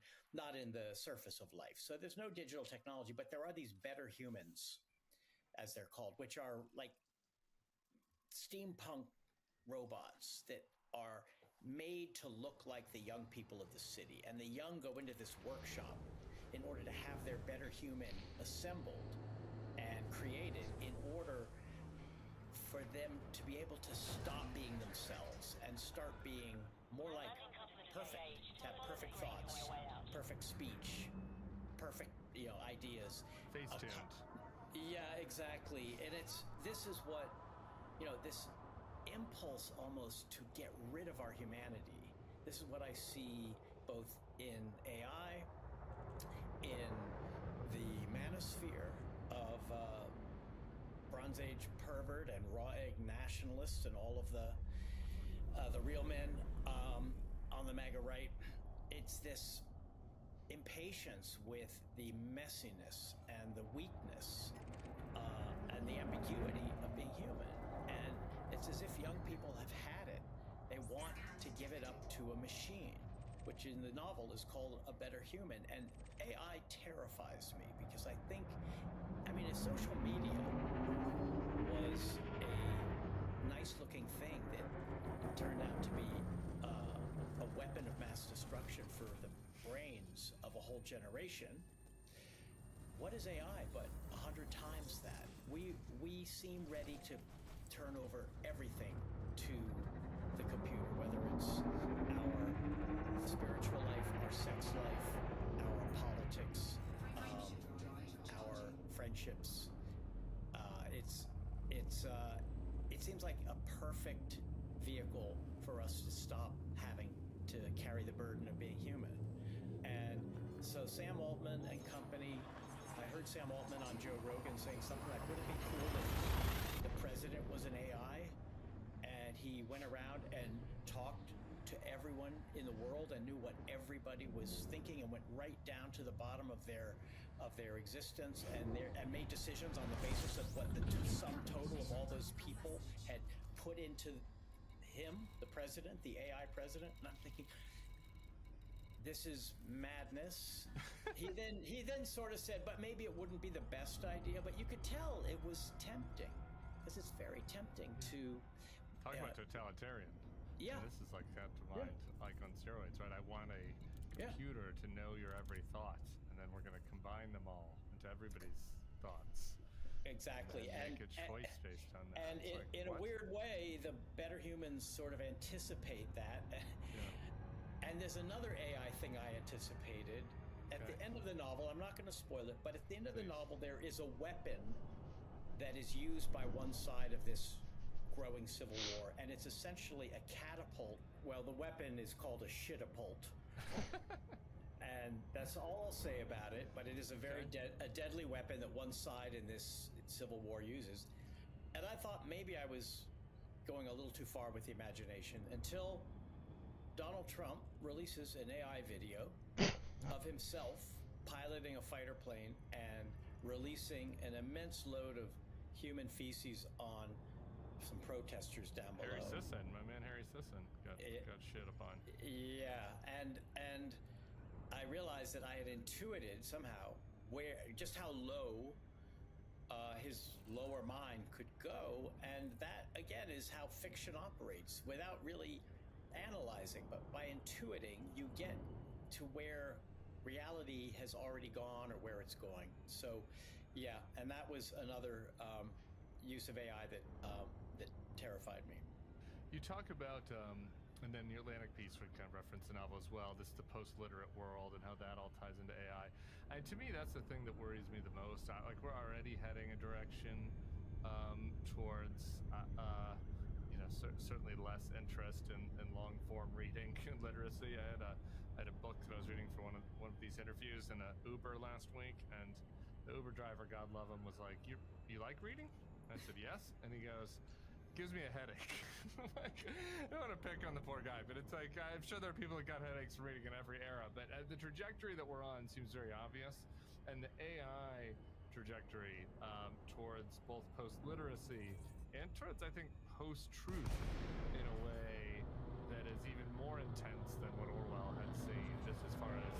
the surface of life. So there's no digital technology, but there are these better humans, as they're called, which are like steampunk robots that are made to look like the young people of the city. And the young go into this workshop in order to have their better human assembled and created in order for them to be able to stop being themselves and start being more like perfect, to have perfect thoughts, perfect speech, perfect ideas. Face tuned. Yeah, exactly. And this is what, this impulse almost to get rid of our humanity. This is what I see both in AI, in the manosphere of Bronze Age pervert and raw egg nationalists and all of the real men on the MAGA right. It's this impatience with the messiness and the weakness and the ambiguity of being human. And it's as if young people have had it. They want to give it up to a machine. which in the novel is called A Better Human. And AI terrifies me because I think, if social media was a nice-looking thing that turned out to be a weapon of mass destruction for the brains of a whole generation, what is AI but 100 times that? We seem ready to turn over everything to the computer, whether it's our spiritual life, our sex life, our politics, our friendships. It seems like a perfect vehicle for us to stop having to carry the burden of being human. And so Sam Altman and company, I heard Sam Altman on Joe Rogan saying something like, would it be cool if the president was an AI and he went around and talked to everyone in the world and knew what everybody was thinking and went right down to the bottom of their existence and made decisions on the basis of what the sum total of all those people had put into him, the president, the AI president. And I'm thinking, this is madness. He then sort of said, but maybe it wouldn't be the best idea. But you could tell it was tempting, because it's very tempting to talk about totalitarian. Yeah, and this is like that to mind, like on steroids, right? I want a computer to know your every thought, and then we're going to combine them all into everybody's thoughts. Exactly, and make a choice based on that. And in a weird way, the better humans sort of anticipate that. And there's another AI thing I anticipated. At the end of the novel, I'm not going to spoil it, but at the end of the novel, there is a weapon that is used by one side of this growing civil war, and it's essentially a catapult. Well, the weapon is called a shitapult. And that's all I'll say about it, but it is a very deadly weapon that one side in this civil war uses. And I thought maybe I was going a little too far with the imagination until Donald Trump releases an AI video of himself piloting a fighter plane and releasing an immense load of human feces on some protesters down below. Harry Sisson, my man Harry Sisson got shit upon. Yeah, and I realized that I had intuited somehow just how low his lower mind could go, and that again is how fiction operates without really analyzing, but by intuiting you get to where reality has already gone or where it's going. So yeah, and that was another use of AI that terrified me. You talk about and then your Atlantic piece would kind of reference the novel as well, this the post-literate world and how that all ties into AI. And to me, that's the thing that worries me the most. Like, we're already heading a direction towards certainly less interest in long-form reading and literacy. I had a book that I was reading for one of these interviews in an Uber last week, and the Uber driver, God love him, was like, you like reading? And I said, yes. And he goes, gives me a headache. Like, I don't want to pick on the poor guy, but it's like, I'm sure there are people that got headaches from reading in every era, but the trajectory that we're on seems very obvious, and the AI trajectory towards both post-literacy and towards, I think, post-truth in a way that is even more intense than what Orwell had seen, just as far as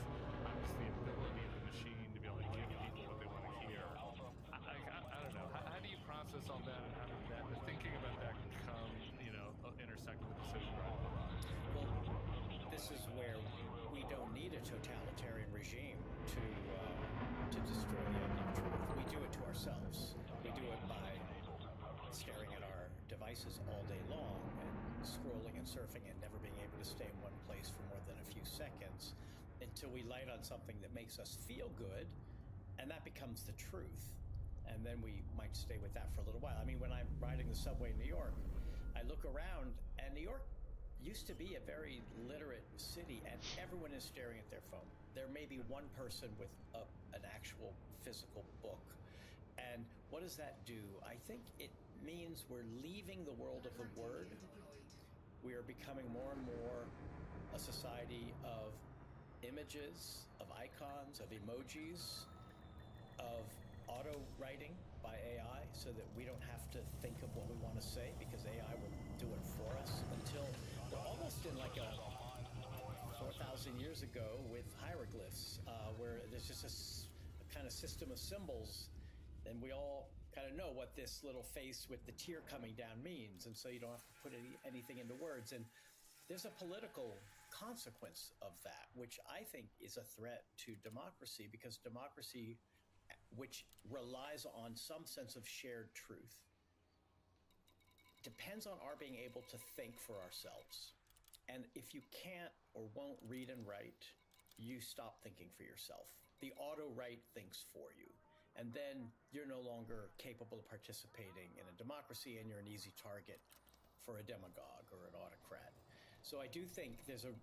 obviously the ability of the machine to be able to give people what they want to hear. I don't know. How do you process all that, and how did the thinking about that come, intersect with the decision? Well, this is where we don't need a totalitarian regime to destroy the idea of truth. We do it to ourselves. We do it by staring at our devices all day long and scrolling and surfing and never being able to stay in one place for more than a few seconds until we light on something that makes us feel good, and that becomes the truth. And then we might stay with that for a little while. I mean, when I'm riding the subway in New York, I look around, and New York used to be a very literate city, and everyone is staring at their phone. There may be one person with an actual physical book. And what does that do? I think it means we're leaving the world of the word. We are becoming more and more a society of images, of icons, of emojis, of auto writing by AI, so that we don't have to think of what we want to say because AI will do it for us, until we're almost in like a 4,000 years ago with hieroglyphs, where there's just a kind of system of symbols, and we all kind of know what this little face with the tear coming down means, and so you don't have to put anything into words. And there's a political consequence of that, which I think is a threat to democracy, because democracy, which relies on some sense of shared truth, depends on our being able to think for ourselves. And if you can't or won't read and write, you stop thinking for yourself. The auto-write thinks for you. And then you're no longer capable of participating in a democracy, and you're an easy target for a demagogue or an autocrat. So I do think there's a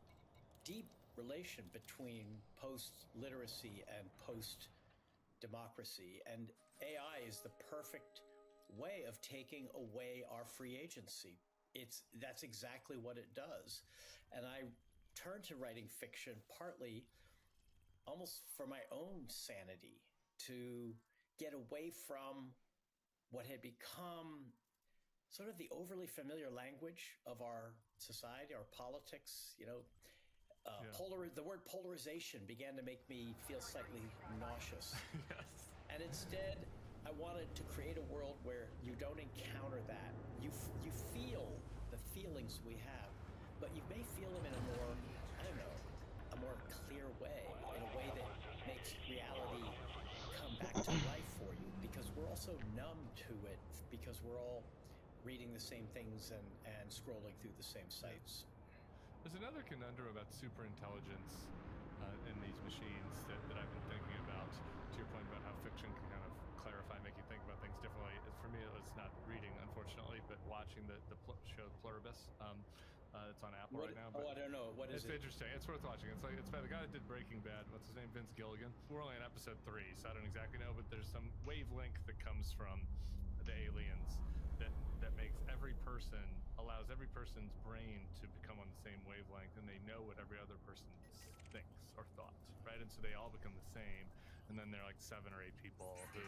deep relation between post-literacy and post-democracy. And AI is the perfect way of taking away our free agency. That's exactly what it does. And I turned to writing fiction partly almost for my own sanity, to get away from what had become sort of the overly familiar language of our society, our politics. You know, the word polarization began to make me feel slightly nauseous. Yes. And instead, I wanted to create a world where you don't encounter that. You feel the feelings we have, but you may feel them in a more, a more clear way, in a way that makes reality come back to life for you, because we're also numb to it, because we're all reading the same things and scrolling through the same sites. There's another conundrum about superintelligence in these machines that I've been thinking about, to your point about how fiction can kind of clarify, make you think about things differently. For me, it's not reading, unfortunately, but watching the show Pluribus. It's on Apple right now. I don't know. What is it? It's interesting. It's worth watching. It's by the guy that did Breaking Bad. What's his name? Vince Gilligan. We're only on episode 3, so I don't exactly know, but there's some wavelength that comes from the aliens that makes allows every person's brain to become on the same wavelength, and they know what every other person thinks or thought, right? And so they all become the same, and then there are like 7 or 8 people who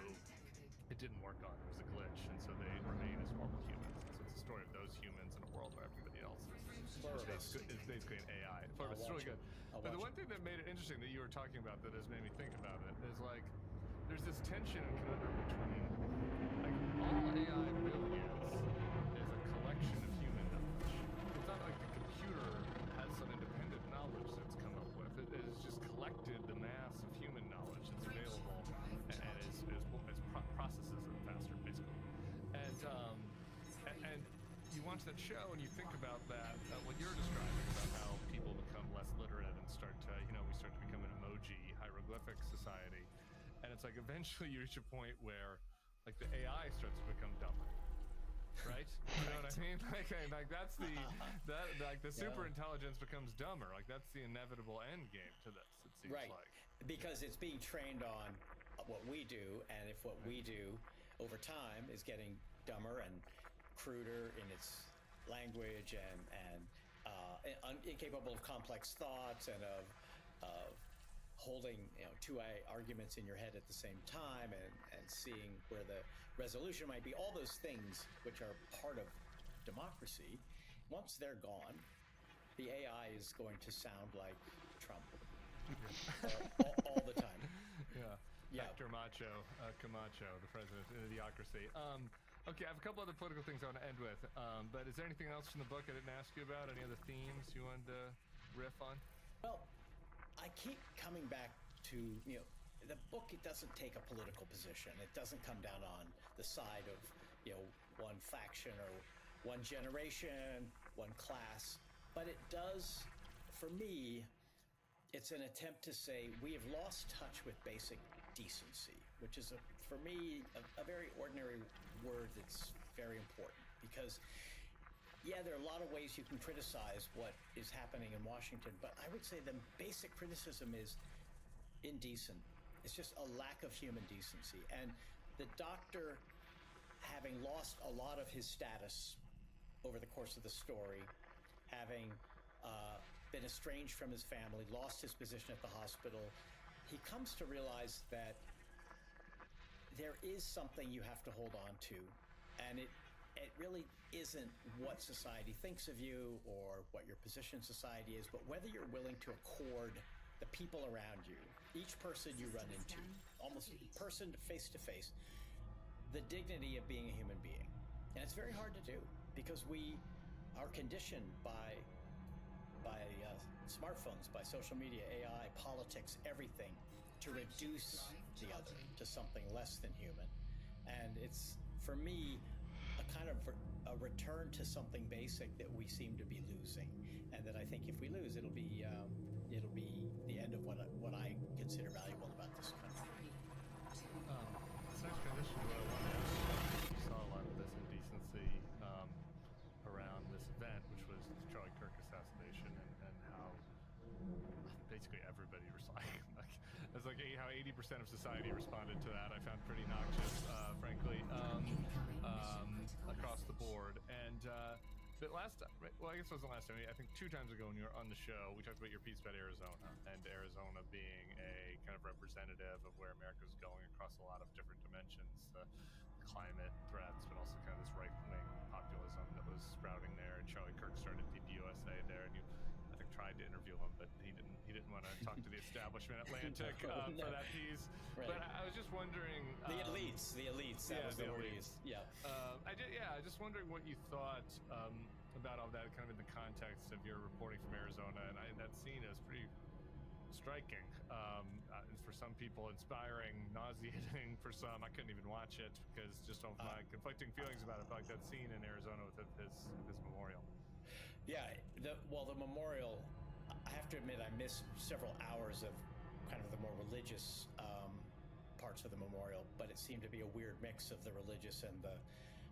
it didn't work on. It was a glitch, and so they remain as normal humans. So it's a story of those humans in a world where everybody else is basically an AI. It's really good. But the one thing that made it interesting that you were talking about that has made me think about it is like there's this tension and conundrum between like all AI really is a collection of human knowledge. It's not like the computer has some independent knowledge that's come up with. It has just collected the mass of human knowledge that's available and processes it faster, basically. And you watch that show and you think about that, what you're describing about how people become less literate and start to become an emoji hieroglyphic society. And it's like eventually you reach a point where like the AI starts to become dumber. Right? You know what I mean? Like that's the super intelligence becomes dumber. Like that's the inevitable end game to this, it seems like. Because it's being trained on what we do, and if what we do over time is getting dumber and cruder in its language and incapable of complex thoughts and of holding 2 arguments in your head at the same time and seeing where the resolution might be, all those things which are part of democracy, once they're gone, the AI is going to sound like Trump all the time. Yeah. Hector Camacho, the president of Idiocracy. Okay, I have a couple other political things I want to end with, but is there anything else from the book I didn't ask you about? Any other themes you wanted to riff on? Well, I keep coming back to, the book, it doesn't take a political position. It doesn't come down on the side of, one faction or one generation, one class. But it does, for me, it's an attempt to say we have lost touch with basic decency, which is, for me, a very ordinary word that's very important. Because, there are a lot of ways you can criticize what is happening in Washington, but I would say the basic criticism is indecent. It's just a lack of human decency. And the doctor, having lost a lot of his status over the course of the story, having been estranged from his family, lost his position at the hospital, he comes to realize that there is something you have to hold on to, and it it really isn't what society thinks of you or what your position in society is, but whether you're willing to accord the people around you, each person you run into, almost person face to face, the dignity of being a human being. And it's very hard to do because we are conditioned by smartphones, by social media, AI, politics, everything, to reduce the other to something less than human. And it's, for me, a kind of a return to something basic that we seem to be losing, and that I think if we lose, it'll be the end of what I consider valuable about this country. This next transition to what I wanted to ask, you saw a lot of this indecency around this event, which was the Charlie Kirk assassination, and how basically everybody it's like how 80% of society responded to that. I found pretty noxious, frankly, across the board. And but last time, well, I guess it wasn't last time. I think 2 times ago when you were on the show, we talked about your piece about Arizona, and Arizona being a kind of representative of where America's going across a lot of different dimensions, the climate threats, but also kind of this right-wing populism that was sprouting there. And Charlie Kirk started DPUSA there, and you, I think, tried to interview him, but he didn't want to talk to the establishment Atlantic for that piece. Right. But I was just wondering, the elites. That was the elites. Yeah. I just wondering what you thought about all that, kind of in the context of your reporting from Arizona, and that scene is pretty striking. For some people, inspiring, nauseating. For some, I couldn't even watch it because just of my conflicting feelings about it. But like that scene in Arizona with his memorial. Yeah. The memorial. I have to admit, I missed several hours of kind of the more religious parts of the memorial, but it seemed to be a weird mix of the religious and the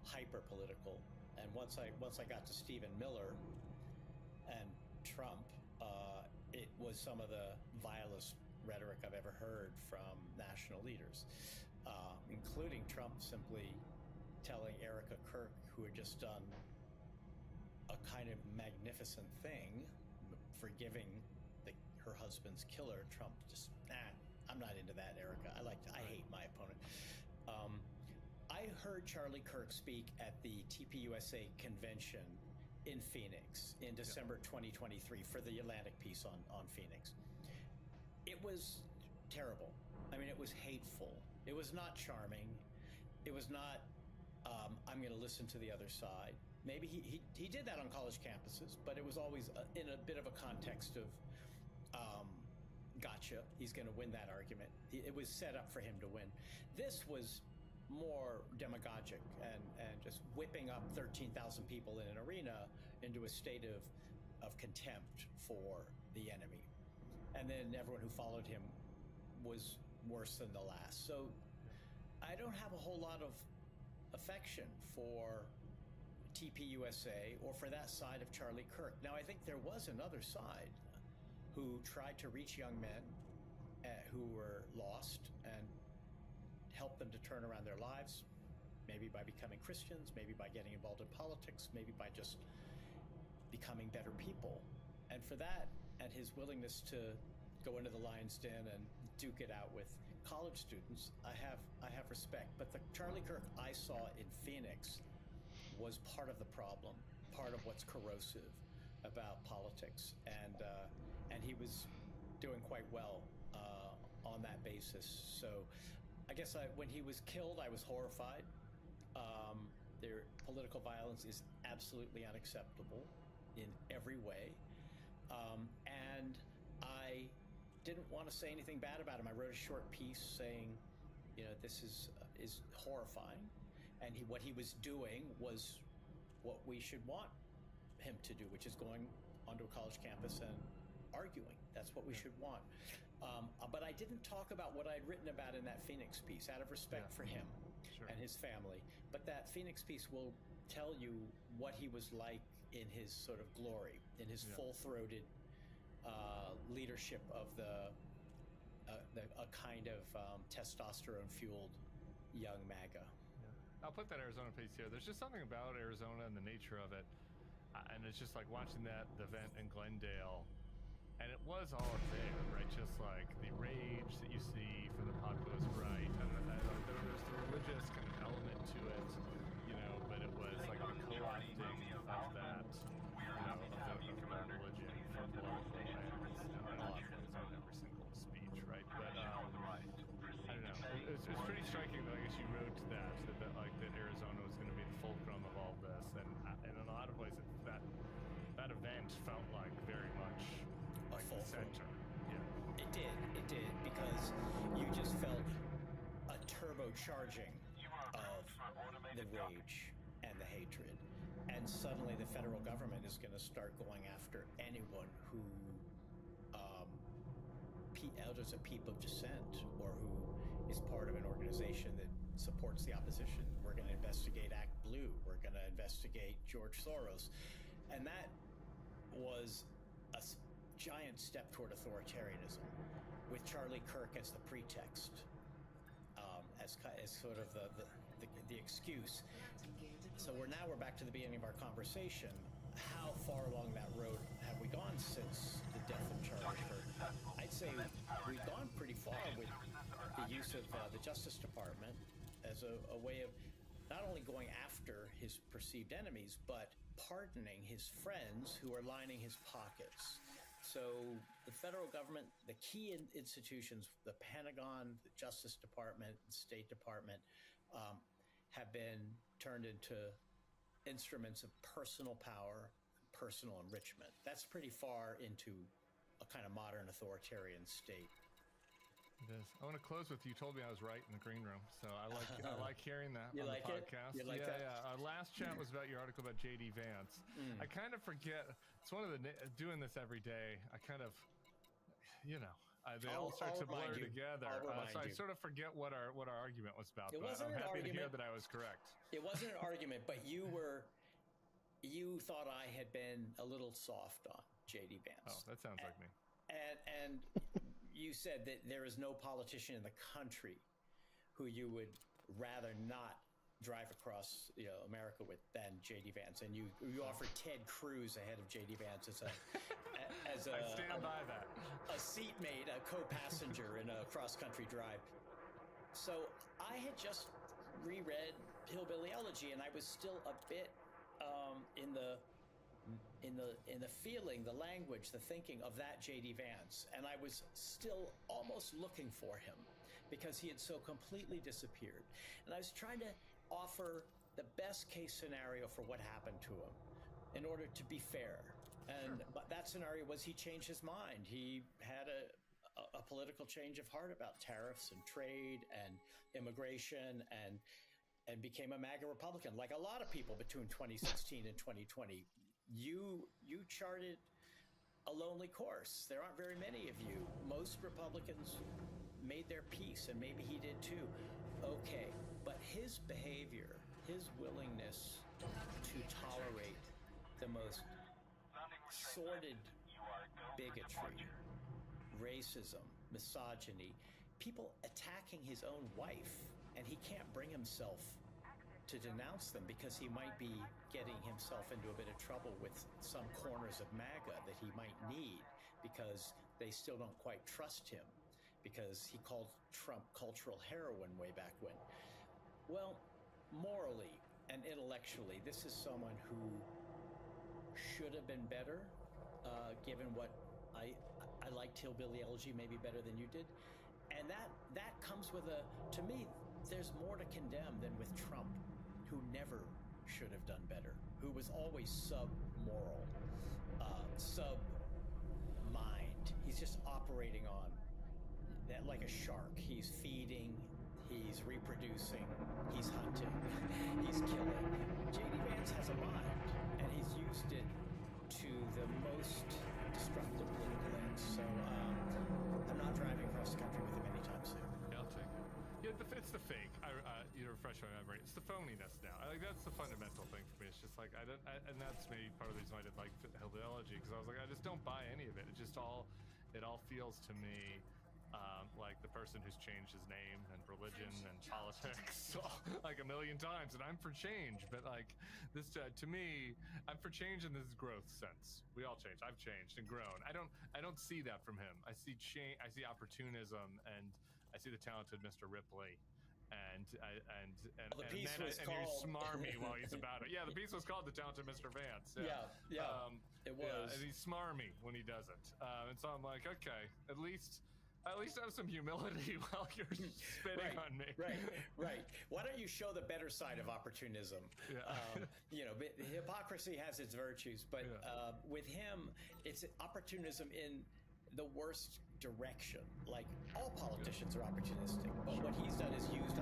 hyper-political. And once I got to Stephen Miller and Trump, it was some of the vilest rhetoric I've ever heard from national leaders, including Trump simply telling Erica Kirk, who had just done a kind of magnificent thing, forgiving her husband's killer. Trump just, I'm not into that, Erica. I hate my opponent. I heard Charlie Kirk speak at the TPUSA convention in Phoenix in December 2023 for the Atlantic piece on Phoenix. It was terrible. I mean, it was hateful. It was not charming. It was not, I'm going to listen to the other side. Maybe he did that on college campuses, but it was always in a bit of a context of gotcha, he's going to win that argument. It was set up for him to win. This was more demagogic and just whipping up 13,000 people in an arena into a state of contempt for the enemy. And then everyone who followed him was worse than the last. So I don't have a whole lot of affection for TPUSA or for that side of Charlie Kirk. Now, I think there was another side who tried to reach young men who were lost and help them to turn around their lives, maybe by becoming Christians, maybe by getting involved in politics, maybe by just becoming better people. And for that, and his willingness to go into the lion's den and duke it out with college students, I have respect. But the Charlie Kirk I saw in Phoenix was part of the problem, part of what's corrosive about politics, and he was doing quite well on that basis. So I guess when he was killed, I was horrified. Their political violence is absolutely unacceptable in every way, and I didn't want to say anything bad about him. I wrote a short piece saying, this is horrifying, and what he was doing was what we should want him to do, which is going onto a college campus and arguing. That's what we should want. But I didn't talk about what I'd written about in that Phoenix piece out of respect for him and his family. But that Phoenix piece will tell you what he was like in his sort of glory, in his full-throated leadership of a kind of testosterone-fueled young MAGA. I'll put that Arizona piece here. There's just something about Arizona and the nature of it, and it's just like watching the event in Glendale, and it was all there, right? Just like the rage that you see from the populist right, and there's the religious kind of element to it, but it was like that Arizona was going to be the fulcrum of all this, and in a lot of ways, that event felt like very much like the center. Yeah, it did, because you just felt a turbocharging of the rage and the hatred, and suddenly the federal government is going to start going after anyone who utters a peep of dissent or who is part of an organization that supports the opposition. We're going to investigate Act Blue. We're going to investigate George Soros. And that was a giant step toward authoritarianism, with Charlie Kirk as the pretext, as sort of the excuse. So we're back to the beginning of our conversation. How far along that road have we gone since the death of Charlie Kirk? I'd say we've gone pretty far with the use of the Justice Department as a way of not only going after his perceived enemies, but pardoning his friends who are lining his pockets. So the federal government, the key institutions, the Pentagon, the Justice Department, the State Department, have been turned into instruments of personal power, personal enrichment. That's pretty far into a kind of modern authoritarian state. It is. I want to close with, you told me I was right in the green room, so I like hearing that you on like the podcast. You like that? Yeah. Our last chat was about your article about J.D. Vance. I kind of forget. It's one of the doing this every day. I kind of, they all start to blur together. So I sort of forget what our argument was about. But I'm happy to hear that I was correct. It wasn't an argument, but you thought I had been a little soft on J.D. Vance. Oh, that sounds like me. And you said that there is no politician in the country who you would rather not drive across America with than J.D. Vance, and you offered Ted Cruz ahead of J.D. Vance as a I stand by that. A seatmate, a co-passenger in a cross-country drive. So I had just reread Hillbilly Elegy, and I was still a bit in the feeling, the language, the thinking of that J.D. Vance, and I was still almost looking for him because he had so completely disappeared. And I was trying to offer the best case scenario for what happened to him in order to be fair. And but that scenario was he changed his mind. He had a political change of heart about tariffs and trade and immigration and became a MAGA Republican, like a lot of people between 2016 and 2020. You charted a lonely course. There aren't very many of you. Most Republicans made their peace, and maybe he did too. Okay, but his behavior, his willingness to tolerate the most sordid bigotry, racism, misogyny, people attacking his own wife, and he can't bring himself to denounce them because he might be getting himself into a bit of trouble with some corners of MAGA that he might need because they still don't quite trust him because he called Trump cultural heroin way back when. Well, morally and intellectually, this is someone who should have been better, given what I liked Hillbilly Elegy maybe better than you did. And that comes with to me, there's more to condemn than with Trump, who never should have done better, who was always sub-moral, sub-mind. He's just operating on that like a shark. He's feeding, he's reproducing, he's hunting, he's killing. J.D. Vance has a mind, and he's used it to the most destructive political ends. So I'm not driving across the country with him anytime soon. Yeah, I'll take it. Yeah, it's the fake. You refresh my memory. It's the phoniness now. That's the fundamental thing for me. It's just like and that's maybe part of the reason I didn't like Hillbilly Elegy, because I was like, I just don't buy any of it. It all feels to me like the person who's changed his name and religion and politics like a million times, and I'm for change, but like this to me, I'm for change in this growth sense. We all change. I've changed and grown. I don't see that from him. I see change. I see opportunism, and I see the talented Mr. Ripley. And you smar me while he's about it. Yeah, the piece was called "The Talented Mr. Vance." Yeah, it was. Yeah, and he smar me when he does it. And so I'm like, okay, at least At least have some humility while you're spitting on me. Right. Why don't you show the better side of opportunism? Yeah. Hypocrisy has its virtues, but with him, it's opportunism in the worst direction. Like, all politicians are opportunistic, but what he's done is used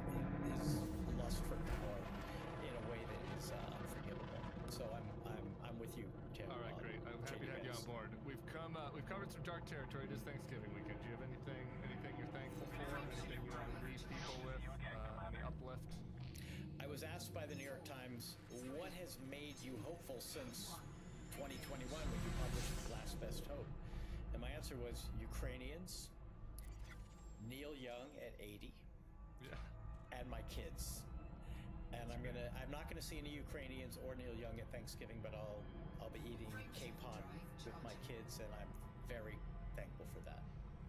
his lust for power in a way that is unforgivable. So I'm with you, Tim. All right, great. I'm happy to have you on board. We've covered some dark territory this Thanksgiving weekend. Do you have anything you're thankful for? Anything you want to leave people with? Any uplift? I was asked by the New York Times, what has made you hopeful since 2021 when you published Last Best Hope? And my answer was Ukrainians, Neil Young at 80, and my kids. And I'm not gonna see any Ukrainians or Neil Young at Thanksgiving, but I'll be eating capon with my kids, and I'm very thankful for that.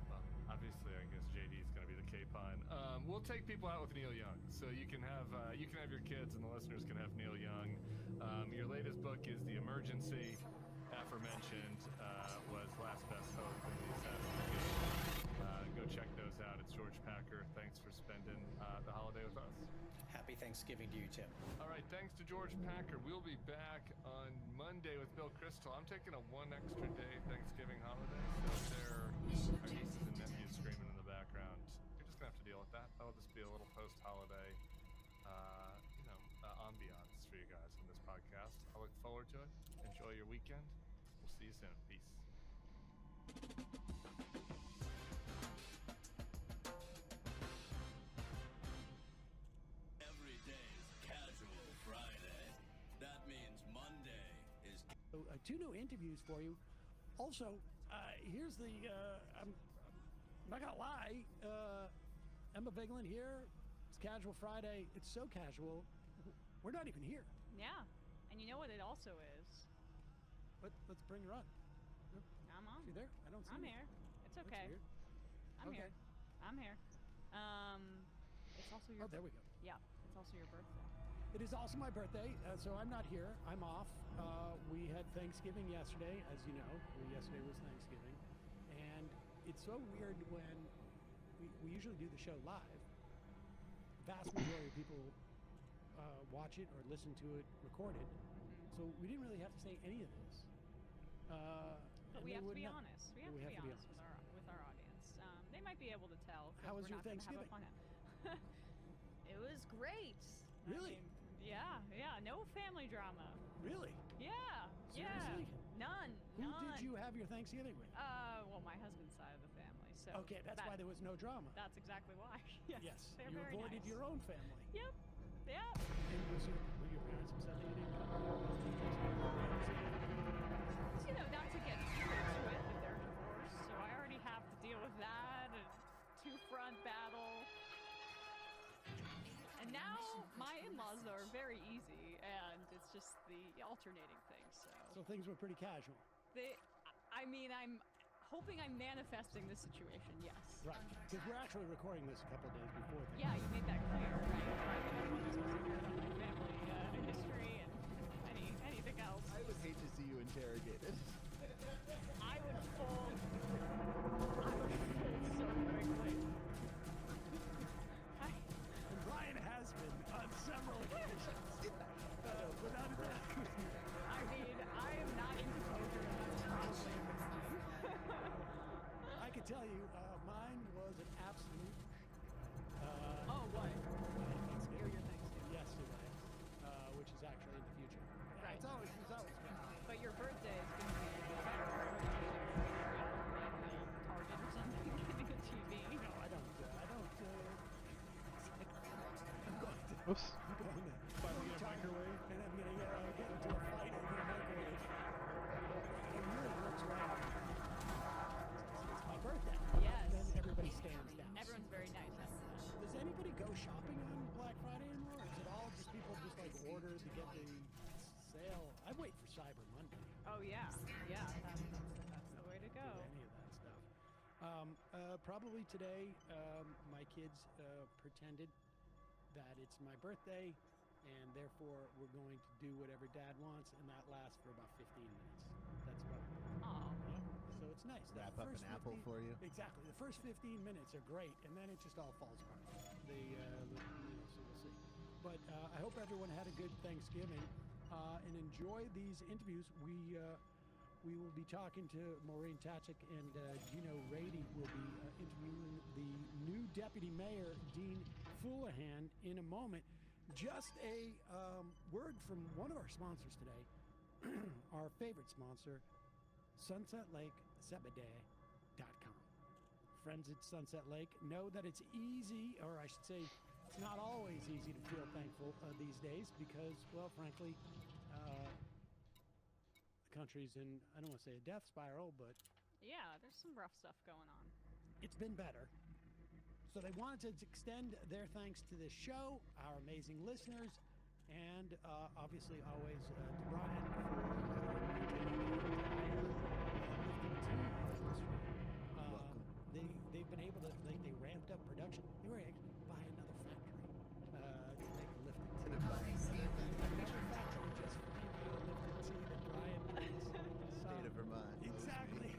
Well, obviously, I guess JD is gonna be the capon. We'll take people out with Neil Young, so you can have your kids, and the listeners can have Neil Young. Your latest book is The Emergency. Aforementioned was Last Best Hope and the Assassination. Go check those out. It's George Packer. Thanks for spending the holiday with us. Happy Thanksgiving to you, Tim. All right, thanks to George Packer. We'll be back on Monday with Bill Crystal. I'm taking one extra day Thanksgiving holiday, so our nieces and nephews screaming in the background. You're just gonna have to deal with that. That'll just be a little post-holiday, ambiance for you guys on this podcast. I look forward to it. Enjoy your weekend. We'll see you soon. Peace. Every day is Casual Friday. That means Monday is... Two new interviews for you. Also, here's the... I'm not gonna lie. Emma Vigeland here. It's Casual Friday. It's so casual. We're not even here. Yeah. And you know what it also is? Let's bring her on. I'm on. Is she there? I don't see I'm her. here. It's That's okay. weird. I'm Okay. here. I'm here. It's also your... Oh, there we go. Yeah. It's also your birthday. It is also my birthday, so I'm not here. I'm off. We had Thanksgiving yesterday, as you know. Yesterday was Thanksgiving. And it's so weird when we usually do the show live. The vast majority of people watch it or listen to it recorded. So we didn't really have to say any of this. But we have to be honest. We have to be honest with our audience. They might be able to tell. How was we're your not gonna Thanksgiving? Have a fun It was great. Really? Yeah. No family drama. Really? Yeah. Seriously? Yeah. None. Who did you have your Thanksgiving with? Well, my husband's side of the family. So Okay, that's why there was no drama. That's exactly why. Yes. They're You very avoided nice. your own family. Yep. Yep. And were your parents upset that you didn't come? Not to get too into it, but they're divorced, so I already have to deal with that, and two-front battle. And now my in-laws are very easy, and it's just the alternating things. So things were pretty casual. I'm hoping I'm manifesting this situation. Yes. Right. Because we're actually recording this a couple of days before. Yeah, you made that clear, right? I'm supposed to hear about my family history and anything else. I would hate to see you interrogated. I would fold so quickly. And Brian has been on several occasions. Without a doubt. I mean, I am not in composure enough to probably. I can tell you, mine was an absolute. What? Thanksgiving. Your Thanksgiving. Yesterday, which is actually in the future. Right. It's always fun. But your birthday is going to be better. Target or something, getting a TV. No, I don't. I'm going to. Oops. I'm going to finally get a microwave, and I'm going to get into a fight over a microwave. It really works right. It's my birthday. Yes. And then everybody stands down. Everyone's very nice. Does anybody go shopping on Black Friday anymore? Or is it all just people just like order to get the sale? I wait for Cyber Monday. Oh yeah. That's the way to go. Do any of that stuff. Probably today, my kids pretended that it's my birthday, and therefore we're going to do whatever Dad wants, and that lasts for about 15 minutes. That's about. Oh. So it's nice. The Wrap up an first apple for you. Exactly. The first 15 minutes are great, and then it just all falls apart. So we'll see. But I hope everyone had a good Thanksgiving and enjoy these interviews. We will be talking to Maureen Tasik, and Gino Rady will be interviewing the new Deputy Mayor, Dean Fullahan, in a moment. Just a word from one of our sponsors today, our favorite sponsor, SunsetLakeZebedee.com. Friends at Sunset Lake know that it's easy, or I should say, it's not always easy to feel thankful these days because, well, frankly, the country's in, I don't want to say a death spiral, but Yeah, there's some rough stuff going on. it's been better. So they wanted to extend their thanks to this show, our amazing listeners, and obviously always to Brian for they've been able to, they ramped up production. They were able to buy another factory to make a lifted tea. Another factory just for making a lifted tea that Brian makes. State of Vermont. Exactly.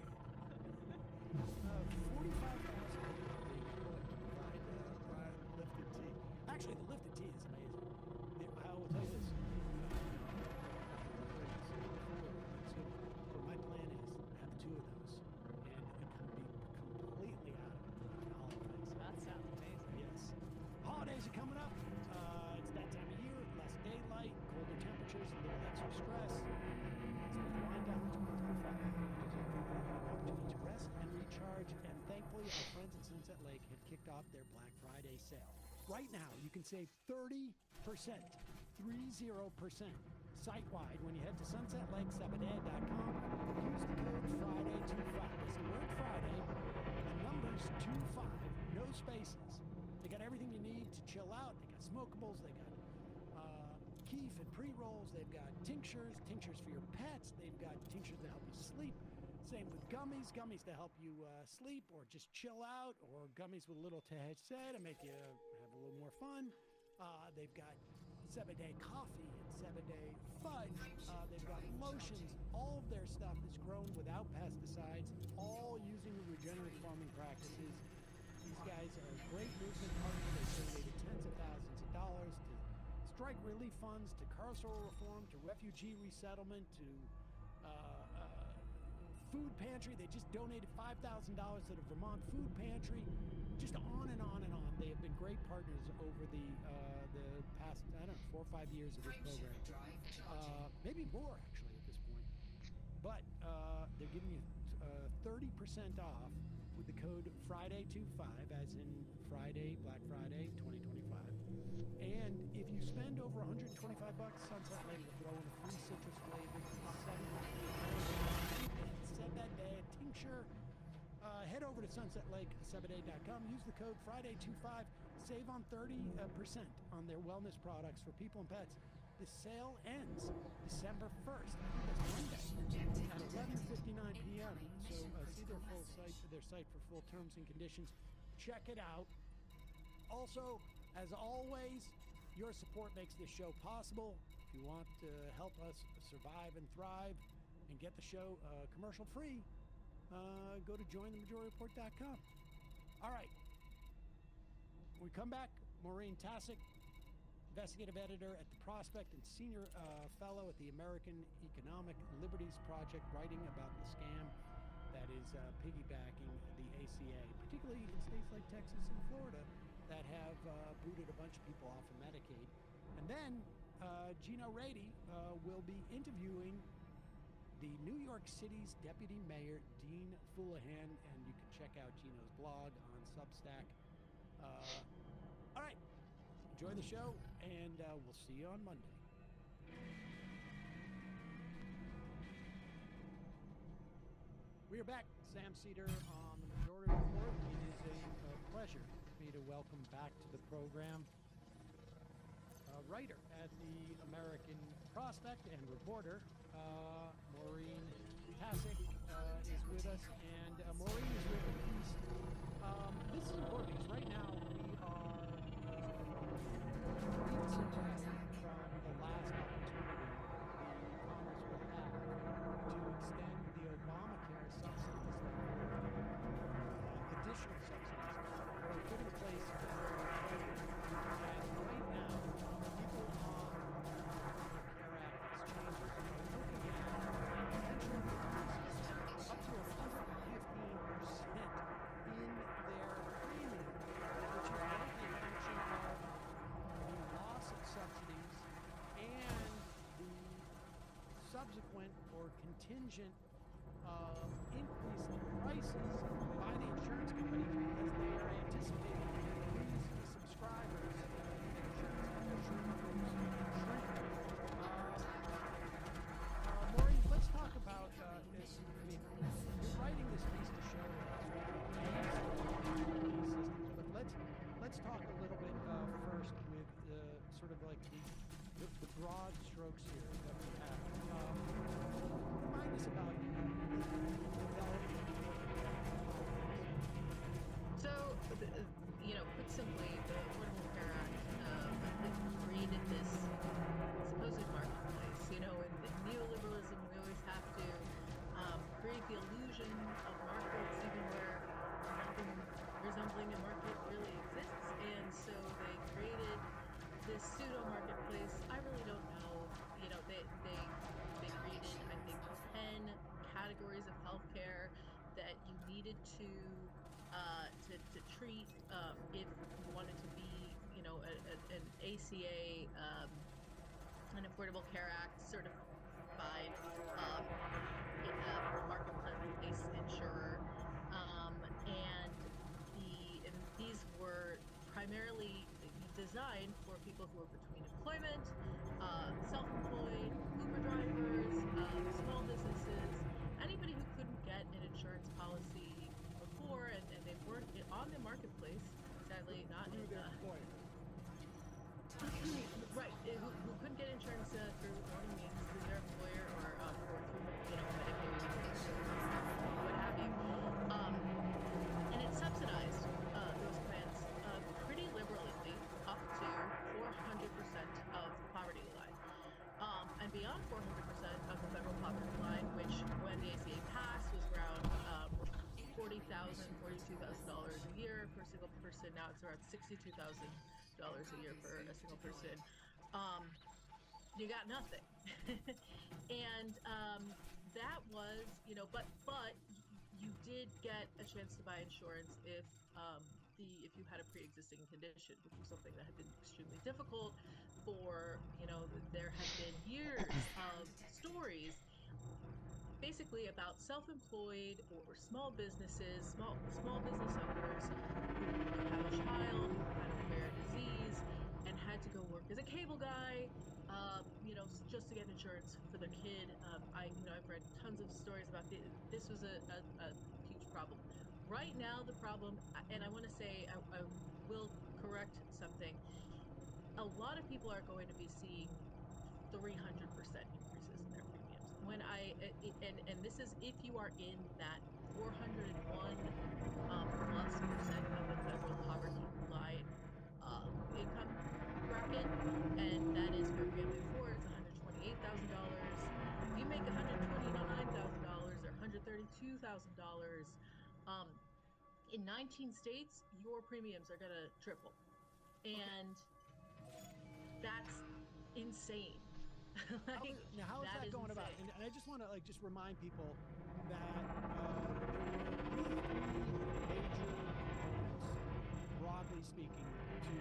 45,000 lifted tea. Actually, the lifted tea is amazing. I will tell you this. But my plan is to have 2 of those and be completely out of it for the holidays. That sounds amazing. Yes. Holidays are coming up. It's that time of year. Less daylight, colder temperatures, a little extra stress. So wind down to 2025. Opportunity to rest and recharge. And thankfully, our friends at Sunset Lake have kicked off their Black Friday sale. Right now, you can save 30%, 30%, site-wide when you head to sunsetlakesabadea.com. Use the code FRIDAY25. That's the word Friday, the numbers 25, no spaces. They got everything you need to chill out. They got smokables. They got keef and pre-rolls. They've got tinctures for your pets. They've got tinctures to help you sleep. Same with gummies to help you sleep or just chill out, or gummies with a little THC to make you have a little more fun. They've got Zebedee coffee and Zebedee fudge. They've got lotions. All of their stuff is grown without pesticides, all using regenerative farming practices. These guys are a great movement partner. They've donated tens of thousands of dollars to strike relief funds, to carceral reform, to refugee resettlement, to food pantry. They just donated $5,000 to the Vermont Food Pantry. Just on and on and on. They have been great partners over the past, 4 or 5 years of this program. Maybe more, actually, at this point. But they're giving you 30% off with the code FRIDAY25, as in Friday, Black Friday 2025. And if you spend over $125, Sunset Lake will throw in a free citrus flavored Zebedee tincture. Head over to sunsetlakesabadee.com. Use the code FRIDAY25. Save on 30% on their wellness products for people and pets. The sale ends December 1st. I think that's Monday at 11:59 p.m. So see their site for full terms and conditions. Check it out. Also, as always, your support makes this show possible. If you want to help us survive and thrive and get the show commercial free, go to jointhemajorreport.com. All right. When we come back, Maureen Tasik, investigative editor at The Prospect and senior fellow at the American Economic Liberties Project, writing about the scam that is piggybacking the ACA, particularly in states like Texas and Florida that have booted a bunch of people off of Medicaid. And then Gino Rady will be interviewing the New York City's Deputy Mayor, Dean Fullahan, and you can check out Gino's blog on Substack. All right, enjoy the show, and we'll see you on Monday. We are back. Sam Cedar on the Majority Report. It is a pleasure for me to welcome back to the program a writer at the American Prospect and reporter, Maureen Tasik is with us, and Maureen is with a piece. This is important because right now we are weeks away from the last opportunity the Congress will have to extend the Obamacare subsidies that contingent increase in prices by the insurance companies because they are anticipating losing subscribers. Maureen, let's talk about this. I mean, you're writing this piece to show but let's talk a little bit first with sort of like the broad strokes here that we have. Remind us about So, put simply, the Affordable Care Act created this supposed marketplace. In neoliberalism, we always have to create the illusion of markets, even where nothing resembling a market really exists. And so they created this pseudo marketplace. I really don't know. They created, I think, 10 categories of healthcare that you needed to treat if you wanted to be, an ACA, an Affordable Care Act certified marketplace insurer, and these were primarily designed for people who are between employment, self-employed, Uber drivers, small businesses, anybody who couldn't get an insurance policy before, and they weren't on the marketplace, sadly not in their employer. Right, who couldn't get insurance through normal means, through their employer or through Medicaid, what have you. And it subsidized those plans pretty liberally, up to 400% of the poverty line. And beyond 400% of the federal poverty line, which when the ACA passed was around $40,000, $42,000 a year per single person. Now it's around $62,000 a year for a single person. You got nothing. And that was, but you did get a chance to buy insurance if you had a pre-existing condition, which was something that had been extremely difficult for, there had been years of stories basically about self-employed or small businesses, small business owners who have a child who had a rare disease and had to go work as a cable guy, just to get insurance for their kid. I've read tons of stories about this was a huge problem. Right now, the problem, and I want to say, I will correct something. A lot of people are going to be seeing 300% increases in their premiums. And this is if you are in that 401 plus percent of the federal poverty line income bracket, and that is for family of four, it's $128,000. If you make $129,000 or $132,000, in 19 states, your premiums are gonna triple, and that's insane. Now, how is that going about? And I just want to just remind people that there were three major components, broadly speaking, to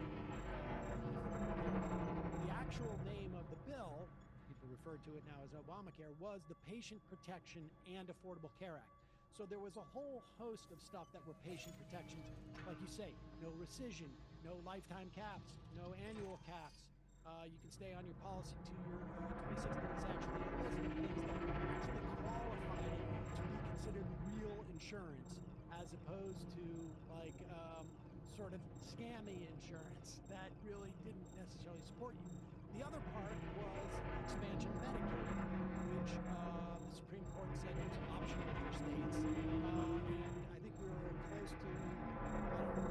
the actual name of the bill. People refer to it now as Obamacare, was the Patient Protection and Affordable Care Act. So there was a whole host of stuff that were patient protections, like you say, no rescission, no lifetime caps, no annual caps. You can stay on your policy to your 26th, but it's actually a list of things that actually qualify to be considered real insurance, as opposed to like sort of scammy insurance that really didn't necessarily support you. The other part was expansion of Medicaid, which the Supreme Court said was optional for states, and I think we were close to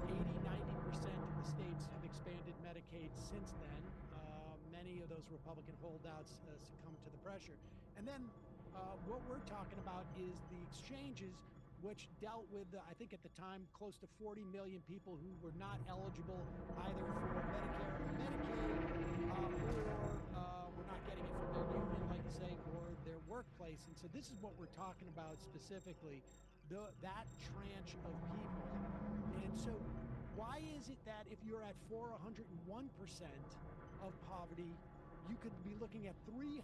80-90% of the states have expanded Medicaid since then. Many of those Republican holdouts succumbed to the pressure. And then what we're talking about is the exchanges, which dealt with, I think at the time, close to 40 million people who were not eligible either for Medicare or Medicaid, or were not getting it from their union, like you say, or their workplace. And so this is what we're talking about specifically, that tranche of people. And so why is it that if you're at 401% of poverty, you could be looking at 300%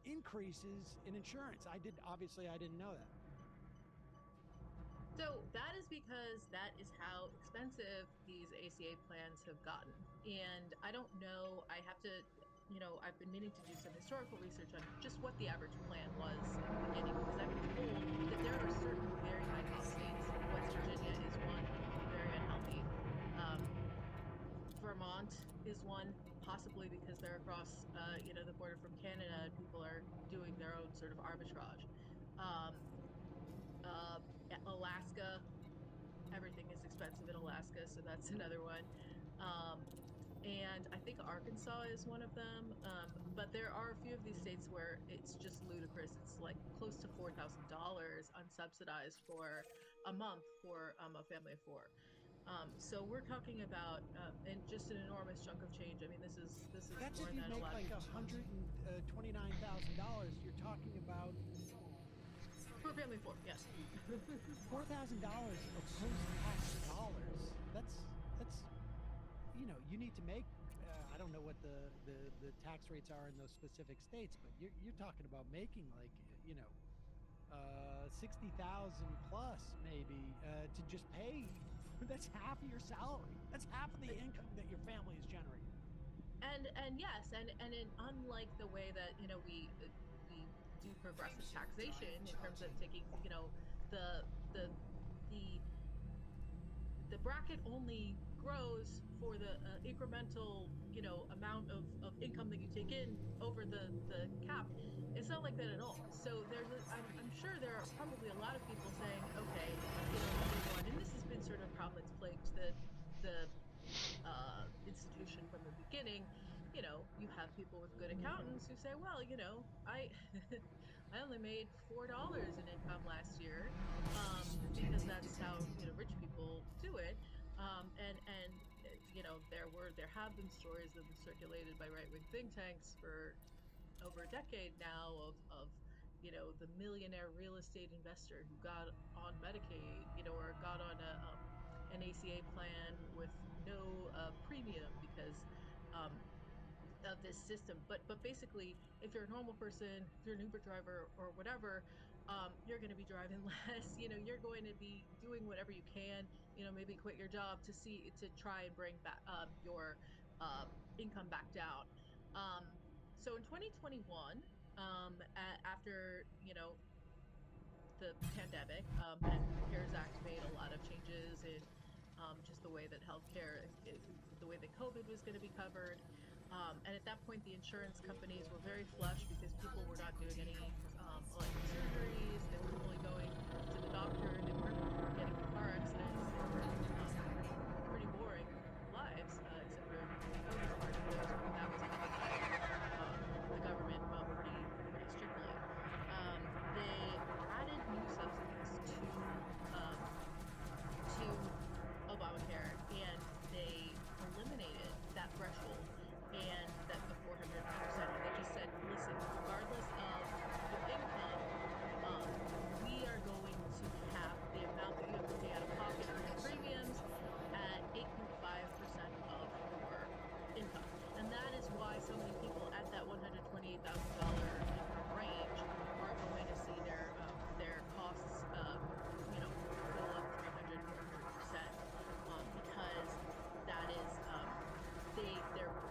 increases in insurance. Obviously I didn't know that. So that is because that is how expensive these ACA plans have gotten. And I don't know, I have to, I've been meaning to do some historical research on just what the average plan was in the beginning, because I've been told that there are certain very high cost states. West Virginia is one, very unhealthy. Vermont is one, possibly because they're across, the border from Canada and people are doing their own sort of arbitrage. Alaska, everything is expensive in Alaska, so that's another one. And I think Arkansas is one of them. But there are a few of these states where it's just ludicrous. It's like close to $4,000 unsubsidized for a month for a family of four. So we're talking about and just an enormous chunk of change. I mean, this is That's more if you than make a lot like of $129,000. You're talking about for a family of four. Yes, $4,000 of post-tax dollars. That's you need to make. I don't know what the tax rates are in those specific states, but you're talking about making like 60,000 plus maybe to just pay. That's half of your salary. That's half of the income that your family is generating. And yes, and unlike the way that we do progressive taxation in terms of taking the bracket only grows for the incremental amount of income that you take in over the cap. It's not like that at all. So I'm sure there are probably a lot of people saying, okay, number one, and this has been sort of a problem that's plagued the institution from the beginning. You have people with good accountants who say, well, I I only made $4 in income last year, because that's how rich people do it. And there have been stories that have been circulated by right-wing think tanks for over a decade now of the millionaire real estate investor who got on Medicaid, or got on an ACA plan with no premium because of this system. But basically, if you're a normal person, if you're an Uber driver or whatever, you're going to be driving less. You're going to be doing whatever you can. Maybe quit your job to try and bring back your income back down. So in 2021, after the pandemic, and the CARES Act made a lot of changes in just the way that healthcare, the way that COVID was going to be covered. And at that point, the insurance companies were very flush because people were not doing any elective surgeries. They were only going to the doctor. They weren't getting in car accidents. They were pretty boring lives, except for the COVID part of those when that was covered by the government pretty strictly. They added new subsidies to Obamacare, and they eliminated that threshold and that the 400%. They just said, listen, regardless of your income, we are going to cap the amount that you have to pay out of pocket or in premiums at 8.5% of your income. And that is why so many people at that $128,000 income range are going to see their costs go up 300, 400%, because that is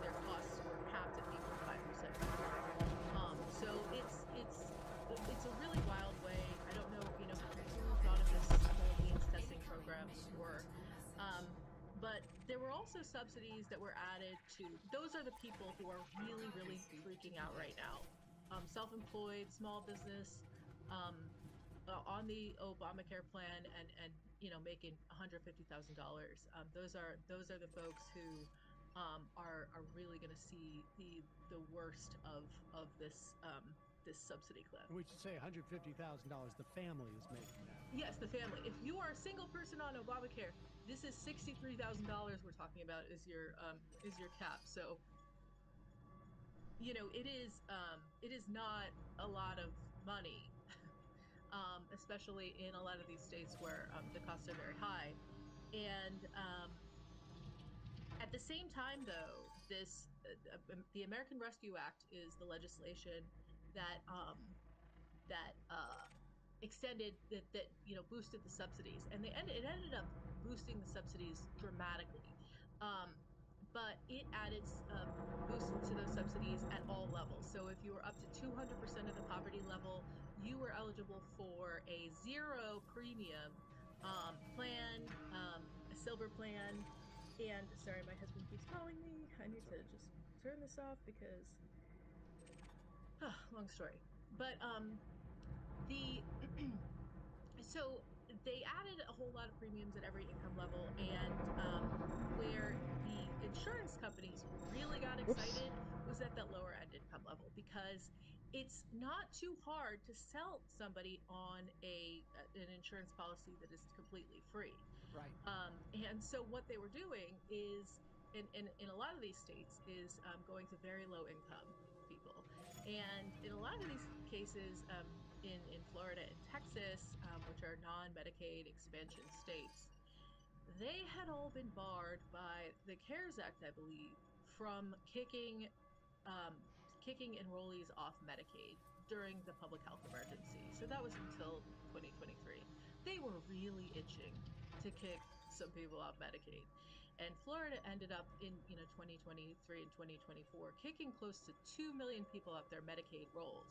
their costs were capped at 8.5%. So it's a really wild way. I don't know who thought of this whole means testing program before. But there were also subsidies that were added to. Those are the people who are really, really freaking out right now. Self-employed, small business, on the Obamacare plan, and making $150,000. Those are the folks who are really going to see the worst of this this subsidy cliff. And we should say $150,000. The family is making that. Yes, the family. If you are a single person on Obamacare, this is $63,000 we're talking about is your cap. So it is not a lot of money, especially in a lot of these states where the costs are very high. And at the same time, though, the American Rescue Act is the legislation that extended that boosted the subsidies, and it ended up boosting the subsidies dramatically. But it added boosts to those subsidies at all levels. So if you were up to 200% of the poverty level, you were eligible for a 0 premium plan, a silver plan. And sorry, my husband keeps calling me. I need to just turn this off because long story. But so they added a whole lot of premiums at every income level, and where the insurance companies really got excited was at that lower end income level, because it's not too hard to sell somebody on an insurance policy that is completely free. Right. And so what they were doing is, in a lot of these states, is going to very low income people. And in a lot of these cases, in Florida and Texas, which are non-Medicaid expansion states, they had all been barred by the CARES Act, I believe, from kicking enrollees off Medicaid during the public health emergency. So that was until 2023. They were really itching to kick some people off Medicaid. And Florida ended up in 2023 and 2024 kicking close to 2 million people off their Medicaid rolls.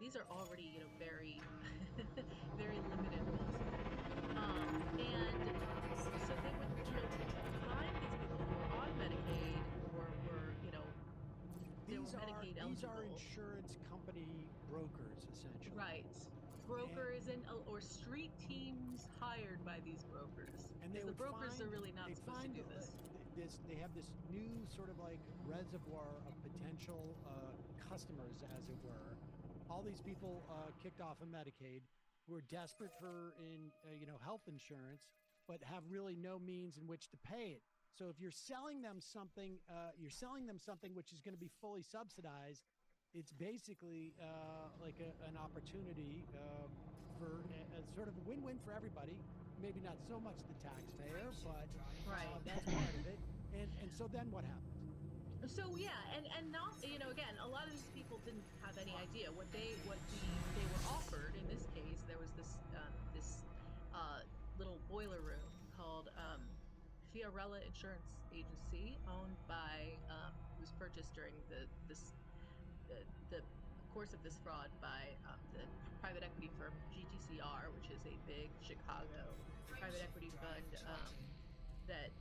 These are already very very limited rolls. And so they would find these people who were on Medicaid or were these are Medicaid eligible. insurance company brokers, essentially. Right. Brokers or street teams hired by these brokers. And the brokers are really not supposed to do this. They have this new sort of like reservoir of potential customers, as it were. All these people kicked off of Medicaid who are desperate for health insurance, but have really no means in which to pay it. So if you're selling them something, which is going to be fully subsidized. It's basically like an opportunity for a sort of a win-win for everybody. Maybe not so much the taxpayer, but that's part of it. And so then what happens? So yeah, and not again, a lot of these people didn't have any idea what they were offered. In this case, there was this little boiler room called Fiorella Insurance Agency, owned by was purchased during the course of this fraud by the private equity firm GTCR, which is a big Chicago private equity fund that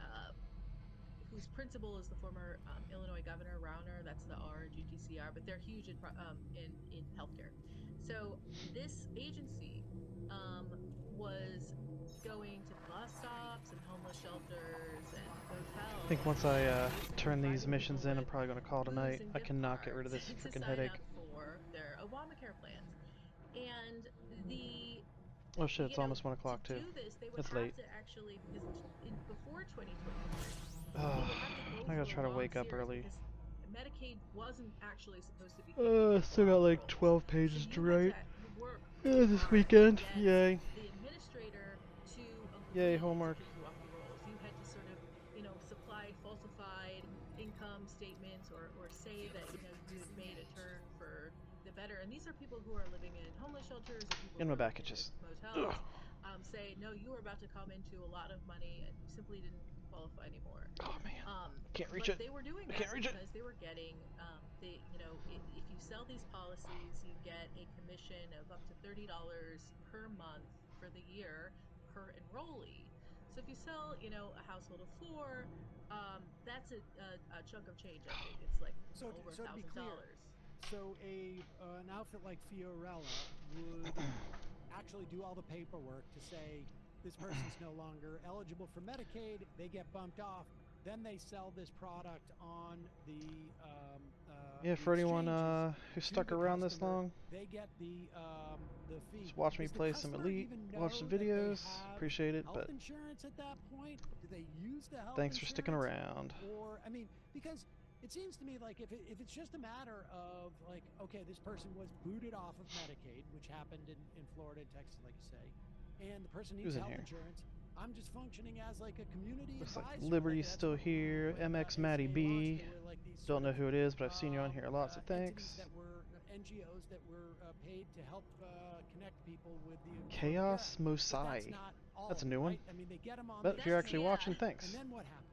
whose principal is the former Illinois Governor Rauner. That's the R, GTCR, but they're huge in healthcare. So this agency was going to bus stops and homeless shelters and hotels. I think once I turn these missions in, I'm probably going to call tonight. I cannot get rid of this freaking headache. For their Obamacare plans. And oh shit, it's almost 1 o'clock too. It's late. To actually, because before 2023, I gotta try to wake up early. Medicaid wasn't actually supposed to be. Still got like 12 pages to write. This weekend, yay. The administrator to yay, homework. You had to sort of, supply falsified income statements or say that you had made a turn for the better. And these are people who are living in homeless shelters. In my back itches. Motels. Say no, you were about to come into a lot of money and you simply didn't qualify anymore. Oh man, can't reach it. They were doing that because they were getting, if you sell these policies, you get a commission of up to $30 per month for the year per enrollee. So if you sell, a household of 4, that's a chunk of change. I think it's like over $1,000. So an outfit like Fiorella would actually do all the paperwork to say this person's no longer eligible for Medicaid. They get bumped off. Then they sell this product on the for anyone who's stuck around this long, they get the fee. Just watch me play some Elite, watch some videos, appreciate it, but insurance at that point? Do they use the health thanks for sticking around. Or because it seems to me like if it's just a matter of like, okay, this person was booted off of Medicaid, which happened in Florida and Texas, like you say, and the person needs health insurance. I'm just functioning as like a community Looks advisor. like Liberty's still here. MX Matty B. Don't know who it is, but I've seen you on here a lot, so thanks. NGOs that were paid to help connect people with the Chaos Mosai. That's not all, that's a new one. right? I mean, they get them on. But if you're actually watching, thanks. And then what happens?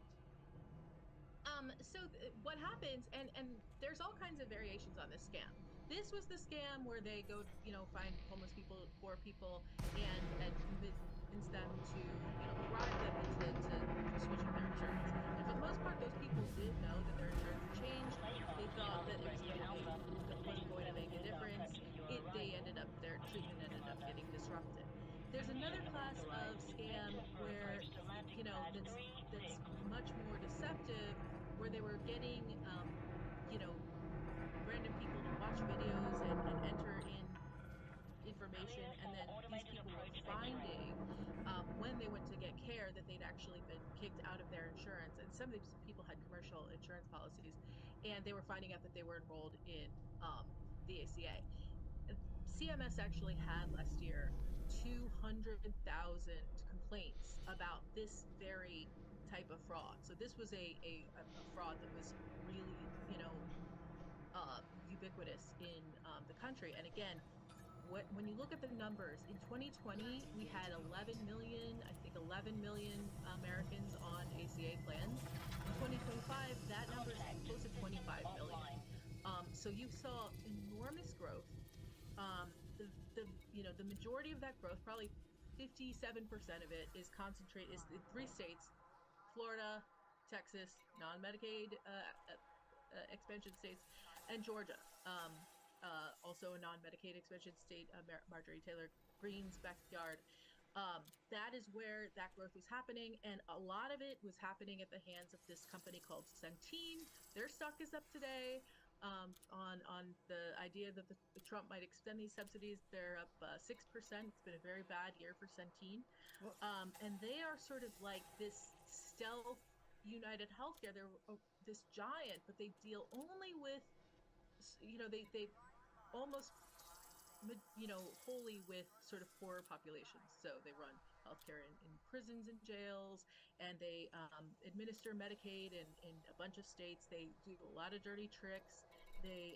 What happens, and there's all kinds of variations on this scam. This was the scam where they go, find homeless people, poor people, and convince them to, bribe them into switching their insurance. And for the most part, those people did know that their insurance changed. They thought that it wasn't going to make a difference. Their treatment ended up getting disrupted. There's another class of scam where, that's much more deceptive, where they were getting, random people to watch videos and enter in information, and then these people were finding, when they went to get care, that they'd actually been kicked out of their insurance. And some of these people had commercial insurance policies, and they were finding out that they were enrolled in the ACA. CMS actually had last year 200,000 complaints about this very type of fraud. So this was a fraud that was really, ubiquitous in the country. And again, when you look at the numbers, in 2020, we had 11 million Americans on ACA plans. In 2025, that number is close to 25 million. So you saw enormous growth. The majority of that growth, probably 57% of it, is concentrated in 3 states: Florida, Texas, non-Medicaid expansion states, and Georgia, also a non-Medicaid expansion state, Marjorie Taylor Greene's backyard. That is where that growth was happening, and a lot of it was happening at the hands of this company called Centene. Their stock is up today. On the idea that the Trump might extend these subsidies. They're up 6%. It's been a very bad year for Centene. And they are sort of like this stealth United Healthcare. They're this giant, but they deal only with, they almost, wholly with sort of poorer populations. So they run healthcare in prisons and jails, and they administer Medicaid in a bunch of states. They do a lot of dirty tricks. They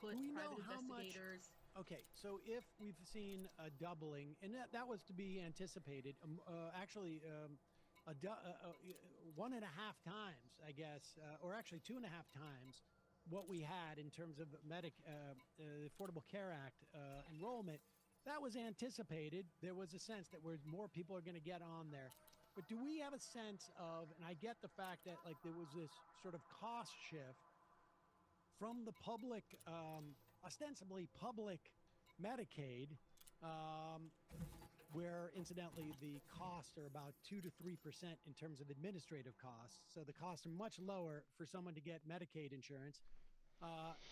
put private investigators. Okay, so if we've seen a doubling, and that was to be anticipated, 1.5 times, I guess, or actually 2.5 times what we had in terms of the Affordable Care Act enrollment, that was anticipated. There was a sense that more people are going to get on there. But do we have a sense of, and I get the fact that there was this sort of cost shift from the public, ostensibly public Medicaid, where incidentally the costs are about 2 to 3% in terms of administrative costs. So the costs are much lower for someone to get Medicaid insurance,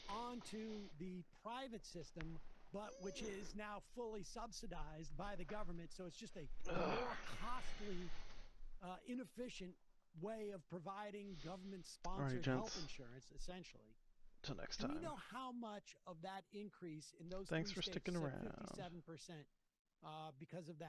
onto the private system, but which is now fully subsidized by the government. So it's just a more costly, inefficient way of providing government-sponsored health insurance, essentially. Till next time. Do we time. know how much of that increase in those Thanks three for states, sticking around. 57%, because of that